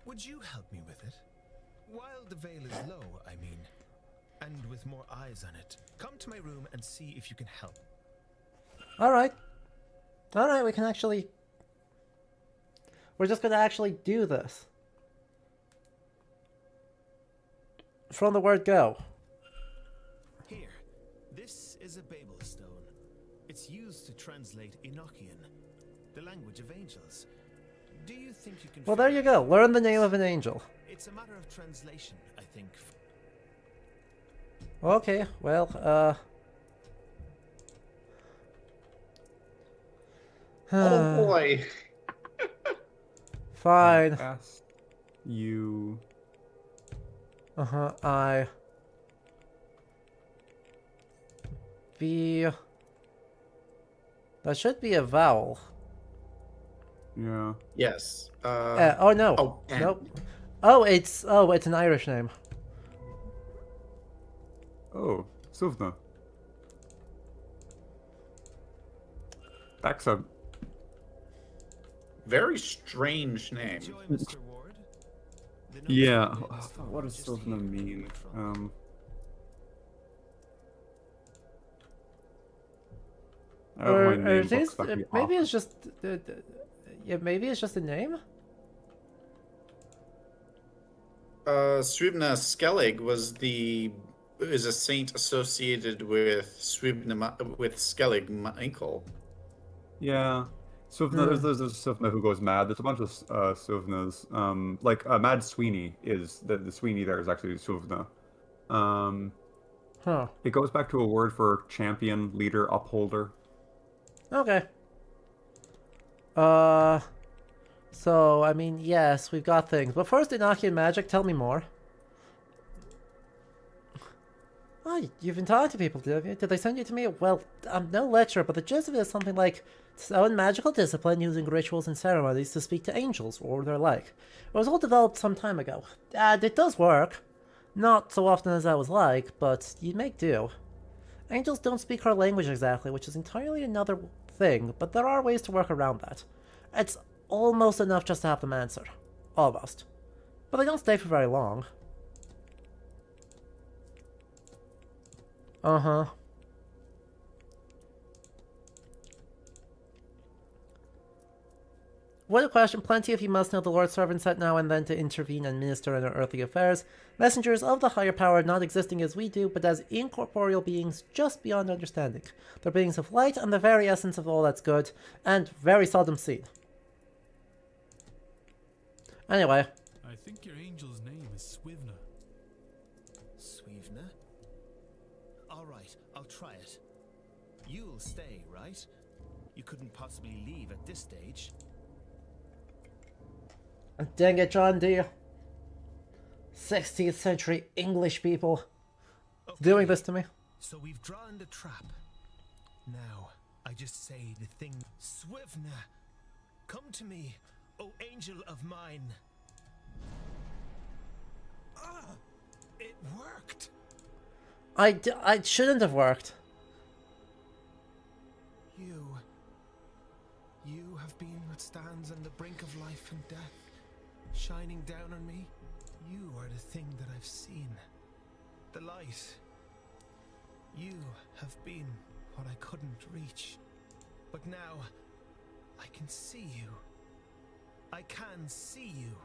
Would you help me with it? While the veil is low, I mean. And with more eyes on it. Come to my room and see if you can help. Alright. Alright, we can actually... We're just gonna actually do this. from the word go. Here, this is a Babel stone. It's used to translate Enochian, the language of angels. Do you think you can... Well, there you go. Learn the name of an angel. It's a matter of translation, I think. Okay, well, Oh boy. Fine. You. I. B. That should be a vowel. Yeah. Yes. Oh no. Oh, nope. Oh, it's an Irish name. Oh, Suvna. That's a very strange name. Yeah. What does Suvna mean? Maybe it's just yeah, maybe it's just a name. Swibna Skellig is a saint associated with Skellig Michael. Yeah. Suvna, there's a Suvna who goes mad. There's a bunch of Suvnas. Like Mad Sweeney is the Sweeney there is actually Suvna. It goes back to a word for champion, leader, upholder. Okay. So I mean, yes, we've got things, but first, Enochian magic. Tell me more. Oh, you've been talking to people, have you? Did they send you to me? Well, I'm no lecturer, but the gist of it is something like its own magical discipline using rituals and ceremonies to speak to angels, or their like. It was all developed some time ago. And it does work. Not so often as I was like, but you make do. Angels don't speak our language exactly, which is entirely another thing, but there are ways to work around that. It's almost enough just to have them answer. Almost. But they don't stay for very long. Uh-huh. What a question. Plenty of you must know the Lord's servants set now and then to intervene and minister in our earthly affairs. Messengers of the higher power, not existing as we do, but as incorporeal beings just beyond understanding. They're beings of light and the very essence of all that's good, and very seldom seen. Anyway. I think your angel's name is Swivna. Swivna? Alright, I'll try it. You'll stay, right? You couldn't possibly leave at this stage. Dang it, John D. 16th century English people doing this to me. So we've drawn the trap. Now, I just say the thing. Swivna, come to me, O angel of mine. Ah, it worked. I shouldn't have worked. You have been what stands on the brink of life and death, shining down on me. You are the thing that I've seen, the light. You have been what I couldn't reach, but now I can see you. I can see you.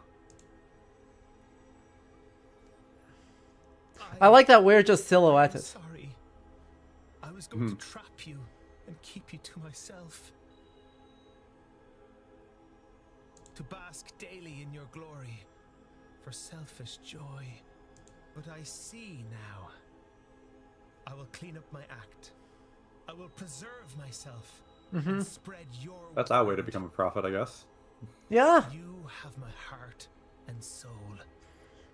I like that we're just silhouetted. Sorry. I was going to trap you and keep you to myself. To bask daily in your glory, for selfish joy. But I see now. I will clean up my act. I will preserve myself and spread your That's our way to become a prophet, I guess. Yeah. You have my heart and soul.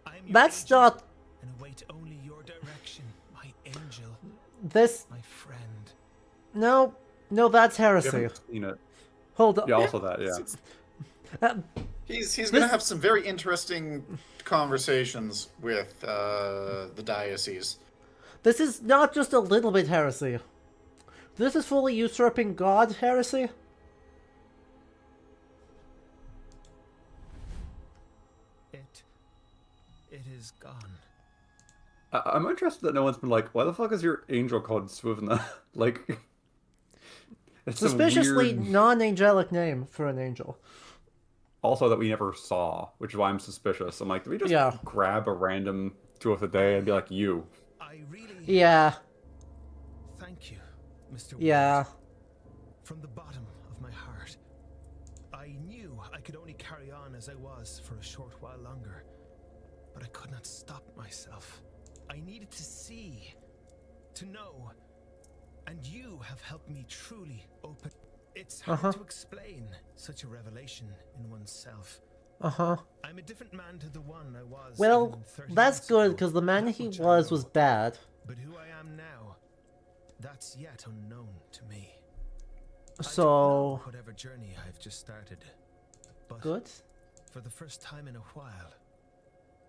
I am your That's agent not... and await only your direction, my angel. This... My friend. No, that's heresy. Seen it. Hold on. Yeah, also that, yeah. He's going to have some very interesting conversations with the diocese. This is not just a little bit heresy. This is fully usurping God heresy. It is gone. I'm interested that no one's been like, why the fuck is your angel called Swivna? Like, it's suspiciously a weird... non-angelic name for an angel. Also that we never saw, which is why I'm suspicious. I'm like, did we just grab a random to us a day and be like, you. Yeah. Thank you, Mr. Yeah. Ward. From the bottom of my heart. I knew I could only carry on as I was for a short while longer, but I could not stop myself. I needed to see, to know, and you have helped me truly open. It's hard to explain such a revelation in oneself. I'm a different man to the one I was. Well, that's good, because the man he was bad. But who I am now, that's yet unknown to me. So... I don't know whatever journey I've just started. But good. For the first time in a while,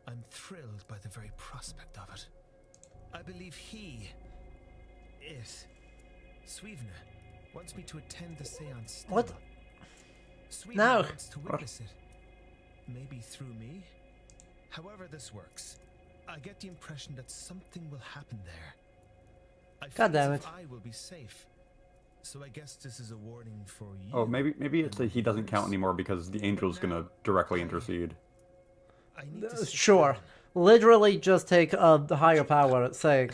I'm thrilled by the very prospect of it. I believe Swevna, wants me to attend the seance still. What? Swevna No. wants to witness it. Maybe through me? However this works, I get the impression that something will happen there. I feel God damn as it. if I will be safe. So I guess this is a warning for you. Oh, maybe it's that he doesn't count anymore because the angel's gonna directly intercede. Sure. Literally just take the higher power saying,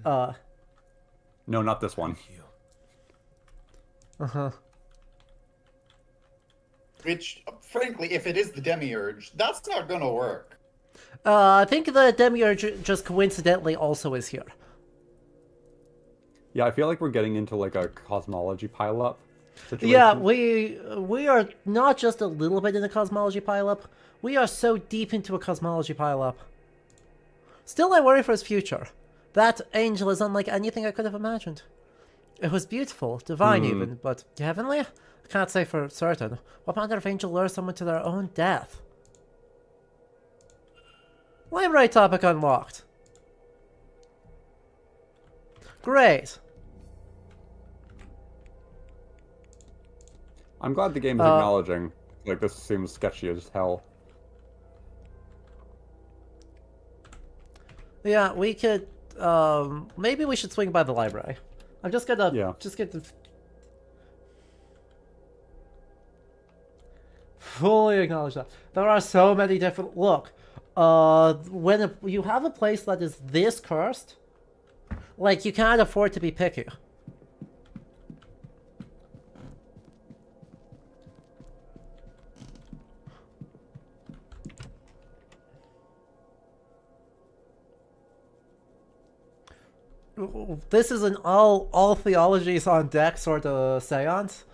No, not this one. Which, frankly, if it is the Demiurge, that's not gonna work. I think the Demiurge just coincidentally also is here. Yeah, I feel like we're getting into like a cosmology pileup situation. Yeah, we are not just a little bit in a cosmology pileup. We are so deep into a cosmology pileup. Still, I worry for his future. That angel is unlike anything I could have imagined. It was beautiful, divine even, but heavenly? I can't say for certain. What manner of angel lures someone to their own death? Library topic unlocked. Great. I'm glad the game is acknowledging, like, this seems sketchy as hell. Yeah, we could, maybe we should swing by the library. I'm just gonna, just get the... Fully acknowledge that. There are so many different... Look, when you have a place that is this cursed, like, you can't afford to be picky. This is an all theologies on deck sort of seance.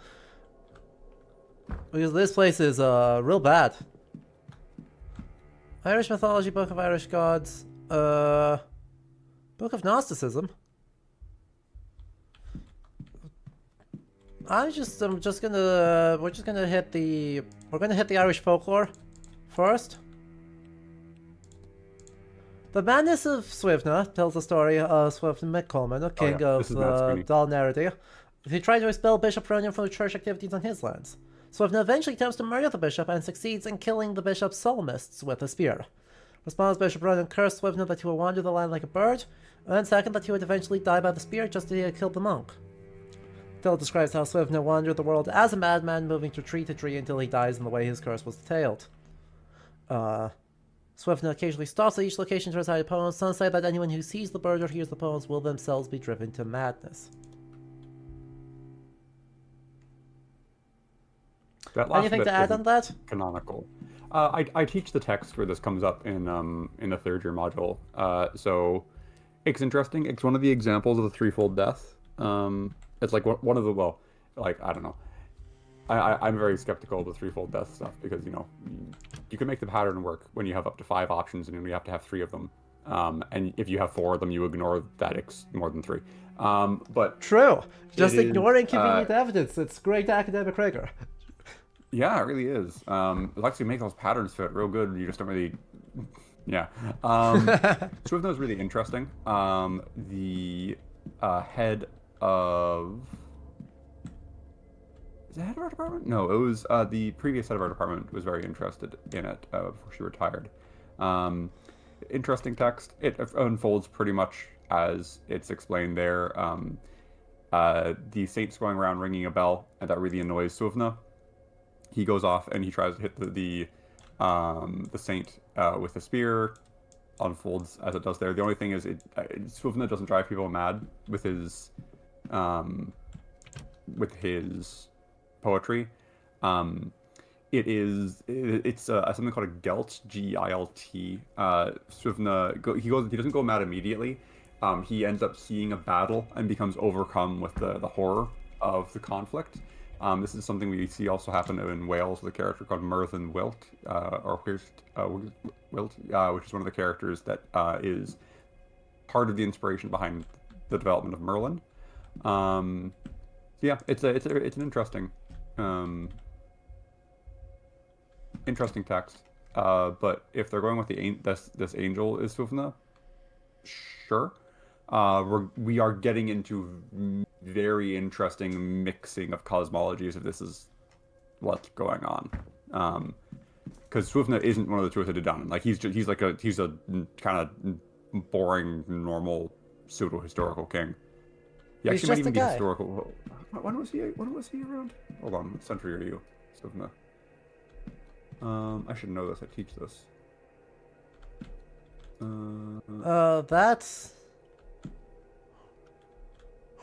Because this place is real bad. Irish mythology, Book of Irish Gods, Book of Gnosticism. we're just gonna hit the Irish folklore first. The Madness of Swevna tells the story of Swevna McColman, a king of Dal Nerdery, who tried to expel Bishop Ronan from the church activities on his lands. Swevna eventually attempts to murder the bishop and succeeds in killing the bishop's psalmists with a spear. Response, Bishop Ronan cursed Swevna that he would wander the land like a bird, and second that he would eventually die by the spear just as he had killed the monk. The tale describes how Swevna wandered the world as a madman, moving from tree to tree until he dies in the way his curse was detailed. Swevna occasionally stops at each location to recite poems. Some say that anyone who sees the bird or hears the poems will themselves be driven to madness. Anything to add on that? Canonical. I teach the text where this comes up in the third year module. So it's interesting. It's one of the examples of the threefold death. It's like one of the, well, like, I don't know. I'm very skeptical of the threefold death stuff because, you know, you can make the pattern work when you have up to 5 options and you have to have 3 of them. And if you have 4 of them, you ignore that it's more than 3. But true. Just ignoring convenient evidence. It's great academic rigor. Yeah, it really is. It actually makes those patterns fit real good. You just don't really... Yeah. Swevna is really interesting. The head of... Is it head of our department? No, it was the previous head of our department was very interested in it before she retired. Interesting text. It unfolds pretty much as it's explained there. The saint's going around ringing a bell, and that really annoys Swevna. He goes off and he tries to hit the saint with a spear. unfolds as it does there. The only thing is, Swuvna doesn't drive people mad with his poetry. It's something called a Gelt, G-I-L-T. Swuvna, he doesn't go mad immediately. He ends up seeing a battle and becomes overcome with the horror of the conflict. This is something we see also happen in Wales with a character called Merthin Wilt, Wilt, which is one of the characters that is part of the inspiration behind the development of Merlin. Yeah, it's an interesting interesting text. But if they're going with this angel is Swuvna, sure. We are getting into very interesting mixing of cosmologies if this is what's going on. Because Swuvna isn't one of the two done. Like he's a kind of boring, normal, pseudo-historical king. He actually might even be historical. When was he around? Hold on, what century are you, Swuvna? I should know this. I teach this. That's...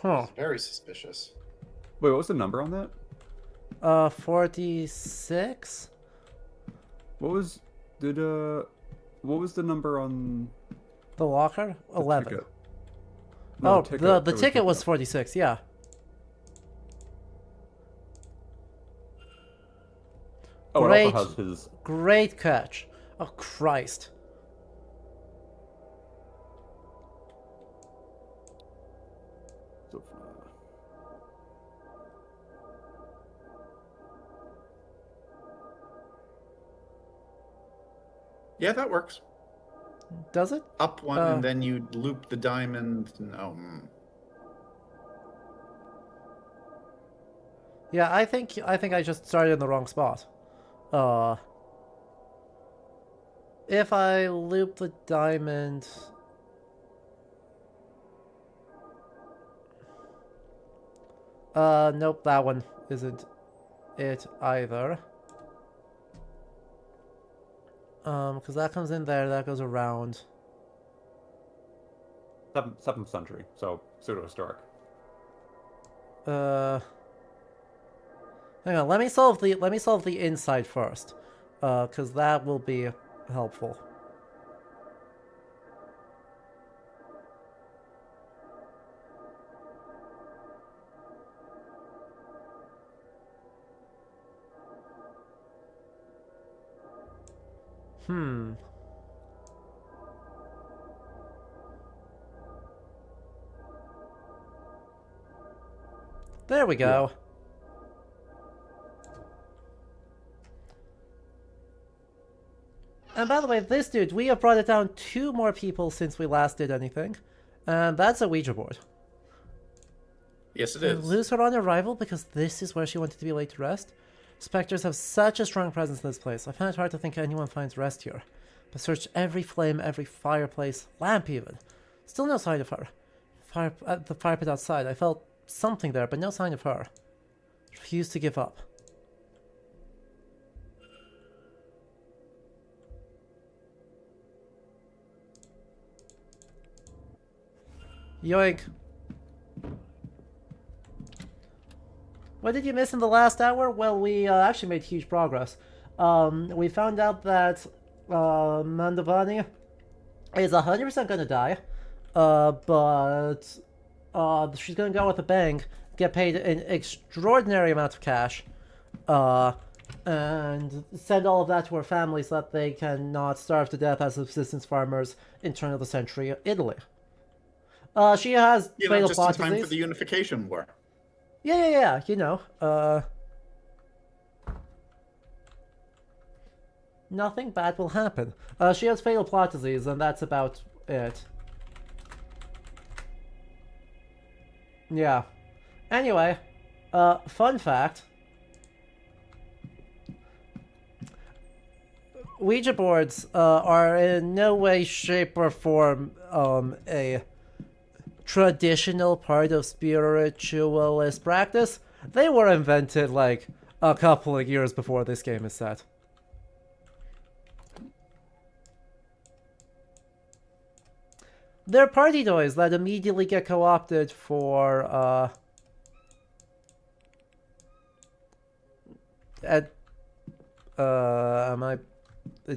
Huh. It's very suspicious. Wait, what was the number on that? 46? What was the number on the locker? 11. Ticket? No, the ticket was 46, yeah. Oh, great, it also has his... Great catch. Oh, Christ. Yeah, that works. Does it? Up one, and then you loop the diamond. No. Yeah, I think I just started in the wrong spot. If I loop the diamond... Nope, that one isn't it either. Because that comes in there, that goes around. 7th century, so pseudo-historic. Hang on, let me solve the inside first. Because that will be helpful. There we go. Yeah. And by the way, this dude, we have brought it down 2 more people since we last did anything. And that's a Ouija board. Yes, it is. Lose her on arrival because this is where she wanted to be laid to rest? Spectres have such a strong presence in this place. I find it hard to think anyone finds rest here. But searched every flame, every fireplace, lamp even. Still no sign of her. At the fire pit outside, I felt something there, but no sign of her. Refused to give up. Yoink. What did you miss in the last hour? Well, we actually made huge progress. We found out that Mandavani is 100% gonna die, but she's gonna go with a bang, get paid an extraordinary amount of cash, and send all of that to her family so that they cannot starve to death as subsistence farmers in turn of the century Italy. She has fatal plot just in time for the Unification War. Yeah, you know, nothing bad will happen. She has fatal plot disease, and that's about it. Yeah. Anyway, fun fact. Ouija boards are in no way, shape, or form a traditional part of spiritualist practice. They were invented like a couple of years before this game is set. they're party toys that immediately get co-opted for, it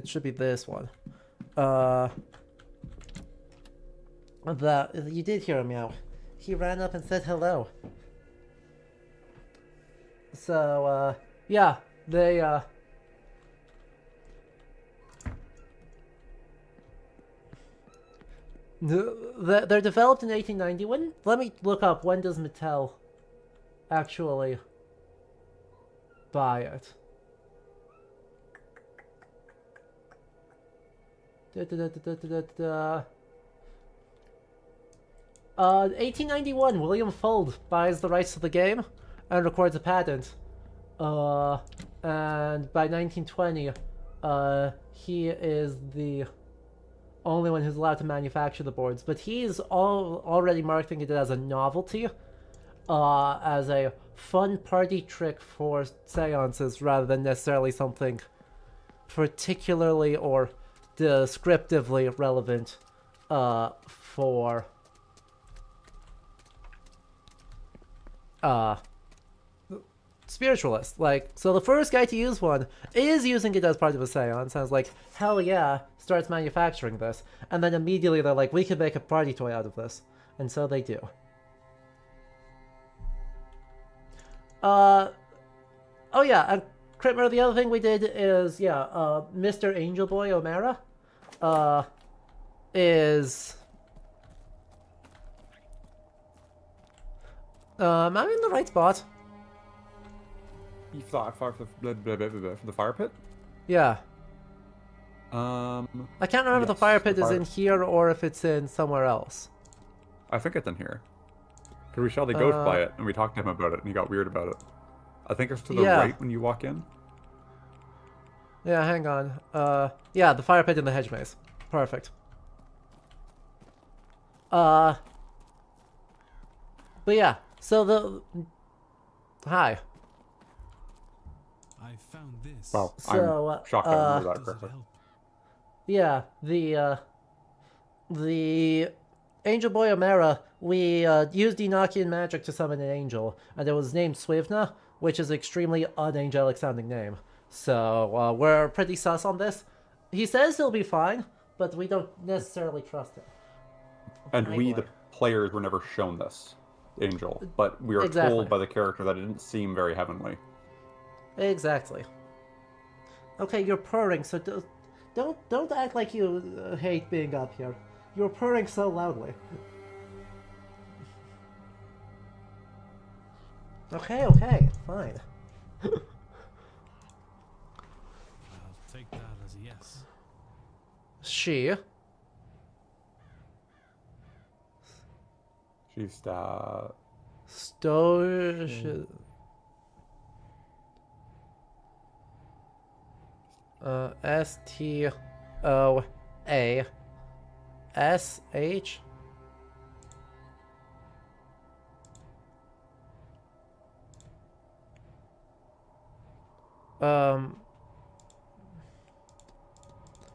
should be this one. You did hear him meow. He ran up and said hello. So, yeah, they're developed in 1890. Let me look up, when does Mattel actually buy it? 1891, William Fuld buys the rights to the game and records a patent. And by 1920, he is the only one who's allowed to manufacture the boards. But he's already marketing it as a novelty, as a fun party trick for seances rather than necessarily something particularly or descriptively relevant for spiritualists. Like, so the first guy to use one is using it as part of a seance. I was like, hell yeah, starts manufacturing this. And then immediately they're like, we could make a party toy out of this. And so they do. Oh yeah, and Critmer, the other thing we did is, yeah, Mr. Angel Boy O'Mara, is... I'm in the right spot. You thought for the fire pit? Yeah. I can't remember if the fire pit is in here or if it's in somewhere else. I think it's in here. Because we saw the ghost by it, and we talked to him about it, and he got weird about it. I think it's to the right when you walk in. Yeah, hang on. Yeah, the fire pit in the hedge maze. Perfect. But yeah, so the... Hi. I found this. Wow, so, I'm shocked I remember that correctly. Yeah, the Angel Boy O'Mara, we used Enochian magic to summon an angel, and it was named Swivna, which is an extremely unangelic sounding name. So, we're pretty sus on this. He says he'll be fine, but we don't necessarily trust him. And we, the players, were never shown this angel, but we were told by the character that it didn't seem very heavenly. Exactly. Okay, you're purring, so don't act like you hate being up here. You're purring so loudly. Okay, fine. I'll take that as a yes. She. She's S-T-O-A-S-H.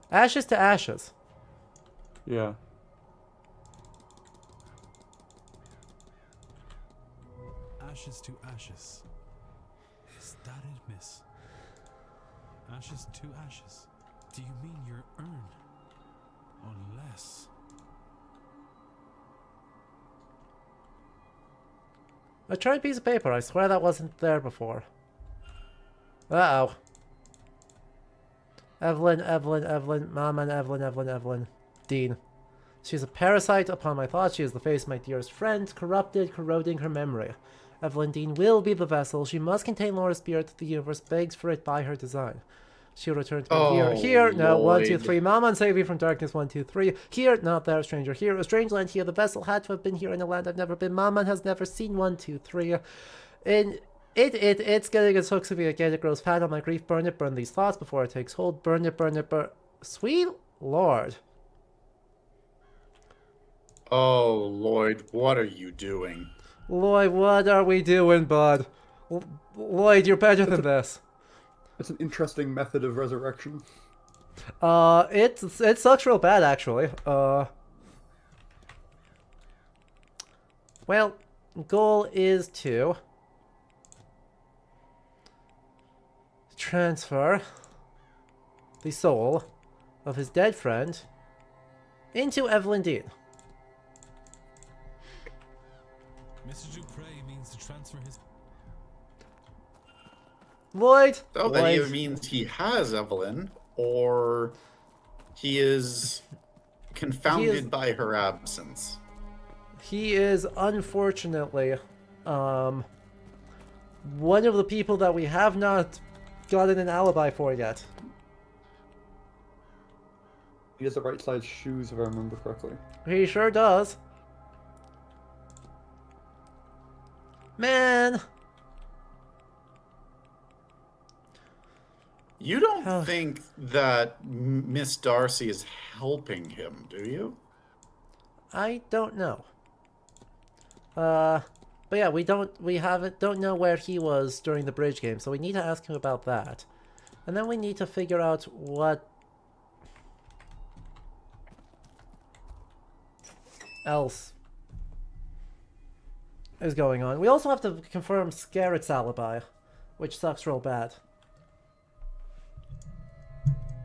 Ashes to ashes. Yeah. Ashes to ashes. Is that it, miss? Ashes to ashes. Do you mean your urn? Unless... A charred piece of paper. I swear that wasn't there before. Uh-oh. Evelyn, Mama and Evelyn. Dean. She's a parasite upon my thoughts. She is the face of my dearest friend, corrupted, corroding her memory. Evelyn Dean will be the vessel. She must contain Laura's spirit. The universe begs for it by her design. She'll return to me here. No, 1, 2, 3. Mama and save me from darkness. 1, 2, 3. Here, not there, stranger. Here, a strange land. Here, the vessel had to have been here in a land I've never been. Mama has never seen. 1, 2, 3. It's getting its hooks of me again. It grows fat on my grief. Burn it, burn these thoughts before it takes hold. Burn it, burn. Sweet Lord. Oh, Lloyd, what are you doing? Lloyd, what are we doing, bud? Lloyd, you're better than this. It's an interesting method of resurrection. It sucks real bad, actually. Well, goal is to transfer the soul of his dead friend into Evelyn Dean. Mr. Dupre means to transfer his... Lloyd! Oh, that either means he has Evelyn, or he is confounded by her absence. He is, unfortunately, one of the people that we have not gotten an alibi for yet. He has the right size shoes, if I remember correctly. He sure does. Man! You don't think that Miss Darcy is helping him, do you? I don't know. But yeah, we don't know where he was during the bridge game, so we need to ask him about that. And then we need to figure out what else is going on. We also have to confirm Scarrett's alibi, which sucks real bad.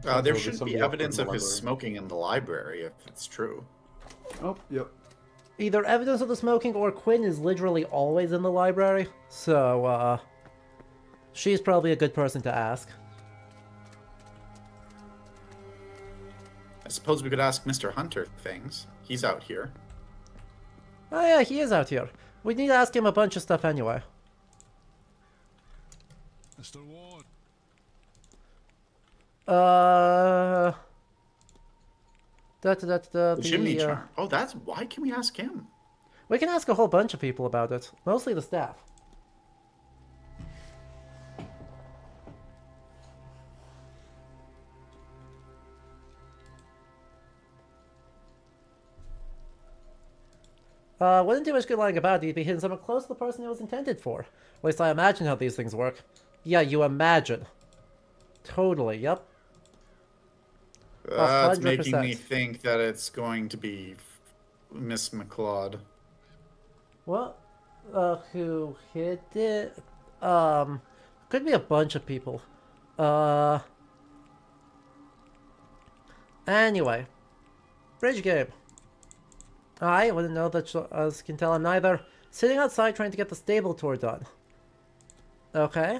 There should be evidence of his smoking in the library, if it's true. Oh, yep. Either evidence of the smoking or Quinn is literally always in the library, so, she's probably a good person to ask. I suppose we could ask Mr. Hunter things. He's out here. Oh yeah, he is out here. We need to ask him a bunch of stuff anyway. Mr. Ward. The chimney charm. Oh, that's why can we ask him? We can ask a whole bunch of people about it. Mostly the staff. Wouldn't do much good lying about it. You'd be hitting someone close to the person it was intended for. At least I imagine how these things work. Yeah, you imagine. Totally, yep. That's 100%. making me think that it's going to be Miss McLeod. What? Who hit it? Could be a bunch of people. Anyway. Bridge game. I wouldn't know that, as you can tell, I'm neither. Sitting outside trying to get the stable tour done. Okay.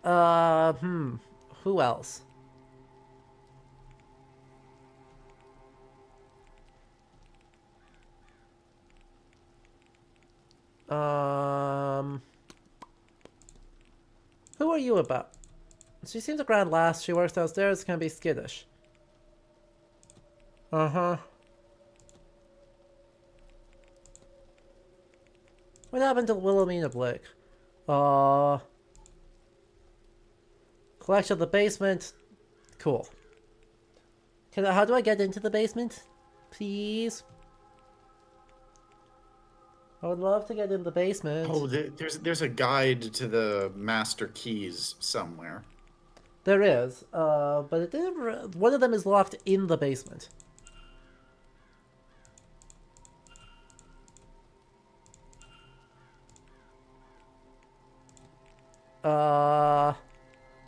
Who else? Who are you about? She seems a grand lass. She works downstairs, can be skittish. Uh-huh. What happened to Wilhelmina Blake? Collection of the basement. Cool. How do I get into the basement? Please? I would love to get in the basement. Oh, there's a guide to the master keys somewhere. There is, but it didn't. One of them is locked in the basement.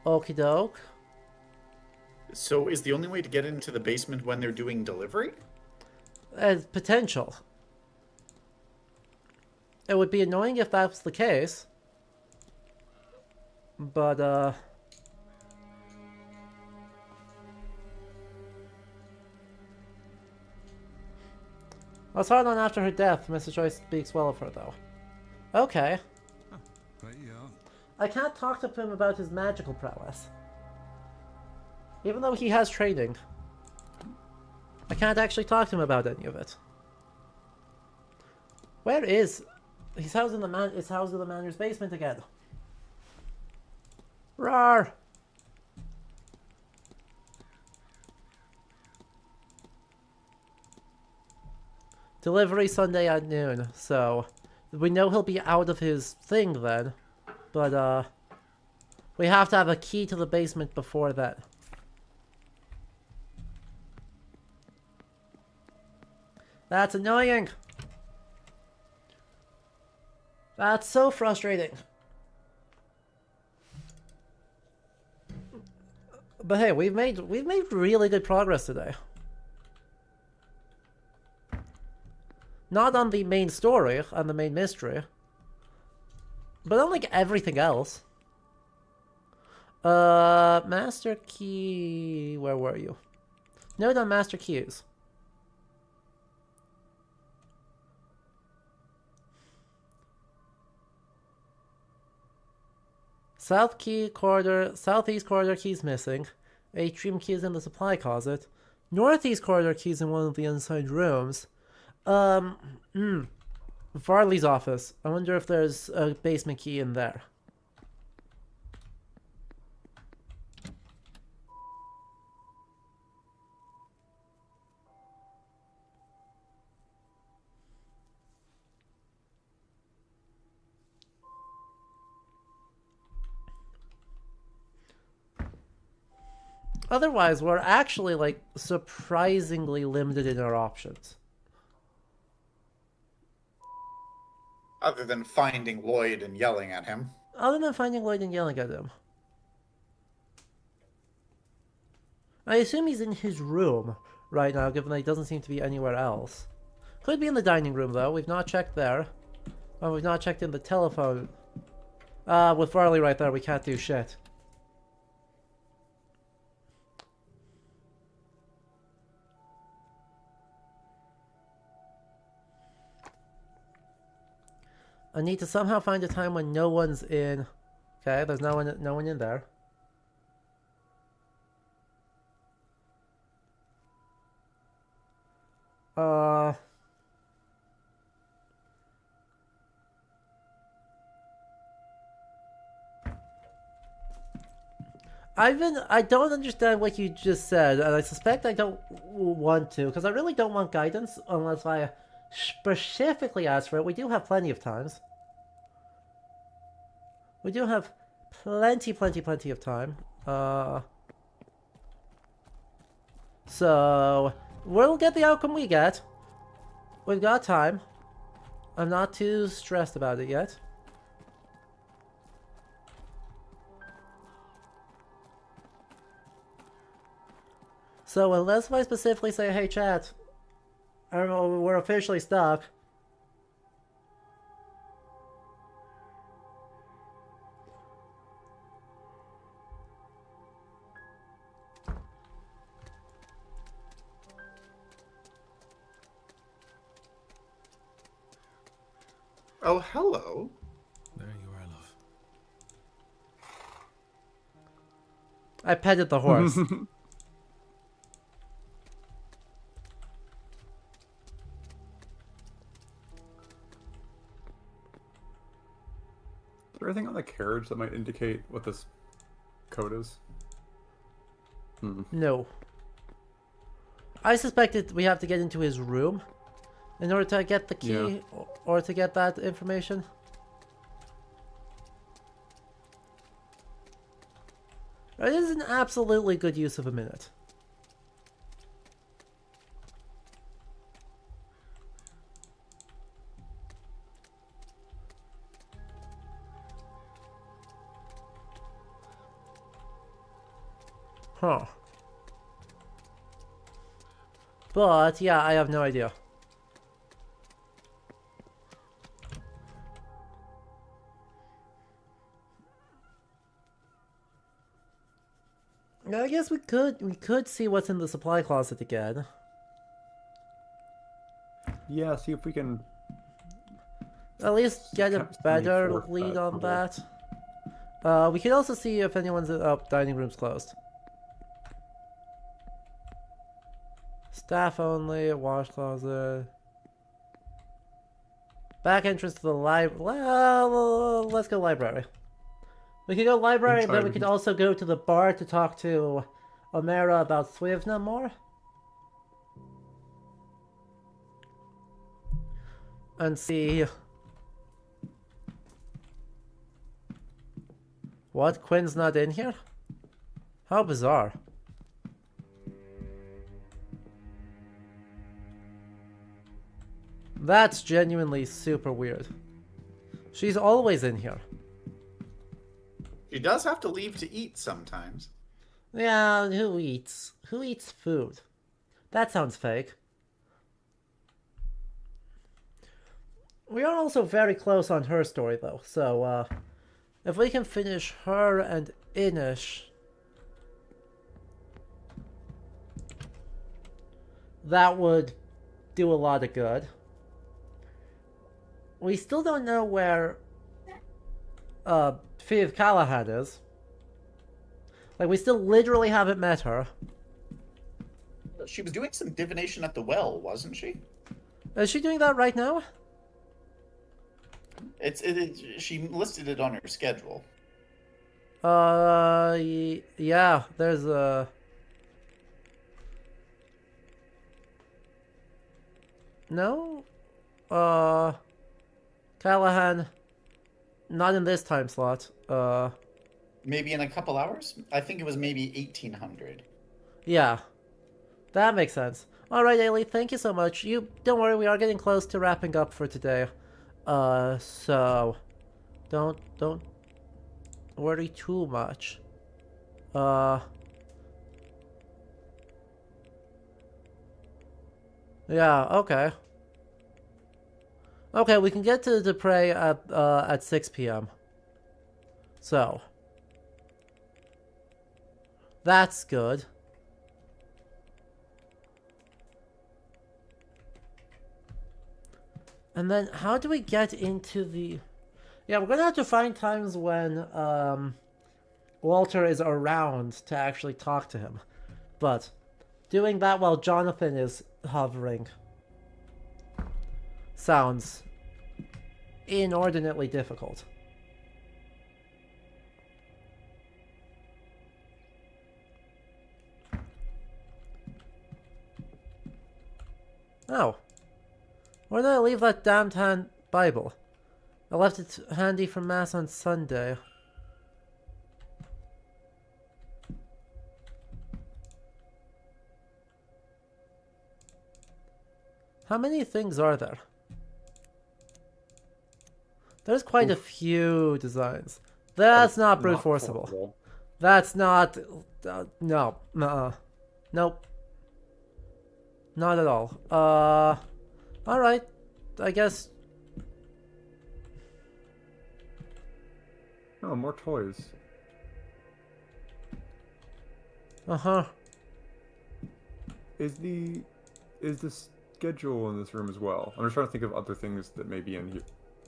Okie doke. So is the only way to get into the basement when they're doing delivery? Potential. It would be annoying if that's the case. But, I was hard on after her death. Mrs. Joyce speaks well of her, though. Okay. Right, yeah. I can't talk to him about his magical prowess. Even though he has training. I can't actually talk to him about any of it. Where is... He's housed in the manor's basement again. Rawr! Delivery Sunday at noon, so... We know he'll be out of his thing then. But, we have to have a key to the basement before that. That's annoying! That's so frustrating. But hey, we've made really good progress today. Not on the main story and the main mystery, but on like everything else. Master key. Where were you? Note on master keys. Southeast corridor keys missing. Atrium keys in the supply closet. Northeast corridor keys in one of the inside rooms. Varley's office. I wonder if there's a basement key in there. Otherwise, we're actually, like, surprisingly limited in our options. Other than finding Lloyd and yelling at him. Other than finding Lloyd and yelling at him. I assume he's in his room right now, given that he doesn't seem to be anywhere else. Could be in the dining room, though. We've not checked there. And we've not checked in the telephone. With Varley right there, we can't do shit. I need to somehow find a time when no one's in. Okay, there's no one in there. I don't understand what you just said, and I suspect I don't want to, because I really don't want guidance unless I specifically ask for it. We do have plenty of times. We do have plenty of time. So we'll get the outcome we get. We've got time. I'm not too stressed about it yet. So unless I specifically say, hey chat, we're officially stuck. Oh, hello. There you are, love. I petted the horse. Is there anything on the carriage that might indicate what this code is? No. I suspected we have to get into his room in order to get the key or to get that information. It is an absolutely good use of a minute. Huh. But, yeah, I have no idea. I guess we could see what's in the supply closet again. Yeah, see if we can at least get a better lead on that. We can also see if anyone's dining room's closed. Staff only, wash closet. Back entrance to the library. Well, let's go library. We could go library, but we could also go to the bar to talk to Omera about Swivna more. And see... What? Quinn's not in here? How bizarre. That's genuinely super weird. She's always in here. She does have to leave to eat sometimes. Yeah, who eats? Who eats food? That sounds fake. We are also very close on her story, though, so, if we can finish her and Inish, that would do a lot of good. We still don't know where, Fiv Callahan is. Like, we still literally haven't met her. She was doing some divination at the well, wasn't she? Is she doing that right now? She listed it on her schedule. Yeah, there's a... No? Callahan, not in this time slot. Maybe in a couple hours? I think it was maybe 1800. Yeah, that makes sense. Alright, Ailey, thank you so much. Don't worry, we are getting close to wrapping up for today. So don't worry too much. Yeah, okay. Okay, we can get to the prey at 6 p.m. So that's good. And then, how do we get into the... Yeah, we're gonna have to find times when, Walter is around to actually talk to him. But, doing that while Jonathan is hovering sounds inordinately difficult. Oh. Where did I leave that damned Bible? I left it handy for Mass on Sunday. How many things are there? There's quite a few designs. That's not brute forceable. That's not... no. Nope. Not at all. Alright. I guess... Oh, more toys. Uh-huh. Is the schedule in this room as well? I'm just trying to think of other things that may be in here.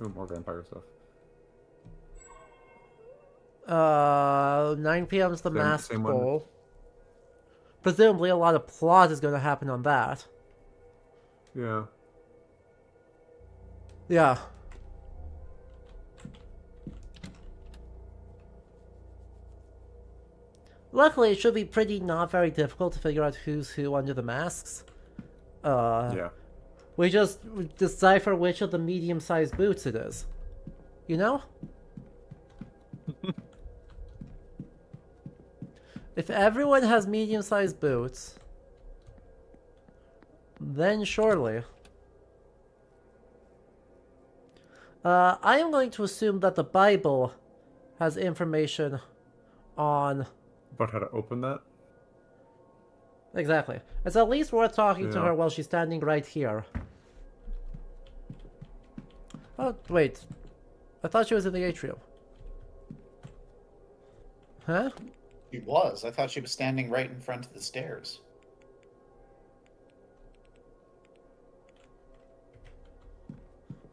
Oh, more vampire stuff. 9 p.m. is the mask bowl. Presumably a lot of plot is going to happen on that. Yeah. Yeah. Luckily, it should be not very difficult to figure out who's who under the masks. Yeah. We just decipher which of the medium-sized boots it is. You know? If everyone has medium-sized boots, then surely. I am going to assume that the Bible has information on... About how to open that? Exactly. It's at least worth talking to her while she's standing right here. Oh, wait. I thought she was in the atrium. Huh? She was. I thought she was standing right in front of the stairs.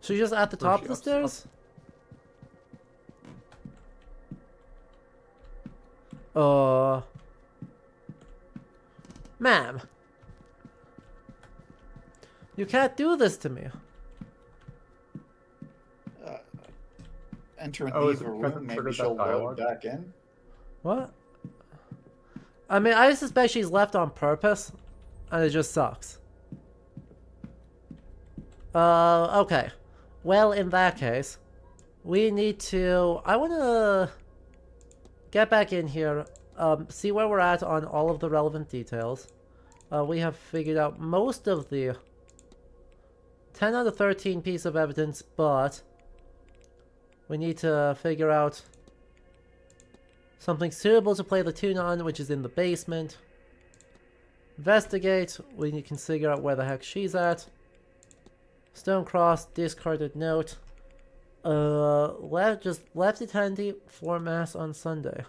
She's just at the top of the stairs? Ma'am. You can't do this to me. Enter and leave a room, maybe she'll load back in. What? I mean, I suspect she's left on purpose, and it just sucks. Okay. Well, in that case, we need to... I want to get back in here, see where we're at on all of the relevant details. We have figured out most of the 10 out of 13 piece of evidence, but We need to figure out something suitable to play the tune on, which is in the basement. Investigate. We can figure out where the heck she's at. Stone cross, discarded note. Just left it handy for mass on Sunday.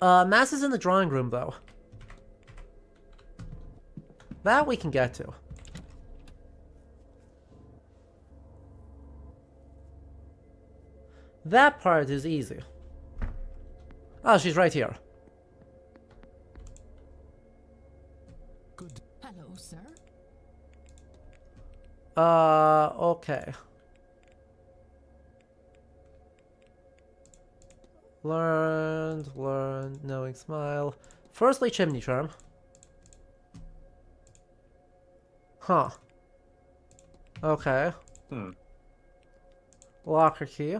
Mass is in the drawing room, though. That we can get to. That part is easy. Oh, she's right here. Good. Hello, sir. Okay. Learned, knowing smile. Firstly, chimney charm. Huh. Okay. Locker key.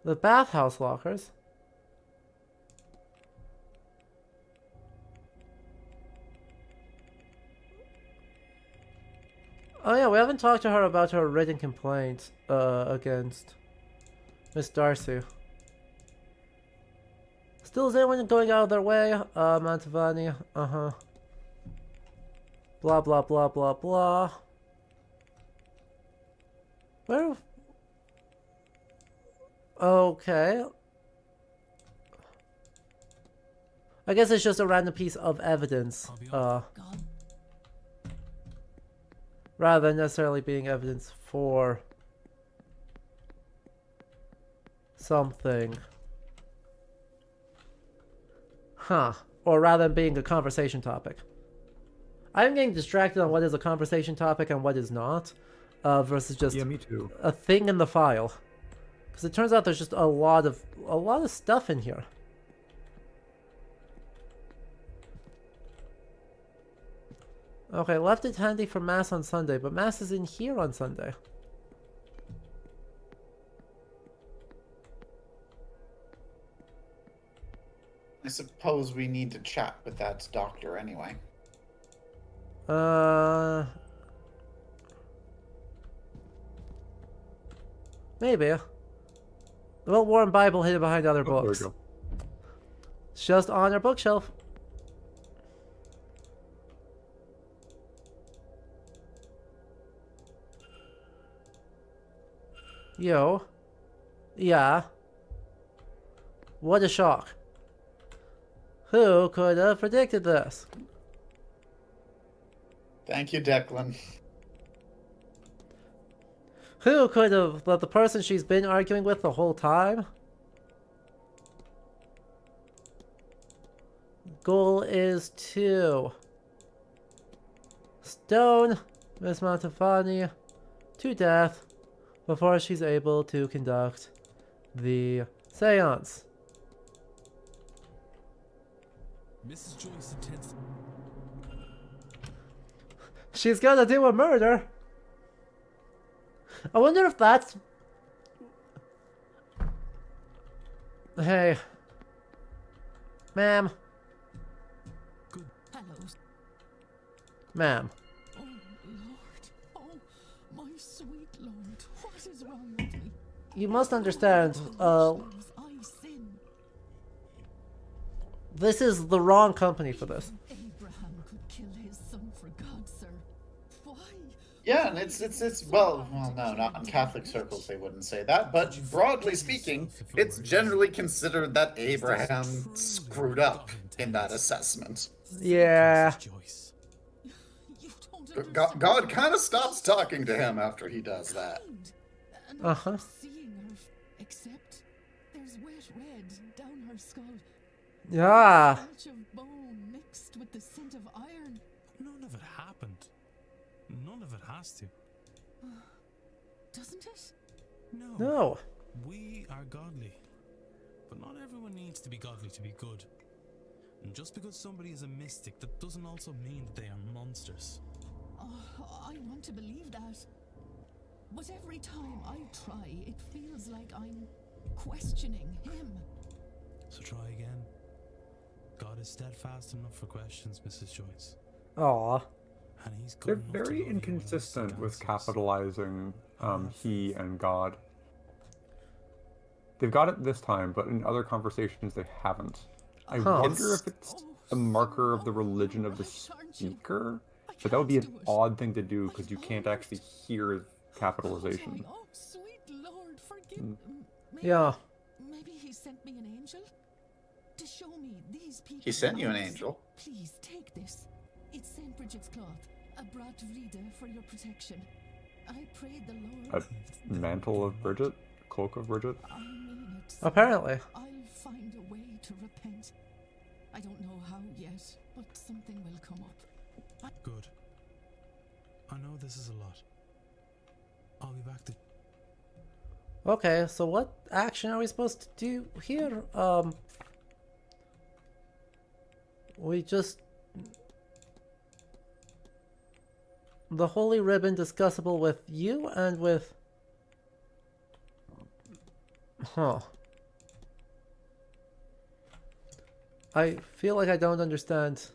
The bathhouse lockers. Oh yeah, we haven't talked to her about her written complaint against Miss Darcy. Still, is anyone going out of their way? Mantovani, blah blah blah blah blah. Where? Okay. I guess it's just a random piece of evidence. Rather than necessarily being evidence for something. Huh. Or rather than being a conversation topic. I'm getting distracted on what is a conversation topic and what is not. Versus just me too. A thing in the file. Because it turns out there's just a lot of stuff in here. Okay, left it handy for mass on Sunday, but mass is in here on Sunday. I suppose we need to chat with that doctor anyway. Maybe. The well-worn Bible hidden behind other There we books. go. It's just on our bookshelf. Yo. Yeah. What a shock. Who could have predicted this? Thank you, Declan. Who could have let the person she's been arguing with the whole time? Goal is to stone Miss Mantovani to death before she's able to conduct the seance. Mrs. Joyce intends. She's gonna do a murder. I wonder if that's... Hey. Ma'am. Hello. Ma'am. Oh, Lord. Oh, my sweet Lord. What is wrong with me? You must understand, I sin. this is the wrong company for this. Abraham could kill his son for God, sir. Why? Yeah, and it's well, no, not in Catholic circles they wouldn't say that, but broadly speaking, it's generally considered that Abraham screwed up in that assessment. Yeah. God kind of stops talking to him after he does that. Uh-huh. Seeing her, except there's wet red down her skull. Yeah. Patch of bone mixed with the scent of iron. None of it happened. None of it has to. Doesn't it? No. We are godly. But not everyone needs to be godly to be good. And just because somebody is a mystic, that doesn't also mean that they are monsters. Oh, I want to believe that. But every time I try, it feels like I'm questioning him. So try again. God is steadfast enough for questions, Mrs. Joyce. Aw. and he's They're good enough to very love you when inconsistent with Seance is. capitalizing he and God. They've got it this time, but in other conversations they haven't. I wonder if it's a marker of the religion of the speaker, but that would be an odd thing to do because you can't actually hear capitalization. Oh, sweet Lord, forgive me. Yeah. Maybe he sent me an angel to show me these people. He sent you an angel. Please take this. It's St. Bridget's cloth. I brought Vrida for your protection. I prayed the Lord. A mantle of Bridget? Cloak of Bridget? I mean it. Apparently. I'll find a way to repent. I don't know how yet, but something will come up. Good. I know this is a lot. I'll be back to... Okay, so what action are we supposed to do here? We just... The Holy Ribbon discussable with you and with... Huh. I feel like I don't understand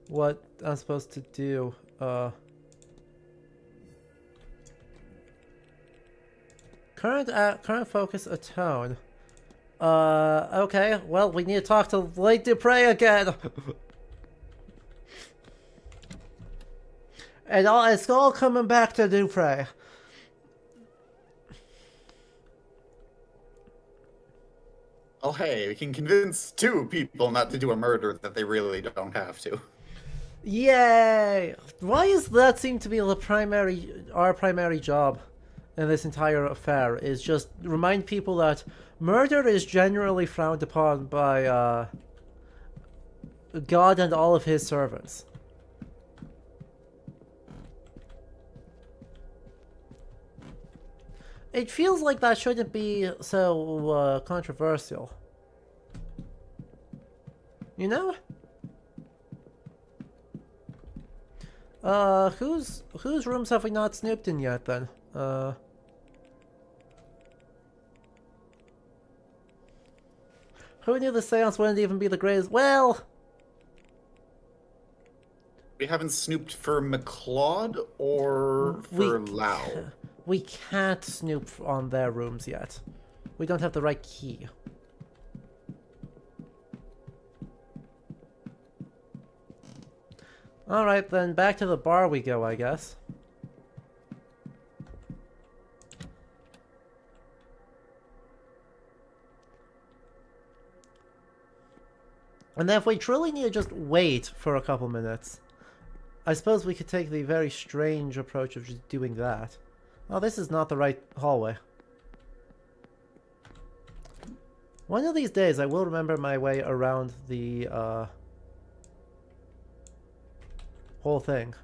what I'm supposed to do. Current focus atone. Okay, well, we need to talk to Lady Dupre again. And it's all coming back to Dupre. Oh, hey, we can convince 2 people not to do a murder that they really don't have to. Yay! Why does that seem to be our primary job in this entire affair? Is just remind people that murder is generally frowned upon by God and all of his servants. It feels like that shouldn't be so controversial. You know? Whose rooms have we not snooped in yet then? Who knew the seance wouldn't even be the greatest? Well, We haven't snooped for McCloud or for Lau. we can't snoop on their rooms yet. We don't have the right key. Alright, then back to the bar we go, I guess. And then if we truly need to just wait for a couple minutes, I suppose we could take the very strange approach of just doing that. Oh, this is not the right hallway. One of these days I will remember my way around the whole thing.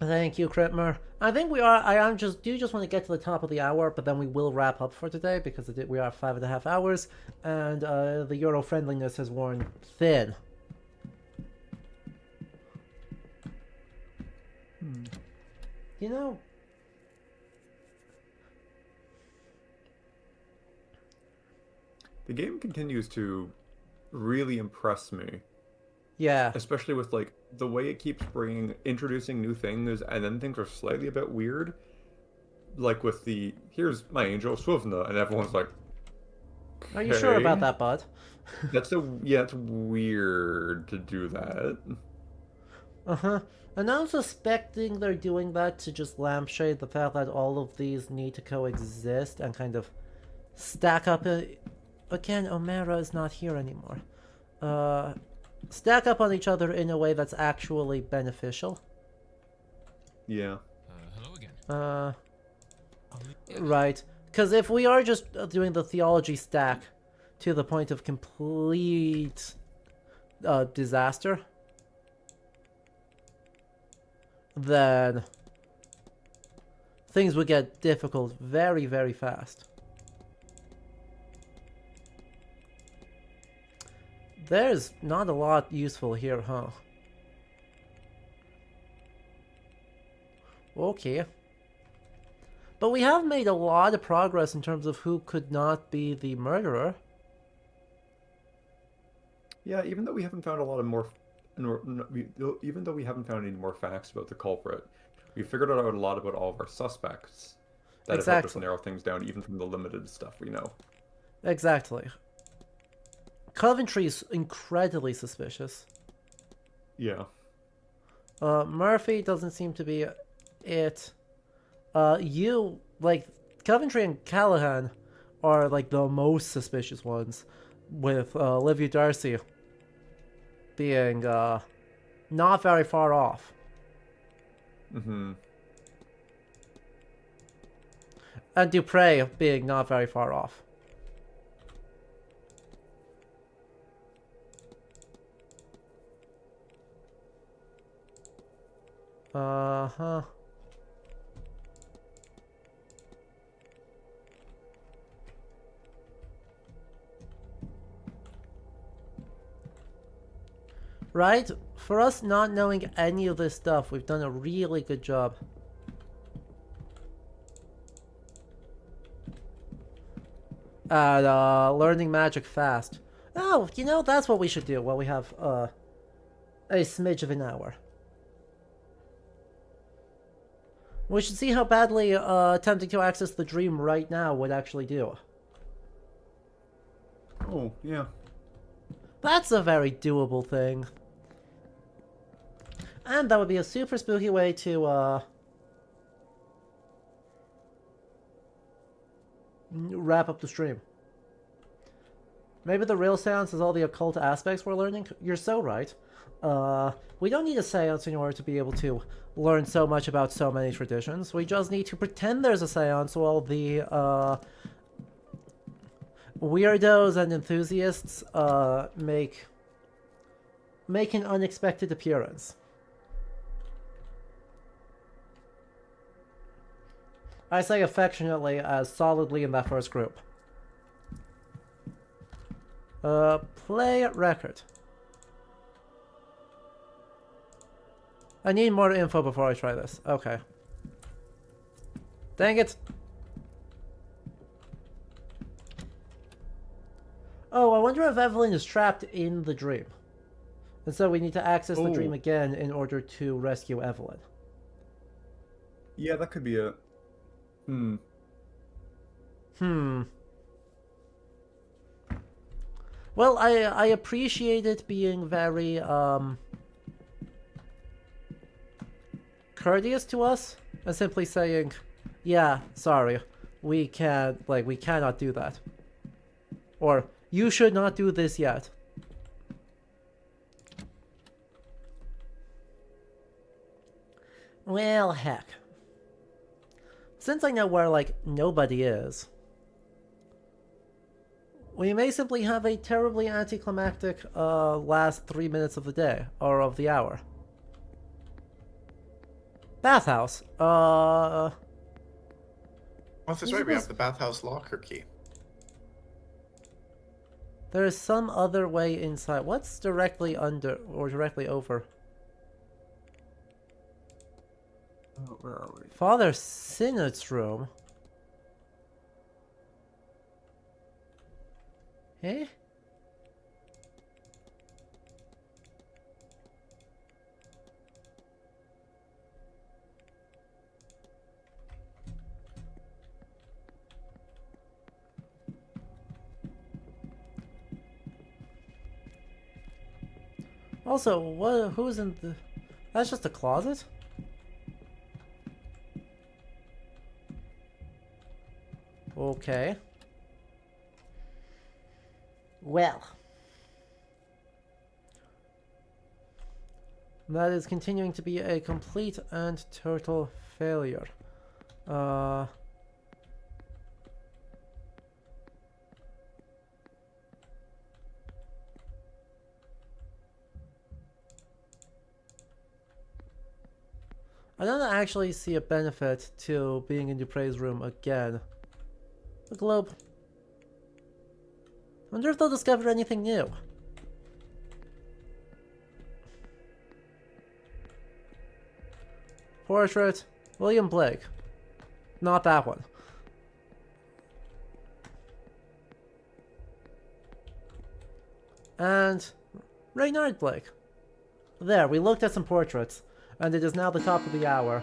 Thank you, Kritmer. I think we are. I just want to get to the top of the hour, but then we will wrap up for today because we are 5.5 hours, and the Euro friendliness has worn thin. You know, the game continues to really impress me. Yeah. Especially with like the way it keeps introducing new things, and then things are slightly a bit weird. Like with the here's my angel Swivna, and everyone's like, okay. Are you sure about that, bud? It's weird to do that. And I'm suspecting they're doing that to just lampshade the fact that all of these need to coexist and kind of stack up. Again, Omera is not here anymore. Stack up on each other in a way that's actually beneficial. Yeah. Hello again. Right. Because if we are just doing the theology stack to the point of complete disaster, then things would get difficult very, very fast. There's not a lot useful here, huh? But we have made a lot of progress in terms of who could not be the murderer. Yeah, even though we haven't found a lot of more, even though we haven't found any more facts about the culprit, we figured out a lot about all of our suspects. That have helped us narrow things down, even from the limited stuff we know. Exactly. Coventry's incredibly suspicious. Yeah. Murphy doesn't seem to be it. Coventry and Callahan are, like, the most suspicious ones, with Olivia Darcy being not very far off. Mm-hmm. And Dupre being not very far off. Uh-huh. Right? For us not knowing any of this stuff, we've done a really good job. At learning magic fast. Oh, you know, that's what we should do while we have a smidge of an hour. We should see how badly attempting to access the dream right now would actually do. Oh, yeah. That's a very doable thing. And that would be a super spooky way to wrap up the stream. Maybe the real seance is all the occult aspects we're learning? You're so right. We don't need a seance in order to be able to learn so much about so many traditions. We just need to pretend there's a seance while the weirdos and enthusiasts make an unexpected appearance. I say affectionately as solidly in that first group. Play record. I need more info before I try this. Okay. Dang it. Oh, I wonder if Evelyn is trapped in the dream. And so we need to access the dream again in order to rescue Evelyn. Yeah, that could be a... Well, I appreciate it being very, courteous to us, and simply saying, yeah, sorry, we cannot do that. Or, you should not do this yet. Well, heck. Since I know where, nobody is, we may simply have a terribly anticlimactic, last 3 minutes of the day, or of the hour. Bathhouse. Oh, that's right, we have the bathhouse locker key. There is some other way inside. What's directly under, or directly over? Oh, where are we? Father Synod's room. Eh? Also, who's in the... That's just a closet? Okay. Well. That is continuing to be a complete and total failure. I don't actually see a benefit to being in Dupre's room again. The globe. I wonder if they'll discover anything new. Portrait. William Blake. Not that one. And Reynard Blake. There, we looked at some portraits, and it is now the top of the hour.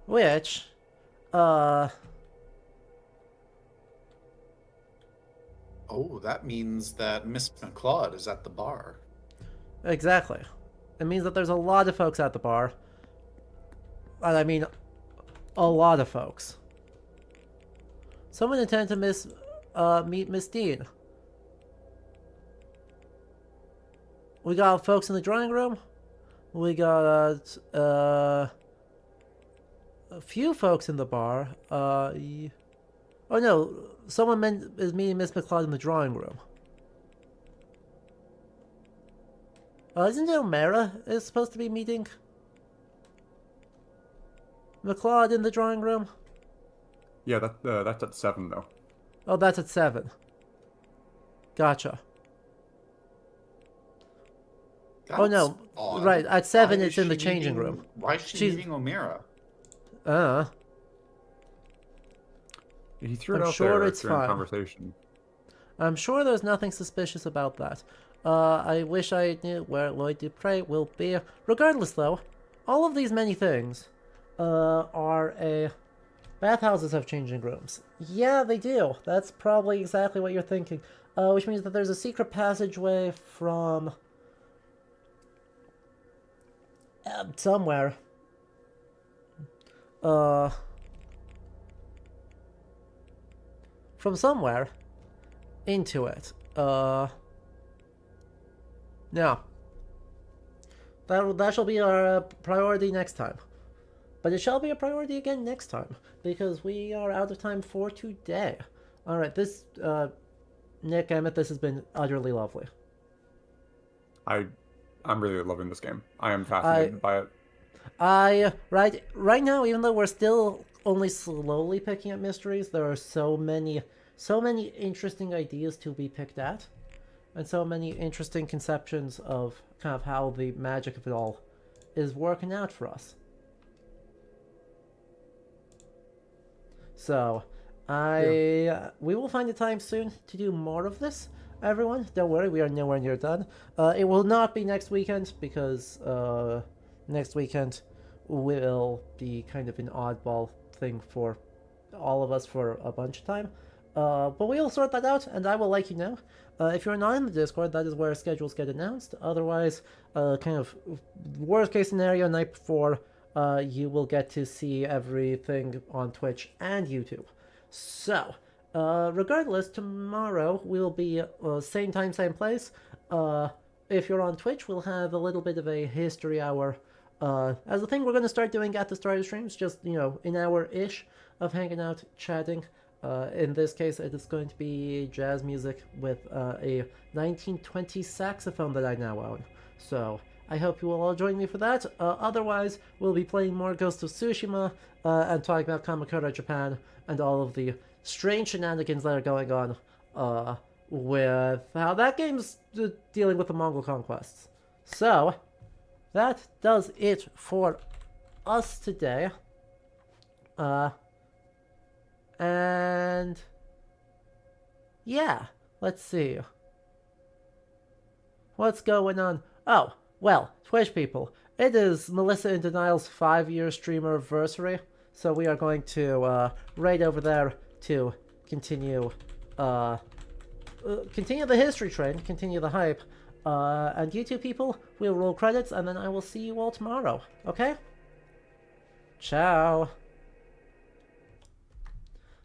Which, Oh, that means that Miss McCloud is at the bar. Exactly. It means that there's a lot of folks at the bar. And I mean, a lot of folks. Someone intended to meet Miss Dean. We got folks in the drawing room. We got a few folks in the bar. Oh no, someone is meeting Miss McCloud in the drawing room. Isn't it O'Mara is supposed to be meeting McCloud in the drawing room? Yeah, that's at 7 though. Oh, that's at 7. Gotcha. That's oh no, odd. right, at 7 Why it's is in the she changing meeting- room. Why is she meeting O'Mara? He threw it I'm out sure there it's during fine. conversation. I'm sure there's nothing suspicious about that. I wish I knew where Lloyd Dupre will be. Regardless, though, all of these many things are a... Bathhouses have changing rooms. Yeah, they do. That's probably exactly what you're thinking. Which means that there's a secret passageway from... somewhere. From somewhere into it. Now, that shall be our priority next time. But it shall be a priority again next time, because we are out of time for today. Alright, this, Nick, Emmett, this has been utterly lovely. I'm really loving this game. I am fascinated by it. Right now, even though we're still only slowly picking at mysteries, there are so many interesting ideas to be picked at, and so many interesting conceptions of kind of how the magic of it all is working out for us. So, we will find a time soon to do more of this, everyone. Don't worry, we are nowhere near done. It will not be next weekend, because next weekend will be kind of an oddball thing for all of us for a bunch of time. But we'll sort that out, and I will let you know. If you're not in the Discord, that is where schedules get announced. Otherwise, kind of worst case scenario, night before, you will get to see everything on Twitch and YouTube. So, regardless, tomorrow will be same time, same place. If you're on Twitch, we'll have a little bit of a history hour. As a thing we're going to start doing at the start of streams, just, an hour-ish of hanging out, chatting. In this case, it is going to be jazz music with a 1920s saxophone that I now own. So, I hope you will all join me for that. Otherwise, we'll be playing more Ghost of Tsushima and talking about Kamakura Japan and all of the strange shenanigans that are going on with how that game's dealing with the Mongol conquests. So, that does it for us today. And yeah, let's see. What's going on? Oh, well, Twitch people, it is Melissa in Denial's 5-year streamer anniversary, so we are going to raid over there to continue continue the history train, continue the hype. And you two people, we'll roll credits, and then I will see you all tomorrow. Okay? Ciao.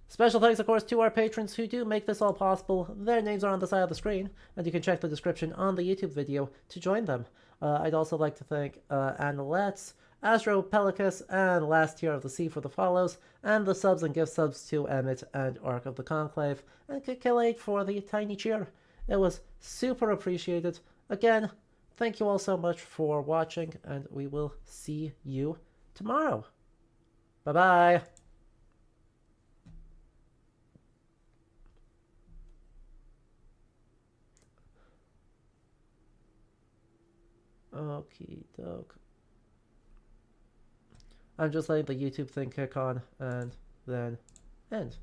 Special thanks, of course, to our patrons who do make this all possible. Their names are on the side of the screen, and you can check the description on the YouTube video to join them. I'd also like to thank Anna Letts, Astro Pelicus, and Last Tier of the Sea for the follows, and the subs and gift subs to Emmet and Arc of the Conclave, and Kill8 for the tiny cheer. It was super appreciated. Again, thank you all so much for watching, and we will see you tomorrow. Bye-bye. Okie doke. I'm just letting the YouTube thing kick on and then end.